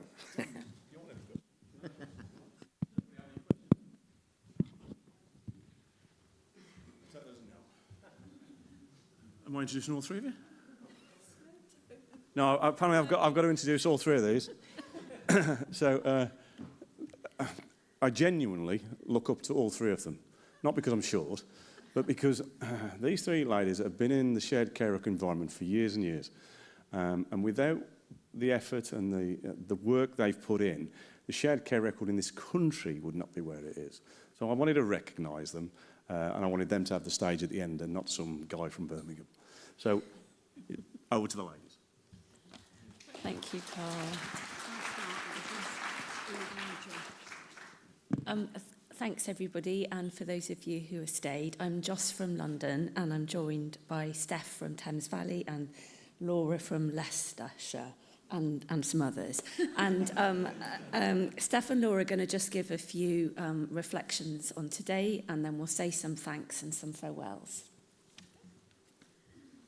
Am I introducing all three of you? No, apparently I've got to introduce all three of these. So I genuinely look up to all three of them, not because I'm short, but because these three ladies have been in the shared care environment for years and years, and without the effort and the work they've put in, the shared care record in this country would not be where it is. So I wanted to recognise them, and I wanted them to have the stage at the end and not some guy from Birmingham. So over to the ladies. Thank you, Carl. Thanks, everybody, and for those of you who have stayed. I'm Joss from London, and I'm joined by Steph from Thames Valley and Laura from Leicestershire, and some others. And Steph and Laura are going to just give a few reflections on today, and then we'll say some thanks and some farewells.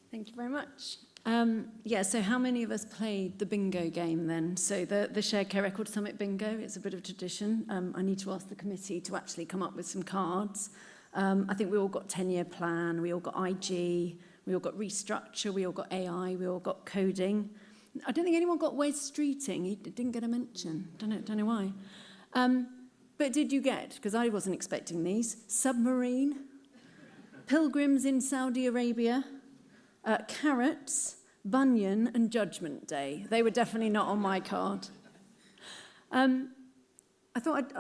Thank you very much. So how many of us played the bingo game then? So the Shared Care Record Summit bingo, it's a bit of tradition. I need to ask the committee to actually come up with some cards. I think we all got 10-year plan, we all got IG, we all got restructure, we all got AI, we all got coding. I don't think anyone got Wes Streeting. He didn't get a mention. Don't know why. But did you get, because I wasn't expecting these, submarine, pilgrims in Saudi Arabia, carrots, Bunyan and Judgment Day. They were definitely not on my card. I thought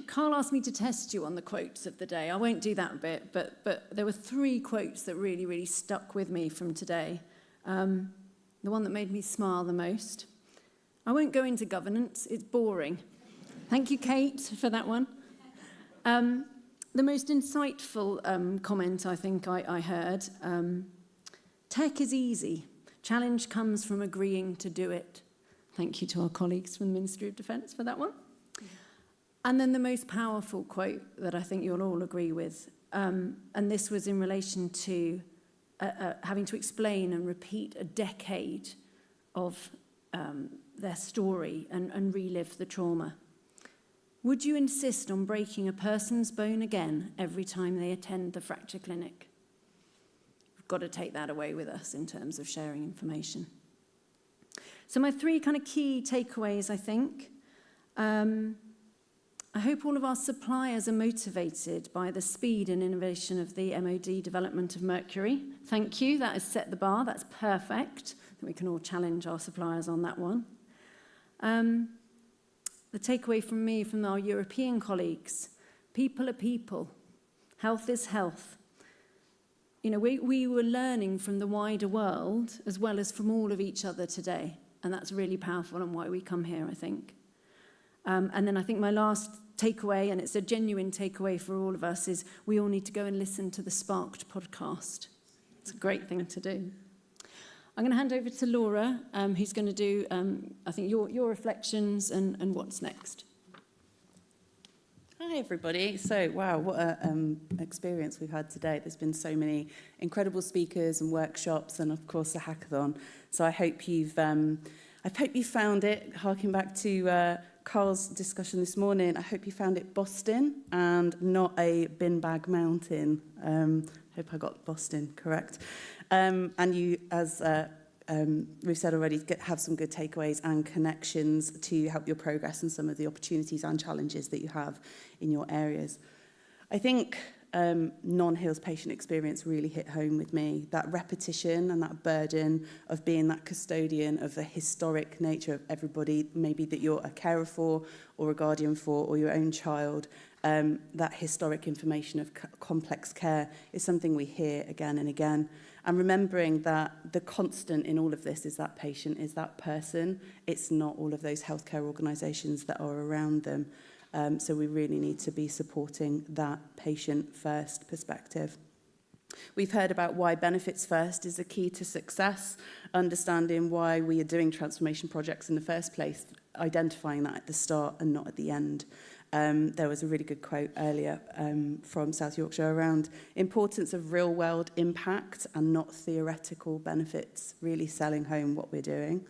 Carl asked me to test you on the quotes of the day. I won't do that bit, but there were 3 quotes that really, really stuck with me from today. The one that made me smile the most. I won't go into governance, it's boring. Thank you, Kate, for that one. The most insightful comment I think I heard, tech is easy. Challenge comes from agreeing to do it. Thank you to our colleagues from the Ministry of Defence for that one. And then the most powerful quote that I think you'll all agree with, and this was in relation to having to explain and repeat a decade of their story and relive the trauma. Would you insist on breaking a person's bone again every time they attend the fracture clinic? We've got to take that away with us in terms of sharing information. So my 3 kind of key takeaways, I think. I hope all of our suppliers are motivated by the speed and innovation of the MOD development of Mercury. Thank you, that has set the bar, that's perfect. I think we can all challenge our suppliers on that one. The takeaway from me, from our European colleagues, people are people, health is health. You know, we were learning from the wider world as well as from all of each other today, and that's really powerful and why we come here, I think. And then I think my last takeaway, and it's a genuine takeaway for all of us, is we all need to go and listen to the Sparked podcast. It's a great thing to do. I'm going to hand over to Laura, who's going to do, I think, your reflections and what's next. Hi, everybody. So, wow, what an experience we've had today. There's been so many incredible speakers and workshops and, of course, a hackathon. So I hope you've found it, harking back to Carl's discussion this morning, I hope you found it Boston and not a bin bag mountain. Hope I got Boston correct. And you, as we've said already, have some good takeaways and connections to help your progress and some of the opportunities and challenges that you have in your areas. I think non-Hills patient experience really hit home with me. That repetition and that burden of being that custodian of the historic nature of everybody, maybe that you're a carer for or a guardian for or your own child, that historic information of complex care is something we hear again and again. And remembering that the constant in all of this is that patient, is that person. It's not all of those healthcare organisations that are around them. So we really need to be supporting that patient-first perspective. We've heard about why benefits first is the key to success, understanding why we are doing transformation projects in the first place, identifying that at the start and not at the end. There was a really good quote earlier from South Yorkshire around importance of real-world impact and not theoretical benefits, really selling home what we're doing.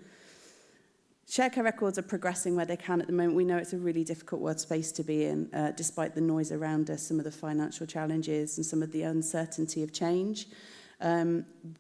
Shared care records are progressing where they can at the moment. We know it's a really difficult world space to be in, despite the noise around us, some of the financial challenges and some of the uncertainty of change.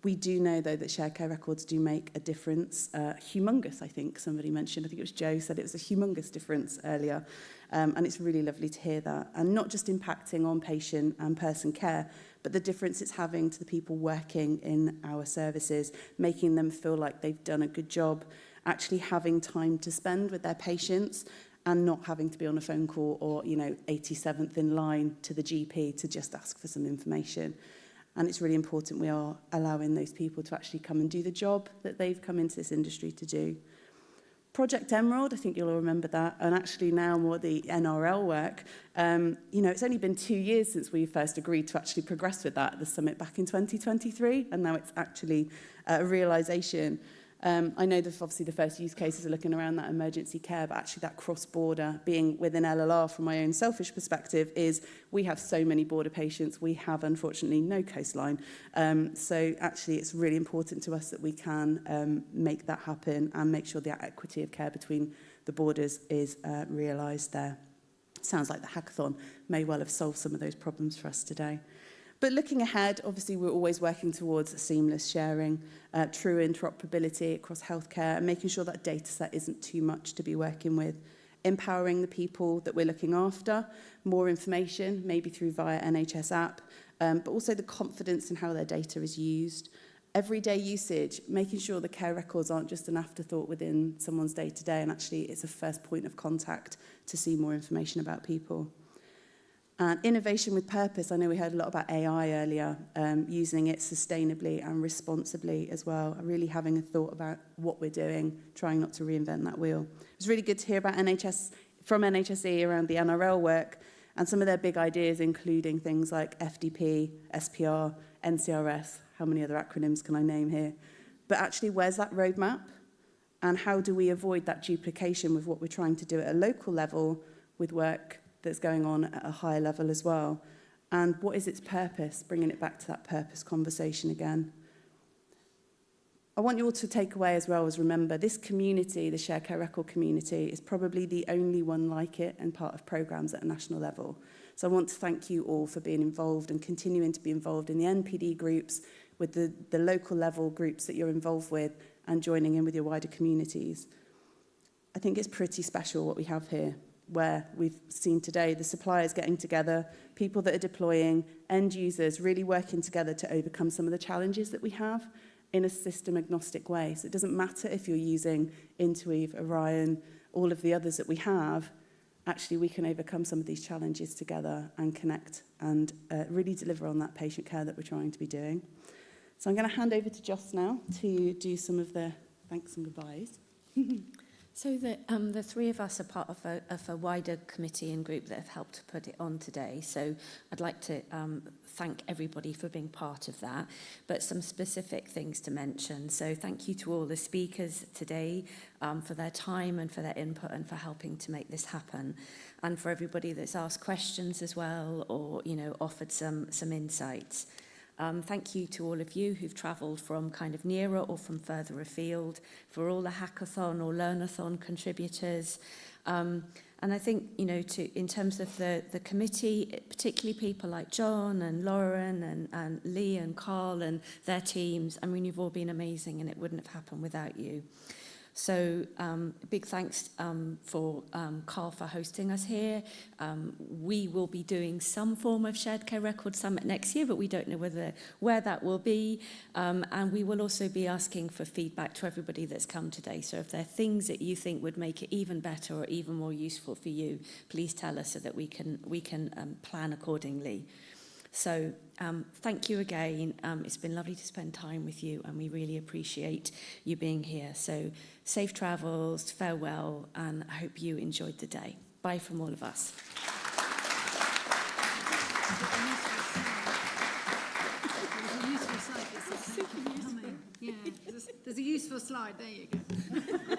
We do know, though, that shared care records do make a difference. Humongous, I think somebody mentioned. I think it was Joe said it was a humongous difference earlier. And it's really lovely to hear that. And not just impacting on patient and person care, but the difference it's having to the people working in our services, making them feel like they've done a good job, actually having time to spend with their patients and not having to be on a phone call or, 87th in line to the GP to just ask for some information. And it's really important we are allowing those people to actually come and do the job that they've come into this industry to do. Project Emerald, I think you'll all remember that, and actually now more the NRL work. It's only been 2 years since we first agreed to actually progress with that at the summit back in 2023, and now it's actually a realisation. I know that obviously the first use cases are looking around that emergency care, but actually that cross-border, being within LLR from my own selfish perspective, is we have so many border patients. We have, unfortunately, no coastline. So actually it's really important to us that we can make that happen and make sure the equity of care between the borders is realised there. Sounds like the hackathon may well have solved some of those problems for us today. But looking ahead, obviously, we're always working towards seamless sharing, true interoperability across healthcare, and making sure that data set isn't too much to be working with, empowering the people that we're looking after, more information, maybe through via NHS app, but also the confidence in how their data is used, everyday usage, making sure the care records aren't just an afterthought within someone's day-to-day, and actually it's a first point of contact to see more information about people. And innovation with purpose. I know we heard a lot about AI earlier, using it sustainably and responsibly as well, really having a thought about what we're doing, trying not to reinvent that wheel. It was really good to hear about from NHSE around the NRL work and some of their big ideas, including things like FDP, SPR, NCRS, how many other acronyms can I name here? But actually, where's that roadmap? And how do we avoid that duplication with what we're trying to do at a local level with work that's going on at a higher level as well? And what is its purpose? Bringing it back to that purpose conversation again. I want you all to take away as well as remember this community, the shared care record community, is probably the only one like it and part of programmes at a national level. So I want to thank you all for being involved and continuing to be involved in the NPD groups, with the local level groups that you're involved with, and joining in with your wider communities. I think it's pretty special what we have here, where we've seen today the suppliers getting together, people that are deploying, end users really working together to overcome some of the challenges that we have in a system agnostic way. So it doesn't matter if you're using Intuitive, Orion, all of the others that we have, actually we can overcome some of these challenges together and connect and really deliver on that patient care that we're trying to be doing. So I'm going to hand over to Joss now to do some of the thanks and goodbyes. So the three of us are part of a wider committee and group that have helped to put it on today. So I'd like to thank everybody for being part of that, but some specific things to mention. So thank you to all the speakers today for their time and for their input and for helping to make this happen. And for everybody that's asked questions as well, or, offered some insights. Thank you to all of you who've travelled from kind of nearer or from further afield, for all the hackathon or learnathon contributors. And I think, in terms of the committee, particularly people like John and Lauren and Lee and Carl and their teams, I mean, you've all been amazing and it wouldn't have happened without you. So big thanks for Carl for hosting us here. We will be doing some form of Shared Care Record Summit next year, but we don't know where that will be. And we will also be asking for feedback to everybody that's come today. So if there are things that you think would make it even better or even more useful for you, please tell us so that we can plan accordingly. So thank you again. It's been lovely to spend time with you, and we really appreciate you being here. So safe travels, farewell, and I hope you enjoyed the day. Bye from all of us. There's a useful slide. There you go.